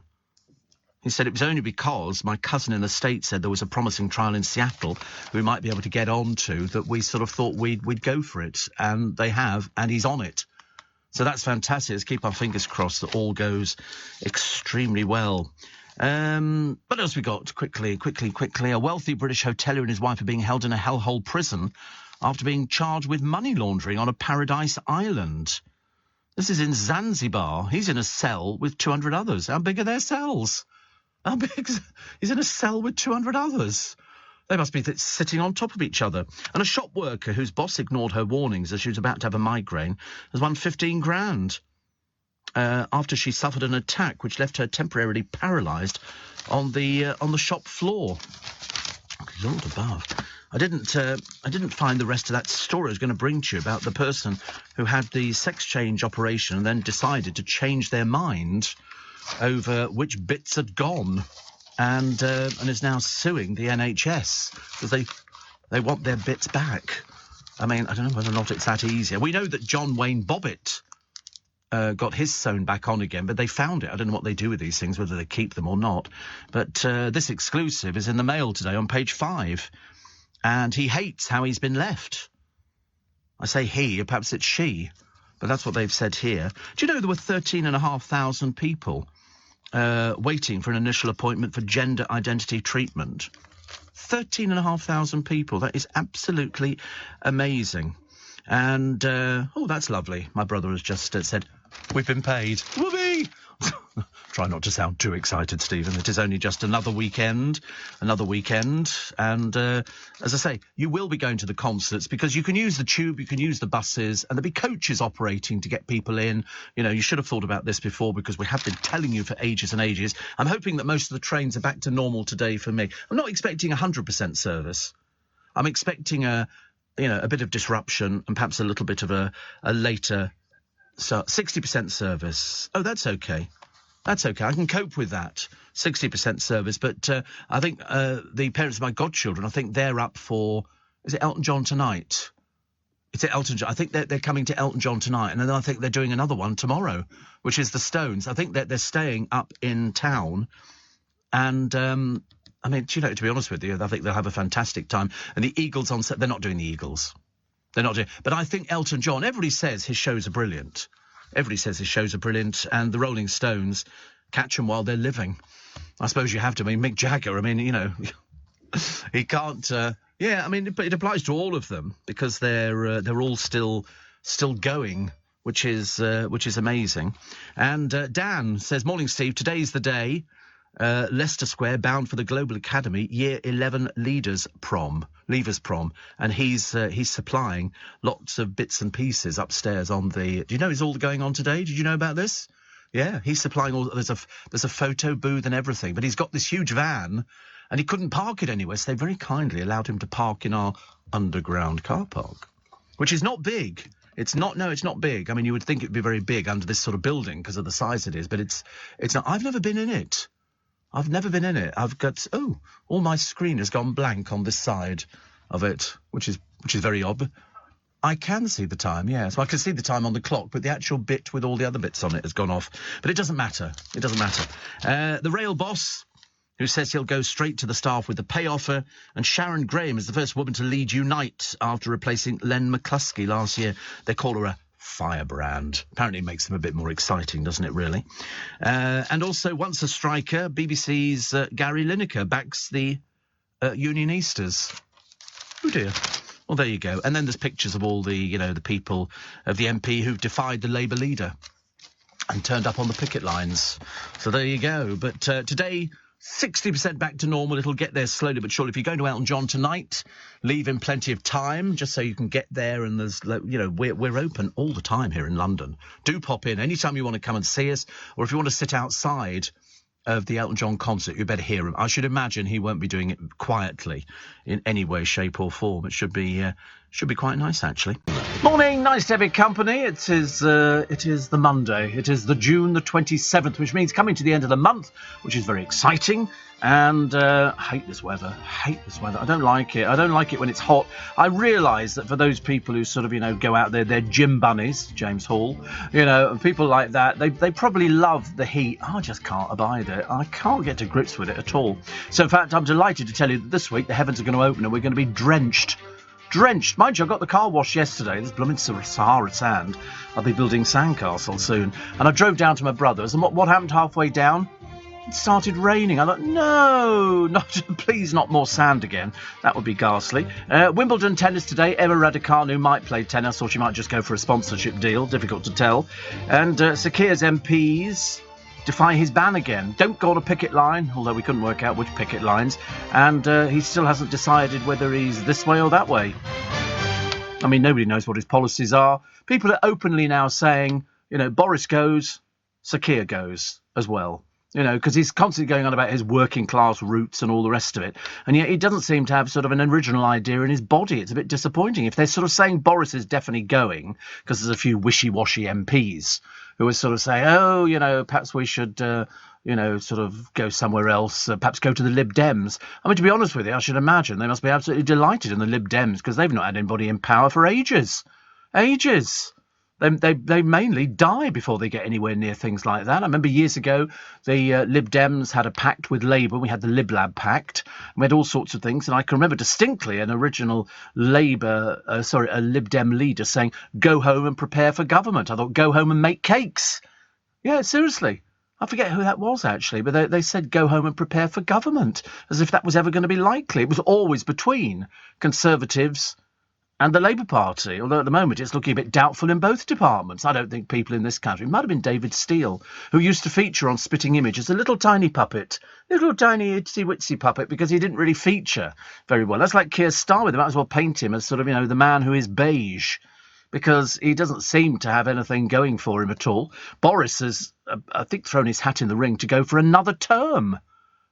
He said it was only because my cousin in the States said there was a promising trial in Seattle we might be able to get on to that we sort of thought we'd go for it. And they have, and he's on it. So that's fantastic. Let's keep our fingers crossed that all goes extremely well. What else we got? Quickly. A wealthy British hotelier and his wife are being held in a hellhole prison after being charged with money laundering on a paradise island. This is in Zanzibar. He's in a cell with 200 others. How big are their cells? How big? He's in a cell with 200 others. They must be sitting on top of each other. And a shop worker whose boss ignored her warnings as she was about to have a migraine has won 15 grand after she suffered an attack which left her temporarily paralysed on the shop floor. Lord above. I didn't find the rest of that story I was going to bring to you about the person who had the sex change operation and then decided to change their mind over which bits had gone, and is now suing the NHS because they want their bits back. I mean, I don't know whether or not it's that easy. We know that John Wayne Bobbitt got his sewn back on again, but they found it. I don't know what they do with these things, whether they keep them or not. But this exclusive is in the Mail today on page 5, and he hates how he's been left. I say he, perhaps it's she, but that's what they've said here. Do you know there were 13,500 people waiting for an initial appointment for gender identity treatment? 13,500 people. That is absolutely amazing. And, that's lovely. My brother has just said, we've been paid. Whoopee! Try not to sound too excited, Stephen. It is only just another weekend. And, as I say, you will be going to the concerts because you can use the tube, you can use the buses, and there'll be coaches operating to get people in. You know, you should have thought about this before because we have been telling you for ages and ages. I'm hoping that most of the trains are back to normal today for me. I'm not expecting 100% service. I'm expecting a bit of disruption and perhaps a little bit of a later... So 60% service. Oh, that's okay. That's okay. I can cope with that. 60% service. But I think the parents of my godchildren, I think they're up for... Is it Elton John tonight? Is it Elton John? I think they're coming to Elton John tonight. And then I think they're doing another one tomorrow, which is the Stones. I think that they're staying up in town. And... I mean, to be honest with you, I think they'll have a fantastic time. And the Eagles on set, they're not doing the Eagles. They're not doing... But I think Elton John, everybody says his shows are brilliant. Everybody says his shows are brilliant. And the Rolling Stones catch them while they're living. I suppose you have to. I mean, Mick Jagger, he can't... but it applies to all of them because they're all still going, which is amazing. And Dan says, morning, Steve. Today's the day... Leicester Square bound for the Global Academy Year 11 Leavers Prom, and he's supplying lots of bits and pieces upstairs on the... Do you know it's all going on today? Did you know about this? Yeah, he's supplying all... There's a photo booth and everything, but he's got this huge van and he couldn't park it anywhere, so they very kindly allowed him to park in our underground car park, which is not big. It's not big. I mean, you would think it would be very big under this sort of building because of the size it is, but it's not. I've never been in it. I've got... all my screen has gone blank on this side of it, which is very odd. I can see the time, yeah. So I can see the time on the clock, but the actual bit with all the other bits on it has gone off. But it doesn't matter. The rail boss, who says he'll go straight to the staff with the pay offer, and Sharon Graham is the first woman to lead Unite after replacing Len McCluskey last year. They call her a firebrand. Apparently it makes them a bit more exciting, doesn't it, really? And also, once a striker, BBC's Gary Lineker backs the Unionistas. Oh, dear. Well, there you go. And then there's pictures of all the, the people of the MP who've defied the Labour leader and turned up on the picket lines. So there you go. But today, 60% back to normal. It'll get there slowly but surely. If you're going to Elton John tonight, leave in plenty of time just so you can get there. And there's, we're open all the time here in London. Do pop in anytime you want to come and see us, or if you want to sit outside of the Elton John concert, you better hear him. I should imagine he won't be doing it quietly in any way, shape or form. It should be quite nice, actually. Morning, nice to have your company. It is the Monday. It is the June the 27th, which means coming to the end of the month, which is very exciting. And I hate this weather. I don't like it. I don't like it when it's hot. I realise that for those people who sort of, go out there, they're gym bunnies, James Hall, and people like that, they probably love the heat. I just can't abide it. I can't get to grips with it at all. So, in fact, I'm delighted to tell you that this week the heavens are going to open and we're going to be drenched. Mind you, I got the car washed yesterday. There's blooming Sahara sand. I'll be building sandcastle soon. And I drove down to my brother's, and what happened halfway down? It started raining. I thought, no, please not more sand again. That would be ghastly. Wimbledon tennis today. Emma Raducanu might play tennis, or she might just go for a sponsorship deal. Difficult to tell. And Sakia's MPs defy his ban again. Don't go on a picket line, although we couldn't work out which picket lines. And he still hasn't decided whether he's this way or that way. I mean, nobody knows what his policies are. People are openly now saying, Boris goes, Sakia goes as well. Because he's constantly going on about his working class roots and all the rest of it. And yet he doesn't seem to have sort of an original idea in his body. It's a bit disappointing. If they're sort of saying Boris is definitely going, because there's a few wishy-washy MPs who are sort of saying, perhaps we should, sort of go somewhere else, perhaps go to the Lib Dems. I mean, to be honest with you, I should imagine they must be absolutely delighted in the Lib Dems because they've not had anybody in power for ages. They mainly die before they get anywhere near things like that. I remember years ago, the Lib Dems had a pact with Labour. We had the Lib Lab Pact. We had all sorts of things. And I can remember distinctly an original a Lib Dem leader saying, go home and prepare for government. I thought, go home and make cakes. Yeah, seriously. I forget who that was, actually, but they said go home and prepare for government, as if that was ever going to be likely. It was always between Conservatives and the Labour Party, although at the moment it's looking a bit doubtful in both departments. I don't think people in this country, it might have been David Steele, who used to feature on Spitting Image as a little tiny puppet, little tiny itsy-witsy puppet, because he didn't really feature very well. That's like Keir Starmer. They might as well paint him as sort of, the man who is beige, because he doesn't seem to have anything going for him at all. Boris has, I think, thrown his hat in the ring to go for another term.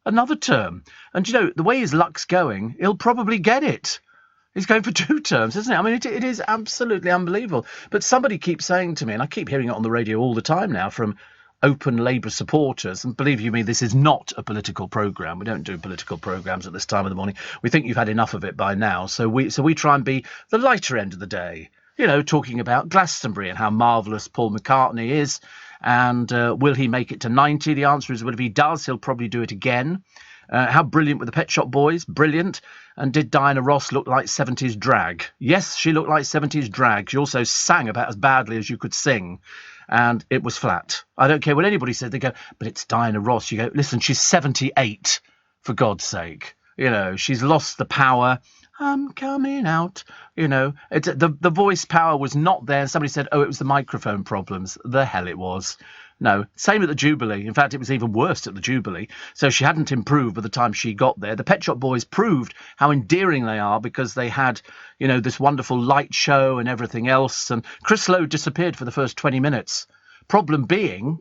And, the way his luck's going, he'll probably get it. He's going for 2 terms, isn't it? I mean, it is absolutely unbelievable. But somebody keeps saying to me, and I keep hearing it on the radio all the time now from open Labour supporters, and believe you me, this is not a political programme. We don't do political programmes at this time of the morning. We think you've had enough of it by now. So we try and be the lighter end of the day, talking about Glastonbury and how marvellous Paul McCartney is. And will he make it to 90? The answer is, well, if he does, he'll probably do it again. How brilliant were the Pet Shop Boys? Brilliant. And did Diana Ross look like 70s drag? Yes, she looked like 70s drag. She also sang about as badly as you could sing. And it was flat. I don't care what anybody said. They go, but it's Diana Ross. You go, listen, she's 78, for God's sake. She's lost the power. I'm coming out. The voice power was not there. Somebody said, it was the microphone problems. The hell it was. No, same at the Jubilee. In fact, it was even worse at the Jubilee. So she hadn't improved by the time she got there. The Pet Shop Boys proved how endearing they are because they had, this wonderful light show and everything else. And Chris Lowe disappeared for the first 20 minutes. Problem being,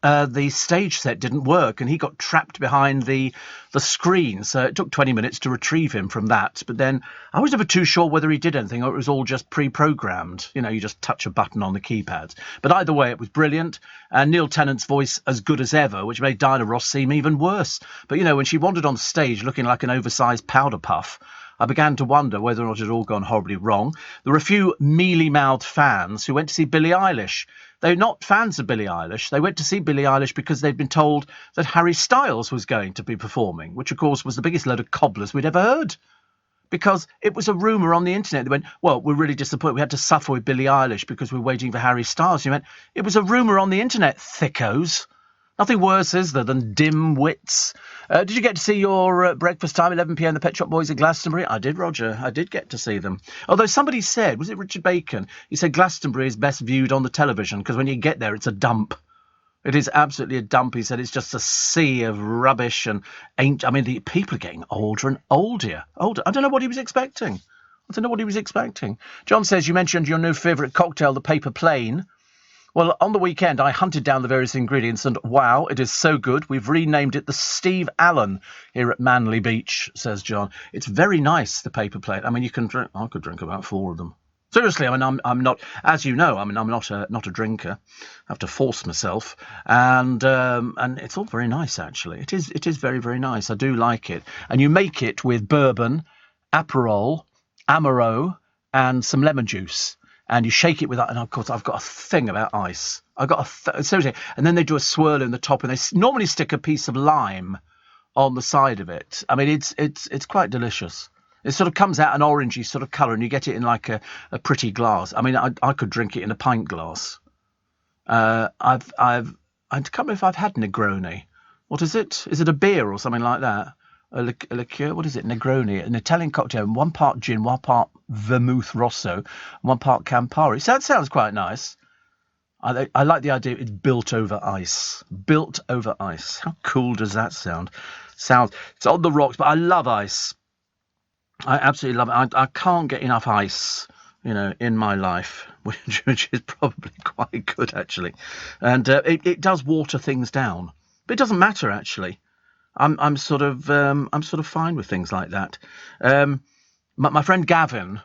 the stage set didn't work and he got trapped behind the screen. So it took 20 minutes to retrieve him from that. But then I was never too sure whether he did anything or it was all just pre-programmed. You just touch a button on the keypads. But either way, it was brilliant. And Neil Tennant's voice as good as ever, which made Diana Ross seem even worse. But, when she wandered on stage looking like an oversized powder puff, I began to wonder whether or not it had all gone horribly wrong. There were a few mealy-mouthed fans who went to see Billie Eilish. They're not fans of Billie Eilish. They went to see Billie Eilish because they'd been told that Harry Styles was going to be performing, which, of course, was the biggest load of cobblers we'd ever heard. Because it was a rumour on the internet. They went, well, we're really disappointed. We had to suffer with Billie Eilish because we're waiting for Harry Styles. You went, it was a rumour on the internet, thickos. Nothing worse, is there, than dim wits. Did you get to see your breakfast time, 11 p.m, the Pet Shop Boys at Glastonbury? I did, Roger. I did get to see them. Although somebody said, was it Richard Bacon? He said Glastonbury is best viewed on the television because when you get there, it's a dump. It is absolutely a dump. He said it's just a sea of rubbish and ain't. I mean, the people are getting older and older. I don't know what he was expecting. John says, you mentioned your new favourite cocktail, the Paper Plane. Well, on the weekend, I hunted down the various ingredients and, wow, it is so good. We've renamed it the Steve Allen here at Manly Beach, says John. It's very nice, the Paper Plane. I mean, you can drink. I could drink about 4 of them. Seriously, I mean, I'm not, as you know, I mean, I'm not a drinker. I have to force myself, and it's all very nice, actually. It is very, very nice. I do like it. And you make it with bourbon, Aperol, Amaro, and some lemon juice. And you shake it with that. And of course, I've got a thing about ice. Seriously. And then they do a swirl in the top, and they normally stick a piece of lime on the side of it. I mean, it's quite delicious. It sort of comes out an orangey sort of colour, and you get it in like a pretty glass. I mean, I could drink it in a pint glass. I can't remember if I've had Negroni. What is it? Is it a beer or something like that? A liqueur? What is it? Negroni, an Italian cocktail, 1 part gin, 1 part vermouth rosso, 1 part Campari. So that sounds quite nice. I like the idea it's built over ice. Built over ice. How cool does that sound? It's on the rocks, but I love ice. I absolutely love it. I can't get enough ice, in my life, which is probably quite good, actually. And it does water things down, but it doesn't matter, actually. I'm sort of fine with things like that. My friend Gavin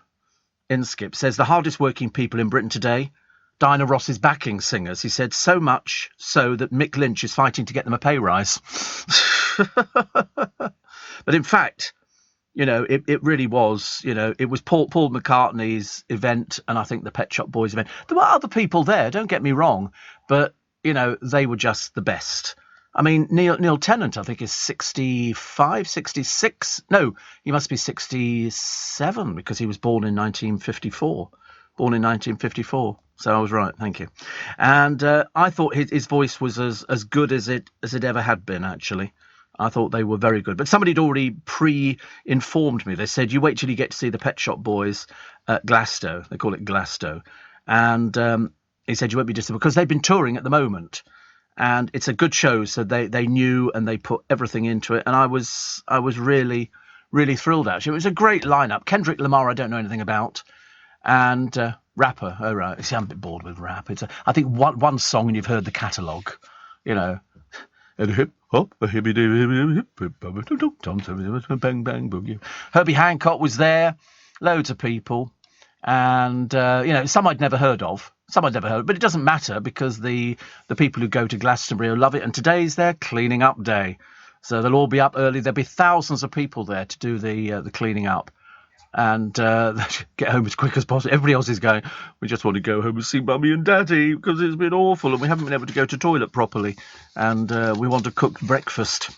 Inskip says the hardest working people in Britain today, Diana Ross's backing singers. He said so much so that Mick Lynch is fighting to get them a pay rise. But in fact, it really was, it was Paul McCartney's event, and I think the Pet Shop Boys event. There were other people there, don't get me wrong, but, they were just the best. I mean, Neil Tennant, I think, is 65, 66. No, he must be 67 because he was born in 1954. So I was right, thank you. And I thought his voice was as good as it ever had been, actually. I thought they were very good. But somebody had already pre-informed me. They said, you wait till you get to see the Pet Shop Boys at Glasgow. They call it Glasgow. And he said, you won't be disappointed because they've been touring at the moment. And it's a good show. So they knew and they put everything into it. And I was really, really thrilled, actually. It was a great lineup. Kendrick Lamar, I don't know anything about. And rapper. Oh, right. See, I'm a bit bored with rap. I think one song and you've heard the catalogue, And hip hop, a hippie bang bang boogie. Herbie Hancock was there, loads of people, and some I'd never heard of, but it doesn't matter because the people who go to Glastonbury will love it. And today's their cleaning up day, so they'll all be up early. There'll be thousands of people there to do the cleaning up. And get home as quick as possible. Everybody else is going, we just want to go home and see Mummy and Daddy because it's been awful and we haven't been able to go to toilet properly. And we want a cooked breakfast.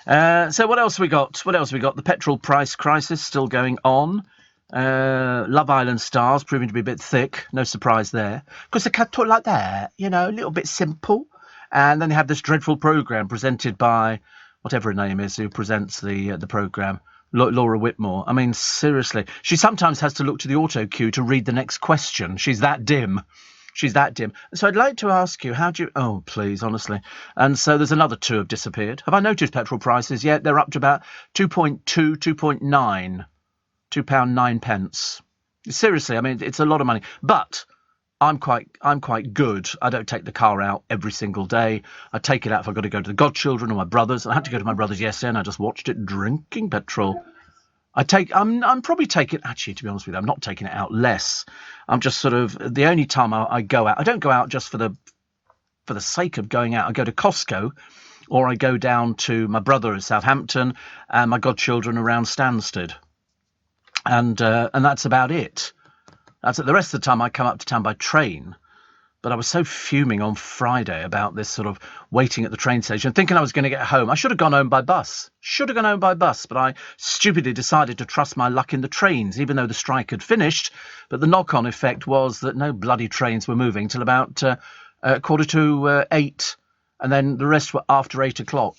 So what else we got? The petrol price crisis still going on. Love Island stars proving to be a bit thick. No surprise there. Because they can't talk like that, a little bit simple. And then they have this dreadful programme presented by whatever her name is who presents the programme. Laura Whitmore. I mean, seriously. She sometimes has to look to the auto cue to read the next question. She's that dim. So I'd like to ask you, how do you... Oh, please, honestly. And so there's another 2 have disappeared. Have I noticed petrol prices yet? They're up to about 2.2, 2.9. £2.09. Seriously, I mean, it's a lot of money. But I'm quite good. I don't take the car out every single day. I take it out if I've got to go to the godchildren or my brothers. I had to go to my brothers yesterday and I just watched it drinking petrol. I'm probably taking, actually, to be honest with you, I'm not taking it out less. I'm just sort of, the only time I go out, I don't go out just for the sake of going out. I go to Costco or I go down to my brother in Southampton and my godchildren around Stansted. And that's about it. The rest of the time I come up to town by train. But I was so fuming on Friday about this sort of waiting at the train station, thinking I was going to get home. I should have gone home by bus. But I stupidly decided to trust my luck in the trains, even though the strike had finished. But the knock-on effect was that no bloody trains were moving till about 7:45. And then the rest were after 8 o'clock.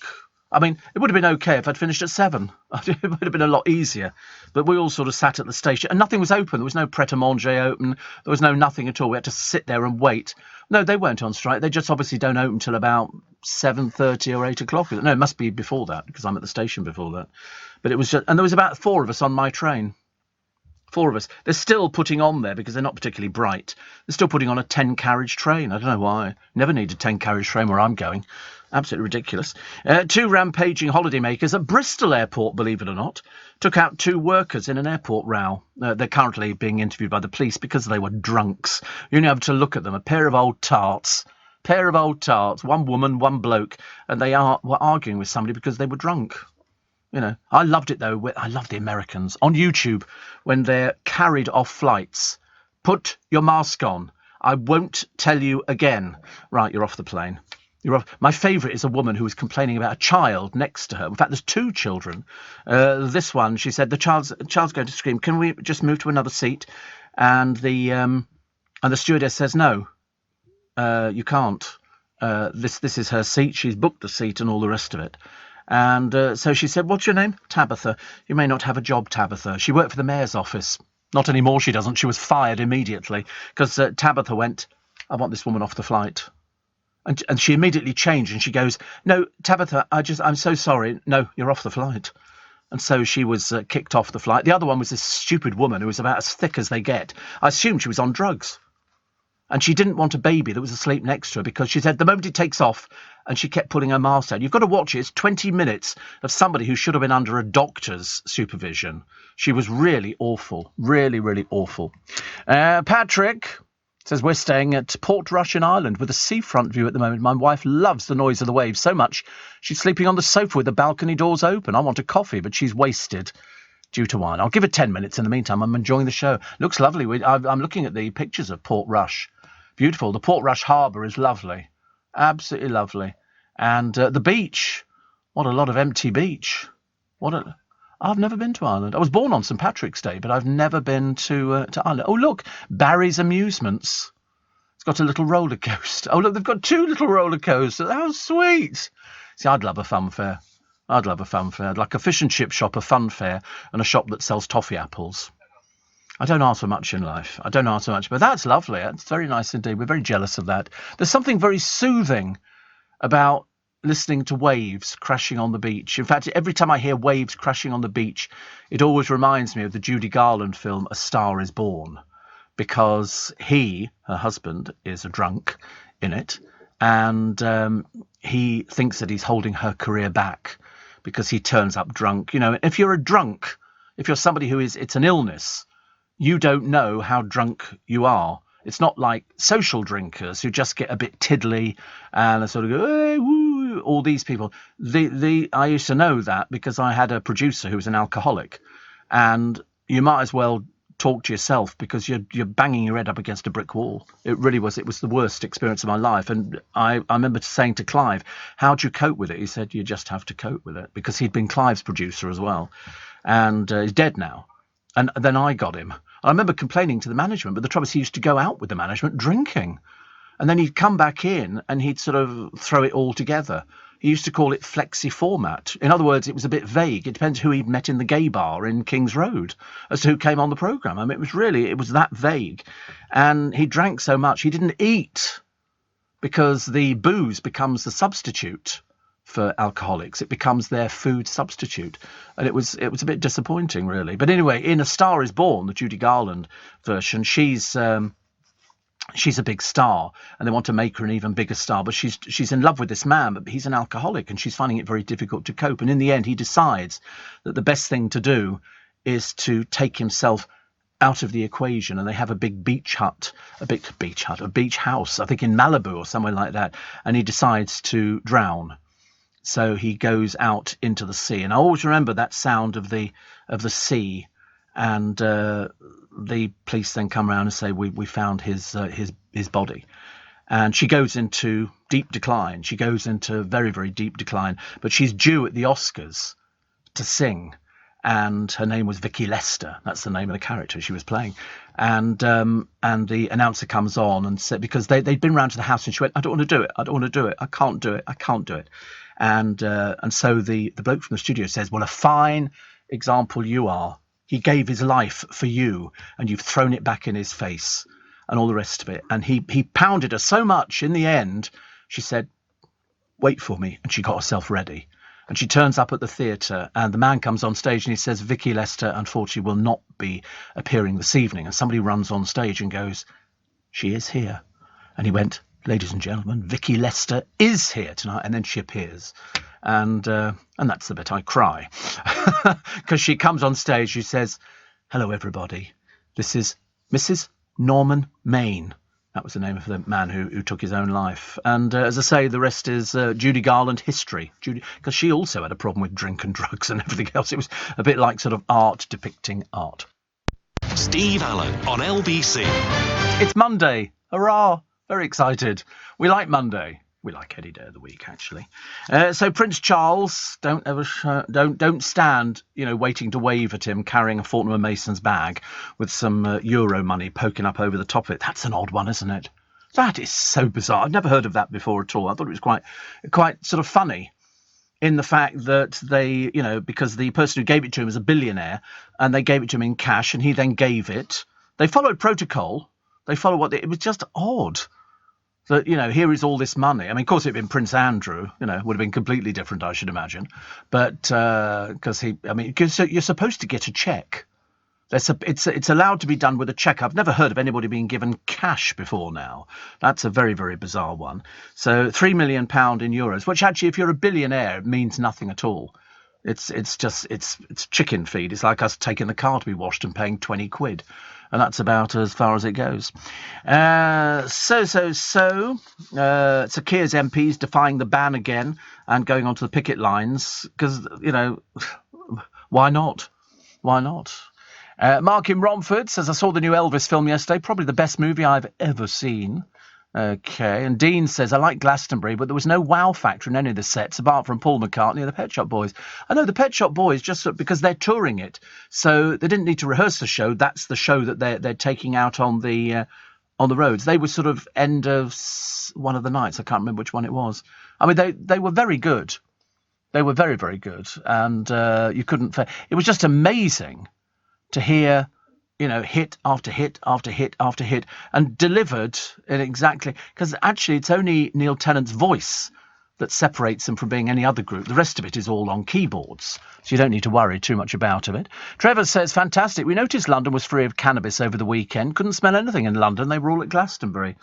I mean, it would have been okay if I'd finished at 7. It would have been a lot easier. But we all sort of sat at the station, and nothing was open. There was no Pret-a-Manger open. There was nothing at all. We had to sit there and wait. No, they weren't on strike. They just obviously don't open till about 7:30 or 8 o'clock. No, it must be before that, because I'm at the station before that. But it was just, and there was about 4 of us on my train. 4 of us. They're still putting on there, because they're not particularly bright, they're still putting on a 10-carriage train. I don't know why. Never need a 10-carriage train where I'm going. Absolutely ridiculous. 2 rampaging holidaymakers at Bristol Airport, believe it or not, took out 2 workers in an airport row. They're currently being interviewed by the police because they were drunks. You only have to look at them. A pair of old tarts. One woman, one bloke. And they were arguing with somebody because they were drunk. You know, I loved it, though. I love the Americans. On YouTube, when they're carried off flights, put your mask on. I won't tell you again. Right, you're off the plane. You're off. My favourite is a woman who was complaining about a child next to her. In fact, there's 2 children. This one, she said, the child's going to scream. Can we just move to another seat? And the stewardess says, no, you can't. This is her seat. She's booked the seat and all the rest of it. And so she said, what's your name? Tabitha. You may not have a job, Tabitha. She worked for the mayor's office. Not anymore, she doesn't. She was fired immediately because Tabitha went, I want this woman off the flight. And she immediately changed and she goes, no, Tabitha, I'm so sorry. No, you're off the flight. And so she was kicked off the flight. The other one was this stupid woman who was about as thick as they get. I assumed she was on drugs. And she didn't want a baby that was asleep next to her because she said the moment it takes off, and she kept pulling her mask down. You've got to watch it. It's 20 minutes of somebody who should have been under a doctor's supervision. She was really awful. Really, really awful. Patrick says, we're staying at Portrush in Ireland with a seafront view at the moment. My wife loves the noise of the waves so much she's sleeping on the sofa with the balcony doors open. I want a coffee, but she's wasted due to wine. I'll give it 10 minutes in the meantime. I'm enjoying the show. Looks lovely. I'm looking at the pictures of Portrush. Beautiful. The Portrush harbour is lovely. Absolutely lovely. And the beach. What a lot of empty beach. I've never been to Ireland. I was born on St Patrick's Day, but I've never been to Ireland. Oh, look, Barry's Amusements. It's got a little roller coaster. Oh, look, they've got 2 little roller coasters. How sweet. See, I'd love a fun fair. I'd like a fish and chip shop, a fun fair, and a shop that sells toffee apples. I don't ask for much in life. But that's lovely. It's very nice indeed. We're very jealous of that. There's something very soothing about listening to waves crashing on the beach. In fact, every time I hear waves crashing on the beach, it always reminds me of the Judy Garland film A Star is Born, because her husband, is a drunk in it, and he thinks that he's holding her career back because he turns up drunk. You know, if you're a drunk, if you're somebody who it's an illness, you don't know how drunk you are. It's not like social drinkers who just get a bit tiddly and sort of go, hey, woo, all these people. I used to know that because I had a producer who was an alcoholic, and you might as well talk to yourself because you're banging your head up against a brick wall. It really was. It was the worst experience of my life. And I remember saying to Clive, how do you cope with it? He said, you just have to cope with it, because he'd been Clive's producer as well. And he's dead now. And then I got him. I remember complaining to the management, but the trouble is he used to go out with the management drinking. And then he'd come back in and he'd sort of throw it all together. He used to call it flexi format. In other words, it was a bit vague. It depends who he'd met in the gay bar in King's Road as to who came on the programme. I mean, it was that vague. And he drank so much he didn't eat because the booze becomes the substitute for alcoholics. It becomes their food substitute. And it was a bit disappointing, really. But anyway, in A Star is Born, the Judy Garland version, she's a big star, and they want to make her an even bigger star. But she's in love with this man, but he's an alcoholic, and she's finding it very difficult to cope. And in the end, he decides that the best thing to do is to take himself out of the equation, and they have a big beach house, I think in Malibu or somewhere like that, and he decides to drown. So he goes out into the sea, and I always remember that sound of the sea. And the police then come around and say, we found his body. And she goes into deep decline. She goes into very, very deep decline. But she's due at the Oscars to sing. And her name was Vicky Lester. That's the name of the character she was playing. And the announcer comes on and said, because they'd been round to the house, and she went, I don't want to do it. I can't do it. And so the bloke from the studio says, well, a fine example you are. He gave his life for you, and you've thrown it back in his face, and all the rest of it. And he pounded her so much in the end, she said, wait for me. And she got herself ready. And she turns up at the theatre, and the man comes on stage and he says, Vicky Lester, unfortunately, will not be appearing this evening. And somebody runs on stage and goes, she is here. And he went, ladies and gentlemen, Vicky Lester is here tonight. And then she appears. And that's the bit I cry. Because she comes on stage, she says, hello, everybody. This is Mrs. Norman Maine. That was the name of the man who took his own life. And as I say, the rest is Judy Garland history. Because she also had a problem with drink and drugs and everything else. It was a bit like sort of art depicting art. Steve Allen on LBC. It's Monday. Hurrah. Very excited. We like Monday. We like any day of the week, actually. So Prince Charles, don't stand, waiting to wave at him carrying a Fortnum & Mason's bag with some euro money poking up over the top of it. That's an odd one, isn't it? That is so bizarre. I've never heard of that before at all. I thought it was quite sort of funny in the fact that they, because the person who gave it to him was a billionaire and they gave it to him in cash and he then gave it. They followed protocol. They followed it was just odd. That, here is all this money. I mean, of course, it'd been Prince Andrew, would have been completely different, I should imagine. But because you're supposed to get a cheque. It's allowed to be done with a cheque. I've never heard of anybody being given cash before now. That's a very, very bizarre one. So £3 million in euros, which actually, if you're a billionaire, it means nothing at all. It's chicken feed. It's like us taking the car to be washed and paying 20 quid. And that's about as far as it goes. So Keir's MPs defying the ban again and going onto the picket lines because, why not? Why not? Mark in Romford says, I saw the new Elvis film yesterday, probably the best movie I've ever seen. Okay, and Dean says, I like Glastonbury, but there was no wow factor in any of the sets apart from Paul McCartney and the Pet Shop Boys. I know the Pet Shop Boys just because they're touring it, so they didn't need to rehearse the show. That's the show that they're taking out on the roads. They were sort of end of one of the nights. I can't remember which one it was. I mean, they were very good. They were very, very good, and you couldn't. It was just amazing to hear. Hit after hit after hit after hit, and delivered in exactly, because actually it's only Neil Tennant's voice that separates them from being any other group. The rest of it is all on keyboards, so you don't need to worry too much about it. Trevor says, fantastic. We noticed London was free of cannabis over the weekend. Couldn't smell anything in London. They were all at Glastonbury.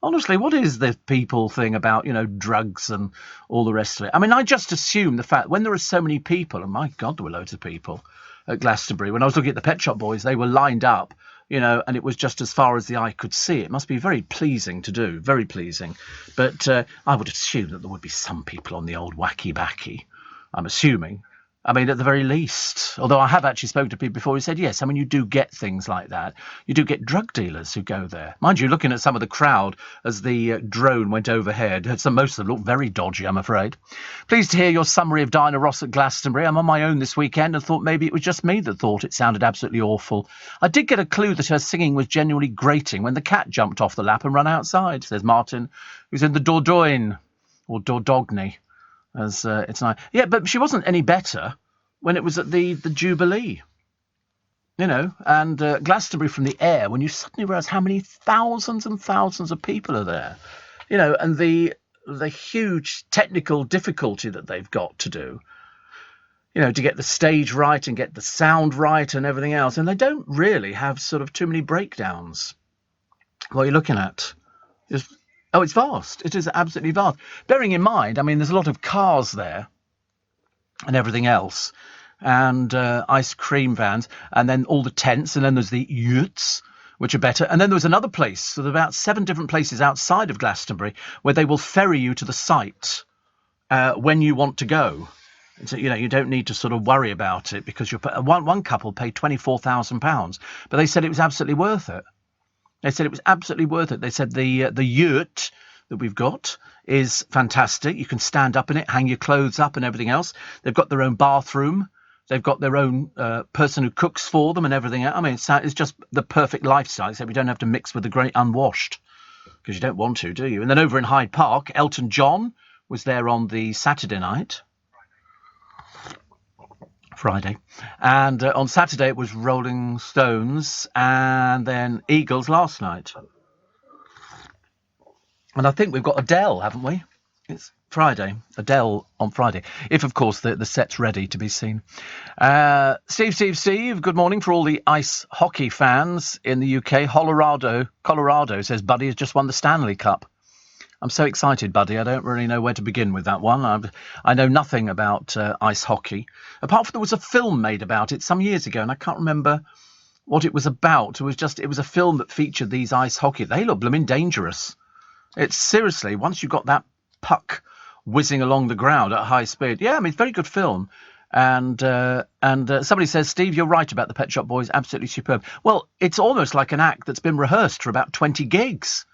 Honestly, what is the people thing about, drugs and all the rest of it? I mean, I just assume the fact when there are so many people, and my God, there were loads of people at Glastonbury. When I was looking at the Pet Shop Boys, they were lined up, and it was just as far as the eye could see. It must be very pleasing to do, very pleasing. But I would assume that there would be some people on the old wacky backy, I'm assuming. I mean, at the very least, although I have actually spoken to people before who said, yes, I mean, you do get things like that. You do get drug dealers who go there. Mind you, looking at some of the crowd as the drone went overhead, most of them look very dodgy, I'm afraid. Pleased to hear your summary of Diana Ross at Glastonbury. I'm on my own this weekend and thought maybe it was just me that thought it sounded absolutely awful. I did get a clue that her singing was genuinely grating when the cat jumped off the lap and ran outside, says Martin, who's in the Dordogne, or Dordogne. As it's nice. Yeah, but she wasn't any better when it was at the Jubilee, and Glastonbury from the air, when you suddenly realise how many thousands and thousands of people are there, and the huge technical difficulty that they've got to do, to get the stage right and get the sound right and everything else. And they don't really have sort of too many breakdowns. What you're looking at is... Oh, it's vast. It is absolutely vast. Bearing in mind, I mean, there's a lot of cars there and everything else, and ice cream vans, and then all the tents, and then there's the yurts, which are better. And then there's another place, so there's about 7 different places outside of Glastonbury where they will ferry you to the site when you want to go. So, you don't need to sort of worry about it because one couple paid £24,000, but they said it was absolutely worth it. They said it was absolutely worth it. They said the yurt that we've got is fantastic. You can stand up in it, hang your clothes up and everything else. They've got their own bathroom. They've got their own person who cooks for them and everything. I mean, it's just the perfect lifestyle, except you don't have to mix with the great unwashed because you don't want to, do you? And then over in Hyde Park, Elton John was there on the Saturday night. Friday. And on Saturday it was Rolling Stones and then Eagles last night. And I think we've got Adele, haven't we? It's Friday. Adele on Friday. If, of course, the set's ready to be seen. Steve, good morning for all the ice hockey fans in the UK. Colorado says Buddy has just won the Stanley Cup. I'm so excited, Buddy. I don't really know where to begin with that one. I know nothing about ice hockey. Apart from there was a film made about it some years ago, and I can't remember what it was about. It was a film that featured these ice hockey. They look blooming dangerous. It's seriously, once you've got that puck whizzing along the ground at high speed. Yeah, I mean, it's a very good film. And somebody says, Steve, you're right about the Pet Shop Boys. Absolutely superb. Well, it's almost like an act that's been rehearsed for about 20 gigs.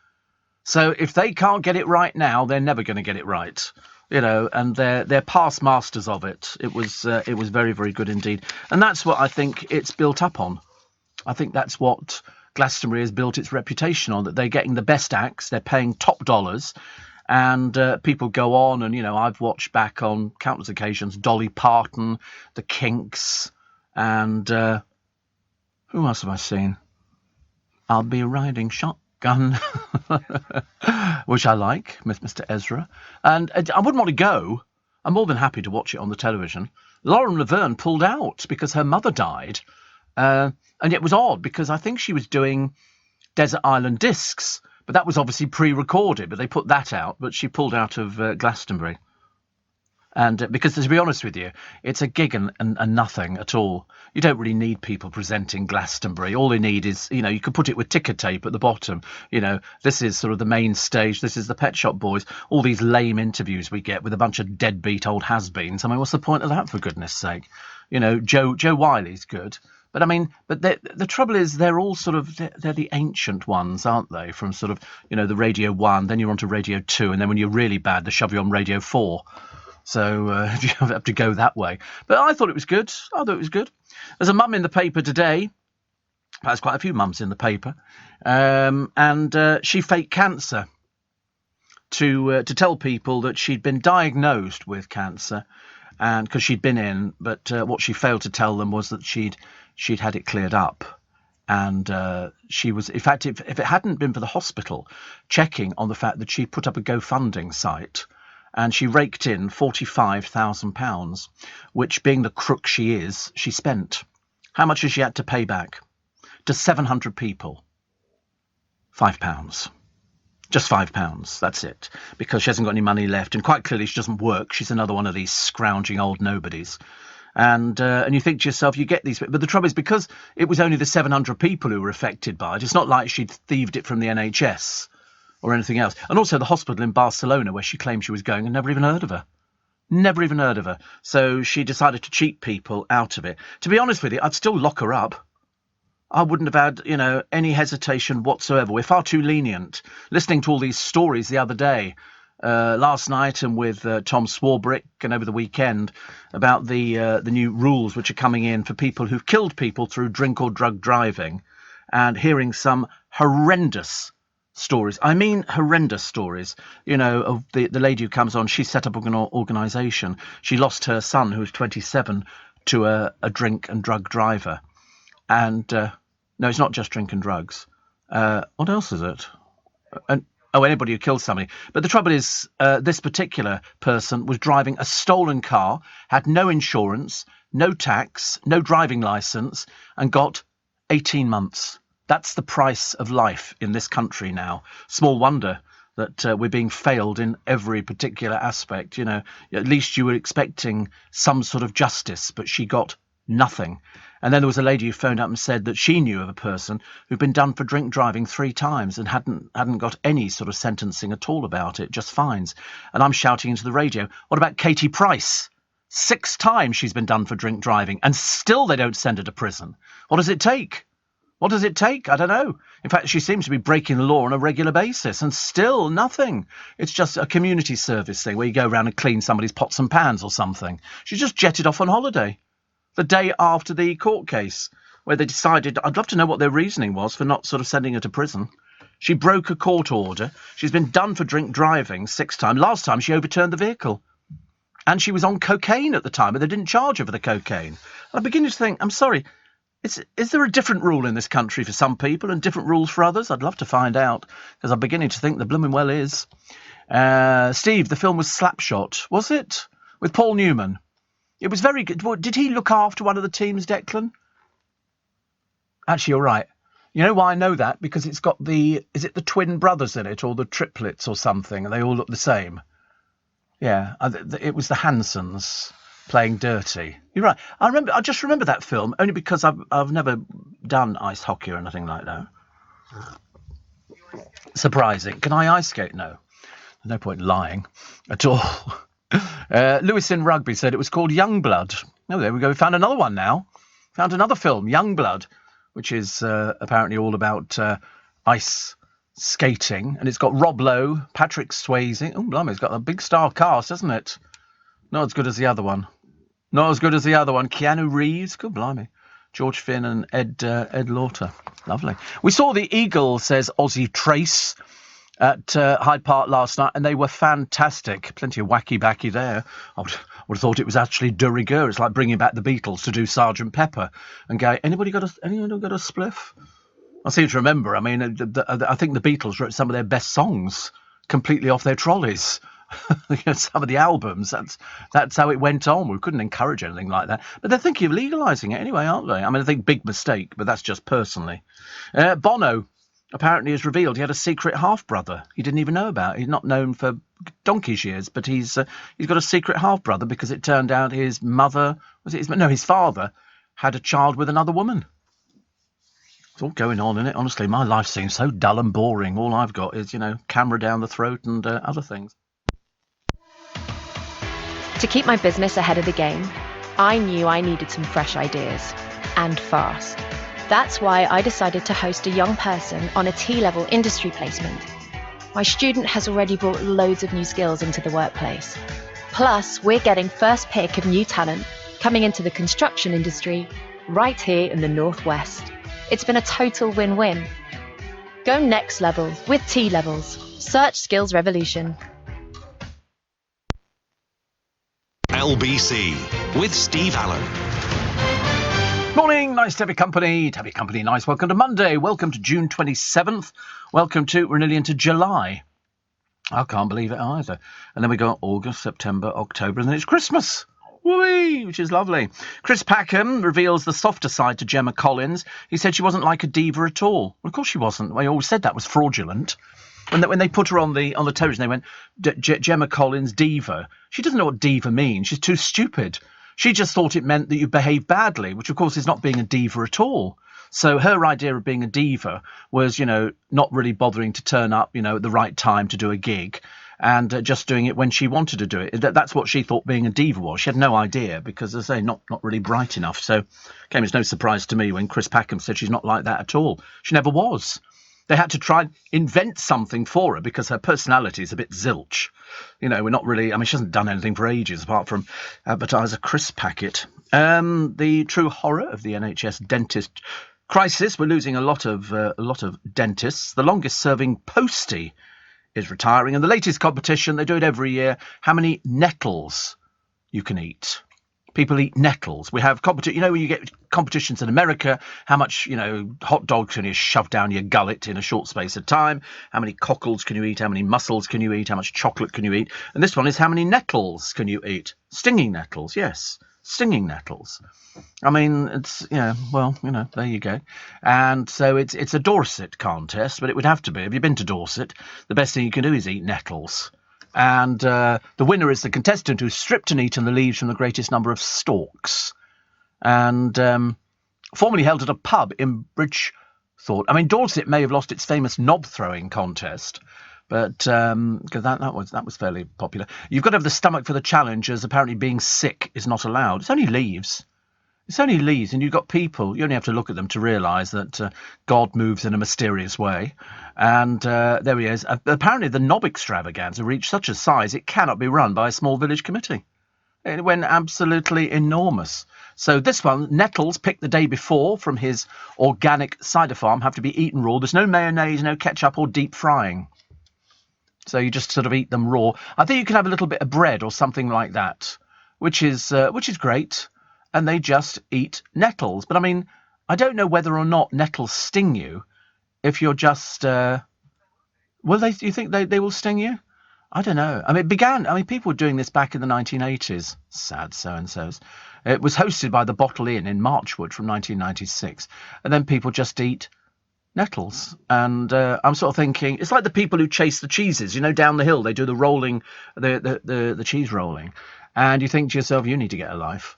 So if they can't get it right now, they're never going to get it right, and they're past masters of it. It was very, very good indeed. And that's what I think it's built up on. I think that's what Glastonbury has built its reputation on, that they're getting the best acts, they're paying top dollars, and people go on. And, I've watched back on countless occasions, Dolly Parton, the Kinks, and who else have I seen? I'll be riding shotgun. Which I like, with Mr. Ezra. And I wouldn't want to go. I'm more than happy to watch it on the television. Lauren Laverne pulled out because her mother died. And it was odd because I think she was doing Desert Island Discs, but that was obviously pre-recorded, but they put that out, but she pulled out of Glastonbury. And because, to be honest with you, it's a gig and nothing at all. You don't really need people presenting Glastonbury. All they need is, you could put it with ticker tape at the bottom. This is sort of the main stage. This is the Pet Shop Boys. All these lame interviews we get with a bunch of deadbeat old has-beens. I mean, what's the point of that, for goodness sake? Joe Wiley's good. But I mean, the trouble is they're all sort of, they're the ancient ones, aren't they? From sort of, the Radio 1, then you're on to Radio 2, and then when you're really bad, they shove you on Radio 4. So you have to go that way. But I thought it was good. There's a mum in the paper today. There's quite a few mums in the paper. And she faked cancer to tell people that she'd been diagnosed with cancer, and because she'd been in, but what she failed to tell them was that she'd had it cleared up. And she was, in fact, if it hadn't been for the hospital checking on the fact that she put up a GoFundMe site, and she raked in £45,000, which, being the crook she is, she spent. How much has she had to pay back? To 700 people. £5. Just £5, that's it. Because she hasn't got any money left, and quite clearly she doesn't work. She's another one of these scrounging old nobodies. And you think to yourself, you get these... But the trouble is, because it was only the 700 people who were affected by it, it's not like she'd thieved it from the NHS or anything else. And also the hospital in Barcelona where she claimed she was going, and never even heard of her. So she decided to cheat people out of it. To be honest with you, I'd still lock her up. I wouldn't have had, any hesitation whatsoever. We're far too lenient. Listening to all these stories the other day, last night, and with Tom Swarbrick, and over the weekend, about the new rules which are coming in for people who've killed people through drink or drug driving, and hearing some horrendous stories. I mean horrendous stories, of the lady who comes on. She set up an organisation. She lost her son, who was 27, to a drink and drug driver. And no, it's not just drink and drugs. What else is it? Anybody who kills somebody. But the trouble is, this particular person was driving a stolen car, had no insurance, no tax, no driving licence, and got 18 months. That's the price of life in this country now. Small wonder that we're being failed in every particular aspect. At least you were expecting some sort of justice, but she got nothing. And then there was a lady who phoned up and said that she knew of a person who'd been done for drink driving 3 times and hadn't got any sort of sentencing at all about it, just fines. And I'm shouting into the radio, what about Katie Price? 6 times she's been done for drink driving, and still they don't send her to prison. What does it take? What does it take? I don't know. In fact, she seems to be breaking the law on a regular basis, and still nothing. It's just a community service thing where you go around and clean somebody's pots and pans or something. She just jetted off on holiday the day after the court case, where they decided... I'd love to know what their reasoning was for not sort of sending her to prison. She broke a court order. She's been done for drink driving 6 times. Last time she overturned the vehicle. And she was on cocaine at the time, but they didn't charge her for the cocaine. And I'm beginning to think, I'm sorry, is there a different rule in this country for some people and different rules for others? I'd love to find out, because I'm beginning to think there blooming well is. Steve, the film was Slapshot, was it? With Paul Newman. It was very good. Did he look after one of the teams, Declan? Actually, you're right. You know why I know that? Because it's got is it the twin brothers in it, or the triplets or something, and they all look the same? Yeah, it was the Hansons playing dirty. You're right. I just remember that film, only because I've never done ice hockey or anything like that. Surprising. Can I ice skate? No. There's no point lying at all. Lewis in Rugby said it was called Youngblood. Oh, there we go. We found another one now. Found another film, Youngblood, which is apparently all about ice skating. And it's got Rob Lowe, Patrick Swayze. Oh, blimey, it's got a big star cast, hasn't it? Not as good as the other one. Not as good as the other one. Keanu Reeves. Good blimey. George Finn and Ed Lauter. Lovely. We saw the Eagle, says Aussie Trace, at Hyde Park last night, and they were fantastic. Plenty of wacky-backy there. I would have thought it was actually de rigueur. It's like bringing back the Beatles to do Sgt. Pepper and go, anybody got a spliff? I seem to remember, I mean, I think the Beatles wrote some of their best songs completely off their trolleys. Some of the albums, that's how it went on. We couldn't encourage anything like that. But they're thinking of legalising it anyway, aren't they? I mean, I think big mistake, but that's just personally. Bono apparently has revealed he had a secret half-brother he didn't even know about. He's not known for donkey's years, but he's got a secret half-brother because it turned out his father had a child with another woman. It's all going on, isn't it? Honestly, my life seems so dull and boring. All I've got is, camera down the throat and other things. To keep my business ahead of the game, I knew I needed some fresh ideas, and fast. That's why I decided to host a young person on a T-level industry placement. My student has already brought loads of new skills into the workplace. Plus, we're getting first pick of new talent coming into the construction industry right here in the Northwest. It's been a total win-win. Go next level with T-levels. Search Skills Revolution. LBC with Steve Allen. Morning, nice to have your company. Nice. Welcome to Monday. Welcome to June 27th. We're nearly into July. I can't believe it either. And then we go August, September, October, and then it's Christmas. Whee! Which is lovely. Chris Packham reveals the softer side to Gemma Collins. He said she wasn't like a diva at all. Well, of course she wasn't. They always said that was fraudulent. When they put her on the television, they went, Gemma Collins, diva. She doesn't know what diva means. She's too stupid. She just thought it meant that you behave badly, which, of course, is not being a diva at all. So her idea of being a diva was, not really bothering to turn up, at the right time to do a gig and just doing it when she wanted to do it. That's what she thought being a diva was. She had no idea because, as I say, not really bright enough. So it came as no surprise to me when Chris Packham said she's not like that at all. She never was. They had to try and invent something for her because her personality is a bit zilch. We're not really... I mean, she hasn't done anything for ages apart from advertise a crisp packet. The true horror of the NHS dentist crisis. We're losing a lot of dentists. The longest-serving postie is retiring. And the latest competition, they do it every year, how many nettles you can eat. People eat nettles. We have competition. When you get competitions in America, how much, hot dogs can you shove down your gullet in a short space of time? How many cockles can you eat? How many mussels can you eat? How much chocolate can you eat? And this one is how many nettles can you eat? Stinging nettles, yes. Stinging nettles. I mean, it's, there you go. And so it's a Dorset contest, but it would have to be. Have you been to Dorset? The best thing you can do is eat nettles. And the winner is the contestant who stripped and eaten the leaves from the greatest number of stalks. And formerly held at a pub in Bridgethorpe. I mean, Dorset may have lost its famous knob-throwing contest, but because that was fairly popular. You've got to have the stomach for the challenge, as apparently being sick is not allowed. It's only leaves. It's only leaves, and you've got people, you only have to look at them to realise that God moves in a mysterious way. And there he is. Apparently the knob extravaganza reached such a size it cannot be run by a small village committee. It went absolutely enormous. So this one, nettles picked the day before from his organic cider farm have to be eaten raw. There's no mayonnaise, no ketchup or deep frying. So you just sort of eat them raw. I think you can have a little bit of bread or something like that, which is great. And they just eat nettles. But I mean, I don't know whether or not nettles sting you if you're just... Do you think they will sting you? I don't know. I mean, people were doing this back in the 1980s. Sad so-and-sos. It was hosted by the Bottle Inn in Marchwood from 1996. And then people just eat nettles. And I'm sort of thinking, it's like the people who chase the cheeses, down the hill. They do the rolling, the cheese rolling. And you think to yourself, you need to get a life.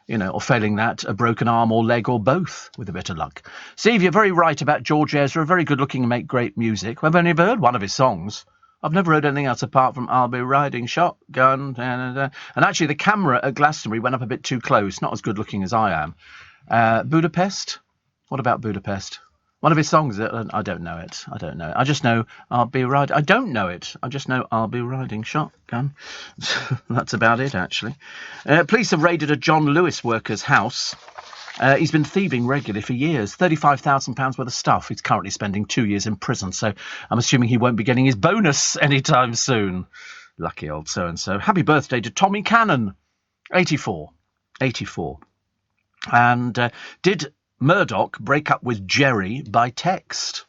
Or failing that, a broken arm or leg or both, with a bit of luck. Steve, you're very right about George Ezra, very good looking and make great music. I've only ever heard one of his songs. I've never heard anything else apart from I'll Be Riding Shotgun. And actually, the camera at Glastonbury went up a bit too close. Not as good looking as I am. Budapest? What about Budapest? One of his songs, I don't know it. I just know I'll be riding. I don't know it. I just know I'll be riding shotgun. That's about it, actually. Police have raided a John Lewis worker's house. He's been thieving regularly for years. £35,000 worth of stuff. He's currently spending 2 years in prison, so I'm assuming he won't be getting his bonus anytime soon. Lucky old so-and-so. Happy birthday to Tommy Cannon. 84. And did Murdoch break up with Jerry by text?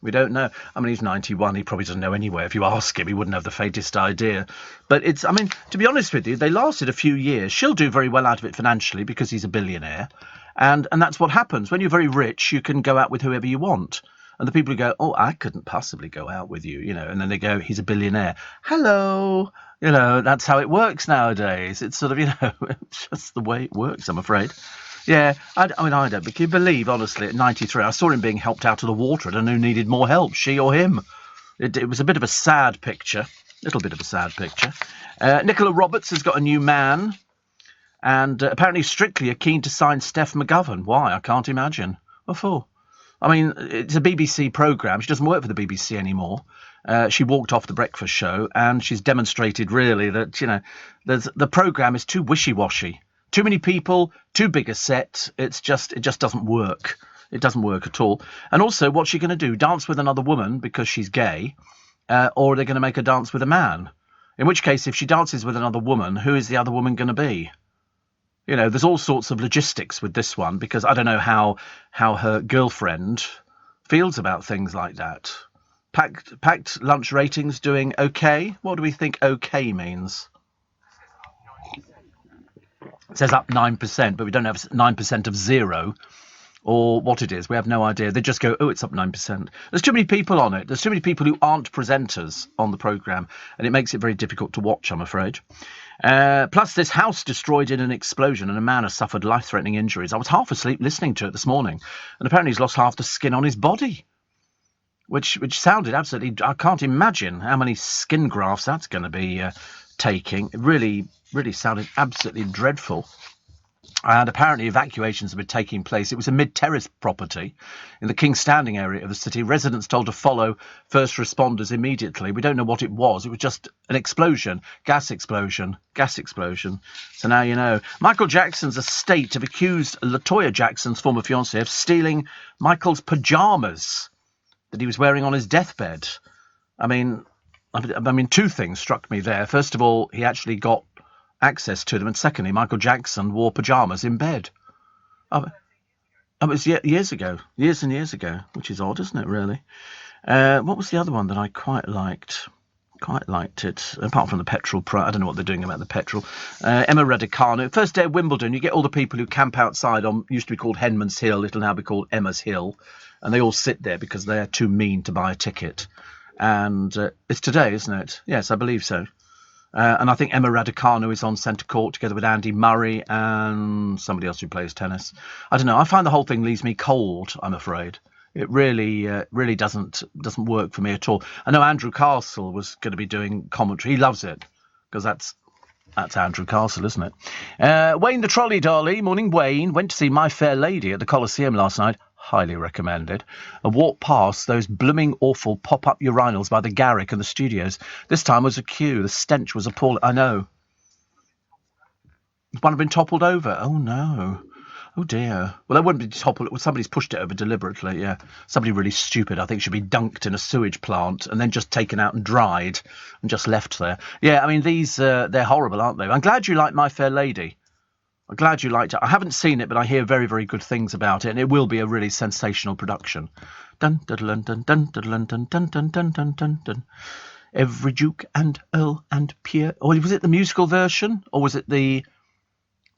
We don't know. I mean, he's 91. He probably doesn't know anyway. If you ask him, he wouldn't have the faintest idea. But to be honest with you, they lasted a few years. She'll do very well out of it financially because he's a billionaire. And that's what happens. When you're very rich, you can go out with whoever you want. And the people who go, oh, I couldn't possibly go out with you, and then they go, he's a billionaire. Hello. That's how it works nowadays. It's sort of, it's just the way it works, I'm afraid. Yeah, I don't. But can you believe, honestly, at 93, I saw him being helped out of the water. I don't know who needed more help, she or him. It was a bit of a sad picture. Little bit of a sad picture. Nicola Roberts has got a new man. And apparently Strictly are keen to sign Steph McGovern. Why? I can't imagine. What for? I mean, it's a BBC programme. She doesn't work for the BBC anymore. She walked off the breakfast show and she's demonstrated really that, the programme is too wishy-washy. Too many people, too big a set. It just doesn't work. It doesn't work at all. And also, what's she going to do? Dance with another woman because she's gay? Or are they going to make her dance with a man? In which case, if she dances with another woman, who is the other woman going to be? There's all sorts of logistics with this one because I don't know how her girlfriend feels about things like that. Packed lunch ratings doing okay. What do we think okay means? It says up 9%, but we don't have 9% of zero or what it is. We have no idea. They just go, oh, it's up 9%. There's too many people on it. There's too many people who aren't presenters on the programme, and it makes it very difficult to watch, I'm afraid. Plus, this house destroyed in an explosion and a man has suffered life-threatening injuries. I was half asleep listening to it this morning, and apparently he's lost half the skin on his body, which sounded absolutely... I can't imagine how many skin grafts that's going to be taking. It really sounded absolutely dreadful. And apparently evacuations have been taking place. It was a mid-terrace property in the King's Standing area of the city. Residents told to follow first responders immediately. We don't know what it was. It was just an explosion. Gas explosion. So now you know. Michael Jackson's estate have accused LaToya Jackson's former fiancée of stealing Michael's pyjamas that he was wearing on his deathbed. I mean, two things struck me there. First of all, he actually got access to them, and secondly, Michael Jackson wore pyjamas in bed. It was years and years ago, which is odd, isn't it, really? What was the other one that I quite liked? Quite liked it, apart from the petrol price. I don't know what they're doing about the petrol. Emma Raducanu. First day of Wimbledon, you get all the people who camp outside on, used to be called Henman's Hill, it'll now be called Emma's Hill, and they all sit there because they're too mean to buy a ticket. And it's today, isn't it? Yes, I believe so. And I think Emma Raducanu is on centre court together with Andy Murray and somebody else who plays tennis. I don't know. I find the whole thing leaves me cold, I'm afraid. It really doesn't work for me at all. I know Andrew Castle was going to be doing commentary. He loves it because that's Andrew Castle, isn't it? Wayne the Trolley Dolly. Morning, Wayne. Went to see My Fair Lady at the Coliseum last night. Highly recommended. And walked past those blooming awful pop-up urinals by the Garrick and the studios. This time was a queue. The stench was appalling. I know. One have been toppled over. Oh, no. Oh, dear. Well, that wouldn't be toppled. Somebody's pushed it over deliberately, yeah. Somebody really stupid, I think, should be dunked in a sewage plant and then just taken out and dried and just left there. Yeah, I mean, these, they're horrible, aren't they? I'm glad you like My Fair Lady. I'm glad you liked it. I haven't seen it, but I hear very, very good things about it, and it will be a really sensational production. Dun dun dun dun dun dun dun dun dun dun dun dun dun. Every Duke and Earl and Peer. Or was it the musical version, or was it the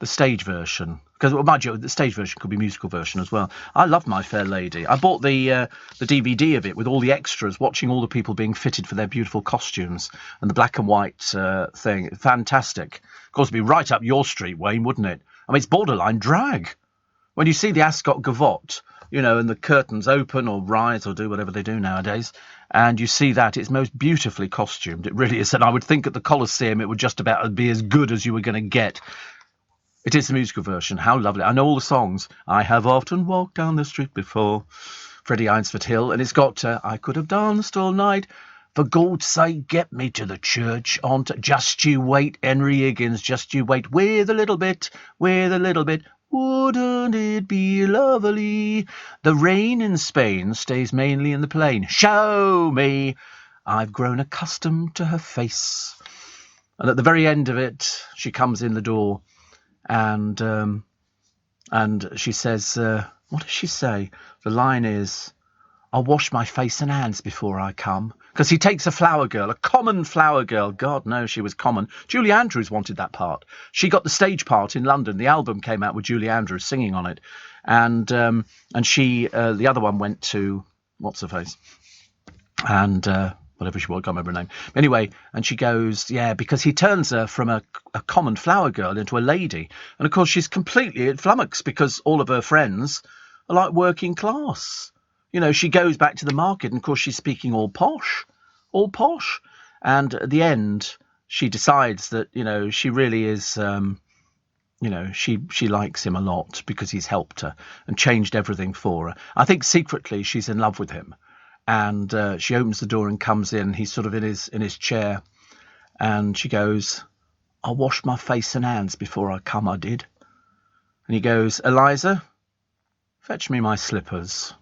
stage version? Because, well, mind you, the stage version could be musical version as well. I love My Fair Lady. I bought the DVD of it with all the extras, watching all the people being fitted for their beautiful costumes and the black and white thing. Fantastic. Of course, it'd be right up your street, Wayne, wouldn't it? I mean, it's borderline drag. When you see the Ascot Gavotte, you know, and the curtains open or rise or do whatever they do nowadays, and you see that, it's most beautifully costumed. It really is. And I would think at the Colosseum it would just about be as good as you were going to get. It is the musical version. How lovely. I know all the songs. I have often walked down the street before. Freddie Eynsford Hill. And it's got, I could have danced all night. For God's sake, get me to the church. On to, just you wait, Henry Higgins. Just you wait. With a little bit. With a little bit. Wouldn't it be lovely? The rain in Spain stays mainly in the plain. Show me. I've grown accustomed to her face. And at the very end of it, she comes in the door. And she says, what does she say? The line is, I'll wash my face and hands before I come. Because he takes a flower girl, a common flower girl. God knows she was common. Julie Andrews wanted that part. She got the stage part in London. The album came out with Julie Andrews singing on it. And she, the other one went to, what's her face? And whatever she was, I can't remember her name. Anyway, and she goes, yeah, because he turns her from a common flower girl into a lady. And, of course, she's completely flummoxed because all of her friends are like working class. You know, she goes back to the market and, of course, she's speaking all posh. And at the end, she decides that, you know, she really is, you know, she likes him a lot because he's helped her and changed everything for her. I think secretly she's in love with him. And she opens the door and comes in. He's sort of in his chair. And she goes, I washed my face and hands before I come, I did. And he goes, Eliza, fetch me my slippers.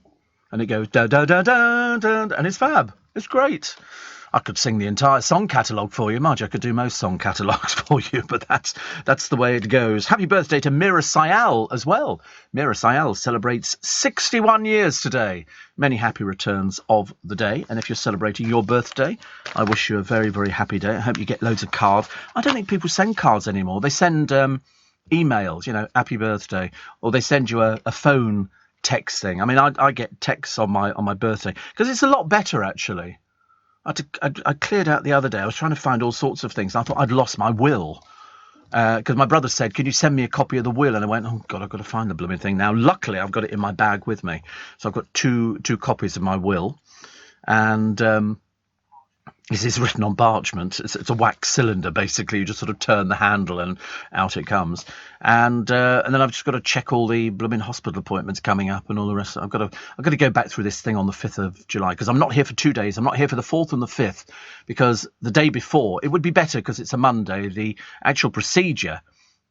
And it goes, da da da da da, and it's fab. It's great. I could sing the entire song catalogue for you. Mind you, I could do most song catalogues for you, but that's the way it goes. Happy birthday to Mira Sayal as well. Mira Sayal celebrates 61 years today. Many happy returns of the day. And if you're celebrating your birthday, I wish you a very, very happy day. I hope you get loads of cards. I don't think people send cards anymore. They send emails, you know, happy birthday, or they send you a phone text thing. I mean, I get texts on my birthday because it's a lot better, actually. I cleared out the other day. I was trying to find all sorts of things. I thought I'd lost my will because my brother said, can you send me a copy of the will? And I went, oh, God, I've got to find the blooming thing now. Luckily, I've got it in my bag with me. So I've got two copies of my will. And this is written on parchment. It's a wax cylinder, basically. You just sort of turn the handle and out it comes. And then I've just got to check all the blooming hospital appointments coming up and all the rest. I've got to go back through this thing on the 5th of July because I'm not here for 2 days. I'm not here for the 4th and the 5th because the day before, it would be better because it's a Monday. The actual procedure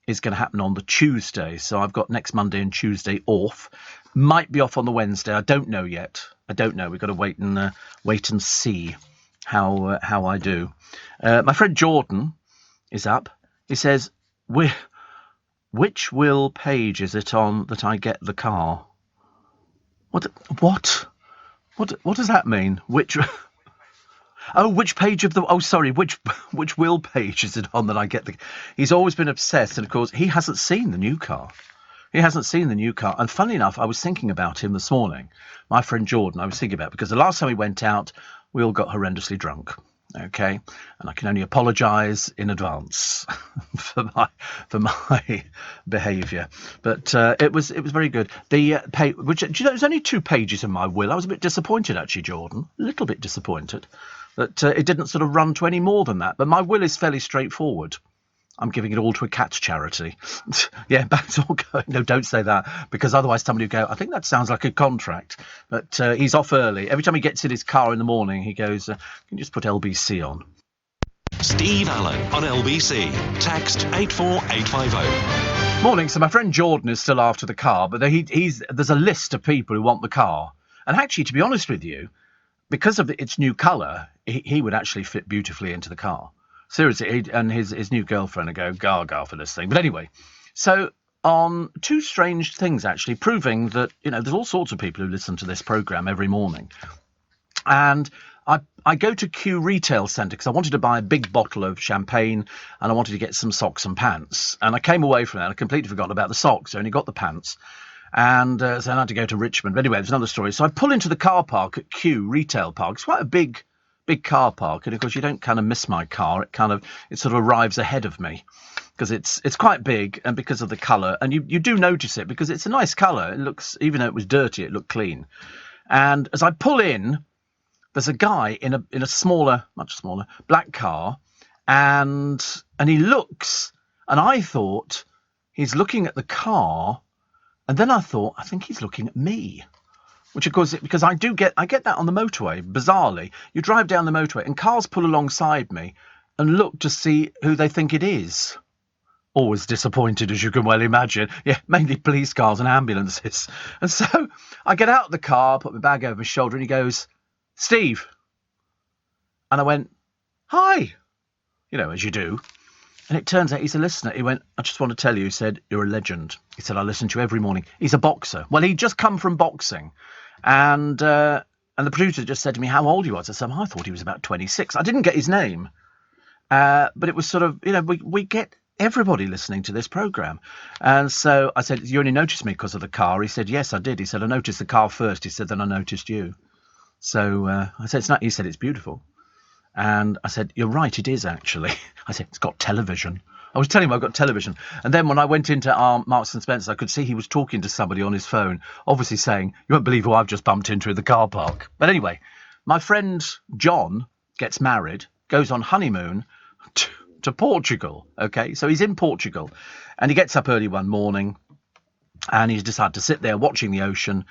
is going to happen on the Tuesday. So I've got next Monday and Tuesday off. Might be off on the Wednesday. I don't know yet. I don't know. We've got to wait and see how I do. My friend Jordan is up. He says, which will page is it on that I get the car? What does that mean? Which page of the... Oh, sorry, which will page is it on that I get the... He's always been obsessed, and of course, he hasn't seen the new car. And funnily enough, I was thinking about him this morning. My friend Jordan, I was thinking about, because the last time we went out, we all got horrendously drunk, okay? And I can only apologise in advance for my behaviour. But it was very good. The which, do you know, there's only 2 pages in my will. I was a bit disappointed, actually, Jordan. A little bit disappointed that it didn't sort of run to any more than that. But my will is fairly straightforward. I'm giving it all to a cats charity. Yeah, that's all going. No, don't say that, because otherwise somebody will go, I think that sounds like a contract. But he's off early. Every time he gets in his car in the morning, he goes, can you just put LBC on? Steve Allen on LBC. Text 84850. Morning. So my friend Jordan is still after the car, but there's a list of people who want the car. And actually, to be honest with you, because of its new colour, he would actually fit beautifully into the car. Seriously, and his new girlfriend would go gaga for this thing. But anyway, so on two strange things, actually, proving that, there's all sorts of people who listen to this programme every morning. And I go to Kew Retail Centre because I wanted to buy a big bottle of champagne and I wanted to get some socks and pants. And I came away from that. I completely forgot about the socks. I only got the pants. And so I had to go to Richmond. But anyway, there's another story. So I pull into the car park at Kew Retail Park. It's quite a big car park. And of course, you don't kind of miss my car. It sort of arrives ahead of me because it's quite big and because of the colour. And you do notice it because it's a nice colour. It looks, even though it was dirty, it looked clean. And as I pull in, there's a guy in a much smaller, black car, and he looks, and I thought he's looking at the car, and then I thought, I think he's looking at me, which of course, because I get that on the motorway, bizarrely. You drive down the motorway, and cars pull alongside me and look to see who they think it is. Always disappointed, as you can well imagine. Yeah, mainly police cars and ambulances. And so I get out of the car, put my bag over my shoulder, and he goes, Steve. And I went, hi, as you do. And it turns out he's a listener. He went, I just want to tell you, he said, you're a legend. He said, I listen to you every morning. He's a boxer. Well, he'd just come from boxing. And the producer just said to me how old he was. I said, I thought he was about 26. I didn't get his name. But it was sort of, we get everybody listening to this programme. And so I said, you only noticed me because of the car? He said, yes, I did. He said, I noticed the car first. He said, then I noticed you. So I said, it's not. He said, it's beautiful. And I said, you're right, it is actually. I said, it's got television. I was telling him I've got television. And then when I went into Marks and Spencer, I could see he was talking to somebody on his phone, obviously saying, you won't believe who I've just bumped into in the car park. But anyway, my friend John gets married, goes on honeymoon to Portugal. OK, so he's in Portugal and he gets up early one morning and he's decided to sit there watching the ocean.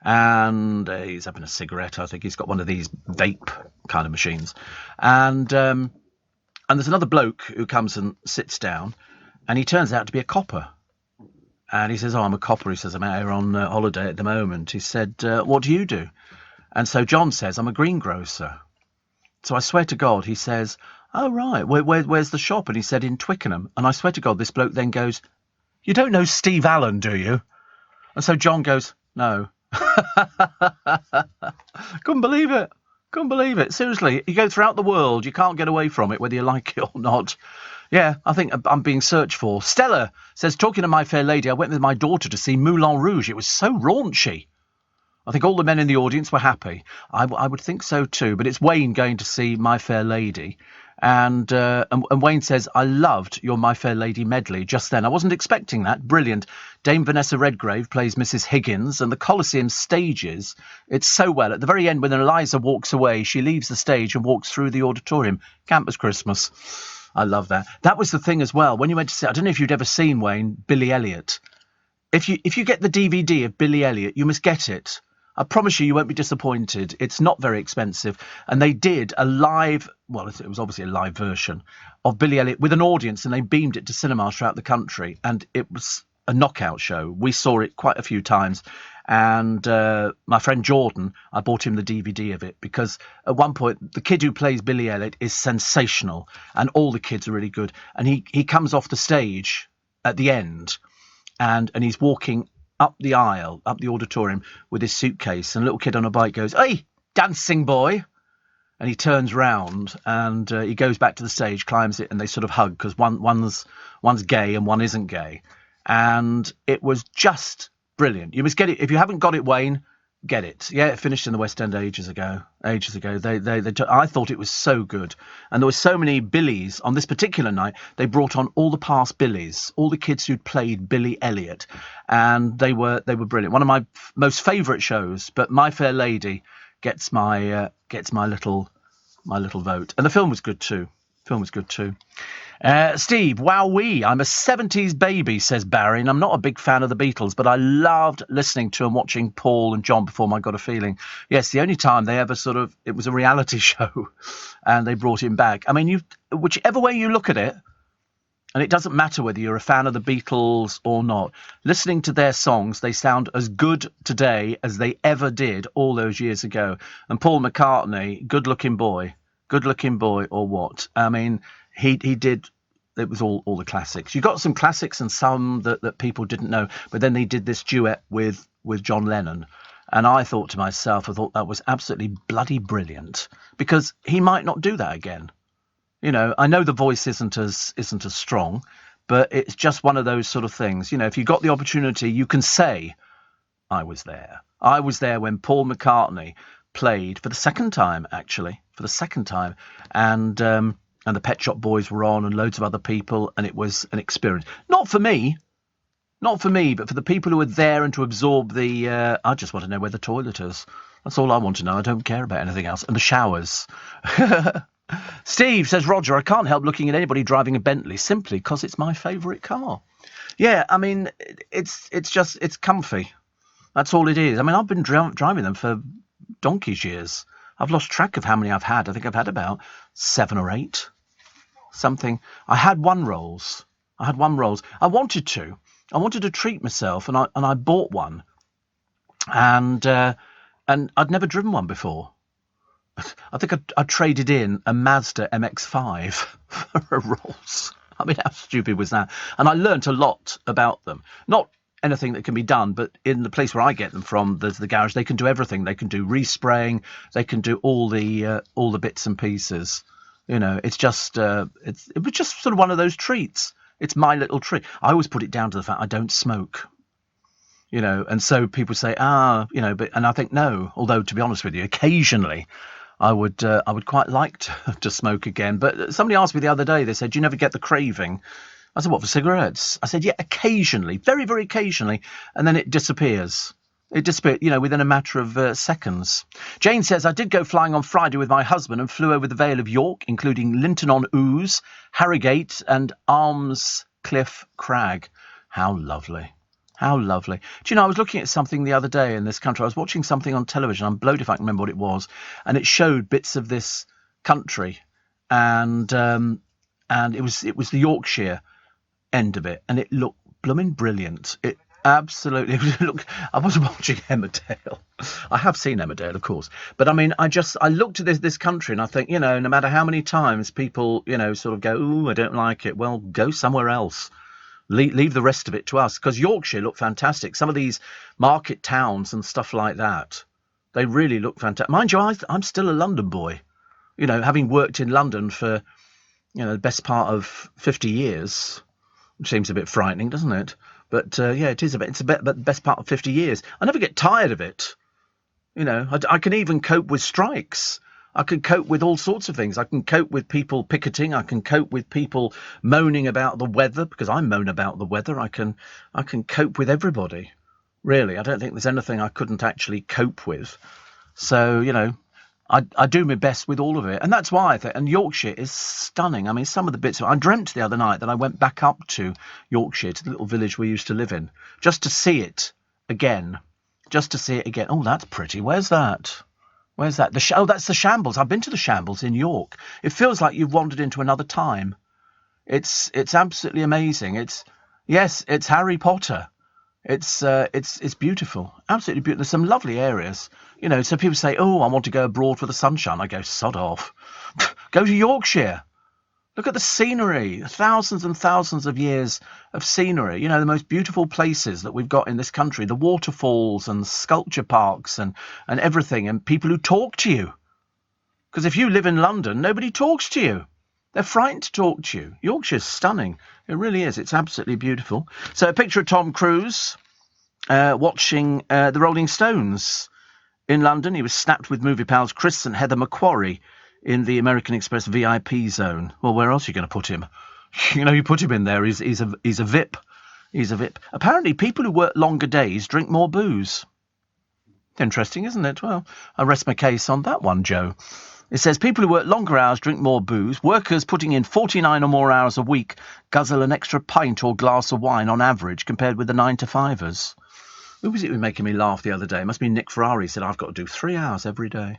And he's having a cigarette. I think he's got one of these vape kind of machines. And there's another bloke who comes and sits down, and he turns out to be a copper. And he says, I'm a copper. He says, I'm out here on holiday at the moment. He said, what do you do? And so John says, I'm a greengrocer. So I swear to God, he says, oh, right, where's the shop? And he said, in Twickenham. And I swear to God, this bloke then goes, you don't know Steve Allen, do you? And so John goes, no. Couldn't believe it. Seriously, you go throughout the world, you can't get away from it, whether you like it or not. Yeah, I think I'm being searched for. Stella says, talking to My Fair Lady, I went with my daughter to see Moulin Rouge. It was so raunchy. I think all the men in the audience were happy. I would think so too, but it's Wayne going to see My Fair Lady. And Wayne says, I loved your My Fair Lady medley just then. I wasn't expecting that. Brilliant. Dame Vanessa Redgrave plays Mrs. Higgins, and the Colosseum stages it so well. At the very end, when Eliza walks away, she leaves the stage and walks through the auditorium. Campus Christmas. I love that. That was the thing as well. When you went to see, I don't know if you'd ever seen, Wayne, Billy Elliot. If you get the DVD of Billy Elliot, you must get it. I promise you won't be disappointed. It's not very expensive. And they did a live, well, it was obviously a live version of Billy Elliot with an audience, and they beamed it to cinemas throughout the country. And it was a knockout show. We saw it quite a few times. And my friend Jordan, I bought him the DVD of it because at one point, the kid who plays Billy Elliot is sensational and all the kids are really good. And he comes off the stage at the end and he's walking up the aisle, up the auditorium with his suitcase, and a little kid on a bike goes, hey, dancing boy. And he turns round and he goes back to the stage, climbs it, and they sort of hug because one's gay and one isn't gay. And it was just brilliant. You must get it. If you haven't got it, Wayne, get it. Yeah, it finished in the West End ages ago. I thought it was so good. And there were so many Billies on this particular night. They brought on all the past Billies, all the kids who'd played Billy Elliot, and they were brilliant. One of my most favourite shows. But My Fair Lady gets my little vote. And the film was good too. Steve, wowee, I'm a 70s baby, says Barry, and I'm not a big fan of the Beatles, but I loved listening to and watching Paul and John Perform I Got a Feeling. Yes, the only time they ever it was a reality show, and they brought him back. I mean, whichever way you look at it, and it doesn't matter whether you're a fan of the Beatles or not, listening to their songs, they sound as good today as they ever did all those years ago. And Paul McCartney, good-looking boy or what? I mean, he did... It was all the classics. You got some classics and some that people didn't know, but then they did this duet with John Lennon. And I thought to myself, I thought that was absolutely bloody brilliant, because he might not do that again. You know, I know the voice isn't as strong, but it's just one of those sort of things. You know, if you got the opportunity, you can say, I was there. I was there when Paul McCartney played for the second time, and the Pet Shop Boys were on, and loads of other people, and it was an experience. Not for me, but for the people who were there and to absorb the... I just want to know where the toilet is. That's all I want to know. I don't care about anything else. And the showers. Steve says, Roger, I can't help looking at anybody driving a Bentley simply because it's my favourite car. Yeah, I mean, it's comfy. That's all it is. I mean, I've been driving them for donkey's years. I've lost track of how many I've had. I think I've had about 7 or 8. Something. I had one Rolls. I wanted to treat myself, and I bought one, and I'd never driven one before. I think I traded in a Mazda MX-5 for a Rolls. I mean, how stupid was that? And I learnt a lot about them. Not anything that can be done, but in the place where I get them from, there's the garage. They can do everything. They can do respraying. They can do all the bits and pieces. You know, it's just it was just sort of one of those treats. It's my little treat. I always put it down to the fact I don't smoke. You know, and so people say, you know, but, and I think no. Although, to be honest with you, occasionally I would quite like to smoke again. But somebody asked me the other day. They said, "Do you never get the craving?" I said, "What, for cigarettes?" I said, "Yeah, occasionally, very, very occasionally," and then it disappears. It disappeared, you know, within a matter of seconds. Jane says, I did go flying on Friday with my husband and flew over the Vale of York, including Linton-on-Ouse, Harrogate and Armscliffe Crag. How lovely. How lovely. Do you know, I was looking at something the other day in this country. I was watching something on television. I'm blowed if I can remember what it was. And it showed bits of this country. And it was the Yorkshire end of it. And it looked blooming brilliant. It absolutely. Look, I wasn't watching Emmerdale. I have seen Emmerdale, of course. But I mean, I looked at this country and I think, you know, no matter how many times people, you know, sort of go, ooh, I don't like it. Well, go somewhere else. Leave the rest of it to us, because Yorkshire looked fantastic. Some of these market towns and stuff like that, they really look fantastic. Mind you, I'm still a London boy, you know, having worked in London for, you know, the best part of 50 years, which seems a bit frightening, doesn't it? But yeah, it is it's the best part of 50 years. I never get tired of it. You know, I can even cope with strikes. I can cope with all sorts of things. I can cope with people picketing. I can cope with people moaning about the weather, because I moan about the weather. I can cope with everybody, really. I don't think there's anything I couldn't actually cope with. So, you know, I do my best with all of it. And that's why I think, and Yorkshire is stunning. I mean, some of the bits, I dreamt the other night that I went back up to Yorkshire, to the little village we used to live in, just to see it again. Oh, that's pretty. Where's that? Where's that? That's the Shambles. I've been to the Shambles in York. It feels like you've wandered into another time. It's absolutely amazing. It's Harry Potter. It's beautiful. Absolutely beautiful. There's some lovely areas. You know, so people say, oh, I want to go abroad for the sunshine. I go, sod off. Go to Yorkshire. Look at the scenery. Thousands and thousands of years of scenery. You know, the most beautiful places that we've got in this country. The waterfalls and sculpture parks and everything. And people who talk to you. Because if you live in London, nobody talks to you. They're frightened to talk to you. Yorkshire's stunning. It really is. It's absolutely beautiful. So a picture of Tom Cruise watching the Rolling Stones in London. He was snapped with movie pals Chris and Heather McQuarrie in the American Express VIP zone. Well, where else are you going to put him? You know, you put him in there. He's a VIP. He's a VIP. Apparently, people who work longer days drink more booze. Interesting, isn't it? Well, I rest my case on that one, Joe. It says people who work longer hours drink more booze. Workers putting in 49 or more hours a week guzzle an extra pint or glass of wine on average compared with the 9-to-5ers. Who was it who was making me laugh the other day? It must be Nick Ferrari said, I've got to do 3 hours every day.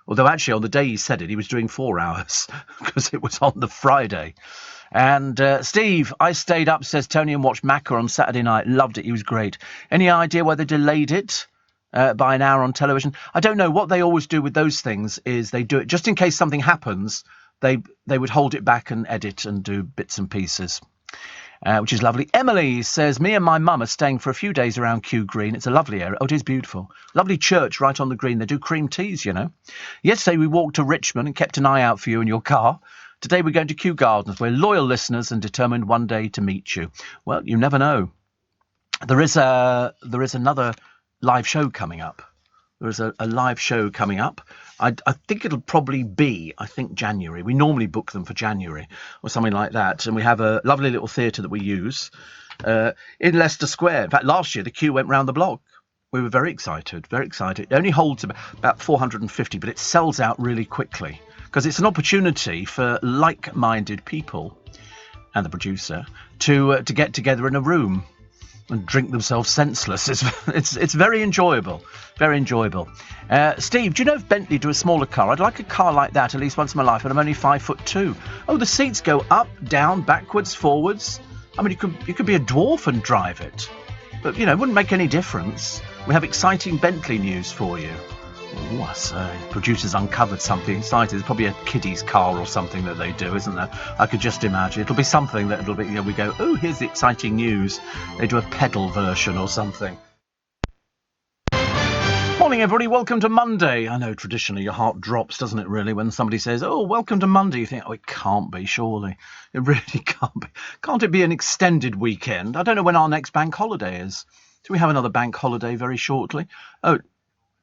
Although actually on the day he said it, he was doing 4 hours because it was on the Friday. And Steve, I stayed up, says Tony, and watched Macca on Saturday night. Loved it. He was great. Any idea why they delayed it by an hour on television? I don't know. What they always do with those things is they do it just in case something happens. They would hold it back and edit and do bits and pieces. Which is lovely. Emily says, me and my mum are staying for a few days around Kew Green. It's a lovely area. Oh, it is beautiful. Lovely church right on the green. They do cream teas, you know. Yesterday we walked to Richmond and kept an eye out for you in your car. Today we're going to Kew Gardens. We're loyal listeners and determined one day to meet you. Well, you never know. There is another live show coming up. There is a live show coming up. I think it'll probably be, January. We normally book them for January or something like that. And we have a lovely little theatre that we use in Leicester Square. In fact, last year the queue went round the block. We were very excited, very excited. It only holds about 450, but it sells out really quickly because it's an opportunity for like-minded people and the producer to get together in a room and drink themselves senseless. It's very enjoyable. Very enjoyable. Steve, do you know if Bentley do a smaller car? I'd like a car like that at least once in my life, and I'm only 5'2". Oh, the seats go up, down, backwards, forwards. I mean, you could be a dwarf and drive it. But, it wouldn't make any difference. We have exciting Bentley news for you. Oh, I say. Producers uncovered something exciting. There's probably a kiddie's car or something that they do, isn't there? I could just imagine. It'll be something that it'll be, we go, oh, here's the exciting news. They do a pedal version or something. Morning, everybody. Welcome to Monday. I know traditionally your heart drops, doesn't it, really, when somebody says, oh, welcome to Monday. You think, oh, it can't be, surely. It really can't be. Can't it be an extended weekend? I don't know when our next bank holiday is. Do we have another bank holiday very shortly? Oh,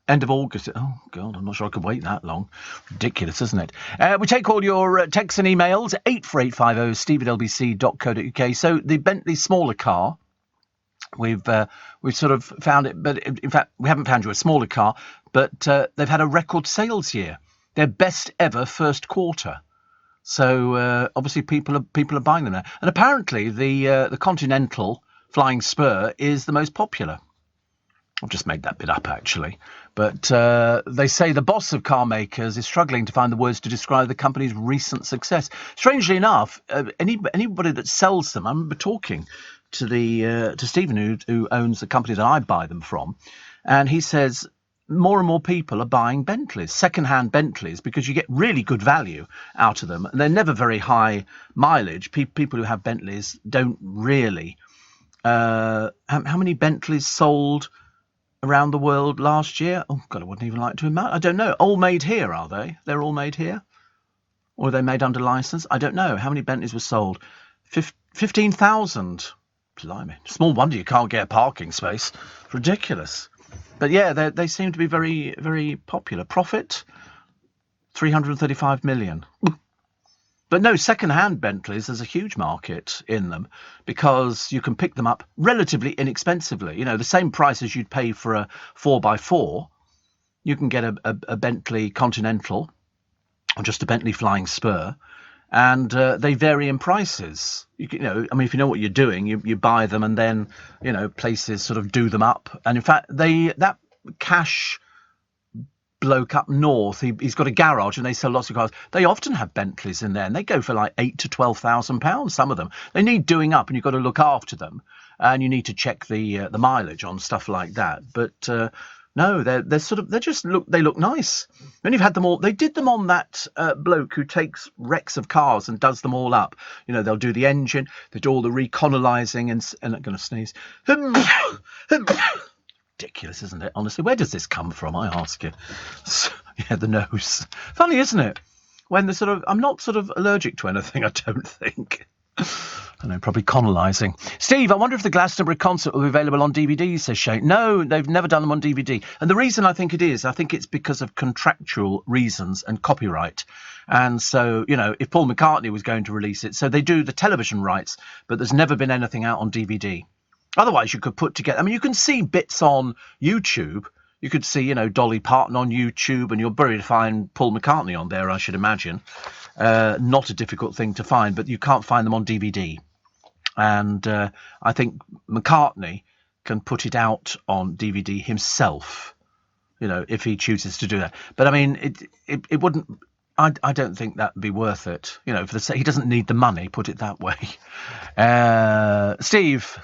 end of August. Oh, God, I'm not sure I could wait that long. Ridiculous, isn't it? We take all your texts and emails, 84850, steve@lbc.co.uk. So the Bentley smaller car, we've sort of found it, but in fact, we haven't found you a smaller car, but they've had a record sales year. Their best ever first quarter. So obviously people are buying them now. And apparently the Continental Flying Spur is the most popular. I've just made that bit up, actually. But they say the boss of car makers is struggling to find the words to describe the company's recent success. Strangely enough, anybody that sells them, I remember talking to Stephen, who owns the company that I buy them from, and he says more and more people are buying Bentleys, second-hand Bentleys, because you get really good value out of them. And they're never very high mileage. People who have Bentleys don't really... how many Bentleys sold around the world last year? Oh, God, I wouldn't even like to imagine. I don't know. All made here, are they? They're all made here? Or are they made under license? I don't know. How many Bentleys were sold? 15,000. Blimey. Small wonder you can't get a parking space. Ridiculous. But yeah, they seem to be very, very popular. Profit? 335 million. But no, second-hand Bentleys, there's a huge market in them because you can pick them up relatively inexpensively. The same price as you'd pay for a 4x4, you can get a Bentley Continental or just a Bentley Flying Spur, and they vary in prices. If you know what you're doing, you buy them and then, places sort of do them up. And in fact, that Cash bloke up north, he's got a garage and they sell lots of cars. They often have Bentleys in there and they go for like £8,000 to £12,000, some of them. They need doing up and you've got to look after them and you need to check the mileage on stuff like that. But no, they look nice. And you've had them all. They did them on that bloke who takes wrecks of cars and does them all up. They'll do the engine, they do all the recolonizing and I'm going to sneeze. Ridiculous, isn't it? Honestly, where does this come from? I ask you. Yeah, the nose. Funny, isn't it? When I'm not allergic to anything, I don't think. I know, probably colonizing. Steve, I wonder if the Glastonbury concert will be available on DVD, says Shane. No, they've never done them on DVD. And the reason I think it's because of contractual reasons and copyright. And so, if Paul McCartney was going to release it, so they do the television rights, but there's never been anything out on DVD. Otherwise, you could put together... you can see bits on YouTube. You could see, Dolly Parton on YouTube, and you'll probably find Paul McCartney on there, I should imagine. Not a difficult thing to find, but you can't find them on DVD. And I think McCartney can put it out on DVD himself. if he chooses to do that. But I mean, it wouldn't. I don't think that'd be worth it. He doesn't need the money. Put it that way. Steve.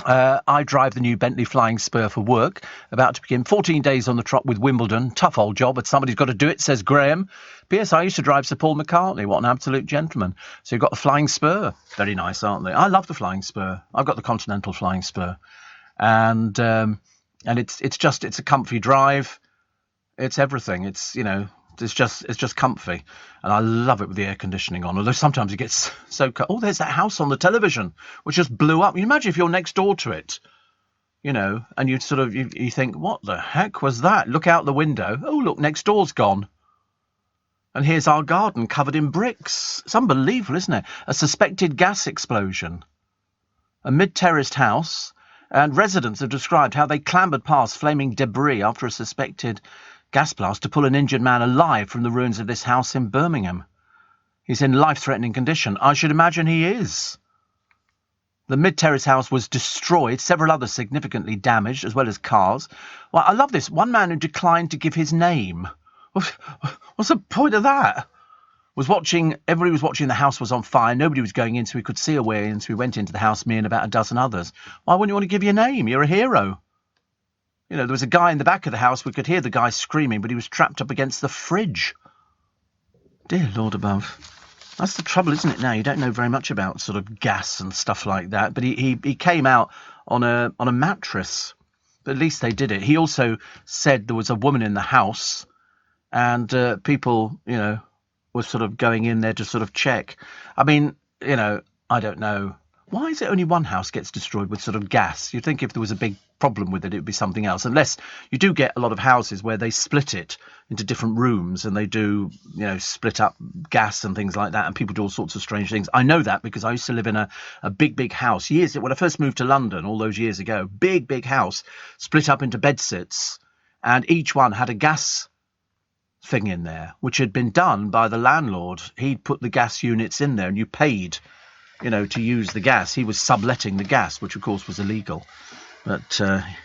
I drive the new Bentley Flying Spur for work. About to begin 14 days on the trot with Wimbledon. Tough old job, but somebody's got to do it, says Graham. P.S. I used to drive Sir Paul McCartney. What an absolute gentleman. So you've got the Flying Spur. Very nice, aren't they? I love the Flying Spur. I've got the Continental Flying Spur. And it's a comfy drive. It's everything. It's just comfy, and I love it with the air conditioning on. Although sometimes it gets so cold. Oh, there's that house on the television which just blew up. You imagine if you're next door to it, and you sort of you think, what the heck was that? Look out the window. Oh, look, next door's gone, and here's our garden covered in bricks. It's unbelievable, isn't it? A suspected gas explosion, a mid-terraced house, and residents have described how they clambered past flaming debris after a suspected gas blast to pull an injured man alive from the ruins of this house in Birmingham. He's in life-threatening condition. I should imagine he is. The mid-terrace house was destroyed, several others significantly damaged, as well as cars. Well, I love this. One man who declined to give his name. What's the point of that? Everybody was watching. The house was on fire. Nobody was going in, so we could see a way in. So we went into the house, me and about a dozen others. Why wouldn't you want to give your name? You're a hero. There was a guy in the back of the house. We could hear the guy screaming, but he was trapped up against the fridge. Dear Lord above. That's the trouble, isn't it, now? You don't know very much about sort of gas and stuff like that. But he came out on a mattress. But at least they did it. He also said there was a woman in the house, and people, were sort of going in there to sort of check. I mean, I don't know. Why is it only one house gets destroyed with sort of gas? You'd think if there was a big problem with it, it would be something else. Unless you do get a lot of houses where they split it into different rooms and they do, split up gas and things like that, and people do all sorts of strange things. I know that because I used to live in a big house when I first moved to London all those years ago. Big house, split up into bedsits, and each one had a gas thing in there, which had been done by the landlord. He'd put the gas units in there and you paid to use the gas. He was subletting the gas, which of course was illegal. But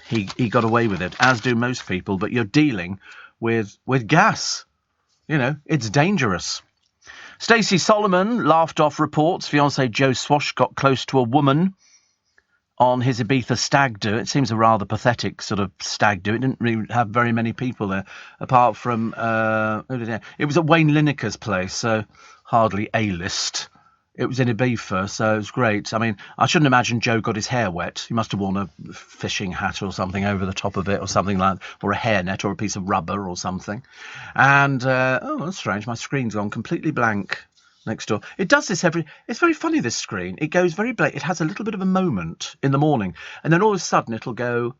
he got away with it, as do most people. But you're dealing with gas. It's dangerous. Stacey Solomon laughed off reports fiancé Joe Swash got close to a woman on his Ibiza stag do. It seems a rather pathetic sort of stag do. It didn't really have very many people there, apart from it was at Wayne Lineker's place, so hardly A-list. It was in Ibiza, so it was great. I mean, I shouldn't imagine Joe got his hair wet. He must have worn a fishing hat or something over the top of it, or something like that, or a hairnet, or a piece of rubber or something. And, that's strange, my screen's gone completely blank next door. It does this it's very funny, this screen. It goes very blank. It has a little bit of a moment in the morning, and then all of a sudden it'll go,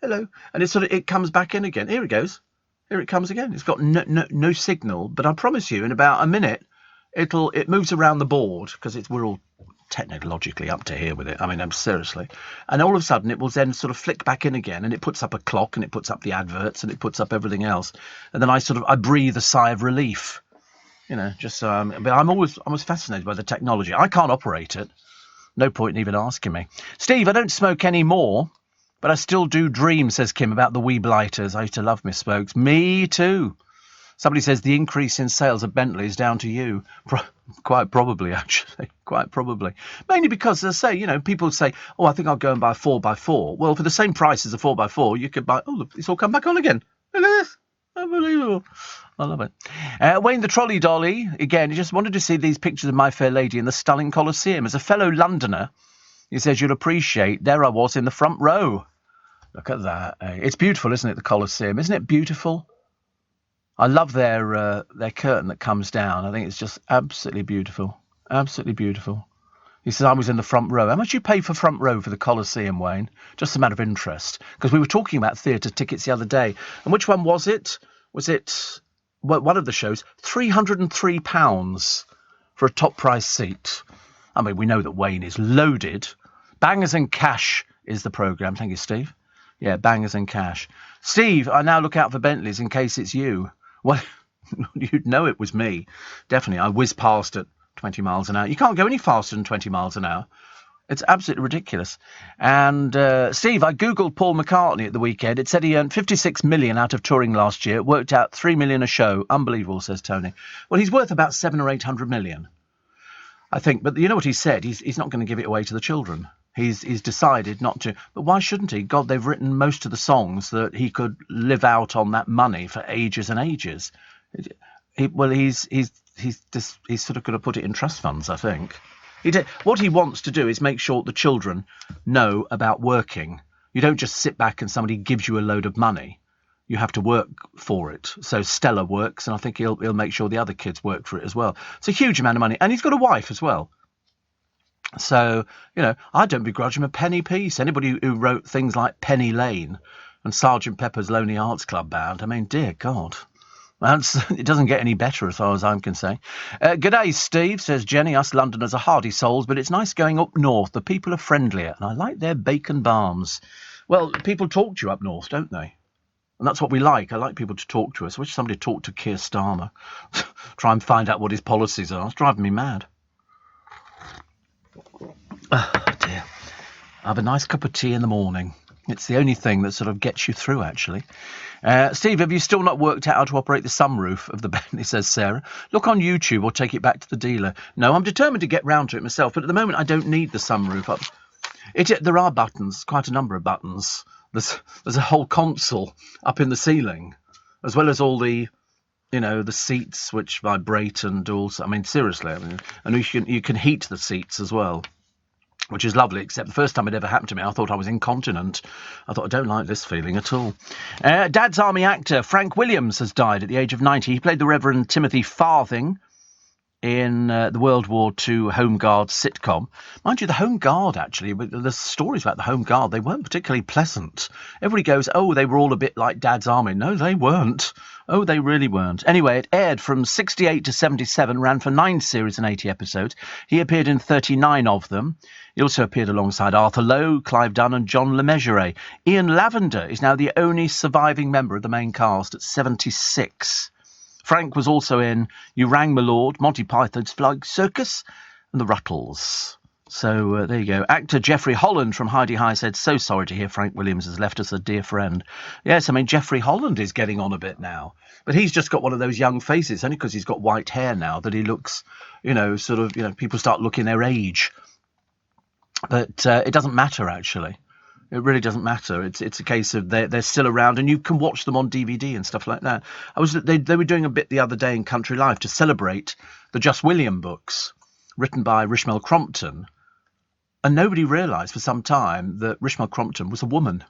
hello, and it comes back in again. Here it goes. Here it comes again. It's got no signal, but I promise you, in about a minute, it moves around the board, because we're all technologically up to here with it. I mean, seriously. And all of a sudden it will then sort of flick back in again, and it puts up a clock, and it puts up the adverts, and it puts up everything else. And then I breathe a sigh of relief, just so but I'm always fascinated by the technology. I can't operate it. No point in even asking me. Steve, I don't smoke anymore, but I still do dream, says Kim, about the wee blighters. I used to love Miss Smokes. Me too. Somebody says the increase in sales of Bentley is down to you. Quite probably, actually. Quite probably. Mainly because, as I say, people say, I think I'll go and buy a 4x4. Well, for the same price as a 4x4, you could buy... Oh, look, it's all come back on again. Look at this. Unbelievable. I love it. Wayne the Trolley Dolly, again, he just wanted to see these pictures of My Fair Lady in the stunning Colosseum. As a fellow Londoner, he says, you'll appreciate, there I was in the front row. Look at that. It's beautiful, isn't it, the Colosseum? Isn't it beautiful? I love their curtain that comes down. I think it's just absolutely beautiful. Absolutely beautiful. He says, I was in the front row. How much you pay for front row for the Colosseum, Wayne? Just a matter of interest. Because we were talking about theatre tickets the other day. And which one was it? Was it one of the shows? £303 for a top price seat. I mean, we know that Wayne is loaded. Bangers and Cash is the programme. Thank you, Steve. Yeah, Bangers and Cash. Steve, I now look out for Bentleys in case it's you. Well, you'd know it was me. Definitely. I whiz past at 20 miles an hour. You can't go any faster than 20 miles an hour. It's absolutely ridiculous. And, Steve, I Googled Paul McCartney at the weekend. It said he earned 56 million out of touring last year. It worked out 3 million a show. Unbelievable, says Tony. Well, he's worth about 700 or 800 million, I think. But you know what he said? He's not going to give it away to the children. He's decided not to. But why shouldn't he? God, they've written most of the songs that he could live out on that money for ages and ages. He's sort of going to put it in trust funds, I think. What he wants to do is make sure the children know about working. You don't just sit back and somebody gives you a load of money. You have to work for it. So Stella works, and I think he'll make sure the other kids work for it as well. It's a huge amount of money, and he's got a wife as well. So, I don't begrudge him a penny piece. Anybody who wrote things like Penny Lane and Sergeant Pepper's Lonely Hearts Club Band, I mean, dear God. It doesn't get any better as far as I'm concerned. G'day, Steve, says Jenny. Us Londoners are hardy souls, but it's nice going up north. The people are friendlier, and I like their bacon balms. Well, people talk to you up north, don't they? And that's what we like. I like people to talk to us. I wish somebody talked to Keir Starmer. Try and find out what his policies are. It's driving me mad. Oh, dear. I have a nice cup of tea in the morning. It's the only thing that sort of gets you through, actually. Steve, have you still not worked out how to operate the sunroof of the Bentley, says Sarah. Look on YouTube or take it back to the dealer. No, I'm determined to get round to it myself, but at the moment I don't need the sunroof up. There are buttons, quite a number of buttons. There's a whole console up in the ceiling, as well as all the, the seats which vibrate and also. I mean, seriously, and you can heat the seats as well, which is lovely, except the first time it ever happened to me, I thought I was incontinent. I thought, I don't like this feeling at all. Dad's Army actor Frank Williams has died at the age of 90. He played the Reverend Timothy Farthing in the World War II Home Guard sitcom. Mind you, the Home Guard, actually, the stories about the Home Guard, they weren't particularly pleasant. Everybody goes, oh, they were all a bit like Dad's Army. No, they weren't. Oh, they really weren't. Anyway, it aired from 68 to 77, ran for 9 series and 80 episodes. He appeared in 39 of them. He also appeared alongside Arthur Lowe, Clive Dunn and John Le Mesurier. Ian Lavender is now the only surviving member of the main cast at 76. Frank was also in You Rang My Lord, Monty Python's Flying Circus and The Ruttles. So there you go. Actor Geoffrey Holland from Heidi High said, so sorry to hear Frank Williams has left us a dear friend. Yes, I mean, Geoffrey Holland is getting on a bit now. But he's just got one of those young faces, only because he's got white hair now, that he looks, people start looking their age. But it doesn't matter, actually. It really doesn't matter. It's a case of they're still around, and you can watch them on DVD and stuff like that. They were doing a bit the other day in Country Life to celebrate the Just William books, written by Richmel Crompton, and nobody realised for some time that Richmel Crompton was a woman,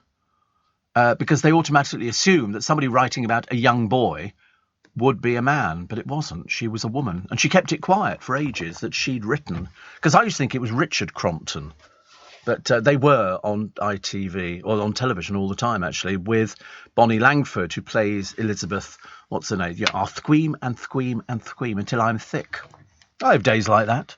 because they automatically assumed that somebody writing about a young boy would be a man, but it wasn't. She was a woman, and she kept it quiet for ages that she'd written, because I used to think it was Richard Crompton. But they were on ITV, or on television all the time, actually, with Bonnie Langford, who plays Elizabeth, what's her name? Yeah, Thqueam and Thqueam and Thqueam, until I'm thick. I have days like that.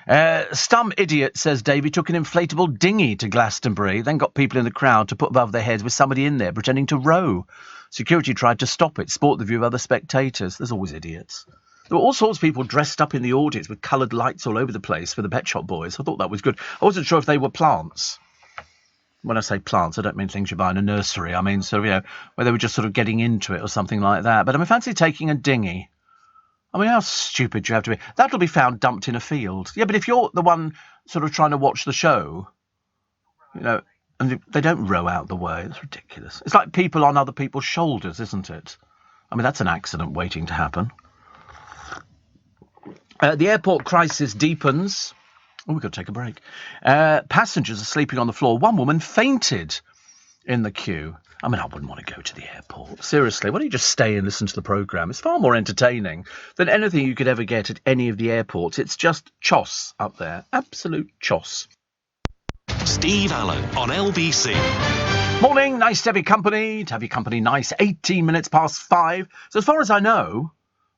Stum idiot, says Davey, took an inflatable dinghy to Glastonbury, then got people in the crowd to put above their heads with somebody in there pretending to row. Security tried to stop it, sport the view of other spectators. There's always idiots. There were all sorts of people dressed up in the audience with coloured lights all over the place for the Pet Shop Boys. I thought that was good. I wasn't sure if they were plants. When I say plants, I don't mean things you buy in a nursery. I mean, sort of, where they were just sort of getting into it or something like that. But I fancy taking a dinghy. I mean, how stupid do you have to be? That'll be found dumped in a field. Yeah, but if you're the one sort of trying to watch the show, and they don't row out the way, it's ridiculous. It's like people on other people's shoulders, isn't it? I mean, that's an accident waiting to happen. The airport crisis deepens. Oh, we've got to take a break. Passengers are sleeping on the floor. One woman fainted in the queue. I mean, I wouldn't want to go to the airport. Seriously, why don't you just stay and listen to the programme? It's far more entertaining than anything you could ever get at any of the airports. It's just choss up there. Absolute choss. Steve Allen on LBC. Morning, nice to have your company. To have your company nice. 18 minutes past 5. So as far as I know,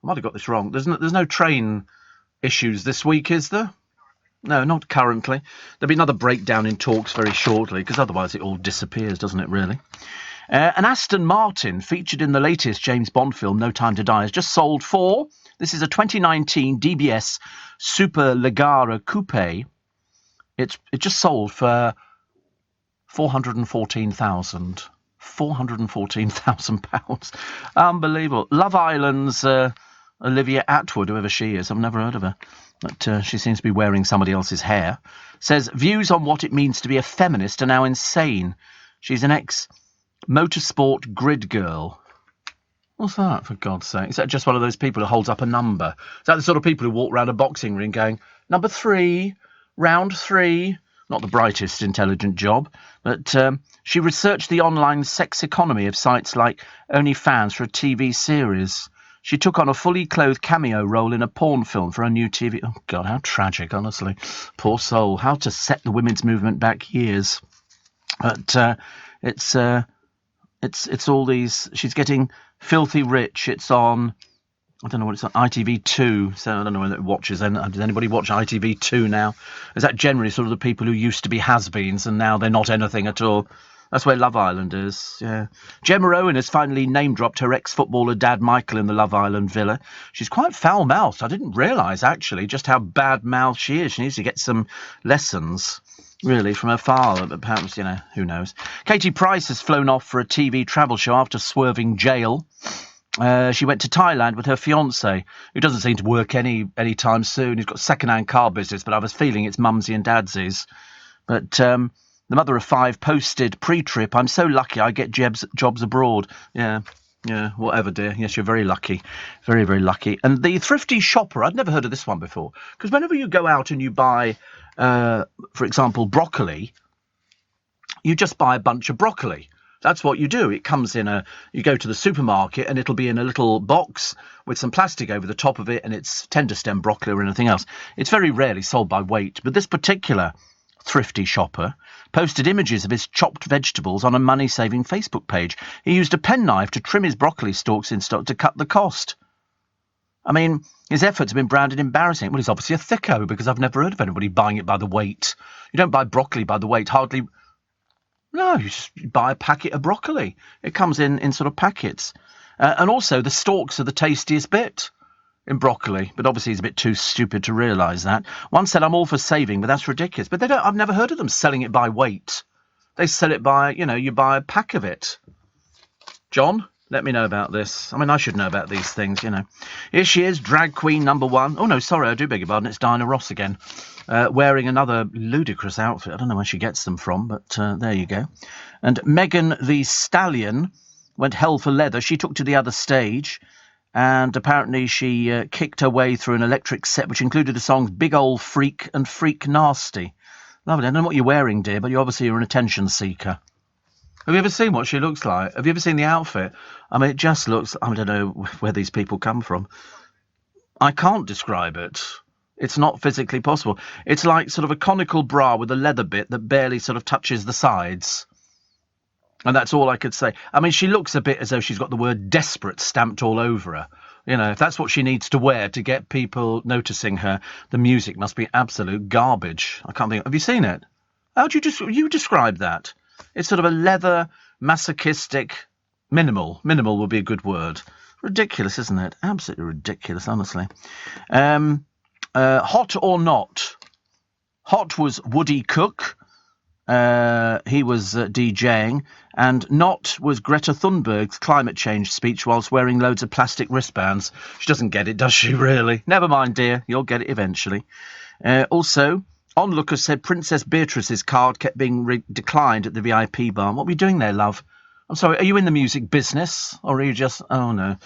I might have got this wrong. There's no train issues this week, is there? No, not currently. There'll be another breakdown in talks very shortly, because otherwise it all disappears, doesn't it, really? An Aston Martin, featured in the latest James Bond film, No Time to Die, has just sold for. This is a 2019 DBS Superleggera Coupe. It just sold for £414,000. Unbelievable. Love Island's Olivia Atwood, whoever she is, I've never heard of her, but she seems to be wearing somebody else's hair, says views on what it means to be a feminist are now insane. She's an ex-motorsport grid girl. What's that, for God's sake? Is that just one of those people who holds up a number? Is that the sort of people who walk around a boxing ring going, number 3, round 3? Not the brightest intelligent job, but she researched the online sex economy of sites like OnlyFans for a TV series. She took on a fully clothed cameo role in a porn film for a new TV... Oh, God, how tragic, honestly. Poor soul. How to set the women's movement back years. But it's all these... She's getting filthy rich. It's on... I don't know what it's on, ITV2, so I don't know whether it watches. Does anybody watch ITV2 now? Is that generally sort of the people who used to be has-beens and now they're not anything at all? That's where Love Island is, yeah. Gemma Owen has finally name-dropped her ex-footballer dad Michael in the Love Island villa. She's quite foul-mouthed. I didn't realise, actually, just how bad-mouthed she is. She needs to get some lessons, really, from her father, but perhaps, you know, who knows. Katie Price has flown off for a TV travel show after swerving jail. She went to Thailand with her fiancé, who doesn't seem to work any time soon. He's got second-hand car business, but I was feeling it's mumsy and dadsy's. But the mother of 5 posted pre-trip, I'm so lucky I get jobs abroad. Yeah, whatever, dear. Yes, you're very lucky. Very, very lucky. And the thrifty shopper, I'd never heard of this one before, because whenever you go out and you buy, for example, broccoli, you just buy a bunch of broccoli. That's what you do. It comes in you go to the supermarket and it'll be in a little box with some plastic over the top of it, and it's tender stem broccoli or anything else. It's very rarely sold by weight, but this particular thrifty shopper posted images of his chopped vegetables on a money-saving Facebook page. He used a penknife to trim his broccoli stalks in stock to cut the cost. I mean, his efforts have been branded embarrassing. Well, he's obviously a thicko, because I've never heard of anybody buying it by the weight. You don't buy broccoli by the weight, hardly... No, you just buy a packet of broccoli. It comes in sort of packets. And also, the stalks are the tastiest bit in broccoli. But obviously, he's a bit too stupid to realise that. One said, I'm all for saving, but that's ridiculous. But I've never heard of them selling it by weight. They sell it by, you buy a pack of it. John, let me know about this. I mean, I should know about these things, Here she is, drag queen number 1. Oh, no, sorry, I do beg your pardon. It's Diana Ross again. Wearing another ludicrous outfit. I don't know where she gets them from, but there you go. And Megan Thee Stallion went hell for leather. She took to the other stage, and apparently she kicked her way through an electric set, which included the songs Big Ol' Freak and Freak Nasty. Lovely. I don't know what you're wearing, dear, but you obviously are an attention seeker. Have you ever seen what she looks like? Have you ever seen the outfit? I mean, it just looks... I don't know where these people come from. I can't describe it. It's not physically possible. It's like sort of a conical bra with a leather bit that barely sort of touches the sides. And that's all I could say. I mean, she looks a bit as though she's got the word desperate stamped all over her. If that's what she needs to wear to get people noticing her, the music must be absolute garbage. I can't think... Have you seen it? How do you describe that? It's sort of a leather, masochistic... Minimal. Minimal would be a good word. Ridiculous, isn't it? Absolutely ridiculous, honestly. Hot or not? Hot was Woody Cook. He was DJing. And not was Greta Thunberg's climate change speech whilst wearing loads of plastic wristbands. She doesn't get it, does she, really? Never mind, dear. You'll get it eventually. Also, onlookers said Princess Beatrice's card kept being declined at the VIP bar. What were you doing there, love? I'm sorry, are you in the music business? Or are you just... Oh, no.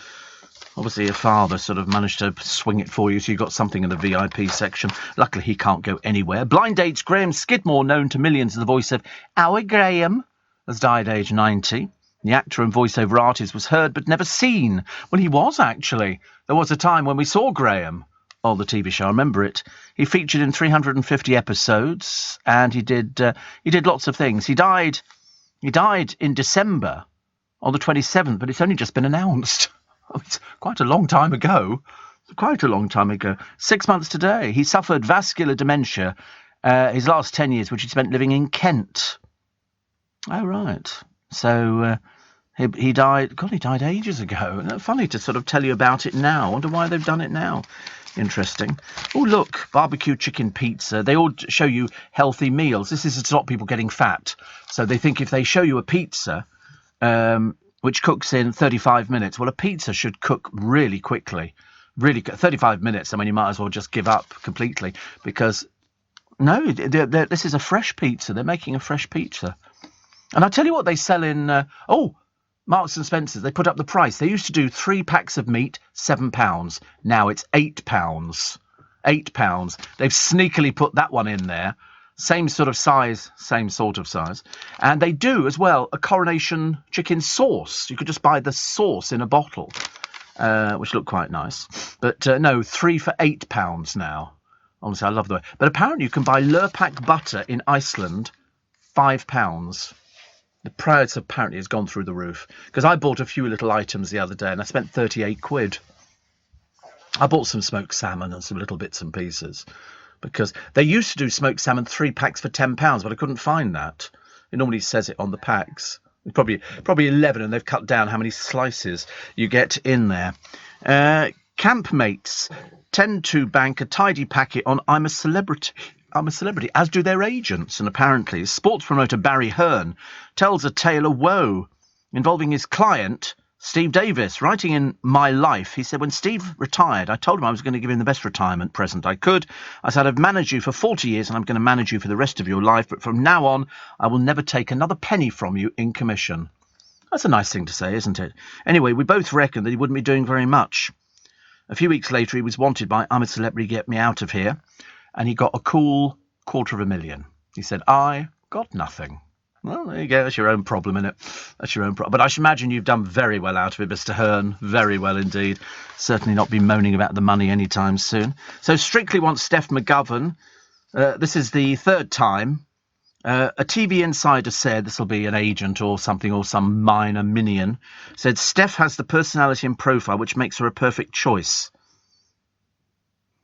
Obviously, your father sort of managed to swing it for you, so you got something in the VIP section. Luckily, he can't go anywhere. Blind Date's Graham Skidmore, known to millions as the voice of Our Graham, has died aged 90. The actor and voiceover artist was heard but never seen. Well, he was, actually. There was a time when we saw Graham on the TV show. I remember it. He featured in 350 episodes, and he did lots of things. He died in December on the 27th, but it's only just been announced. Oh, it's quite a long time ago. 6 months today. He suffered vascular dementia his last 10 years, which he spent living in Kent. Oh, right. So He died. God, he died ages ago. Isn't it funny to sort of tell you about it now? I wonder why they've done it now. Interesting. Oh, look, barbecue chicken pizza. They all show you healthy meals. This is to stop people getting fat. So they think if they show you a pizza, which cooks in 35 minutes, well, a pizza should cook really quickly. Really, 35 minutes. I mean, you might as well just give up completely because, no, this is a fresh pizza. They're making a fresh pizza. And I'll tell you what they sell in, Marks and Spencer's. They put up the price. They used to do 3 packs of meat, £7. Now it's £8. £8. They've sneakily put that one in there. Same sort of size. And they do, as well, a Coronation chicken sauce. You could just buy the sauce in a bottle. Which looked quite nice. But no, 3 for £8 now. Honestly, I love the way. But apparently you can buy Lurpak butter in Iceland, £5. The price apparently has gone through the roof. Because I bought a few little items the other day and I spent 38 quid. I bought some smoked salmon and some little bits and pieces. Because they used to do smoked salmon 3 packs for £10, but I couldn't find that. It normally says it on the packs. Probably 11, and they've cut down how many slices you get in there. Campmates tend to bank a tidy packet on I'm a Celebrity, as do their agents. And apparently sports promoter Barry Hearn tells a tale of woe involving his client, Steve Davis. Writing in My Life, he said, when Steve retired, I told him I was going to give him the best retirement present I could. I said, I've managed you for 40 years and I'm going to manage you for the rest of your life, but from now on, I will never take another penny from you in commission. That's a nice thing to say, isn't it? Anyway, we both reckoned that he wouldn't be doing very much. A few weeks later, he was wanted by I'm a Celebrity, get me out of here, and he got a cool $250,000. He said, I got nothing. Well, there you go. That's your own problem, innit? That's your own problem. But I should imagine you've done very well out of it, Mr. Hearn. Very well indeed. Certainly not be moaning about the money anytime soon. So Strictly wants Steph McGovern. This is the third time. A TV insider said, this will be an agent or something, or some minor minion, said Steph has the personality and profile which makes her a perfect choice.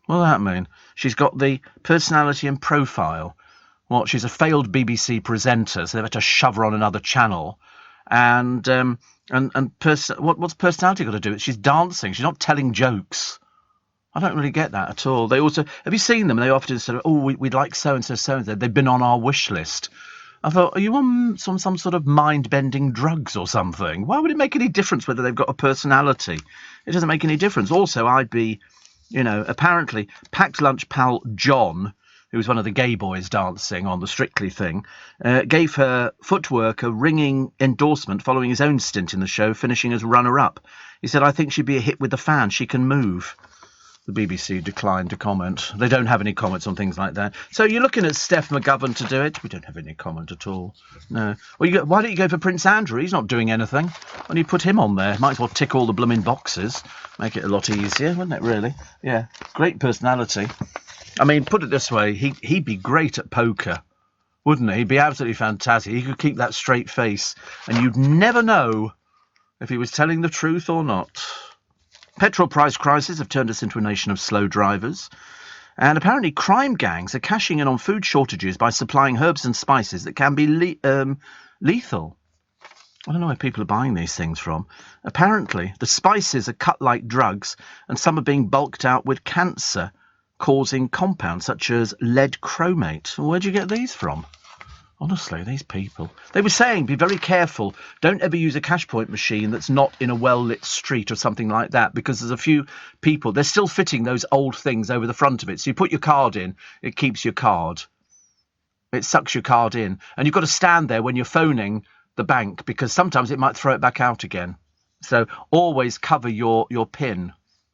What does that mean? She's got the personality and profile. What, she's a failed BBC presenter, so they've had to shove her on another channel. And what's personality got to do with it? She's dancing. She's not telling jokes. I don't really get that at all. They also, have you seen them? They often say, we'd like so-and-so, so-and-so. They've been on our wish list. I thought, are you on some sort of mind-bending drugs or something? Why would it make any difference whether they've got a personality? It doesn't make any difference. Also, I'd be, apparently, packed lunch pal John, who was one of the gay boys dancing on the Strictly thing, gave her footwork a ringing endorsement following his own stint in the show, finishing as runner-up. He said, I think she'd be a hit with the fans. She can move. The BBC declined to comment. They don't have any comments on things like that. So you're looking at Steph McGovern to do it? We don't have any comment at all. No. Well, why don't you go for Prince Andrew? He's not doing anything. Why don't you put him on there? Might as well tick all the blooming boxes. Make it a lot easier, wouldn't it, really? Yeah. Great personality. I mean, put it this way, he'd be great at poker, wouldn't he? He'd be absolutely fantastic. He could keep that straight face, and you'd never know if he was telling the truth or not. Petrol price crises have turned us into a nation of slow drivers, and apparently crime gangs are cashing in on food shortages by supplying herbs and spices that can be lethal. I don't know where people are buying these things from. Apparently, the spices are cut like drugs, and some are being bulked out with cancer-causing compounds such as lead chromate. Well, where'd you get these from? Honestly, these people. They were saying, be very careful. Don't ever use a cash point machine that's not in a well-lit street or something like that, because there's a few people, they're still fitting those old things over the front of it. So you put your card in, it keeps your card. It sucks your card in. And you've got to stand there when you're phoning the bank, because sometimes it might throw it back out again. So always cover your PIN.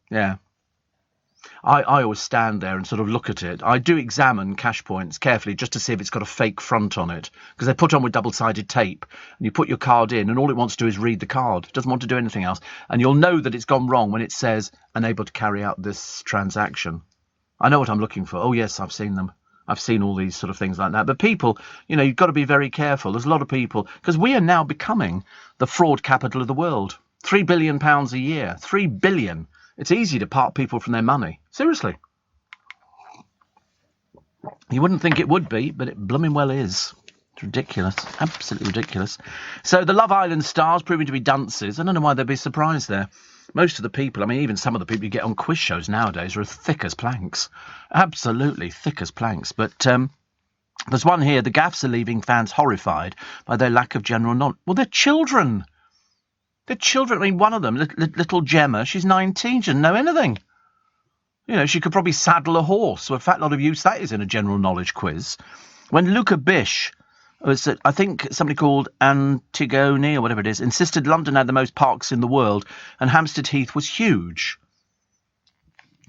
Yeah. I always stand there and sort of look at it. I do examine cash points carefully just to see if it's got a fake front on it, because they're put on with double-sided tape, and you put your card in and all it wants to do is read the card. It doesn't want to do anything else. And you'll know that it's gone wrong when it says unable to carry out this transaction. I know what I'm looking for. Oh, yes, I've seen them. I've seen all these sort of things like that. But people, you've got to be very careful. There's a lot of people, because we are now becoming the fraud capital of the world. £3 billion a year. 3 billion. It's easy to part people from their money. Seriously. You wouldn't think it would be, but it blooming well is. It's ridiculous. Absolutely ridiculous. So the Love Island stars proving to be dunces. I don't know why they'd be surprised there. Most of the people, I mean, even some of the people you get on quiz shows nowadays are as thick as planks. Absolutely thick as planks. But there's one here. The gaffs are leaving fans horrified by their lack of general knowledge. Well, they're children. They're children. I mean, one of them, little Gemma, she's 19. She doesn't know anything. You know, she could probably saddle a horse. So a fat lot of use that is in a general knowledge quiz. When Luca Bish was, I think, somebody called Antigone or whatever it is, insisted London had the most parks in the world and Hampstead Heath was huge.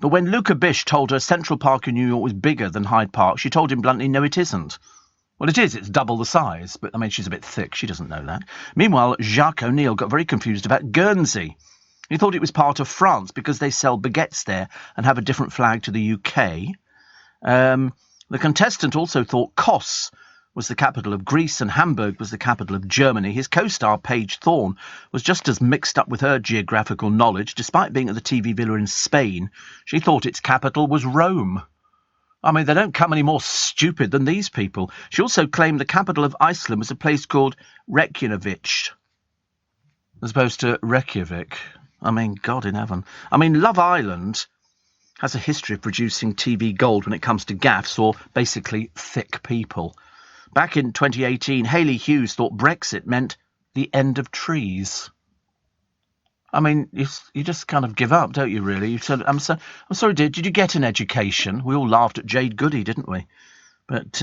But when Luca Bish told her Central Park in New York was bigger than Hyde Park, she told him bluntly, no, it isn't. Well, it is. It's double the size. But, I mean, she's a bit thick. She doesn't know that. Meanwhile, Jacques O'Neill got very confused about Guernsey. He thought it was part of France because they sell baguettes there and have a different flag to the UK. The contestant also thought Kos was the capital of Greece and Hamburg was the capital of Germany. His co-star Paige Thorne was just as mixed up with her geographical knowledge. Despite being at the TV villa in Spain, she thought its capital was Rome. I mean, they don't come any more stupid than these people. She also claimed the capital of Iceland was a place called Reykjavik, as opposed to Reykjavik. I mean, God in heaven. I mean, Love Island has a history of producing TV gold when it comes to gaffes, or basically thick people. Back in 2018, Hayley Hughes thought Brexit meant the end of trees. I mean, you just kind of give up, don't you, really? You said, I'm sorry, did you get an education? We all laughed at Jade Goody, didn't we? But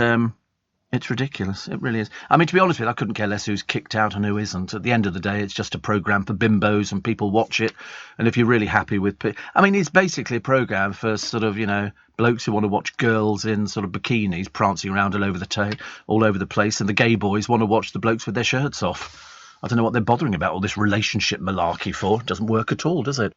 it's ridiculous. It really is. I mean, to be honest with you, I couldn't care less who's kicked out and who isn't. At the end of the day, it's just a programme for bimbos and people watch it. And if you're really happy with... I mean, it's basically a programme for sort of, you know, blokes who want to watch girls in sort of bikinis prancing around all over the place, and the gay boys want to watch the blokes with their shirts off. I don't know what they're bothering about all this relationship malarkey for. It doesn't work at all, does it?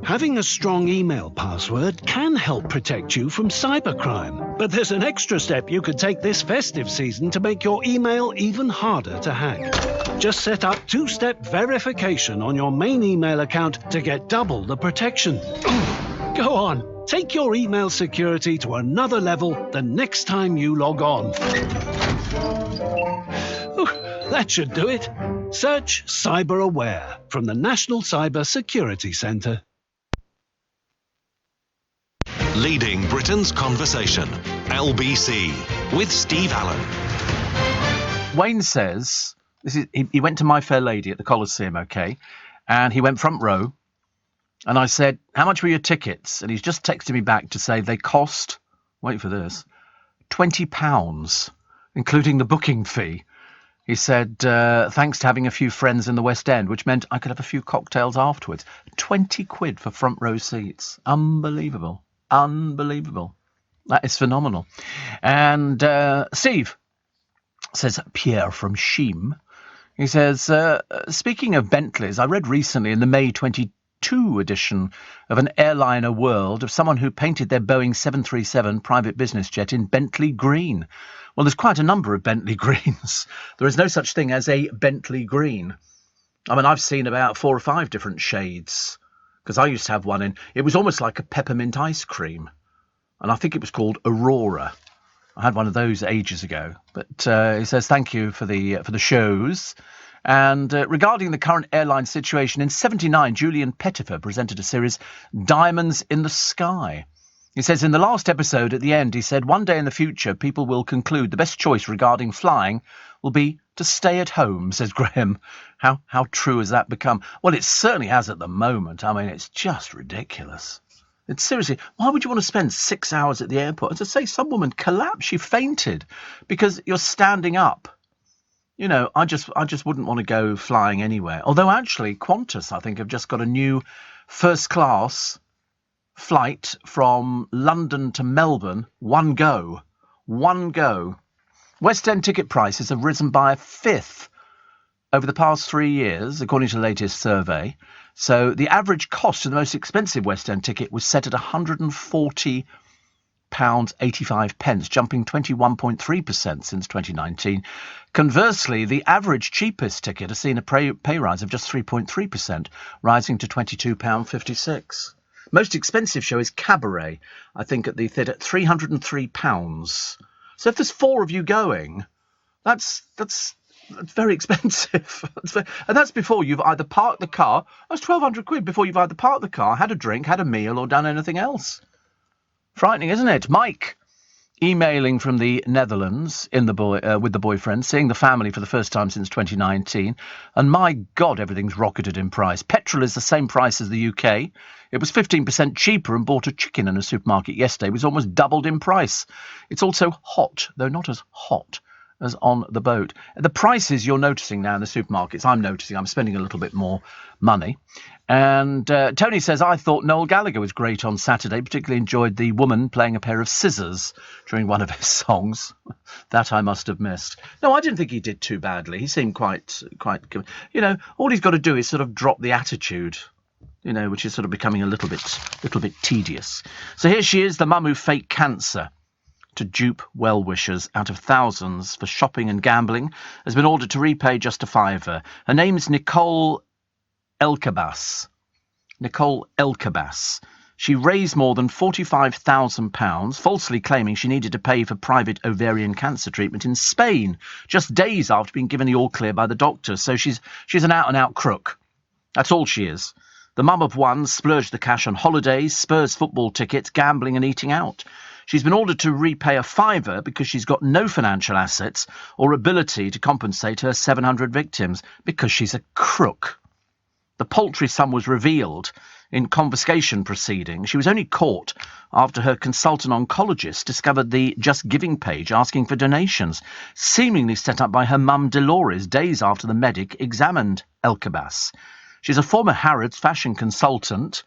Having a strong email password can help protect you from cybercrime. But there's an extra step you could take this festive season to make your email even harder to hack. Just set up two-step verification on your main email account to get double the protection. Go on, take your email security to another level the next time you log on. That should do it. Search Cyber Aware from the National Cyber Security Centre. Leading Britain's conversation, LBC, with Steve Allen. Wayne says, he went to My Fair Lady at the Coliseum, OK, and he went front row, and I said, how much were your tickets? And he's just texted me back to say they cost, wait for this, £20, including the booking fee. He said, thanks to having a few friends in the West End, which meant I could have a few cocktails afterwards. 20 quid for front row seats. Unbelievable. Unbelievable. That is phenomenal. And Steve, says Pierre from Sheem, he says, speaking of Bentleys, I read recently in the May 22 edition of an Airliner World of someone who painted their Boeing 737 private business jet in Bentley green. Well, there's quite a number of Bentley greens. There is no such thing as a Bentley green. I mean, I've seen about 4 or 5 different shades, because I used to have one in. It was almost like a peppermint ice cream, and I think it was called Aurora. I had one of those ages ago. But he says, thank you for the shows. And regarding the current airline situation, in 1979, Julian Pettifer presented a series, Diamonds in the Sky. He says, in the last episode at the end, he said, one day in the future, people will conclude the best choice regarding flying will be to stay at home, says Graham. How true has that become? Well, it certainly has at the moment. I mean, it's just ridiculous. It's seriously, why would you want to spend 6 hours at the airport? As I say, some woman collapsed, she fainted because you're standing up. You know, I just wouldn't want to go flying anywhere. Although actually, Qantas, I think, have just got a new first class flight from London to Melbourne, one go. West End ticket prices have risen by a fifth over the past 3 years, according to the latest survey. So the average cost of the most expensive West End ticket was set at £140.85, jumping 21.3% since 2019. Conversely, the average cheapest ticket has seen a pay rise of just 3.3%, rising to £22.56. Most expensive show is Cabaret, I think, at the theatre, £303. So if there's 4 of you going, That's very expensive. And that's before you've either parked the car. That's £1,200 before you've either parked the car, had a drink, had a meal, or done anything else. Frightening, isn't it? Mike, emailing from the Netherlands with the boyfriend, seeing the family for the first time since 2019, and my God, everything's rocketed in price. Petrol is the same price as the UK. It was 15% cheaper, and bought a chicken in a supermarket yesterday. It was almost doubled in price. It's also hot, though not as hot as on the boat. The prices you're noticing now in the supermarkets, I'm spending a little bit more money. And Tony says, I thought Noel Gallagher was great on Saturday, particularly enjoyed the woman playing a pair of scissors during one of his songs. That I must have missed. No, I didn't think he did too badly. He seemed quite good. You know, all he's got to do is sort of drop the attitude, you know, which is sort of becoming a little bit tedious. So here she is, the mum who faked cancer to dupe well-wishers out of thousands for shopping and gambling, has been ordered to repay just a fiver. Her name's Nicole Elkabas. Nicole Elkabas. She raised more than £45,000, falsely claiming she needed to pay for private ovarian cancer treatment in Spain, just days after being given the all-clear by the doctor. So she's an out-and-out crook. That's all she is. The mum of one splurged the cash on holidays, Spurs football tickets, gambling and eating out. She's been ordered to repay a fiver because she's got no financial assets or ability to compensate her 700 victims, because she's a crook. The paltry sum was revealed in confiscation proceedings. She was only caught after her consultant oncologist discovered the Just Giving page asking for donations, seemingly set up by her mum Dolores days after the medic examined Elkabas. She's a former Harrods fashion consultant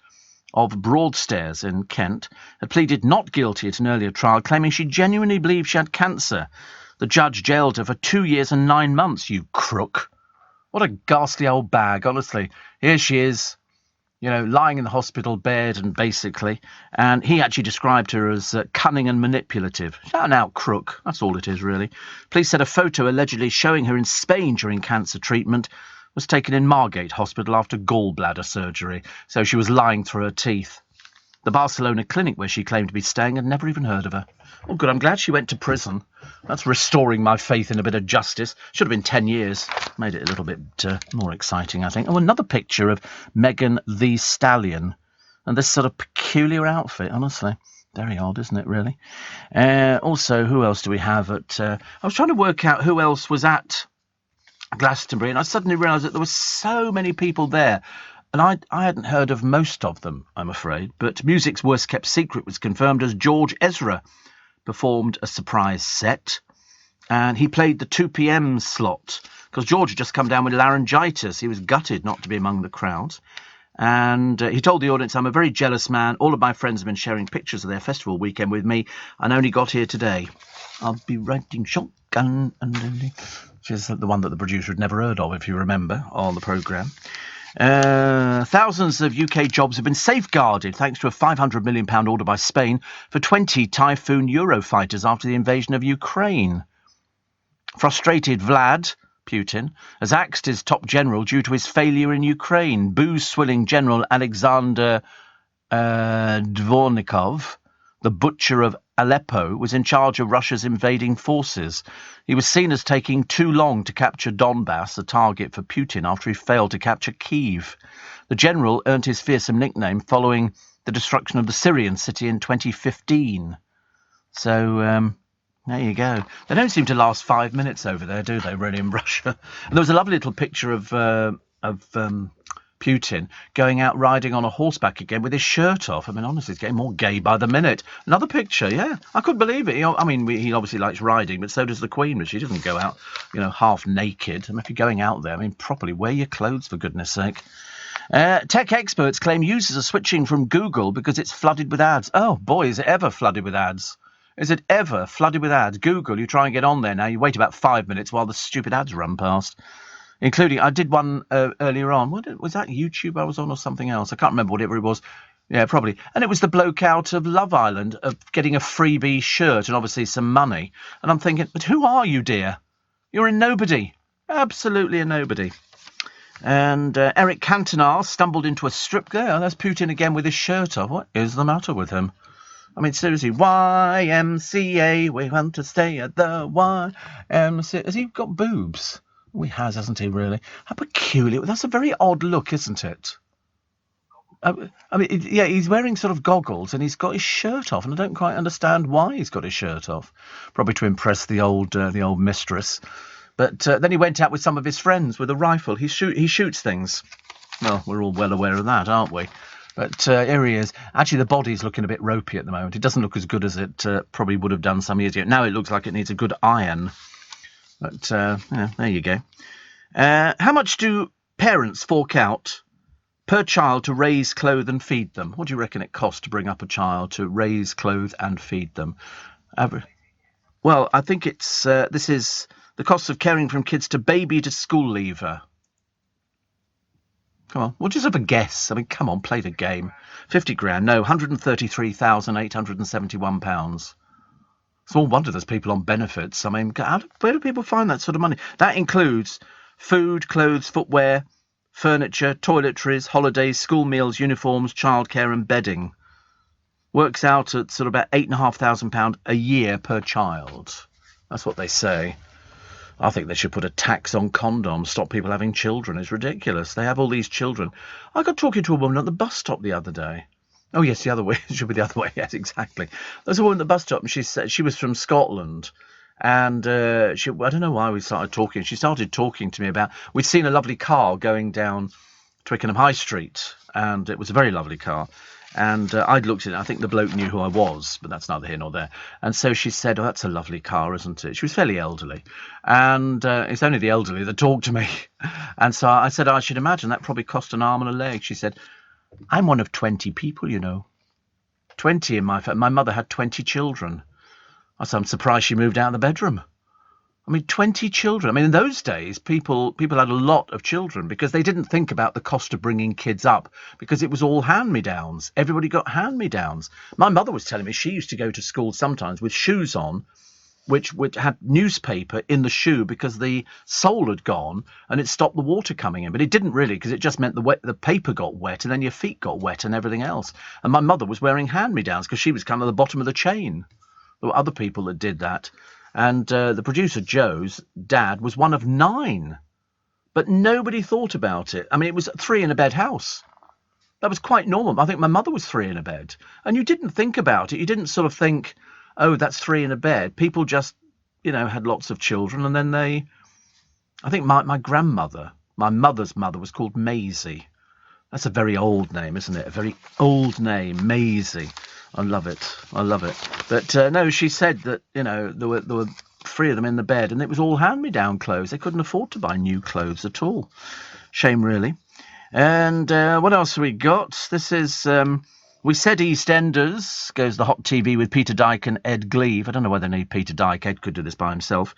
of Broadstairs in Kent, had pleaded not guilty at an earlier trial, claiming she genuinely believed she had cancer. The judge jailed her for 2 years and 9 months, you crook. What a ghastly old bag, honestly. Here she is, you know, lying in the hospital bed, and he actually described her as cunning and manipulative. She's an out crook, that's all it is, really. Police said a photo allegedly showing her in Spain during cancer treatment was taken in Margate Hospital after gallbladder surgery, so she was lying through her teeth. The Barcelona clinic where she claimed to be staying had never even heard of her. Oh, good, I'm glad she went to prison. That's restoring my faith in a bit of justice. Should have been 10 years. Made it a little bit more exciting, I think. Oh, another picture of Megan Thee Stallion. And this sort of peculiar outfit, honestly. Very odd, isn't it, really? Also, who else do we have at... I was trying to work out who else was at Glastonbury, and I suddenly realised that there were so many people there, and I hadn't heard of most of them, I'm afraid. But music's worst kept secret was confirmed as George Ezra performed a surprise set, and he played the 2 p.m. slot because George had just come down with laryngitis. He was gutted not to be among the crowds, and he told the audience, "I'm a very jealous man. All of my friends have been sharing pictures of their festival weekend with me, and only got here today. I'll be riding shotgun," which is the one that the producer had never heard of, if you remember, on the programme. Thousands of UK jobs have been safeguarded thanks to a £500 million order by Spain for 20 Typhoon Eurofighters after the invasion of Ukraine. Frustrated Vladimir Putin has axed his top general due to his failure in Ukraine. Booze-swilling General Alexander Dvornikov, the butcher of Aleppo, was in charge of Russia's invading forces. He was seen as taking too long to capture Donbass, a target for Putin, after he failed to capture Kyiv. The general earned his fearsome nickname following the destruction of the Syrian city in 2015. So, there you go. They don't seem to last 5 minutes over there, do they, really, in Russia? And there was a lovely little picture of Putin going out riding on a horseback again with his shirt off. I mean, honestly, it's getting more gay by the minute. Another picture, yeah. I couldn't believe it. He obviously likes riding, but so does the Queen, but she doesn't go out, half naked. I mean, if you're going out there, properly wear your clothes, for goodness sake. Tech experts claim users are switching from Google because it's flooded with ads. Oh, boy, is it ever flooded with ads. Is it ever flooded with ads? Google, you try and get on there now, you wait about 5 minutes while the stupid ads run past. Including, I did one earlier on. Was that YouTube I was on or something else? I can't remember whatever it was. Yeah, probably. And it was the bloke out of Love Island of getting a freebie shirt and obviously some money. And I'm thinking, but who are you, dear? You're a nobody. Absolutely a nobody. And Eric Cantona stumbled into a strip. There, that's Putin again with his shirt off. What is the matter with him? I mean, seriously, YMCA, we want to stay at the YMCA. Has he got boobs? Oh, he has, hasn't he, really? How peculiar. That's a very odd look, isn't it? I mean, yeah, he's wearing sort of goggles and he's got his shirt off, and I don't quite understand why he's got his shirt off. Probably to impress the old mistress. But then he went out with some of his friends with a rifle. He shoots things. Well, we're all well aware of that, aren't we? But here he is. Actually, the body's looking a bit ropey at the moment. It doesn't look as good as it probably would have done some years ago. Now it looks like it needs a good iron. But yeah, there you go. How much do parents fork out per child to raise, clothe and feed them? What do you reckon it costs to bring up a child, to raise, clothe and feed them? Well, I think it's this is the cost of caring from kids to baby to school leaver. Come on, we'll just have a guess. I mean, come on, play the game. 50 grand, no, £133,871. Small wonder there's people on benefits. I mean, where do people find that sort of money? That includes food, clothes, footwear, furniture, toiletries, holidays, school meals, uniforms, childcare and bedding. Works out at sort of about £8,500 a year per child. That's what they say. I think they should put a tax on condoms, stop people having children. It's ridiculous. They have all these children. I got talking to a woman at the bus stop the other day. Oh, yes, the other way. It should be the other way. Yes, exactly. There's a woman at the bus stop, and she said she was from Scotland. And I don't know why we started talking. She started talking to me about, we'd seen a lovely car going down Twickenham High Street, and it was a very lovely car. And I'd looked at it. I think the bloke knew who I was, but that's neither here nor there. And so she said, oh, that's a lovely car, isn't it? She was fairly elderly. And it's only the elderly that talk to me. And so I said, I should imagine that probably cost an arm and a leg. She said, I'm one of 20 people, you know. 20 in my family. My mother had 20 children. I said, I'm surprised she moved out of the bedroom. I mean, 20 children. I mean, in those days, people had a lot of children because they didn't think about the cost of bringing kids up because it was all hand-me-downs. Everybody got hand-me-downs. My mother was telling me she used to go to school sometimes with shoes on, which had newspaper in the shoe because the sole had gone and it stopped the water coming in. But it didn't really, because it just meant the paper got wet and then your feet got wet and everything else. And my mother was wearing hand-me-downs because she was kind of the bottom of the chain. There were other people that did that. And the producer, Joe's dad, was one of 9. But nobody thought about it. I mean, it was 3 in a bed house. That was quite normal. I think my mother was 3 in a bed. And you didn't think about it. You didn't sort of think, oh, that's 3 in a bed. People just, had lots of children. And then I think my grandmother, my mother's mother, was called Maisie. That's a very old name, isn't it? A very old name, Maisie. I love it. But no, she said that, there were 3 of them in the bed and it was all hand-me-down clothes. They couldn't afford to buy new clothes at all. Shame, really. And what else have we got? This is, we said EastEnders, goes the Hot TV with Peter Dyke and Ed Gleave. I don't know whether they need Peter Dyke. Ed could do this by himself.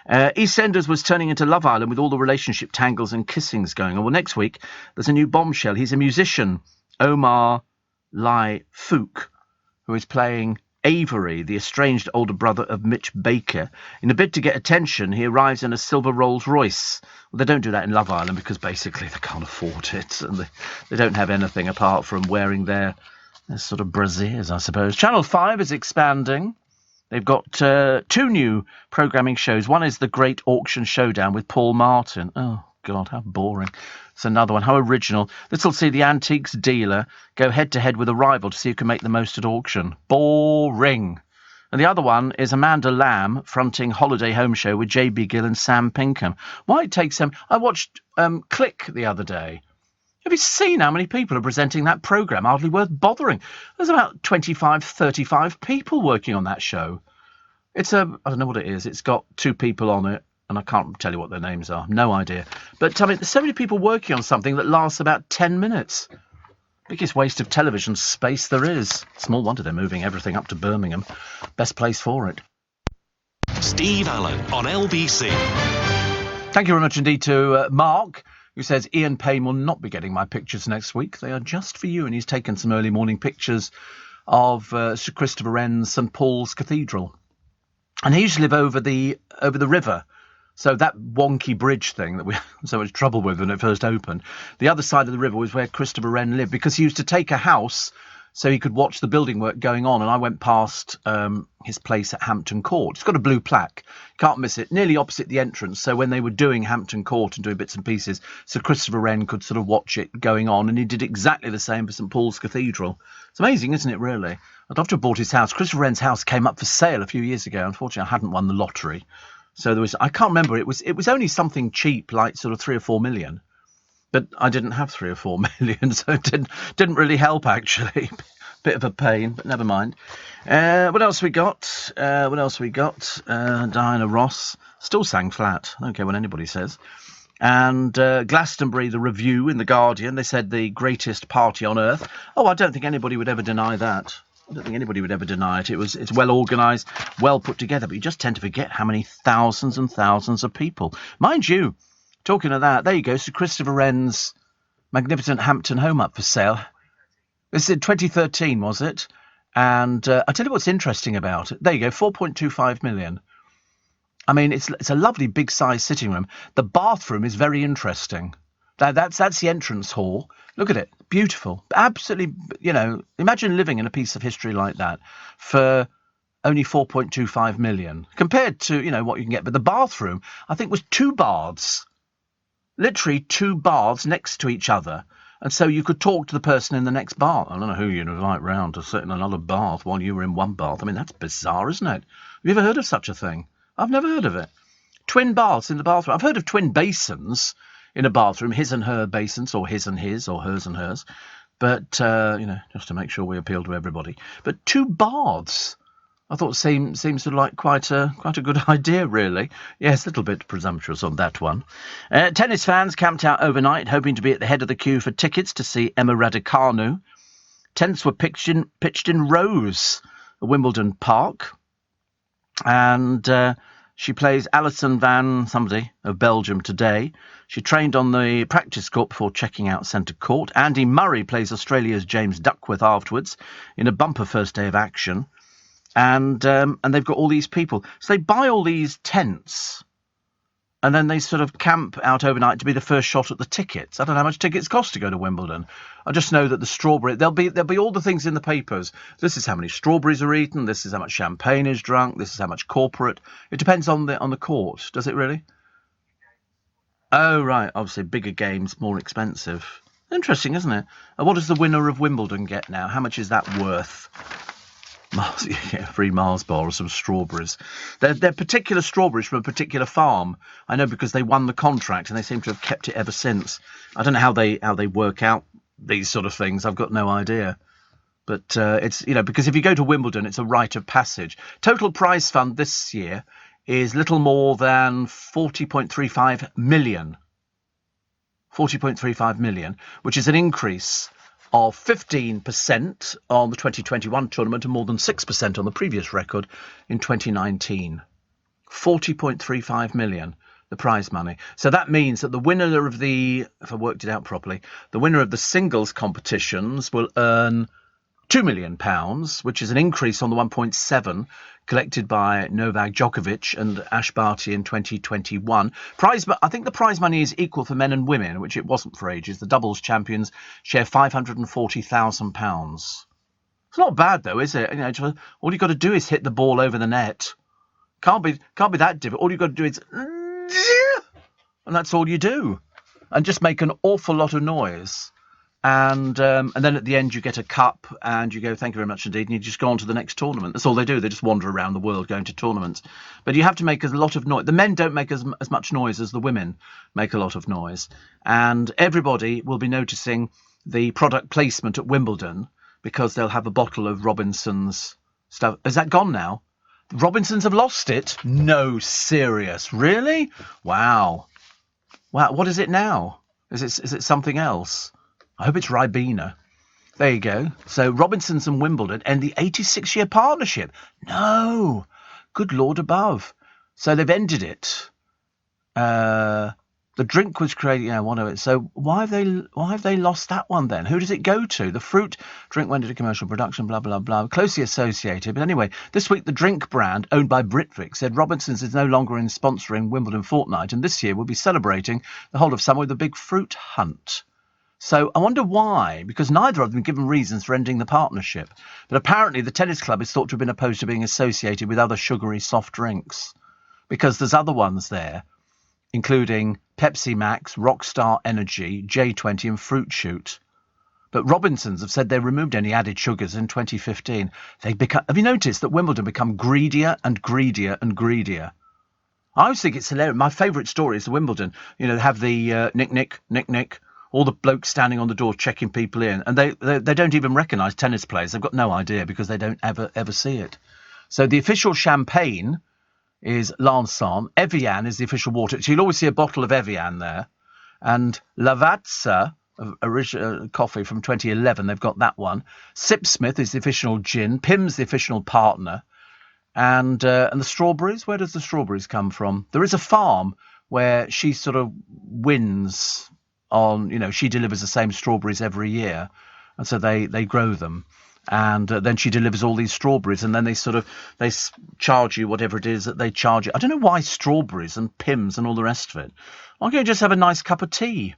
EastEnders was turning into Love Island with all the relationship tangles and kissings going on. Well, next week, there's a new bombshell. He's a musician, Omar Lai Fook, who is playing Avery, the estranged older brother of Mitch Baker. In a bid to get attention, he arrives in a silver Rolls Royce. Well, they don't do that in Love Island because basically they can't afford it, and they don't have anything apart from wearing their sort of brassieres, I suppose. Channel 5 is expanding. They've got 2 new programming shows. One is The Great Auction Showdown with Paul Martin. Oh, God, how boring. It's another one. How original. This will see the antiques dealer go head-to-head with a rival to see who can make the most at auction. Boring. And the other one is Amanda Lamb fronting Holiday Home Show with J.B. Gill and Sam Pinkham. Why it takes them... I watched Click the other day. Have you seen how many people are presenting that programme? Hardly worth bothering. There's about 25, 35 people working on that show. It's I don't know what it is. It's got 2 people on it. And I can't tell you what their names are. No idea. But, I mean, there's so many people working on something that lasts about 10 minutes. Biggest waste of television space there is. Small wonder they're moving everything up to Birmingham. Best place for it. Steve Allen on LBC. Thank you very much indeed to Mark, who says Ian Payne will not be getting my pictures next week. They are just for you. And he's taken some early morning pictures of Sir Christopher Wren's St Paul's Cathedral. And he used to live over the river. So that wonky bridge thing that we had so much trouble with when it first opened, the other side of the river was where Christopher Wren lived, because he used to take a house so he could watch the building work going on. And I went past his place at Hampton Court. It's got a blue plaque. Can't miss it. Nearly opposite the entrance. So when they were doing Hampton Court and doing bits and pieces, Sir Christopher Wren could sort of watch it going on. And he did exactly the same for St Paul's Cathedral. It's amazing, isn't it, really? I'd love to have bought his house. Christopher Wren's house came up for sale a few years ago. Unfortunately, I hadn't won the lottery. So there was, I can't remember, it was only something cheap, like sort of 3 or 4 million. But I didn't have 3 or 4 million, so it didn't really help, actually. Bit of a pain, but never mind. What else we got? Diana Ross still sang flat. I don't care what anybody says. And Glastonbury, the review in The Guardian, they said the greatest party on earth. Oh, I don't think anybody would ever deny that. I don't think anybody would ever deny it. It's well organised, well put together, but you just tend to forget how many thousands and thousands of people. Mind you, talking of that, there you go, Sir Christopher Wren's magnificent Hampton home up for sale. This is in 2013, was it? And I'll tell you what's interesting about it. There you go, 4.25 million. I mean, it's a lovely big-sized sitting room. The bathroom is very interesting. That's the entrance hall. Look at it. Beautiful. Absolutely, imagine living in a piece of history like that for only 4.25 million compared to, what you can get. But the bathroom, I think, was 2 baths. Literally 2 baths next to each other. And so you could talk to the person in the next bath. I don't know who you'd invite round to sit in another bath while you were in one bath. I mean, that's bizarre, isn't it? Have you ever heard of such a thing? I've never heard of it. Twin baths in the bathroom. I've heard of twin basins in a bathroom, his and her basins, or his and his, or hers and hers. But, just to make sure we appeal to everybody. But 2 baths, I thought seems sort of like quite a good idea, really. Yes, a little bit presumptuous on that one. Tennis fans camped out overnight, hoping to be at the head of the queue for tickets to see Emma Raducanu. Tents were pitched in rows at Wimbledon Park. And she plays Alison van somebody of Belgium today. She trained on the practice court before checking out centre court. Andy Murray plays Australia's James Duckworth afterwards in a bumper first day of action. And they've got all these people. So they buy all these tents and then they sort of camp out overnight to be the first shot at the tickets. I don't know how much tickets cost to go to Wimbledon. I just know that the strawberry, there'll be all the things in the papers. This is how many strawberries are eaten. This is how much champagne is drunk. This is how much corporate. It depends on the court. Does it really? Oh, right. Obviously, bigger games, more expensive. Interesting, isn't it? And what does the winner of Wimbledon get now? How much is that worth? Free Mars bar or some strawberries. They're particular strawberries from a particular farm. I know because they won the contract and they seem to have kept it ever since. I don't know how they work out these sort of things. I've got no idea. But it's, because if you go to Wimbledon, it's a rite of passage. Total prize fund this year is little more than 40.35 million. 40.35 million, which is an increase of 15% on the 2021 tournament and more than 6% on the previous record in 2019. 40.35 million, the prize money. So that means that the winner of if I worked it out properly, the winner of the singles competitions will earn £2 million, which is an increase on the 1.7 collected by Novak Djokovic and Ash Barty in 2021. I think the prize money is equal for men and women, which it wasn't for ages. The doubles champions share £540,000. It's not bad, though, is it? All you've got to do is hit the ball over the net. Can't be that difficult. All you've got to do is, and that's all you do, and just make an awful lot of noise. And then at the end you get a cup and you go, thank you very much indeed, and you just go on to the next tournament. That's all they do. They just wander around the world going to tournaments. But you have to make a lot of noise. The men don't make as much noise as the women make a lot of noise. And everybody will be noticing the product placement at Wimbledon because they'll have a bottle of Robinson's stuff. Is that gone now? The Robinsons have lost it? No, serious. Really? Wow. What is it now? Is it something else? I hope it's Ribena. There you go. So Robinsons and Wimbledon end the 86-year partnership. No. Good Lord above. So they've ended it. The drink was created, one of it. So why have they lost that one then? Who does it go to? The fruit drink went into commercial production, blah, blah, blah. Closely associated. But anyway, this week the drink brand, owned by Britvic, said Robinsons is no longer in sponsoring Wimbledon Fortnight, and this year we'll be celebrating the whole of summer with a big fruit hunt. So I wonder why, because neither of them given reasons for ending the partnership. But apparently the tennis club is thought to have been opposed to being associated with other sugary soft drinks, because there's other ones there, including Pepsi Max, Rockstar Energy, J20 and Fruit Shoot. But Robinsons have said they removed any added sugars in 2015. Have you noticed that Wimbledon become greedier and greedier and greedier? I always think it's hilarious. My favourite story is Wimbledon. You know, they have the nick, all the blokes standing on the door checking people in, and they don't even recognise tennis players. They've got no idea because they don't ever see it. So the official champagne is Lanson. Evian is the official water. So you'll always see a bottle of Evian there. And Lavazza, original coffee from 2011, they've got that one. Sipsmith is the official gin. Pim's the official partner. And the strawberries, where does the strawberries come from? There is a farm where she sort of wins on, you know, she delivers the same strawberries every year. And so they grow them. And then she delivers all these strawberries, and then they charge you whatever it is that they charge you. I don't know why strawberries and Pims and all the rest of it. Why can't you just have a nice cup of tea?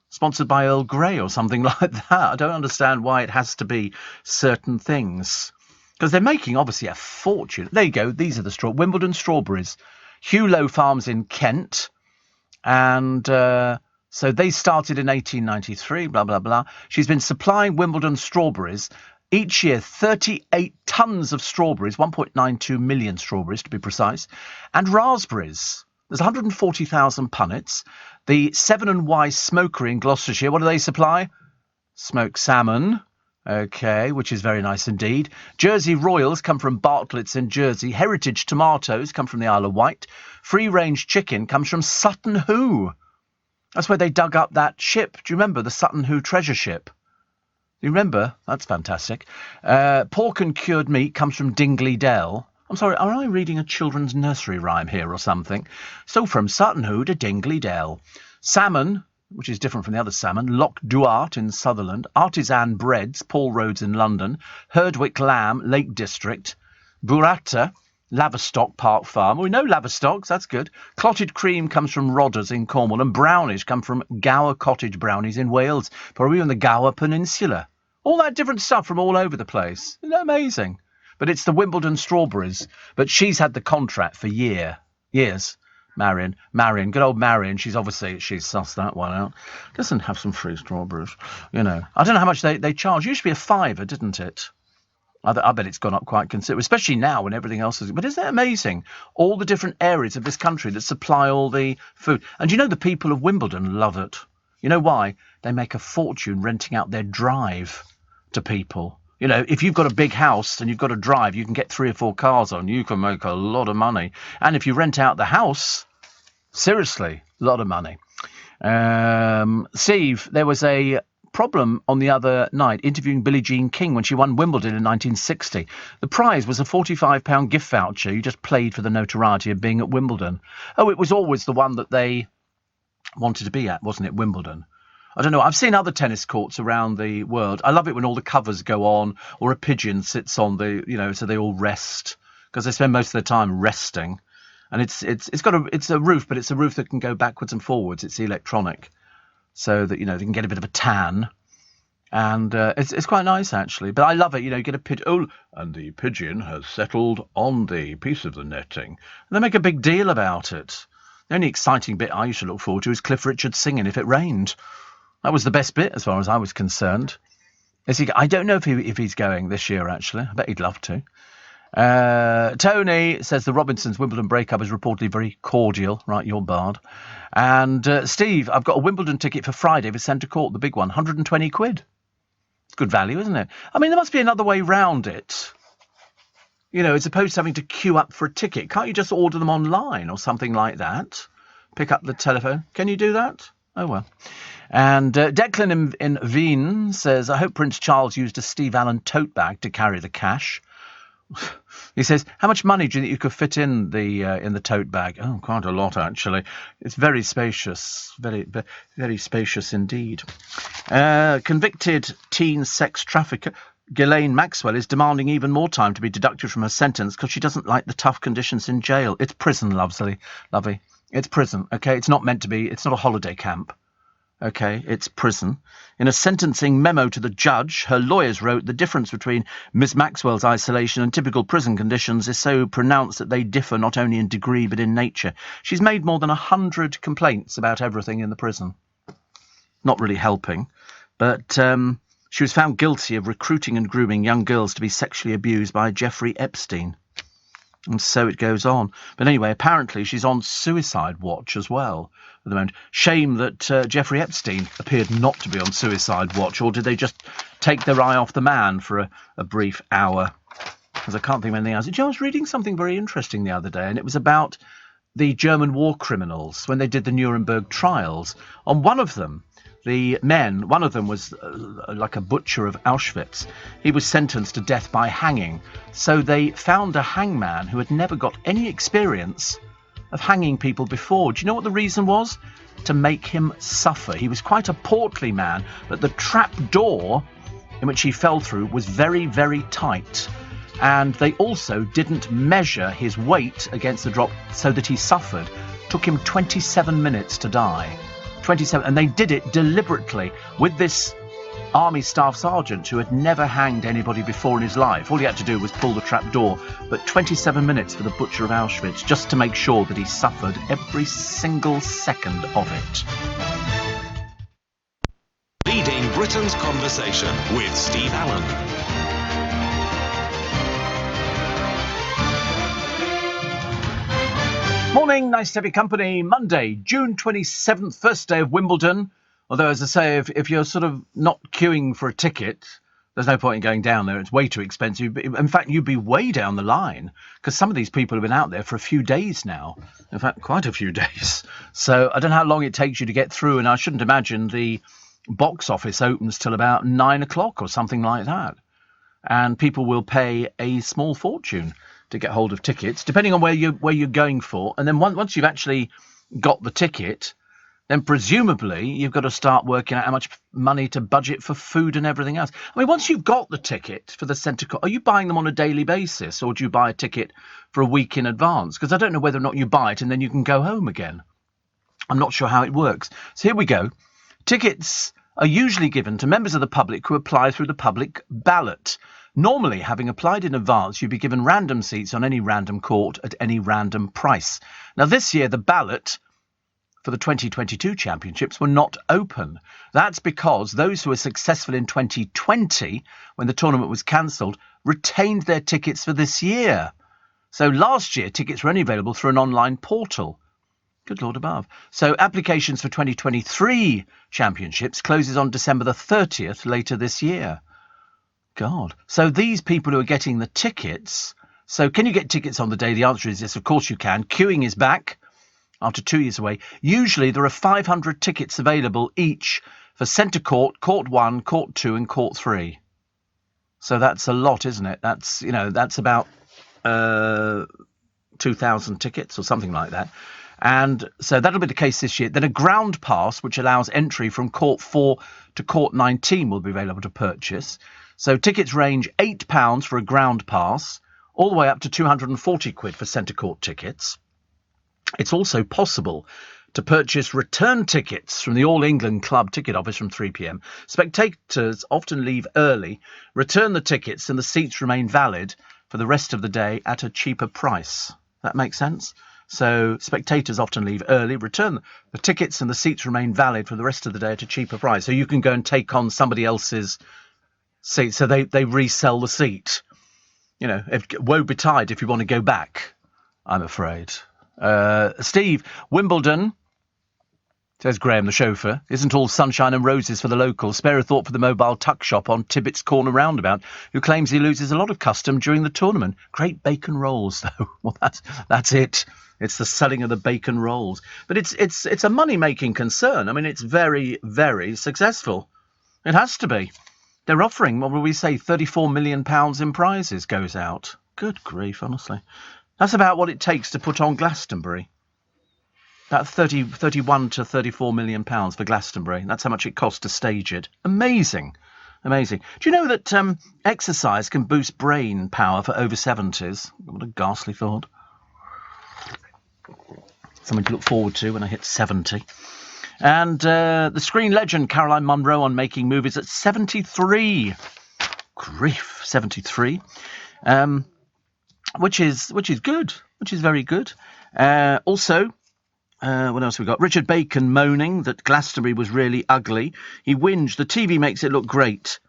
Sponsored by Earl Grey or something like that. I don't understand why it has to be certain things. Because they're making, obviously, a fortune. There you go. These are the Wimbledon strawberries. Hewlow Farms in Kent. And so they started in 1893, blah, blah, blah. She's been supplying Wimbledon strawberries each year, 38 tons of strawberries, 1.92 million strawberries to be precise, and raspberries. There's 140,000 punnets. The Severn & Wise Smokery in Gloucestershire, what do they supply? Smoked salmon, okay, which is very nice indeed. Jersey Royals come from Bartlett's in Jersey. Heritage tomatoes come from the Isle of Wight. Free-range chicken comes from Sutton Hoo. That's where they dug up that ship. Do you remember the Sutton Hoo treasure ship? You remember? That's fantastic. Pork and cured meat comes from Dingley Dell. I'm sorry, are I reading a children's nursery rhyme here or something? So from Sutton Hoo to Dingley Dell. Salmon, which is different from the other salmon. Loch Duart in Sutherland. Artisan breads, Paul Roads in London. Herdwick lamb, Lake District. Burrata, Laverstock Park Farm. We know Laverstocks, that's good. Clotted cream comes from Rodders in Cornwall, and brownies come from Gower Cottage brownies in Wales, probably on the Gower Peninsula. All that different stuff from all over the place. Isn't that amazing? But it's the Wimbledon strawberries. But she's had the contract for years. Marion, good old Marion, she's sussed that one out. Doesn't have some free strawberries, you know. I don't know how much they charge. It used to be a £5, didn't it? I bet it's gone up quite considerably, especially now when everything else is... But isn't it amazing? All the different areas of this country that supply all the food. And you know the people of Wimbledon love it. You know why? They make a fortune renting out their drive to people. You know, if you've got a big house and you've got a drive, you can get 3 or 4 cars on. You can make a lot of money. And if you rent out the house, seriously, a lot of money. Steve, there was a problem on the other night interviewing Billie Jean King when she won Wimbledon in 1960. The prize was a £45 gift voucher. You just played for the notoriety of being at Wimbledon. Oh, it was always the one that they wanted to be at, wasn't it, Wimbledon? I don't know. I've seen other tennis courts around the world. I love it when all the covers go on or a pigeon sits on the, you know, so they all rest because they spend most of their time resting. And it's a roof, but it's a roof that can go backwards and forwards. It's electronic. So that, you know, they can get a bit of a tan. And it's quite nice, actually. But I love it. You know, you get a pigeon. Oh, and the pigeon has settled on the piece of the netting. And they make a big deal about it. The only exciting bit I used to look forward to is Cliff Richard singing If It Rained. That was the best bit, as far as I was concerned. I don't know if he's going this year, actually. I bet he'd love to. Tony says the Robinsons Wimbledon breakup is reportedly very cordial. Right, you're barred. And Steve, I've got a Wimbledon ticket for Friday for Centre Court, the big one, 120 quid. It's good value, isn't it? I mean, there must be another way round it. You know, as opposed to having to queue up for a ticket. Can't you just order them online or something like that? Pick up the telephone. Can you do that? Oh, well. And Declan in Wien says, I hope Prince Charles used a Steve Allen tote bag to carry the cash. He says, how much money do you think you could fit in the tote bag? Oh, quite a lot, actually. It's very spacious, very, very spacious indeed. Convicted teen sex trafficker Ghislaine Maxwell is demanding even more time to be deducted from her sentence because she doesn't like the tough conditions in jail. It's prison, lovely. It's prison, okay? It's not meant to be. It's not a holiday camp. OK, it's prison. In a sentencing memo to the judge, her lawyers wrote the difference between Miss Maxwell's isolation and typical prison conditions is so pronounced that they differ not only in degree but in nature. She's made more than 100 complaints about everything in the prison. Not really helping, but she was found guilty of recruiting and grooming young girls to be sexually abused by Jeffrey Epstein. And so it goes on. But anyway, apparently she's on suicide watch as well at the moment. Shame that Jeffrey Epstein appeared not to be on suicide watch, or did they just take their eye off the man for a brief hour? Because I can't think of anything else. You know, I was reading something very interesting the other day, and it was about the German war criminals when they did the Nuremberg trials. On one of them, one of them was like a butcher of Auschwitz. He was sentenced to death by hanging. So they found a hangman who had never got any experience of hanging people before. Do you know what the reason was? To make him suffer. He was quite a portly man, but the trap door in which he fell through was very, very tight. And they also didn't measure his weight against the drop so that he suffered. Took him 27 minutes to die. 27, and they did it deliberately with this army staff sergeant who had never hanged anybody before in his life. All he had to do was pull the trap door, but 27 minutes for the butcher of Auschwitz just to make sure that he suffered every single second of it. Leading Britain's conversation with Steve Allen. Morning, nice to have your company. Monday, June 27th, first day of Wimbledon. Although, as I say, if you're sort of not queuing for a ticket, there's no point in going down there. It's way too expensive. In fact, you'd be way down the line because some of these people have been out there for a few days now. In fact, quite a few days. So I don't know how long it takes you to get through, and I shouldn't imagine the box office opens till about 9 o'clock or something like that. And people will pay a small fortune to get hold of tickets, depending on where you're going for. And then once you've actually got the ticket, then presumably you've got to start working out how much money to budget for food and everything else. I mean, once you've got the ticket for the centre court, are you buying them on a daily basis, or do you buy a ticket for a week in advance? Because I don't know whether or not you buy it and then you can go home again. I'm not sure how it works. So here we go. Tickets are usually given to members of the public who apply through the public ballot. Normally, having applied in advance, you'd be given random seats on any random court at any random price. Now, this year, the ballot for the 2022 championships were not open. That's because those who were successful in 2020, when the tournament was cancelled, retained their tickets for this year. So last year, tickets were only available through an online portal. Good Lord above. So applications for 2023 championships closes on December the 30th later this year. God. So these people who are getting the tickets, so can you get tickets on the day? The answer is yes, of course you can. Queuing is back after 2 years away. Usually there are 500 tickets available each for Centre Court, Court 1, Court 2 and Court 3. So that's a lot, isn't it? That's, that's about 2,000 tickets or something like that. And so that'll be the case this year. Then a ground pass, which allows entry from Court 4 to Court 19, will be available to purchase. So tickets range £8 for a ground pass, all the way up to 240 quid for centre court tickets. It's also possible to purchase return tickets from the All England Club ticket office from 3 p.m. Spectators often leave early, return the tickets, and the seats remain valid for the rest of the day at a cheaper price. That makes sense? So spectators often leave early, return the tickets, and the seats remain valid for the rest of the day at a cheaper price. So you can go and take on somebody else's seat, so they resell the seat. Woe betide if you want to go back, I'm afraid. Steve, Wimbledon, says Graham the chauffeur, isn't all sunshine and roses for the locals. Spare a thought for the mobile tuck shop on Tibbetts Corner roundabout, who claims he loses a lot of custom during the tournament. Great bacon rolls, though. Well, that's it. It's the selling of the bacon rolls. But it's a money-making concern. I mean, it's very, very successful. It has to be. They're offering, what will we say, £34 million in prizes goes out. Good grief, honestly. That's about what it takes to put on Glastonbury. About 31 to £34 million for Glastonbury. That's how much it costs to stage it. Amazing. Amazing. Do you know that exercise can boost brain power for over 70s? What a ghastly thought. Something to look forward to when I hit 70. And the screen legend Caroline Munro on making movies at 73. Grief, 73. Which is good, which is very good. Also, what else we got? Richard Bacon moaning that Glastonbury was really ugly. He whinged, the TV makes it look great.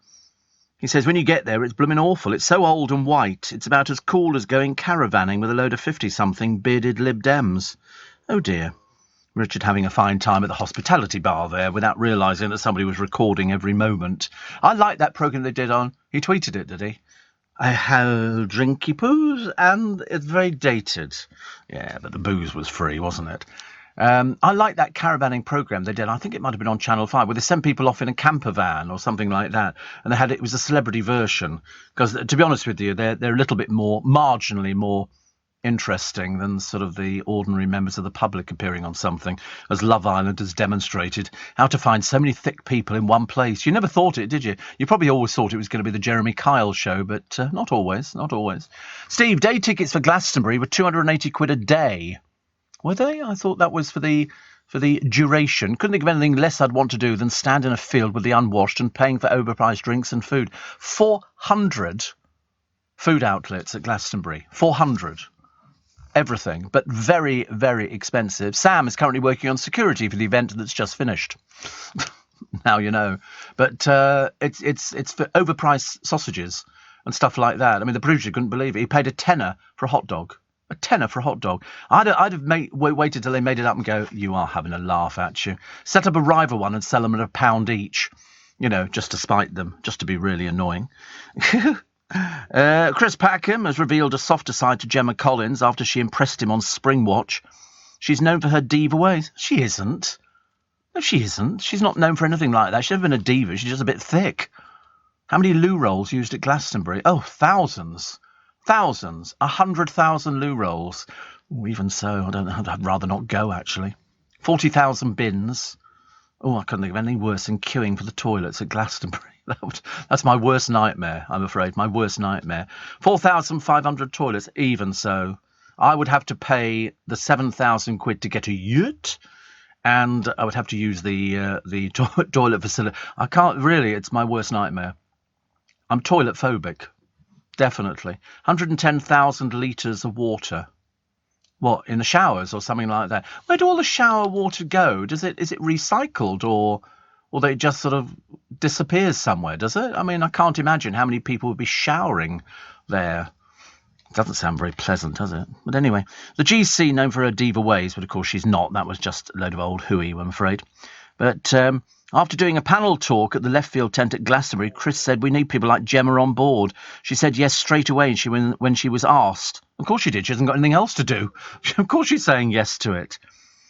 He says, when you get there, it's blooming awful. It's so old and white. It's about as cool as going caravanning with a load of 50-something bearded Lib Dems. Oh, dear. Richard having a fine time at the hospitality bar there without realising that somebody was recording every moment. I liked that programme they did on... He tweeted it, did he? I have drinky poos, and it's very dated. Yeah, but the booze was free, wasn't it? I like that caravanning programme they did. I think it might have been on Channel 5, where they sent people off in a camper van or something like that. And it was a celebrity version. Because, to be honest with you, they're a little bit more, marginally more interesting than sort of the ordinary members of the public appearing on something, as Love Island has demonstrated how to find so many thick people in one place. You never thought it, did you? You probably always thought it was going to be the Jeremy Kyle show, but not always, not always. Steve, day tickets for Glastonbury were 280 quid a day. Were they? I thought that was for the duration. Couldn't think of anything less I'd want to do than stand in a field with the unwashed and paying for overpriced drinks and food. 400 food outlets at Glastonbury. 400. Everything, but very, very expensive. Sam is currently working on security for the event that's just finished. Now you know. But it's for overpriced sausages and stuff like that. I mean, the producer couldn't believe it. He paid a tenner for a hot dog. A tenner for a hot dog. I'd have waited till they made it up and go, you are having a laugh at you. Set up a rival one and sell them at £1 each. You know, just to spite them, just to be really annoying. Chris Packham has revealed a softer side to Gemma Collins after she impressed him on Springwatch. She's known for her diva ways. She isn't. No, she isn't. She's not known for anything like that. She's never been a diva. She's just a bit thick. How many loo rolls used at Glastonbury? Oh, thousands. Thousands. 100,000 loo rolls. Oh, even so, I don't know. I'd rather not go, actually. 40,000 bins. Oh, I couldn't think of anything worse than queuing for the toilets at Glastonbury. That's my worst nightmare, I'm afraid. My worst nightmare. 4,500 toilets, even so. I would have to pay the 7,000 quid to get a ute, and I would have to use the toilet facility. I can't, really, it's my worst nightmare. I'm toilet phobic. Definitely. 110,000 litres of water. What, in the showers or something like that? Where do all the shower water go? Is it recycled or they just sort of disappears somewhere, does it? I mean, I can't imagine how many people would be showering there. It doesn't sound very pleasant, does it? But anyway, the GC known for her diva ways, but of course she's not. That was just a load of old hooey, I'm afraid. But after doing a panel talk at the left field tent at Glastonbury, Chris said, we need people like Gemma on board. She said yes straight away when she was asked. Of course she did. She hasn't got anything else to do. Of course she's saying yes to it.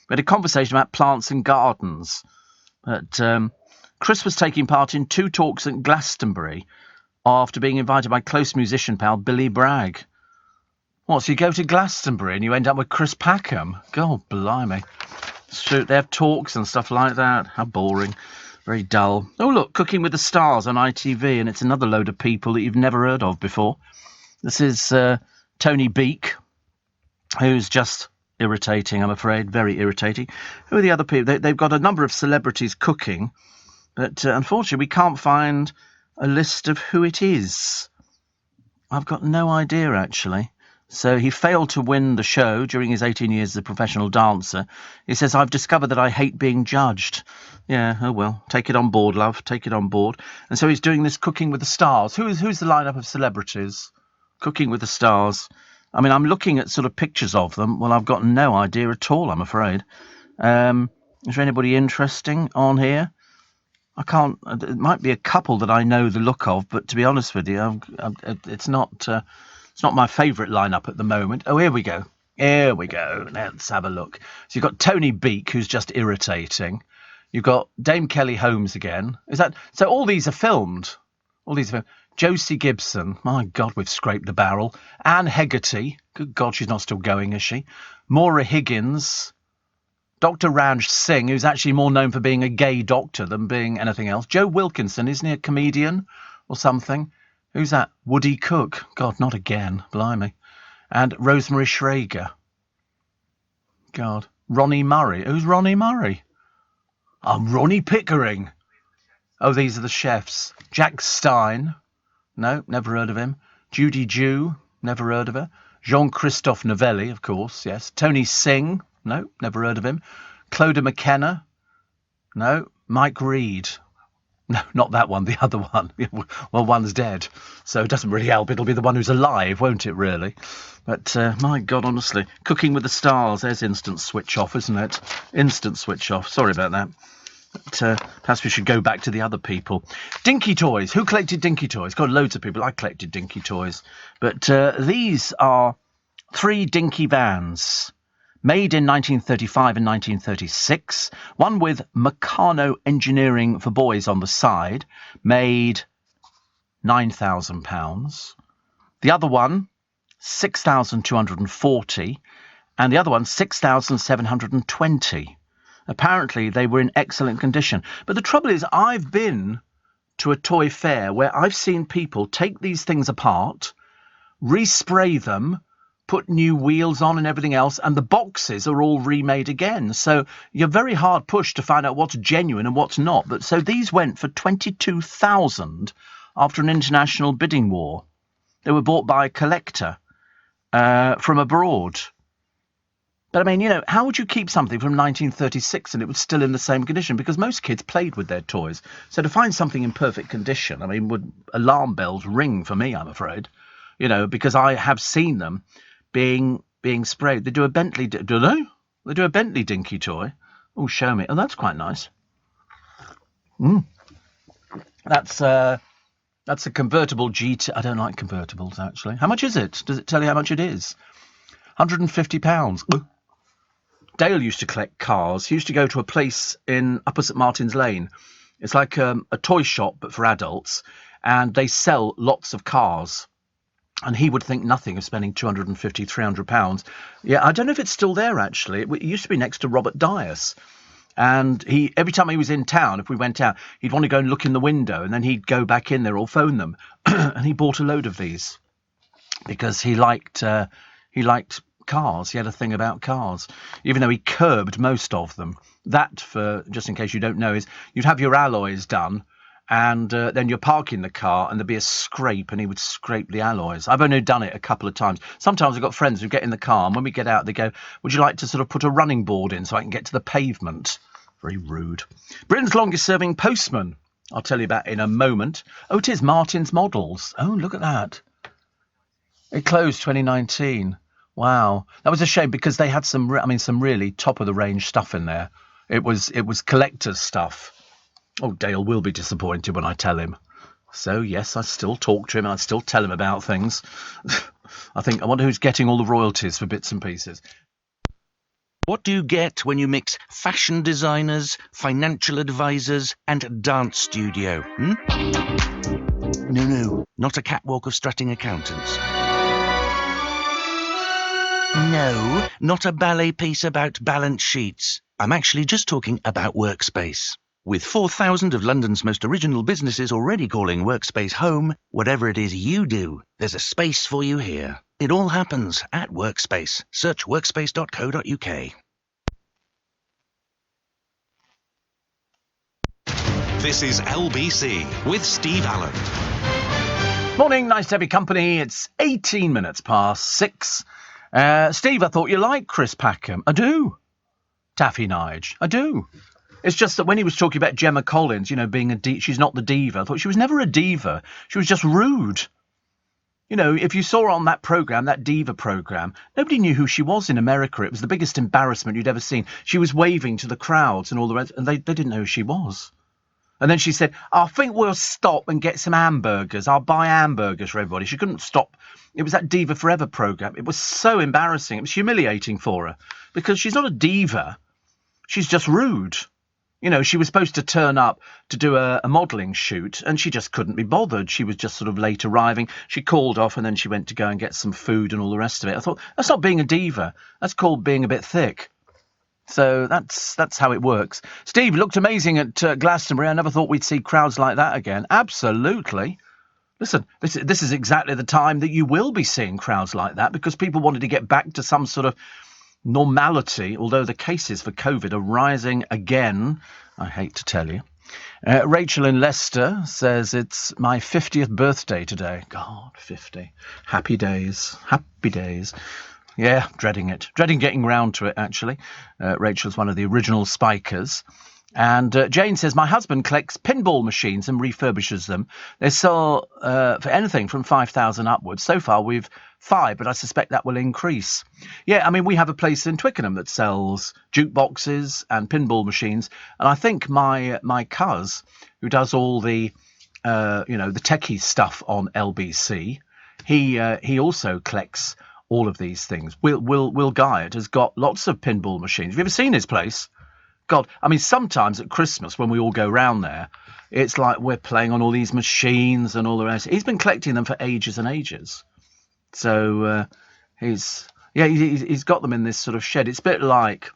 We had a conversation about plants and gardens. But Chris was taking part in 2 talks at Glastonbury after being invited by close musician pal Billy Bragg. What, so you go to Glastonbury and you end up with Chris Packham? God, blimey. Shoot, they have talks and stuff like that. How boring. Very dull. Oh, look, Cooking with the Stars on ITV, and it's another load of people that you've never heard of before. This is Tony Beak, who's just irritating, I'm afraid. Very irritating. Who are the other people? They've got a number of celebrities cooking, but unfortunately we can't find a list of who it is. I've got no idea, actually. So he failed to win the show during his 18 years as a professional dancer. He says, I've discovered that I hate being judged. Yeah, oh well, take it on board, love, take it on board. And so he's doing this Cooking with the Stars. Who's the lineup of celebrities? Cooking with the Stars. I mean, I'm looking at sort of pictures of them. Well, I've got no idea at all, I'm afraid. Is there anybody interesting on here? I can't... It might be a couple that I know the look of, but to be honest with you, it's not... It's not my favourite lineup at the moment. Oh, here we go. Here we go. Let's have a look. So you've got Tony Beak, who's just irritating. You've got Dame Kelly Holmes again. Is that so? All these are filmed. All these are filmed. Josie Gibson. My God, we've scraped the barrel. Anne Hegarty. Good God, she's not still going, is she? Maura Higgins. Dr. Ranj Singh, who's actually more known for being a gay doctor than being anything else. Joe Wilkinson, isn't he a comedian or something? Who's that? Woody Cook. God, not again. Blimey. And Rosemary Schrager. God. Ronnie Murray. Who's Ronnie Murray? Ronnie Pickering. Oh, these are the chefs. Jack Stein. No, never heard of him. Judy Jew. Never heard of her. Jean-Christophe Novelli, of course, yes. Tony Singh. No, never heard of him. Clodagh McKenna. No. Mike Reed. No, not that one, the other one. Well, one's dead, so it doesn't really help. It'll be the one who's alive, won't it, really? But, my God, honestly. Cooking with the Stars, there's instant switch off, isn't it? Instant switch off. Sorry about that. But, perhaps we should go back to the other people. Dinky Toys. Who collected Dinky Toys? Got loads of people. I collected Dinky Toys. But these are 3 Dinky vans. Made in 1935 and 1936, one with Meccano Engineering for Boys on the side, made £9,000. The other one, 6,240, and the other one, 6,720. Apparently, they were in excellent condition. But the trouble is, I've been to a toy fair where I've seen people take these things apart, respray them, put new wheels on and everything else, and the boxes are all remade again. So you're very hard pushed to find out what's genuine and what's not. But so these went for $22,000 after an international bidding war. They were bought by a collector from abroad. But I mean, you know, how would you keep something from 1936 and it was still in the same condition? Because most kids played with their toys. So to find something in perfect condition, I mean, would alarm bells ring for me, I'm afraid. You know, because I have seen them being sprayed. They do a Bentley, do they? They do a Bentley Dinky toy. Oh, show me. Oh, that's quite nice. That's a convertible GT. I don't like convertibles, actually. How much is it? Does it tell you how much it is? £150. Dale used to collect cars. He used to go to a place in Upper St Martin's Lane. It's like a toy shop, but for adults. And they sell lots of cars. And he would think nothing of spending £250, £300. Yeah, I don't know if it's still there, actually. It used to be next to Robert Dias. And every time he was in town, if we went out, he'd want to go and look in the window, and then he'd go back in there or phone them. And he bought a load of these because he liked cars. He had a thing about cars, even though he curbed most of them. That, for just in case you don't know, is you'd have your alloys done, and then you're parking the car and there'd be a scrape and he would scrape the alloys. I've only done it a couple of times. Sometimes I've got friends who get in the car and when we get out they go, would you like to sort of put a running board in so I can get to the pavement? Very rude. Britain's longest serving postman. I'll tell you about in a moment. Oh, it is Martin's Models. Oh, look at that. It closed 2019. Wow. That was a shame because they had some really top of the range stuff in there. It was collector's stuff. Oh, Dale will be disappointed when I tell him. So, yes, I still talk to him and I still tell him about things. I wonder who's getting all the royalties for bits and pieces. What do you get when you mix fashion designers, financial advisors, and dance studio? No, not a catwalk of strutting accountants. No, not a ballet piece about balance sheets. I'm actually just talking about Workspace. With 4,000 of London's most original businesses already calling Workspace home, whatever it is you do, there's a space for you here. It all happens at Workspace. Search workspace.co.uk. This is LBC with Steve Allen. Morning, nice to have your company. It's 18 minutes past 6. Steve, I thought you liked Chris Packham. I do. Taffy Nige. I do. It's just that when he was talking about Gemma Collins, you know, being a she's not the diva. I thought she was never a diva. She was just rude. You know, if you saw her on that programme, that diva programme, nobody knew who she was in America. It was the biggest embarrassment you'd ever seen. She was waving to the crowds and all the rest, and they didn't know who she was. And then she said, I think we'll stop and get some hamburgers. I'll buy hamburgers for everybody. She couldn't stop. It was that Diva Forever programme. It was so embarrassing. It was humiliating for her because she's not a diva. She's just rude. You know, she was supposed to turn up to do a modelling shoot and she just couldn't be bothered. She was just sort of late arriving. She called off and then she went to go and get some food and all the rest of it. I thought, that's not being a diva. That's called being a bit thick. So that's how it works. Steve, looked amazing at Glastonbury. I never thought we'd see crowds like that again. Absolutely. Listen, this is exactly the time that you will be seeing crowds like that because people wanted to get back to some sort of normality, although the cases for COVID are rising again. I hate to tell you. Rachel in Leicester says it's my 50th birthday today. God, 50. Happy days. Happy days. Yeah, dreading it. Dreading getting round to it, actually. Rachel's one of the original spikers. And Jane says, my husband collects pinball machines and refurbishes them. They sell for anything from 5,000 upwards. So far, we've 5, but I suspect that will increase. Yeah, I mean, we have a place in Twickenham that sells jukeboxes and pinball machines. And I think my cuz, who does all the, the techie stuff on LBC, he also collects all of these things. Will Guyatt has got lots of pinball machines. Have you ever seen his place? God, I mean, sometimes at Christmas when we all go round there, it's like we're playing on all these machines and all the rest. He's been collecting them for ages and ages. So he's got them in this sort of shed. It's a bit like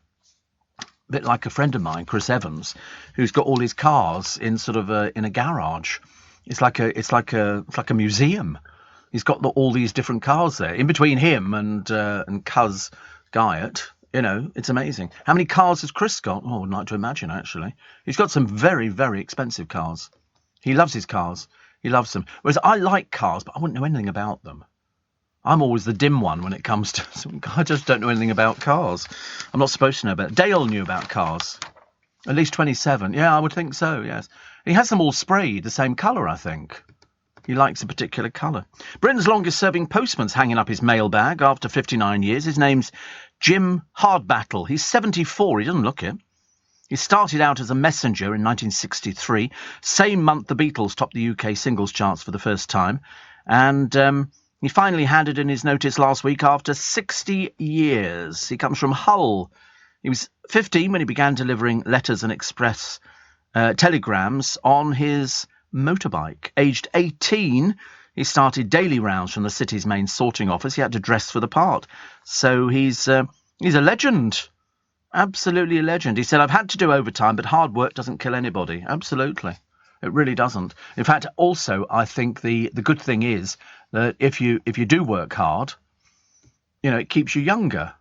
a friend of mine, Chris Evans, who's got all his cars in sort of in a garage. It's like a museum. He's got all these different cars there. In between him and Cuz Guyatt, it's amazing. How many cars has Chris got? Oh, I'd like to imagine, actually. He's got some very, very expensive cars. He loves his cars. He loves them. Whereas I like cars, but I wouldn't know anything about them. I'm always the dim one when it comes to... I just don't know anything about cars. I'm not supposed to know about it. Dale knew about cars. At least 27. Yeah, I would think so, yes. He has them all sprayed the same colour, I think. He likes a particular colour. Britain's longest-serving postman's hanging up his mailbag after 59 years. His name's Jim Hardbattle. He's 74. He doesn't look it. He started out as a messenger in 1963. Same month the Beatles topped the UK singles charts for the first time. And he finally handed in his notice last week after 60 years. He comes from Hull. He was 15 when he began delivering letters and express telegrams on his motorbike. Aged 18, he started daily rounds from the city's main sorting office. He had to dress for the part. So he's a legend. Absolutely a legend. He said, I've had to do overtime, but hard work doesn't kill anybody. Absolutely. It really doesn't. In fact, also, I think the good thing is that if you do work hard, it keeps you younger.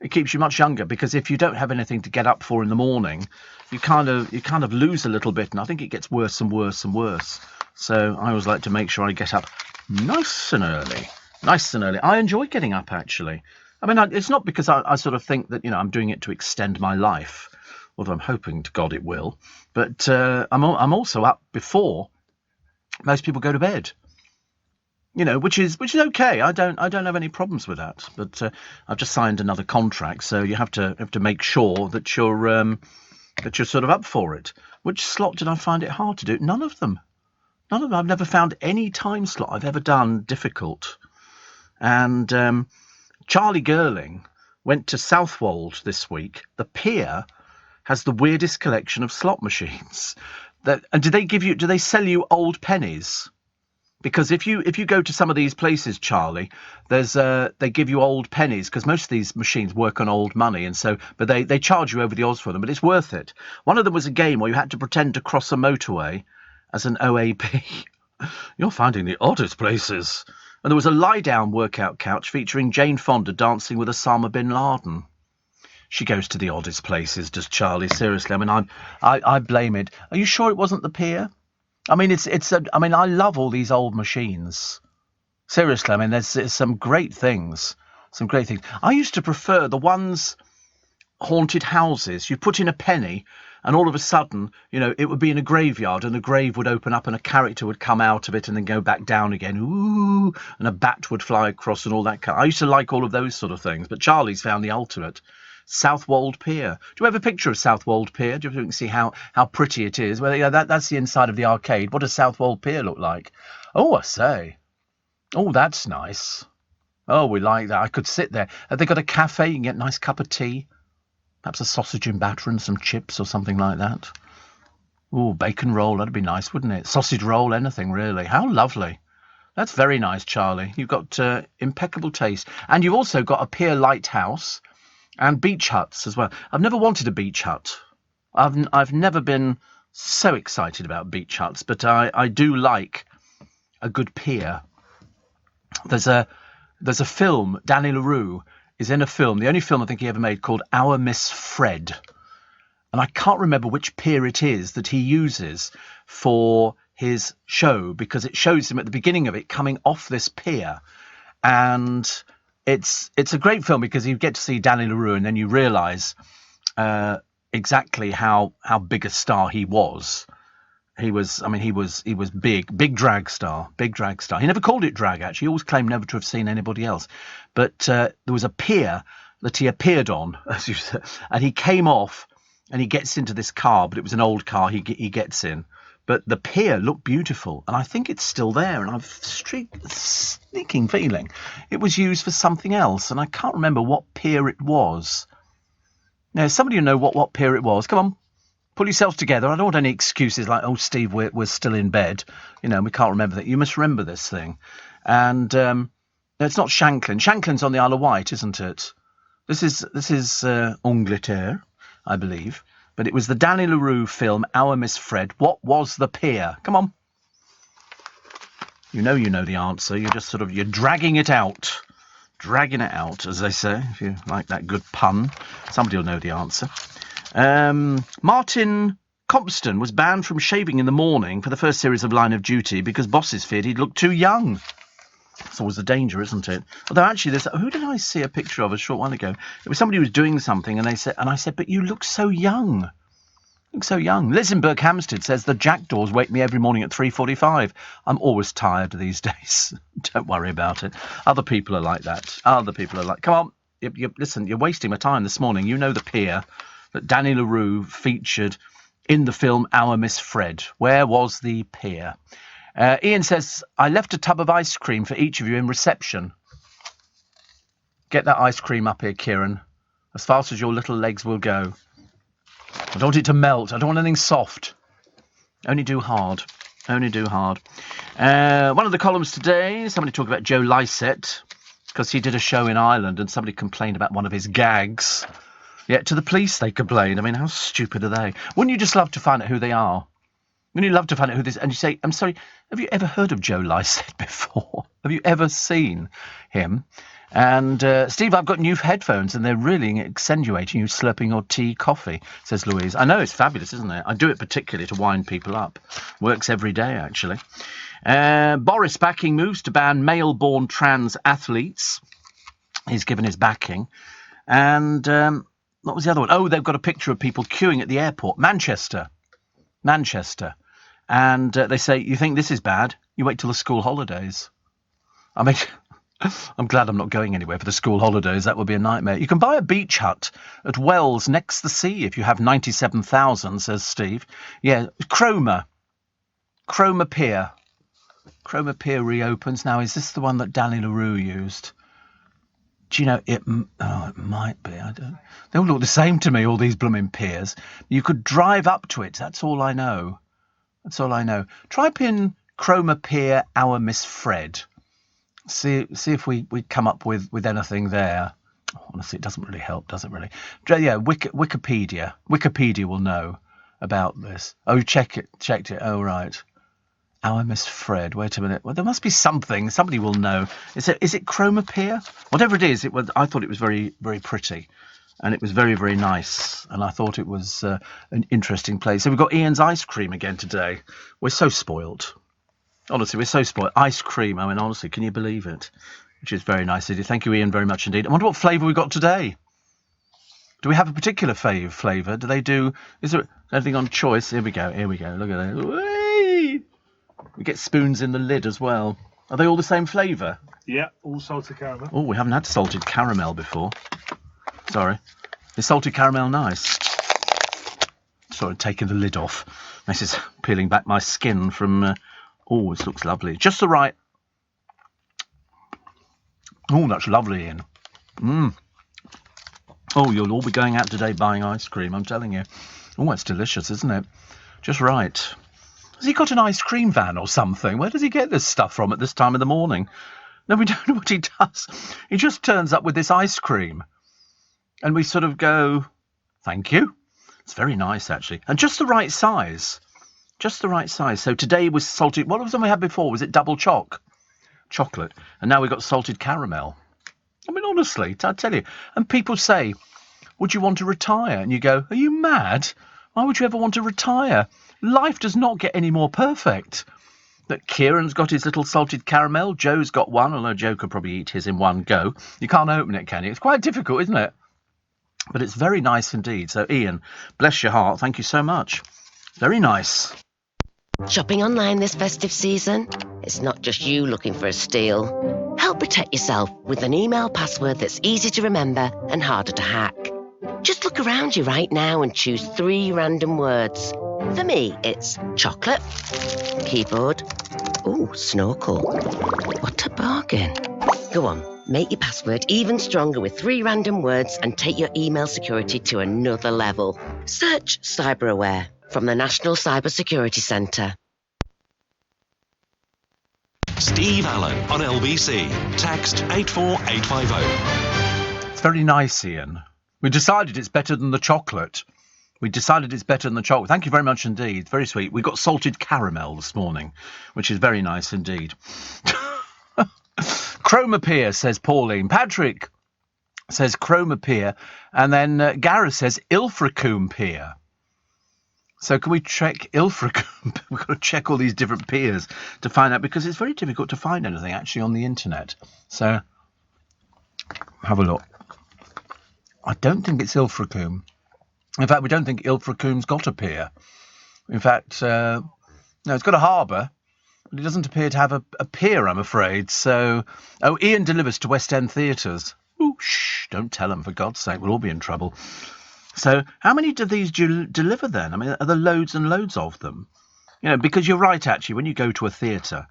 It keeps you much younger, because if you don't have anything to get up for in the morning, you kind of lose a little bit, and I think it gets worse and worse and worse. So I always like to make sure I get up nice and early. Nice and early. I enjoy getting up, actually. I mean, it's not because I sort of think that, I'm doing it to extend my life, although I'm hoping to God it will. But I'm also up before most people go to bed. Which is okay. I don't have any problems with that. But I've just signed another contract, so you have to make sure that you're sort of up for it. Which slot did I find it hard to do? None of them. I've never found any time slot I've ever done difficult. And Charlie Girling went to Southwold this week. The Pier has the weirdest collection of slot machines. And do they sell you old pennies? Because if you go to some of these places, Charlie, they give you old pennies, because most of these machines work on old money, but they charge you over the odds for them, but it's worth it. One of them was a game where you had to pretend to cross a motorway as an OAP. You're finding the oddest places. And there was a lie-down workout couch featuring Jane Fonda dancing with Osama bin Laden. She goes to the oddest places, does Charlie? Seriously, I mean, I blame it. Are you sure it wasn't the Pier? I mean, I love all these old machines. Seriously, I mean, there's some great things. Some great things. I used to prefer the ones, haunted houses. You put in a penny, and all of a sudden, it would be in a graveyard, and the grave would open up, and a character would come out of it, and then go back down again. Ooh, and a bat would fly across, and all that. I used to like all of those sort of things. But Charlie's found the ultimate. Southwold Pier. Do you have a picture of Southwold Pier? Do you can see how pretty it is? Well, that's the inside of the arcade. What does Southwold Pier look like? Oh, I say. Oh, that's nice. Oh, we like that. I could sit there. Have they got a cafe? You can get a nice cup of tea. Perhaps a sausage and batter and some chips or something like that. Oh, bacon roll. That'd be nice, wouldn't it? Sausage roll, anything, really. How lovely. That's very nice, Charlie. You've got impeccable taste. And you've also got a pier lighthouse. And beach huts as well. I've never wanted a beach hut. I've never been so excited about beach huts, but I do like a good pier. There's a film. Danny LaRue is in a film, the only film I think he ever made, called Our Miss Fred. and I can't remember which pier it is that he uses for his show, because it shows him at the beginning of it coming off this pier, and it's a great film because you get to see Danny LaRue, and then you realise exactly how big a star he was. He was big drag star. He never called it drag, actually. He always claimed never to have seen anybody else. But there was a pier that he appeared on, as you said, and he came off and he gets into this car, but it was an old car he gets in. But the pier looked beautiful, and I think it's still there, and I've a sneaking feeling it was used for something else, and I can't remember what pier it was. Now, somebody who know what pier it was, come on. Pull yourselves together. I don't want any excuses like, oh, Steve, we're still in bed. We can't remember that. You must remember this thing. And it's not Shanklin. Shanklin's on the Isle of Wight, isn't it? This is Angleterre, I believe. But it was the Danny LaRue film, Our Miss Fred. What was the pier? Come on. You know the answer. You're dragging it out. Dragging it out, as they say, if you like that good pun. Somebody will know the answer. Martin Compston was banned from shaving in the morning for the first series of Line of Duty because bosses feared he'd look too young. That's always a danger, isn't it? Although actually, who did I see a picture of a short while ago? It was somebody who was doing something, and I said, but you look so young. You look so young. Liz in Berkhamsted says the jackdaws wake me every morning at 3:45. I'm always tired these days. Don't worry about it. Other people are like that. Come on, listen, you're wasting my time this morning. You know the pier that Danny LaRue featured in the film Our Miss Fred. Where was the pier? Ian says, I left a tub of ice cream for each of you in reception. Get that ice cream up here, Kieran, as fast as your little legs will go. I don't want it to melt. I don't want anything soft. Only do hard. One of the columns today, somebody talked about Joe Lycett, because he did a show in Ireland and somebody complained about one of his gags. Yeah, to the police they complain. I mean, how stupid are they? Wouldn't you just love to find out who they are? Wouldn't you love to find out who this... And you say, I'm sorry, have you ever heard of Joe Lycett before? Have you ever seen him? And, Steve, I've got new headphones and they're really accentuating you slurping your tea coffee, says Louise. I know, it's fabulous, isn't it? I do it particularly to wind people up. Works every day, actually. Boris backing moves to ban male-born trans athletes. He's given his backing. And... what was the other one? Oh, they've got a picture of people queuing at the airport. Manchester. And they say, you think this is bad? You wait till the school holidays. I mean, I'm glad I'm not going anywhere for the school holidays. That would be a nightmare. You can buy a beach hut at Wells next to the sea if you have 97,000, says Steve. Yeah, Cromer Pier. Cromer Pier reopens. Now, is this the one that Danny LaRue used? Do you know, it might be. I don't. They all look the same to me, all these blooming piers. You could drive up to it. That's all I know. Type in Cromer Pier, Our Miss Fred. See if we come up with anything there. Honestly, it doesn't really help, does it really? Yeah, Wikipedia. Wikipedia will know about this. Oh, checked it. Oh, right. Our Miss Fred. Wait a minute. Well, there must be something. Somebody will know. Is it Cromer Pier? Whatever it is, I thought it was very, very pretty. And it was very, very nice. And I thought it was an interesting place. So we've got Ian's ice cream again today. We're so spoilt. Honestly, we're so spoilt. Ice cream. I mean, honestly, can you believe it? Which is very nice. Thank you, Ian, very much indeed. I wonder what flavour we got today. Do we have a particular flavour? Do they do... Is there anything on choice? Here we go. Look at that. Whee! We get spoons in the lid as well. Are they all the same flavour? Yeah, all salted caramel. Oh, we haven't had salted caramel before. Sorry. Is salted caramel nice? Sort of taking the lid off. This is peeling back my skin from... oh, this looks lovely. Just the right... Oh, that's lovely, Ian. Oh, you'll all be going out today buying ice cream, I'm telling you. Oh, it's delicious, isn't it? Just right. Has he got an ice cream van or something? Where does he get this stuff from at this time of the morning? No, we don't know what he does. He just turns up with this ice cream. And we sort of go, thank you. It's very nice, actually. And just the right size. Just the right size. So today was salted... What was the one we had before? Was it double chocolate? And now we've got salted caramel. I mean, honestly, I tell you. And people say, would you want to retire? And you go, are you mad? Why would you ever want to retire? Life does not get any more perfect. That Kieran's got his little salted caramel. Joe's got one, although Joe could probably eat his in one go. You can't open it, can you? It's quite difficult, isn't it? But it's very nice indeed. So, Ian, bless your heart. Thank you so much. Very nice. Shopping online this festive season? It's not just you looking for a steal. Help protect yourself with an email password that's easy to remember and harder to hack. Just look around you right now and choose 3 random words. For me, it's chocolate, keyboard, snorkel. What a bargain. Go on, make your password even stronger with 3 random words and take your email security to another level. Search CyberAware from the National Cyber Security Centre. Steve Allen on LBC. Text 84850. It's very nice, Ian. We decided it's better than the chocolate. Thank you very much indeed. Very sweet. We got salted caramel this morning, which is very nice indeed. Chromapere, says Pauline. Patrick says Chromapere. And then Gareth says Ilfracombe pear. So can we check Ilfracombe? We've got to check all these different pears to find out, because it's very difficult to find anything actually on the internet. So have a look. I don't think it's Ilfracombe. In fact, we don't think Ilfracombe's got a pier. In fact, no, it's got a harbour, but it doesn't appear to have a pier, I'm afraid. So, Ian delivers to West End theatres. Ooh, shh, don't tell them, for God's sake, we'll all be in trouble. So, how many do these deliver then? I mean, are there loads and loads of them? You know, because you're right, actually, when you go to a theatre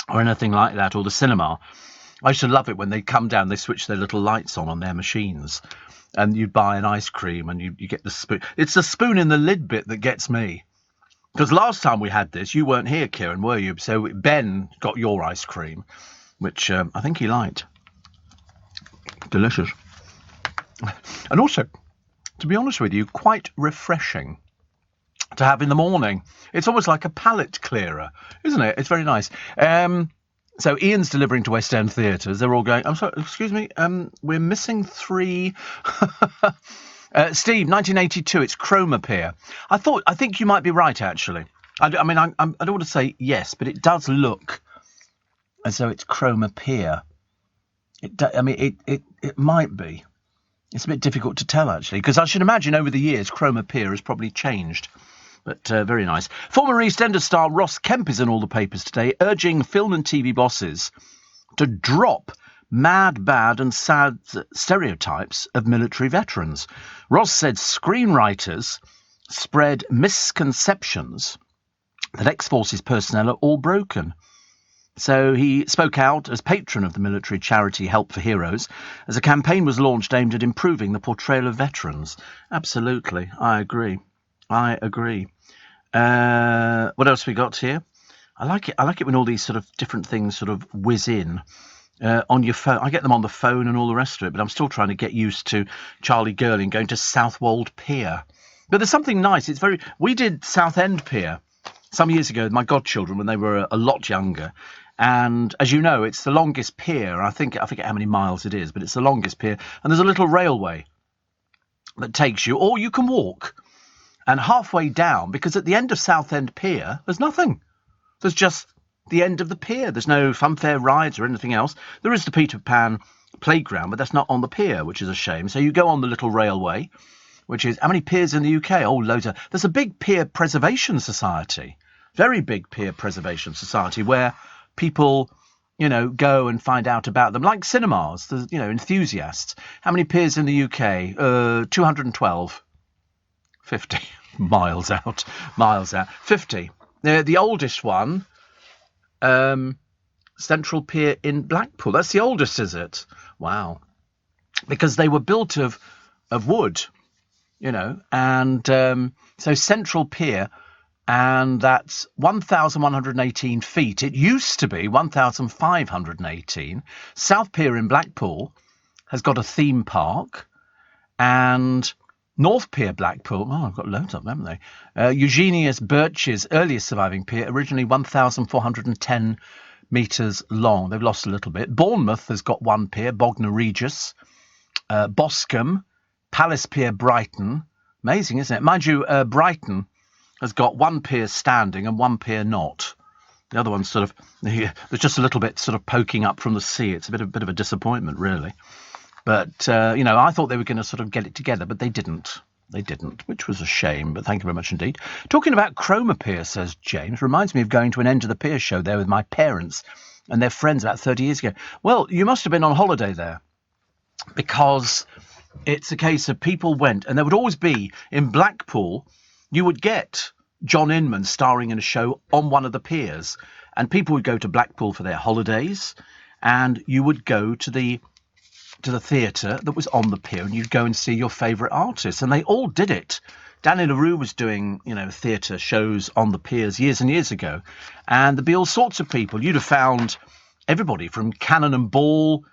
or anything like that, or the cinema, I used to love it when they come down, they switch their little lights on their machines. And you buy an ice cream and you get the spoon. It's the spoon in the lid bit that gets me. Because last time we had this, you weren't here, Kieran, were you? So Ben got your ice cream, which I think he liked. Delicious. And also, to be honest with you, quite refreshing to have in the morning. It's almost like a palate clearer, isn't it? It's very nice. So Ian's delivering to West End theatres. They're all going, I'm sorry, excuse me, we're missing 3. Steve, 1982, it's Chromapere. I think you might be right, actually. I don't want to say yes, but it does look as though it's Chromapere. It might be. It's a bit difficult to tell, actually, because I should imagine over the years Chromapere has probably changed. But very nice. Former EastEnders star Ross Kemp is in all the papers today, urging film and TV bosses to drop mad, bad and sad stereotypes of military veterans. Ross said screenwriters spread misconceptions that ex-forces personnel are all broken. So he spoke out as patron of the military charity Help for Heroes, as a campaign was launched aimed at improving the portrayal of veterans. Absolutely, I agree. What else we got here? I like it when all these sort of different things sort of whiz in on your phone. I get them on the phone and all the rest of it, but I'm still trying to get used to Charlie Girling going to Southwold Pier. But there's something nice. We did Southend Pier some years ago with my godchildren when they were a lot younger. And as you know, it's the longest pier. I forget how many miles it is, but it's the longest pier. And there's a little railway that takes you, or you can walk. And halfway down, because at the end of Southend Pier, there's nothing. There's just the end of the pier. There's no funfair rides or anything else. There is the Peter Pan playground, but that's not on the pier, which is a shame. So you go on the little railway, which is, how many piers in the UK? Oh, loads of. There's a big pier preservation society, very big pier preservation society, where people, go and find out about them, like cinemas. There's, enthusiasts. How many piers in the UK? 212. 50 miles out. 50. The oldest one, Central Pier in Blackpool. That's the oldest, is it? Wow. Because they were built of wood, and so Central Pier, and that's 1,118 feet. It used to be 1,518. South Pier in Blackpool has got a theme park, and North Pier, Blackpool, I've got loads of them, haven't they? Eugenius Birch's earliest surviving pier, originally 1,410 metres long. They've lost a little bit. Bournemouth has got one pier, Bognor Regis. Boscombe Palace Pier, Brighton. Amazing, isn't it? Mind you, Brighton has got one pier standing and one pier not. The other one's sort of, there's just a little bit sort of poking up from the sea. It's a bit of a disappointment, really. But, I thought they were going to sort of get it together, but they didn't. They didn't, which was a shame, but thank you very much indeed. Talking about Cromer Pier, says James, reminds me of going to an End of the Pier show there with my parents and their friends about 30 years ago. Well, you must have been on holiday there, because it's a case of people went, and there would always be, in Blackpool, you would get John Inman starring in a show on one of the piers, and people would go to Blackpool for their holidays, and you would go to the theatre that was on the pier, and you'd go and see your favourite artists, and they all did it. Danny LaRue was doing, theatre shows on the piers years and years ago, and there'd be all sorts of people. You'd have found everybody from Cannon and Ball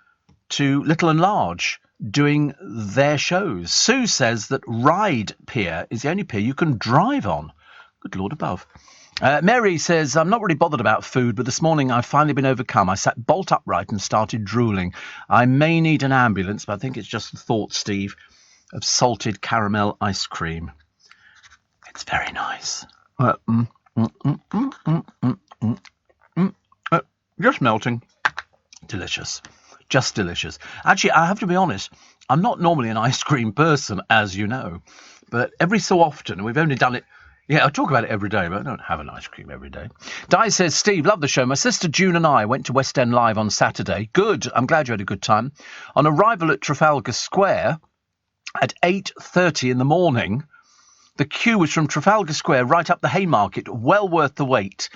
to Little and Large doing their shows. Sue says that Ryde Pier is the only pier you can drive on. Good Lord above. Mary says, I'm not really bothered about food, but this morning I've finally been overcome. I sat bolt upright and started drooling. I may need an ambulance, but I think it's just the thought, Steve, of salted caramel ice cream. It's very nice. Just melting. Delicious. Just delicious. Actually, I have to be honest, I'm not normally an ice cream person, as you know, but every so often, we've only done it. Yeah, I talk about it every day, but I don't have an ice cream every day. Di says, Steve, love the show. My sister June and I went to West End Live on Saturday. Good. I'm glad you had a good time. On arrival at Trafalgar Square at 8:30 in the morning, the queue was from Trafalgar Square right up the Haymarket. Well worth the wait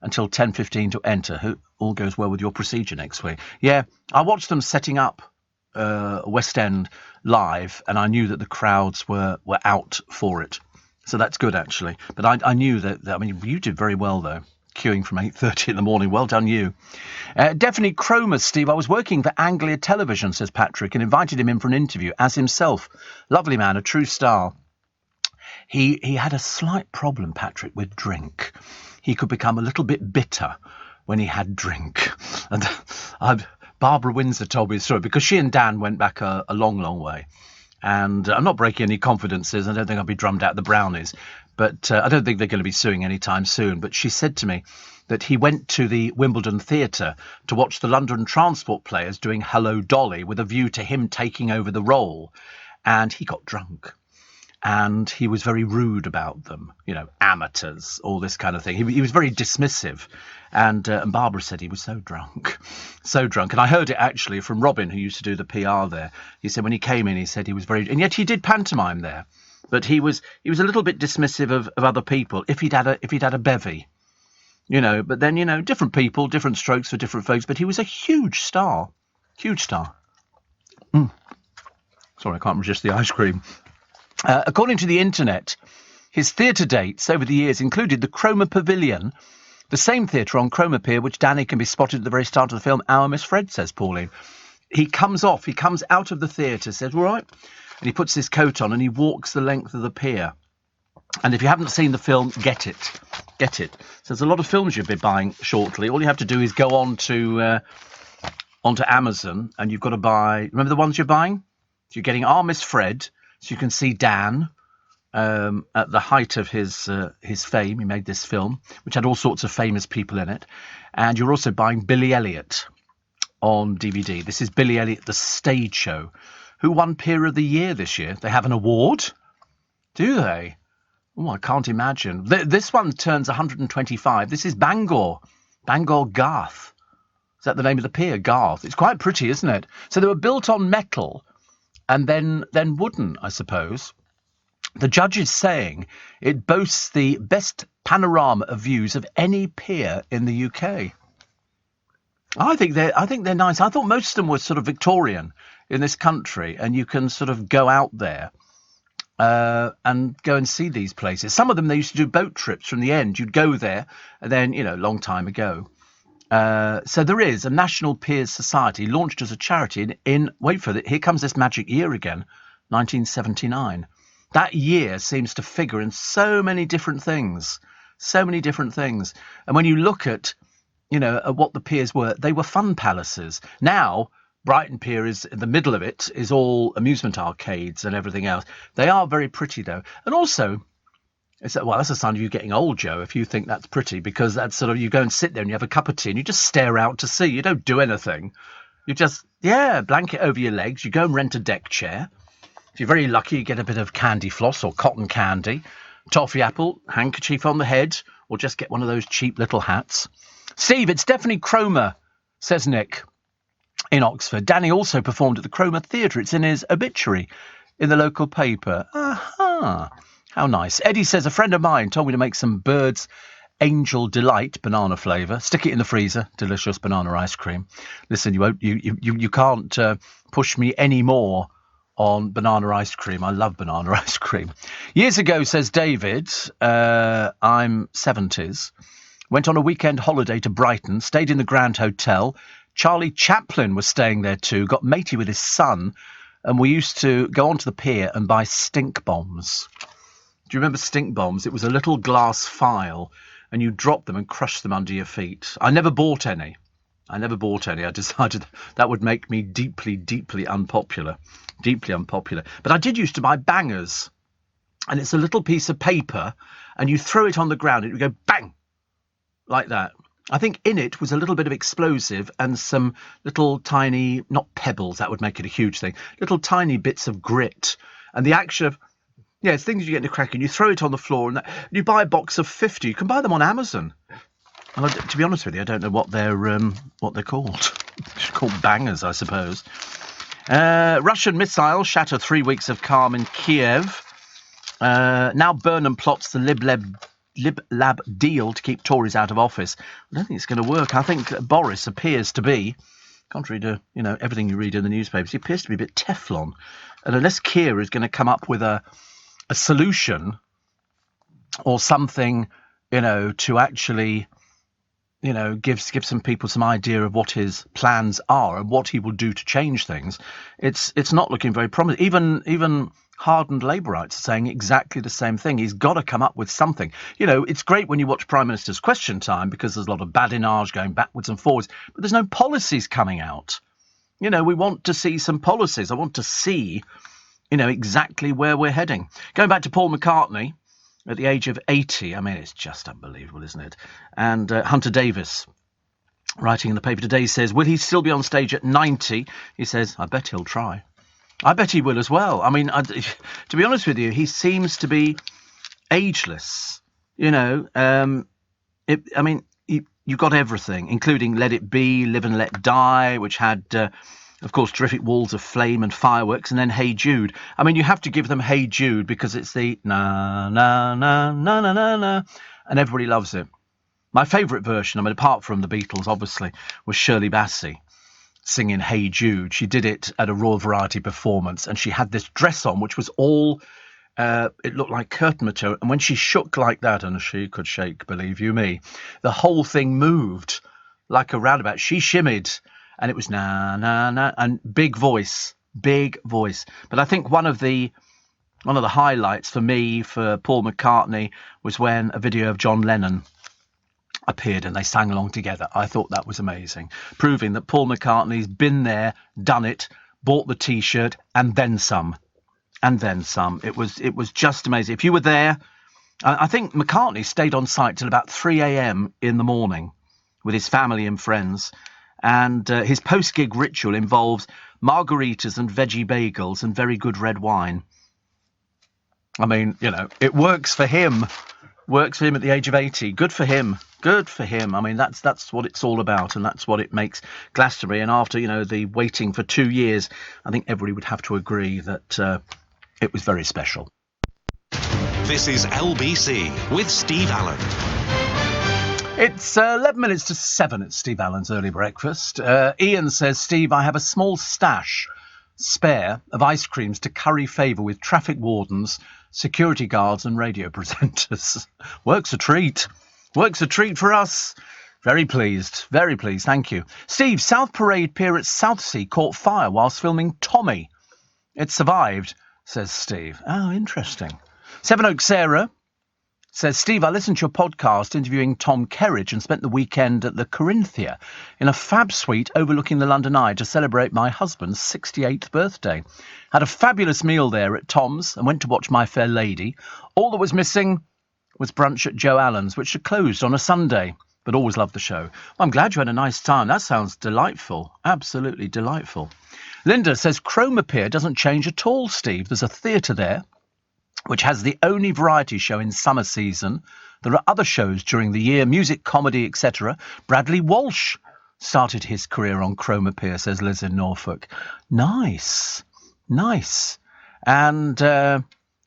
until 10:15 to enter. All goes well with your procedure next week. Yeah, I watched them setting up West End Live, and I knew that the crowds were out for it. So that's good, actually. But I knew that, I mean, you did very well, though, queuing from 8:30 in the morning. Well done, you. Definitely Cromer, Steve. I was working for Anglia Television, says Patrick, and invited him in for an interview as himself. Lovely man, a true star. He had a slight problem, Patrick, with drink. He could become a little bit bitter when he had drink. And Barbara Windsor told me a story, because she and Dan went back a long, long way. And I'm not breaking any confidences. I don't think I'll be drummed out the brownies. But I don't think they're going to be suing anytime soon. But she said to me that he went to the Wimbledon Theatre to watch the London Transport Players doing Hello Dolly with a view to him taking over the role. And he got drunk. And he was very rude about them, amateurs, all this kind of thing. He was very dismissive. And Barbara said he was so drunk. And I heard it actually from Robin, who used to do the PR there. He said when he came in, he said he was very... And yet he did pantomime there. But he was a little bit dismissive of other people if he'd had a bevy. But then, different people, different strokes for different folks. But he was a huge star. Huge star. Sorry, I can't resist the ice cream. According to the internet, his theatre dates over the years included the Cromer Pavilion, the same theatre on Cromer Pier, which Danny can be spotted at the very start of the film Our Miss Fred, says Pauline. He comes out of the theatre, says, all right, and he puts his coat on and he walks the length of the pier. And if you haven't seen the film, get it. So there's a lot of films you'll be buying shortly. All you have to do is go onto Amazon, and you've got to buy... Remember the ones you're buying? So you're getting Our Miss Fred... So you can see Dan at the height of his fame. He made this film, which had all sorts of famous people in it. And you're also buying Billy Elliot on DVD. This is Billy Elliot, the stage show. Who won Peer of the Year this year? They have an award? Do they? Oh, I can't imagine. This one turns 125. This is Bangor Garth. Is that the name of the pier? Garth. It's quite pretty, isn't it? So they were built on metal... and then wooden, I suppose. The judges saying it boasts the best panorama of views of any pier in the UK. I think they're nice. I thought most of them were sort of Victorian in this country, and you can sort of go out there and go and see these places. Some of them, they used to do boat trips from the end. You'd go there, and then, a long time ago. So there is a National Piers Society launched as a charity in wait for it, here comes this magic year again, 1979. That year seems to figure in so many different things. And when you look at, at what the piers were, they were fun palaces. Now Brighton Pier is in the middle of it, is all amusement arcades and everything else. They are very pretty, though. And also, that's a sign of you getting old, Joe, if you think that's pretty, because that's sort of, you go and sit there and you have a cup of tea and you just stare out to sea. You don't do anything. You just, blanket over your legs. You go and rent a deck chair. If you're very lucky, you get a bit of candy floss or cotton candy, toffee apple, handkerchief on the head, or just get one of those cheap little hats. Steve, it's definitely Cromer, says Nick in Oxford. Danny also performed at the Cromer Theatre. It's in his obituary in the local paper. Aha. How nice. Eddie says, a friend of mine told me to make some Bird's Angel Delight banana flavour. Stick it in the freezer. Delicious banana ice cream. Listen, you can't push me any more on banana ice cream. I love banana ice cream. Years ago, says David, I'm 70s, went on a weekend holiday to Brighton, stayed in the Grand Hotel. Charlie Chaplin was staying there too, got matey with his son, and we used to go onto the pier and buy stink bombs. Do you remember stink bombs? It was a little glass phial, and you drop them and crush them under your feet. I never bought any. I decided that would make me deeply, deeply unpopular. Deeply unpopular. But I did used to buy bangers, and it's a little piece of paper, and you throw it on the ground, and it would go bang, like that. I think in it was a little bit of explosive and some little tiny, not pebbles, that would make it a huge thing, little tiny bits of grit. And the action of, it's things you get in a crack, and you throw it on the floor, and you buy a box of 50. You can buy them on Amazon. And to be honest with you, I don't know what they're called. They're called bangers, I suppose. Russian missiles shatter 3 weeks of calm in Kiev. Now Burnham plots the Lib Lab deal to keep Tories out of office. I don't think it's going to work. I think Boris appears to be, contrary to everything you read in the newspapers, he appears to be a bit Teflon. And unless Keir is going to come up with a solution or something, to actually, give some people some idea of what his plans are and what he will do to change things, it's not looking very promising. Even hardened Labourites are saying exactly the same thing. He's got to come up with something. It's great when you watch Prime Minister's Question Time because there's a lot of badinage going backwards and forwards, but there's no policies coming out. We want to see some policies. I want to see, exactly where we're heading. Going back to Paul McCartney at the age of 80, I mean, it's just unbelievable, isn't it? And Hunter Davis, writing in the paper today, says, will he still be on stage at 90? He says, I bet he'll try. I bet he will as well. I mean, to be honest with you, he seems to be ageless. You've got everything, including Let It Be, Live and Let Die, which had, of course, terrific walls of flame and fireworks, and then Hey Jude. I mean, you have to give them Hey Jude because it's the na, na, na, na, na, na, na, and everybody loves it. My favourite version, apart from the Beatles, obviously, was Shirley Bassey singing Hey Jude. She did it at a Royal Variety performance, and she had this dress on which was all it looked like curtain material, and when she shook like that, and she could shake, believe you me, the whole thing moved like a roundabout. She shimmied, and it was na na na, and big voice. But I think one of the highlights for me, for Paul McCartney, was when a video of John Lennon appeared and they sang along together. I thought that was amazing, proving that Paul McCartney's been there, done it, bought the T-shirt, and then some. It was just amazing. If you were there, I think McCartney stayed on site till about 3 a.m. in the morning with his family and friends, and his post-gig ritual involves margaritas and veggie bagels and very good red wine. I mean, it works for him. Works for him at the age of 80. Good for him. I mean, that's what it's all about, and that's what it makes Glastonbury. And after, the waiting for 2 years, I think everybody would have to agree that it was very special. This is LBC with Steve Allen. It's 11 minutes to 7 at Steve Allen's Early Breakfast. Ian says, Steve, I have a small stash spare of ice creams to curry favour with traffic wardens, security guards and radio presenters. Works a treat for us. Very pleased, thank you. Steve, South Parade Pier at Southsea caught fire whilst filming Tommy. It survived, says Steve. Oh, interesting. Sevenoaks Sarah says, Steve, I listened to your podcast interviewing Tom Kerridge and spent the weekend at the Corinthia in a fab suite overlooking the London Eye to celebrate my husband's 68th birthday. Had a fabulous meal there at Tom's and went to watch My Fair Lady. All that was missing was brunch at Joe Allen's, which had closed on a Sunday, but always loved the show. Well, I'm glad you had a nice time. That sounds delightful. Absolutely delightful. Linda says, Chroma Pier doesn't change at all, Steve. There's a theatre there, which has the only variety show in summer season. There are other shows during the year, music, comedy, etc. Bradley Walsh started his career on Chroma Pier, says Liz in Norfolk. Nice. And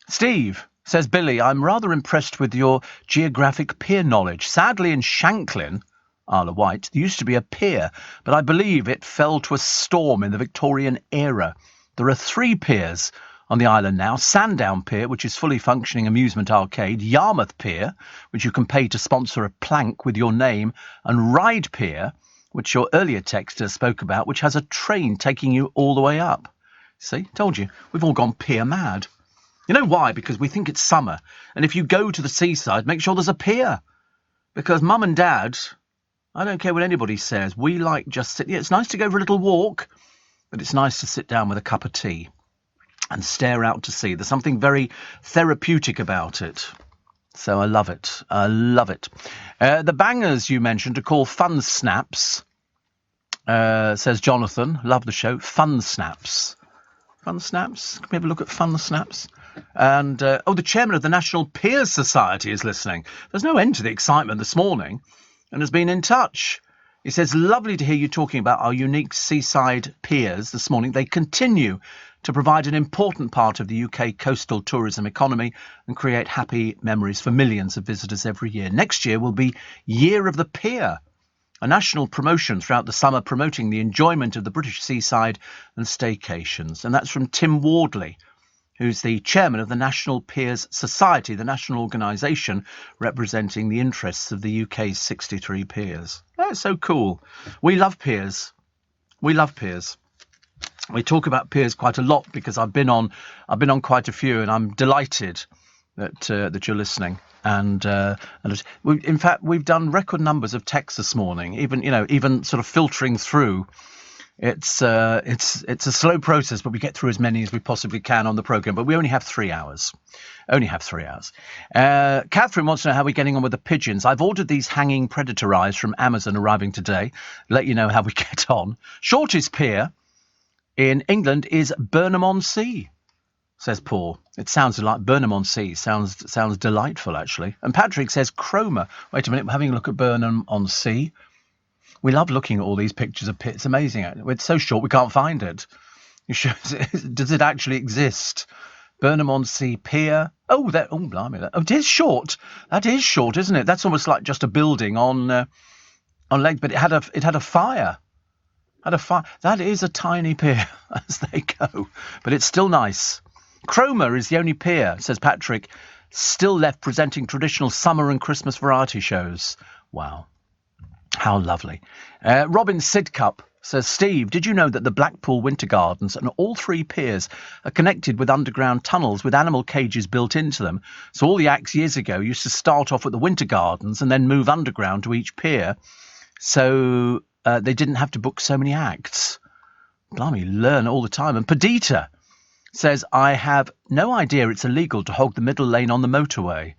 Steve, says Billy, I'm rather impressed with your geographic pier knowledge. Sadly, in Shanklin, Isle of Wight, there used to be a pier, but I believe it fell to a storm in the Victorian era. There are 3 piers on the island now: Sandown Pier, which is fully functioning amusement arcade; Yarmouth Pier, which you can pay to sponsor a plank with your name; and Ryde Pier, which your earlier texter spoke about, which has a train taking you all the way up. See, told you, we've all gone pier mad. You know why? Because we think it's summer, and if you go to the seaside, make sure there's a pier. Because Mum and Dad, I don't care what anybody says, we like just sit. Yeah, it's nice to go for a little walk, but it's nice to sit down with a cup of tea and stare out to sea. There's something very therapeutic about it. So I love it. The bangers you mentioned are called Fun Snaps, says Jonathan. Love the show. Fun Snaps. Can we have a look at Fun Snaps? And, the chairman of the National Piers Society is listening. There's no end to the excitement this morning and has been in touch. He says, lovely to hear you talking about our unique seaside piers this morning. They continue to provide an important part of the UK coastal tourism economy and create happy memories for millions of visitors every year. Next year will be Year of the Pier, a national promotion throughout the summer promoting the enjoyment of the British seaside and staycations. And that's from Tim Wardley, who's the chairman of the National Piers Society, the national organisation representing the interests of the UK's 63 piers. That's so cool. We love piers. We talk about piers quite a lot because I've been on quite a few, and I'm delighted that you're listening. And in fact, we've done record numbers of texts this morning. Even sort of filtering through. It's a slow process, but we get through as many as we possibly can on the programme. But we only have 3 hours. Catherine wants to know how we're getting on with the pigeons. I've ordered these hanging predator eyes from Amazon, arriving today. Let you know how we get on. Shortest pier in England is Burnham-on-Sea, says Paul. It sounds like Burnham-on-Sea. Sounds delightful, actually. And Patrick says Cromer. Wait a minute, we're having a look at Burnham-on-Sea. We love looking at all these pictures of pits. It's amazing. It's so short we can't find it. Does it actually exist? Burnham-on-Sea Pier. Oh, blimey. Oh, it is short. That is short, isn't it? That's almost like just a building on legs, but it had a fire. That is a tiny pier, as they go. But it's still nice. Cromer is the only pier, says Patrick, still left presenting traditional summer and Christmas variety shows. Wow. How lovely. Robin Sidcup says, Steve, did you know that the Blackpool Winter Gardens and all 3 piers are connected with underground tunnels with animal cages built into them? So all the acts years ago used to start off at the Winter Gardens and then move underground to each pier. So they didn't have to book so many acts. Blimey, learn all the time. And Perdita says, I have no idea it's illegal to hog the middle lane on the motorway.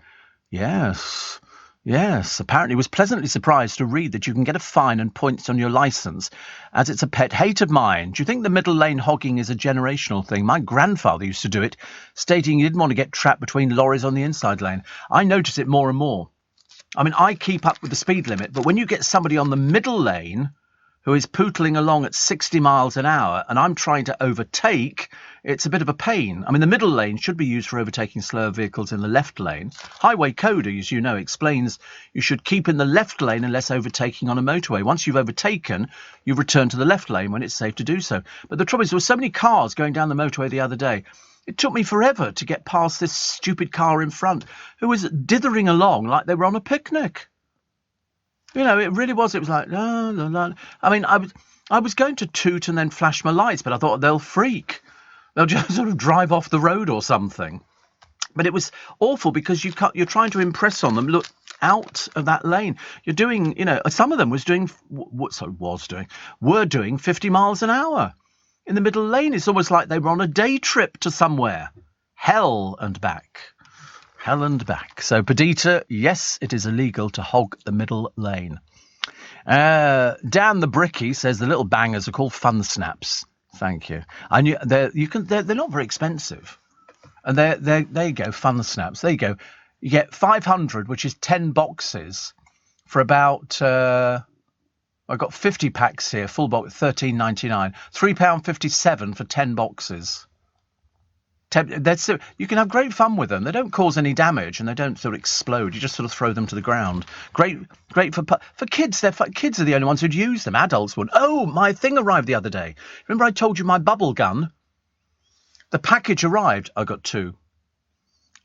Yes, apparently was pleasantly surprised to read that you can get a fine and points on your licence, as it's a pet hate of mine. Do you think the middle lane hogging is a generational thing? My grandfather used to do it, stating he didn't want to get trapped between lorries on the inside lane. I notice it more and more. I mean, I keep up with the speed limit, but when you get somebody on the middle lane who is pootling along at 60 miles an hour and I'm trying to overtake, it's a bit of a pain. I mean, the middle lane should be used for overtaking slower vehicles in the left lane. Highway code, as you know, explains you should keep in the left lane unless overtaking on a motorway. Once you've overtaken, you return to the left lane when it's safe to do so. But the trouble is, there were so many cars going down the motorway the other day. It took me forever to get past this stupid car in front who was dithering along like they were on a picnic. You know, it really was. It was like, la, la, la. I mean, I was going to toot and then flash my lights, but I thought they'll freak. They'll just sort of drive off the road or something. But it was awful because you're trying to impress on them. Look out of that lane. You're doing, some of them were doing 50 miles an hour in the middle lane. It's almost like they were on a day trip to somewhere. Hell and back. Hell and back. So, Perdita, yes, it is illegal to hog the middle lane. Dan the Bricky says the little bangers are called Fun Snaps. Thank you. And they're not very expensive. And there you go, Fun Snaps. There you go. You get 500, which is 10 boxes, for about. I've got 50 packs here, full box, £13.99, £3.57 for 10 boxes. You can have great fun with them. They don't cause any damage and they don't sort of explode. You just sort of throw them to the ground. Great for kids. Kids are the only ones who'd use them. Adults would. Oh, my thing arrived the other day. Remember I told you my bubble gun? The package arrived. I got 2.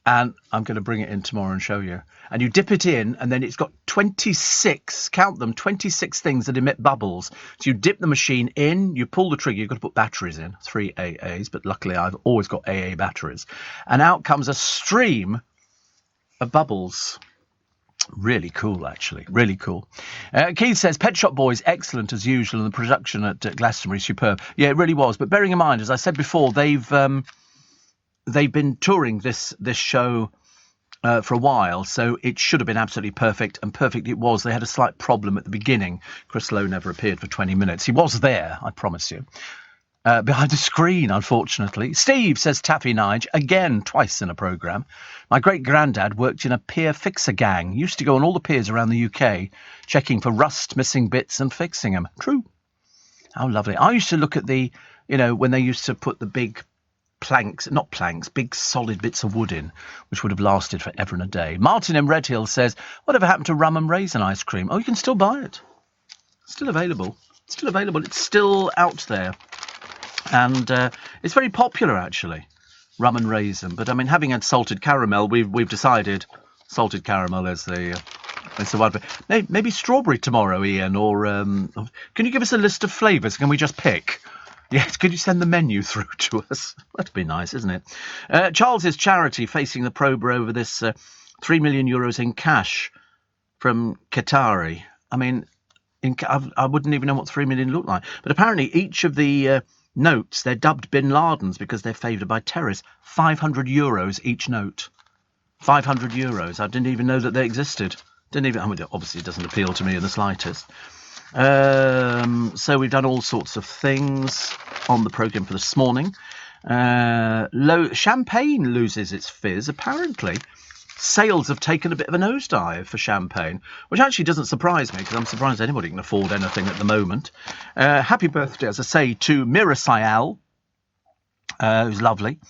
And I'm going to bring it in tomorrow and show you. And you dip it in, and then it's got 26, count them, 26 things that emit bubbles. So you dip the machine in, you pull the trigger, you've got to put batteries in, 3 AAs, but luckily I've always got AA batteries. And out comes a stream of bubbles. Really cool, actually. Really cool. Keith says, Pet Shop Boys, excellent as usual, and the production at Glastonbury, superb. Yeah, it really was. But bearing in mind, as I said before, they've been touring this show for a while, so it should have been absolutely perfect, and perfect it was. They had a slight problem at the beginning. Chris Lowe never appeared for 20 minutes. He was there, I promise you. Behind the screen, unfortunately. Steve says, Taffy Nige, again, twice in a programme. My great-granddad worked in a pier fixer gang. Used to go on all the piers around the UK, checking for rust, missing bits and fixing them. True. How lovely. I used to look at when they used to put the big big solid bits of wood in, which would have lasted forever and a day. Martin in Redhill says, whatever happened to rum and raisin ice cream? Oh, you can still buy it. Still available. It's still out there. And it's very popular, actually, rum and raisin. But, I mean, having had salted caramel, we've decided salted caramel is the one. Maybe strawberry tomorrow, Ian, or can you give us a list of flavours? Can we just pick? Yes, could you send the menu through to us? That'd be nice, isn't it? Charles's charity facing the probe over this €3 million in cash from Qatari. I mean, I wouldn't even know what 3 million looked like. But apparently each of the notes, they're dubbed Bin Ladens because they're favoured by terrorists. €500 each note. €500. I didn't even know that they existed. Obviously it doesn't appeal to me in the slightest. So we've done all sorts of things on the programme for this morning. Champagne loses its fizz, apparently. Sales have taken a bit of a nosedive for champagne, which actually doesn't surprise me, because I'm surprised anybody can afford anything at the moment. Happy birthday, as I say, to Mira Sayal, who's lovely.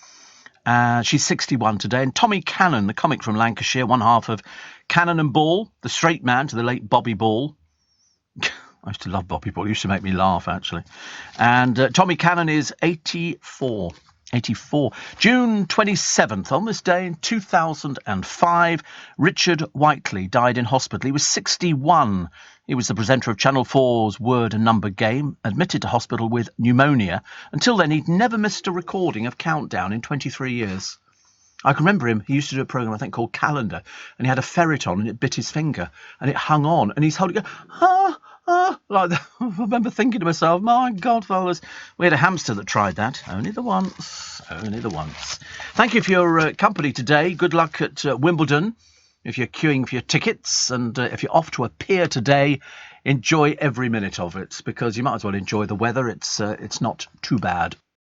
She's 61 today. And Tommy Cannon, the comic from Lancashire, one half of Cannon and Ball, the straight man to the late Bobby Ball. I used to love Bobby Ball. He used to make me laugh, actually. And Tommy Cannon is 84. June 27th, on this day in 2005, Richard Whiteley died in hospital. He was 61. He was the presenter of Channel 4's Word and Number game, admitted to hospital with pneumonia. Until then, he'd never missed a recording of Countdown in 23 years. I can remember him. He used to do a programme, I think, called Calendar, and he had a ferret on, and it bit his finger, and it hung on, and he's holding it, like that. I remember thinking to myself, my God, fellas, we had a hamster that tried that. Only the once. Thank you for your company today. Good luck at Wimbledon, if you're queuing for your tickets, and if you're off to a pier today, enjoy every minute of it, because you might as well enjoy the weather. It's not too bad.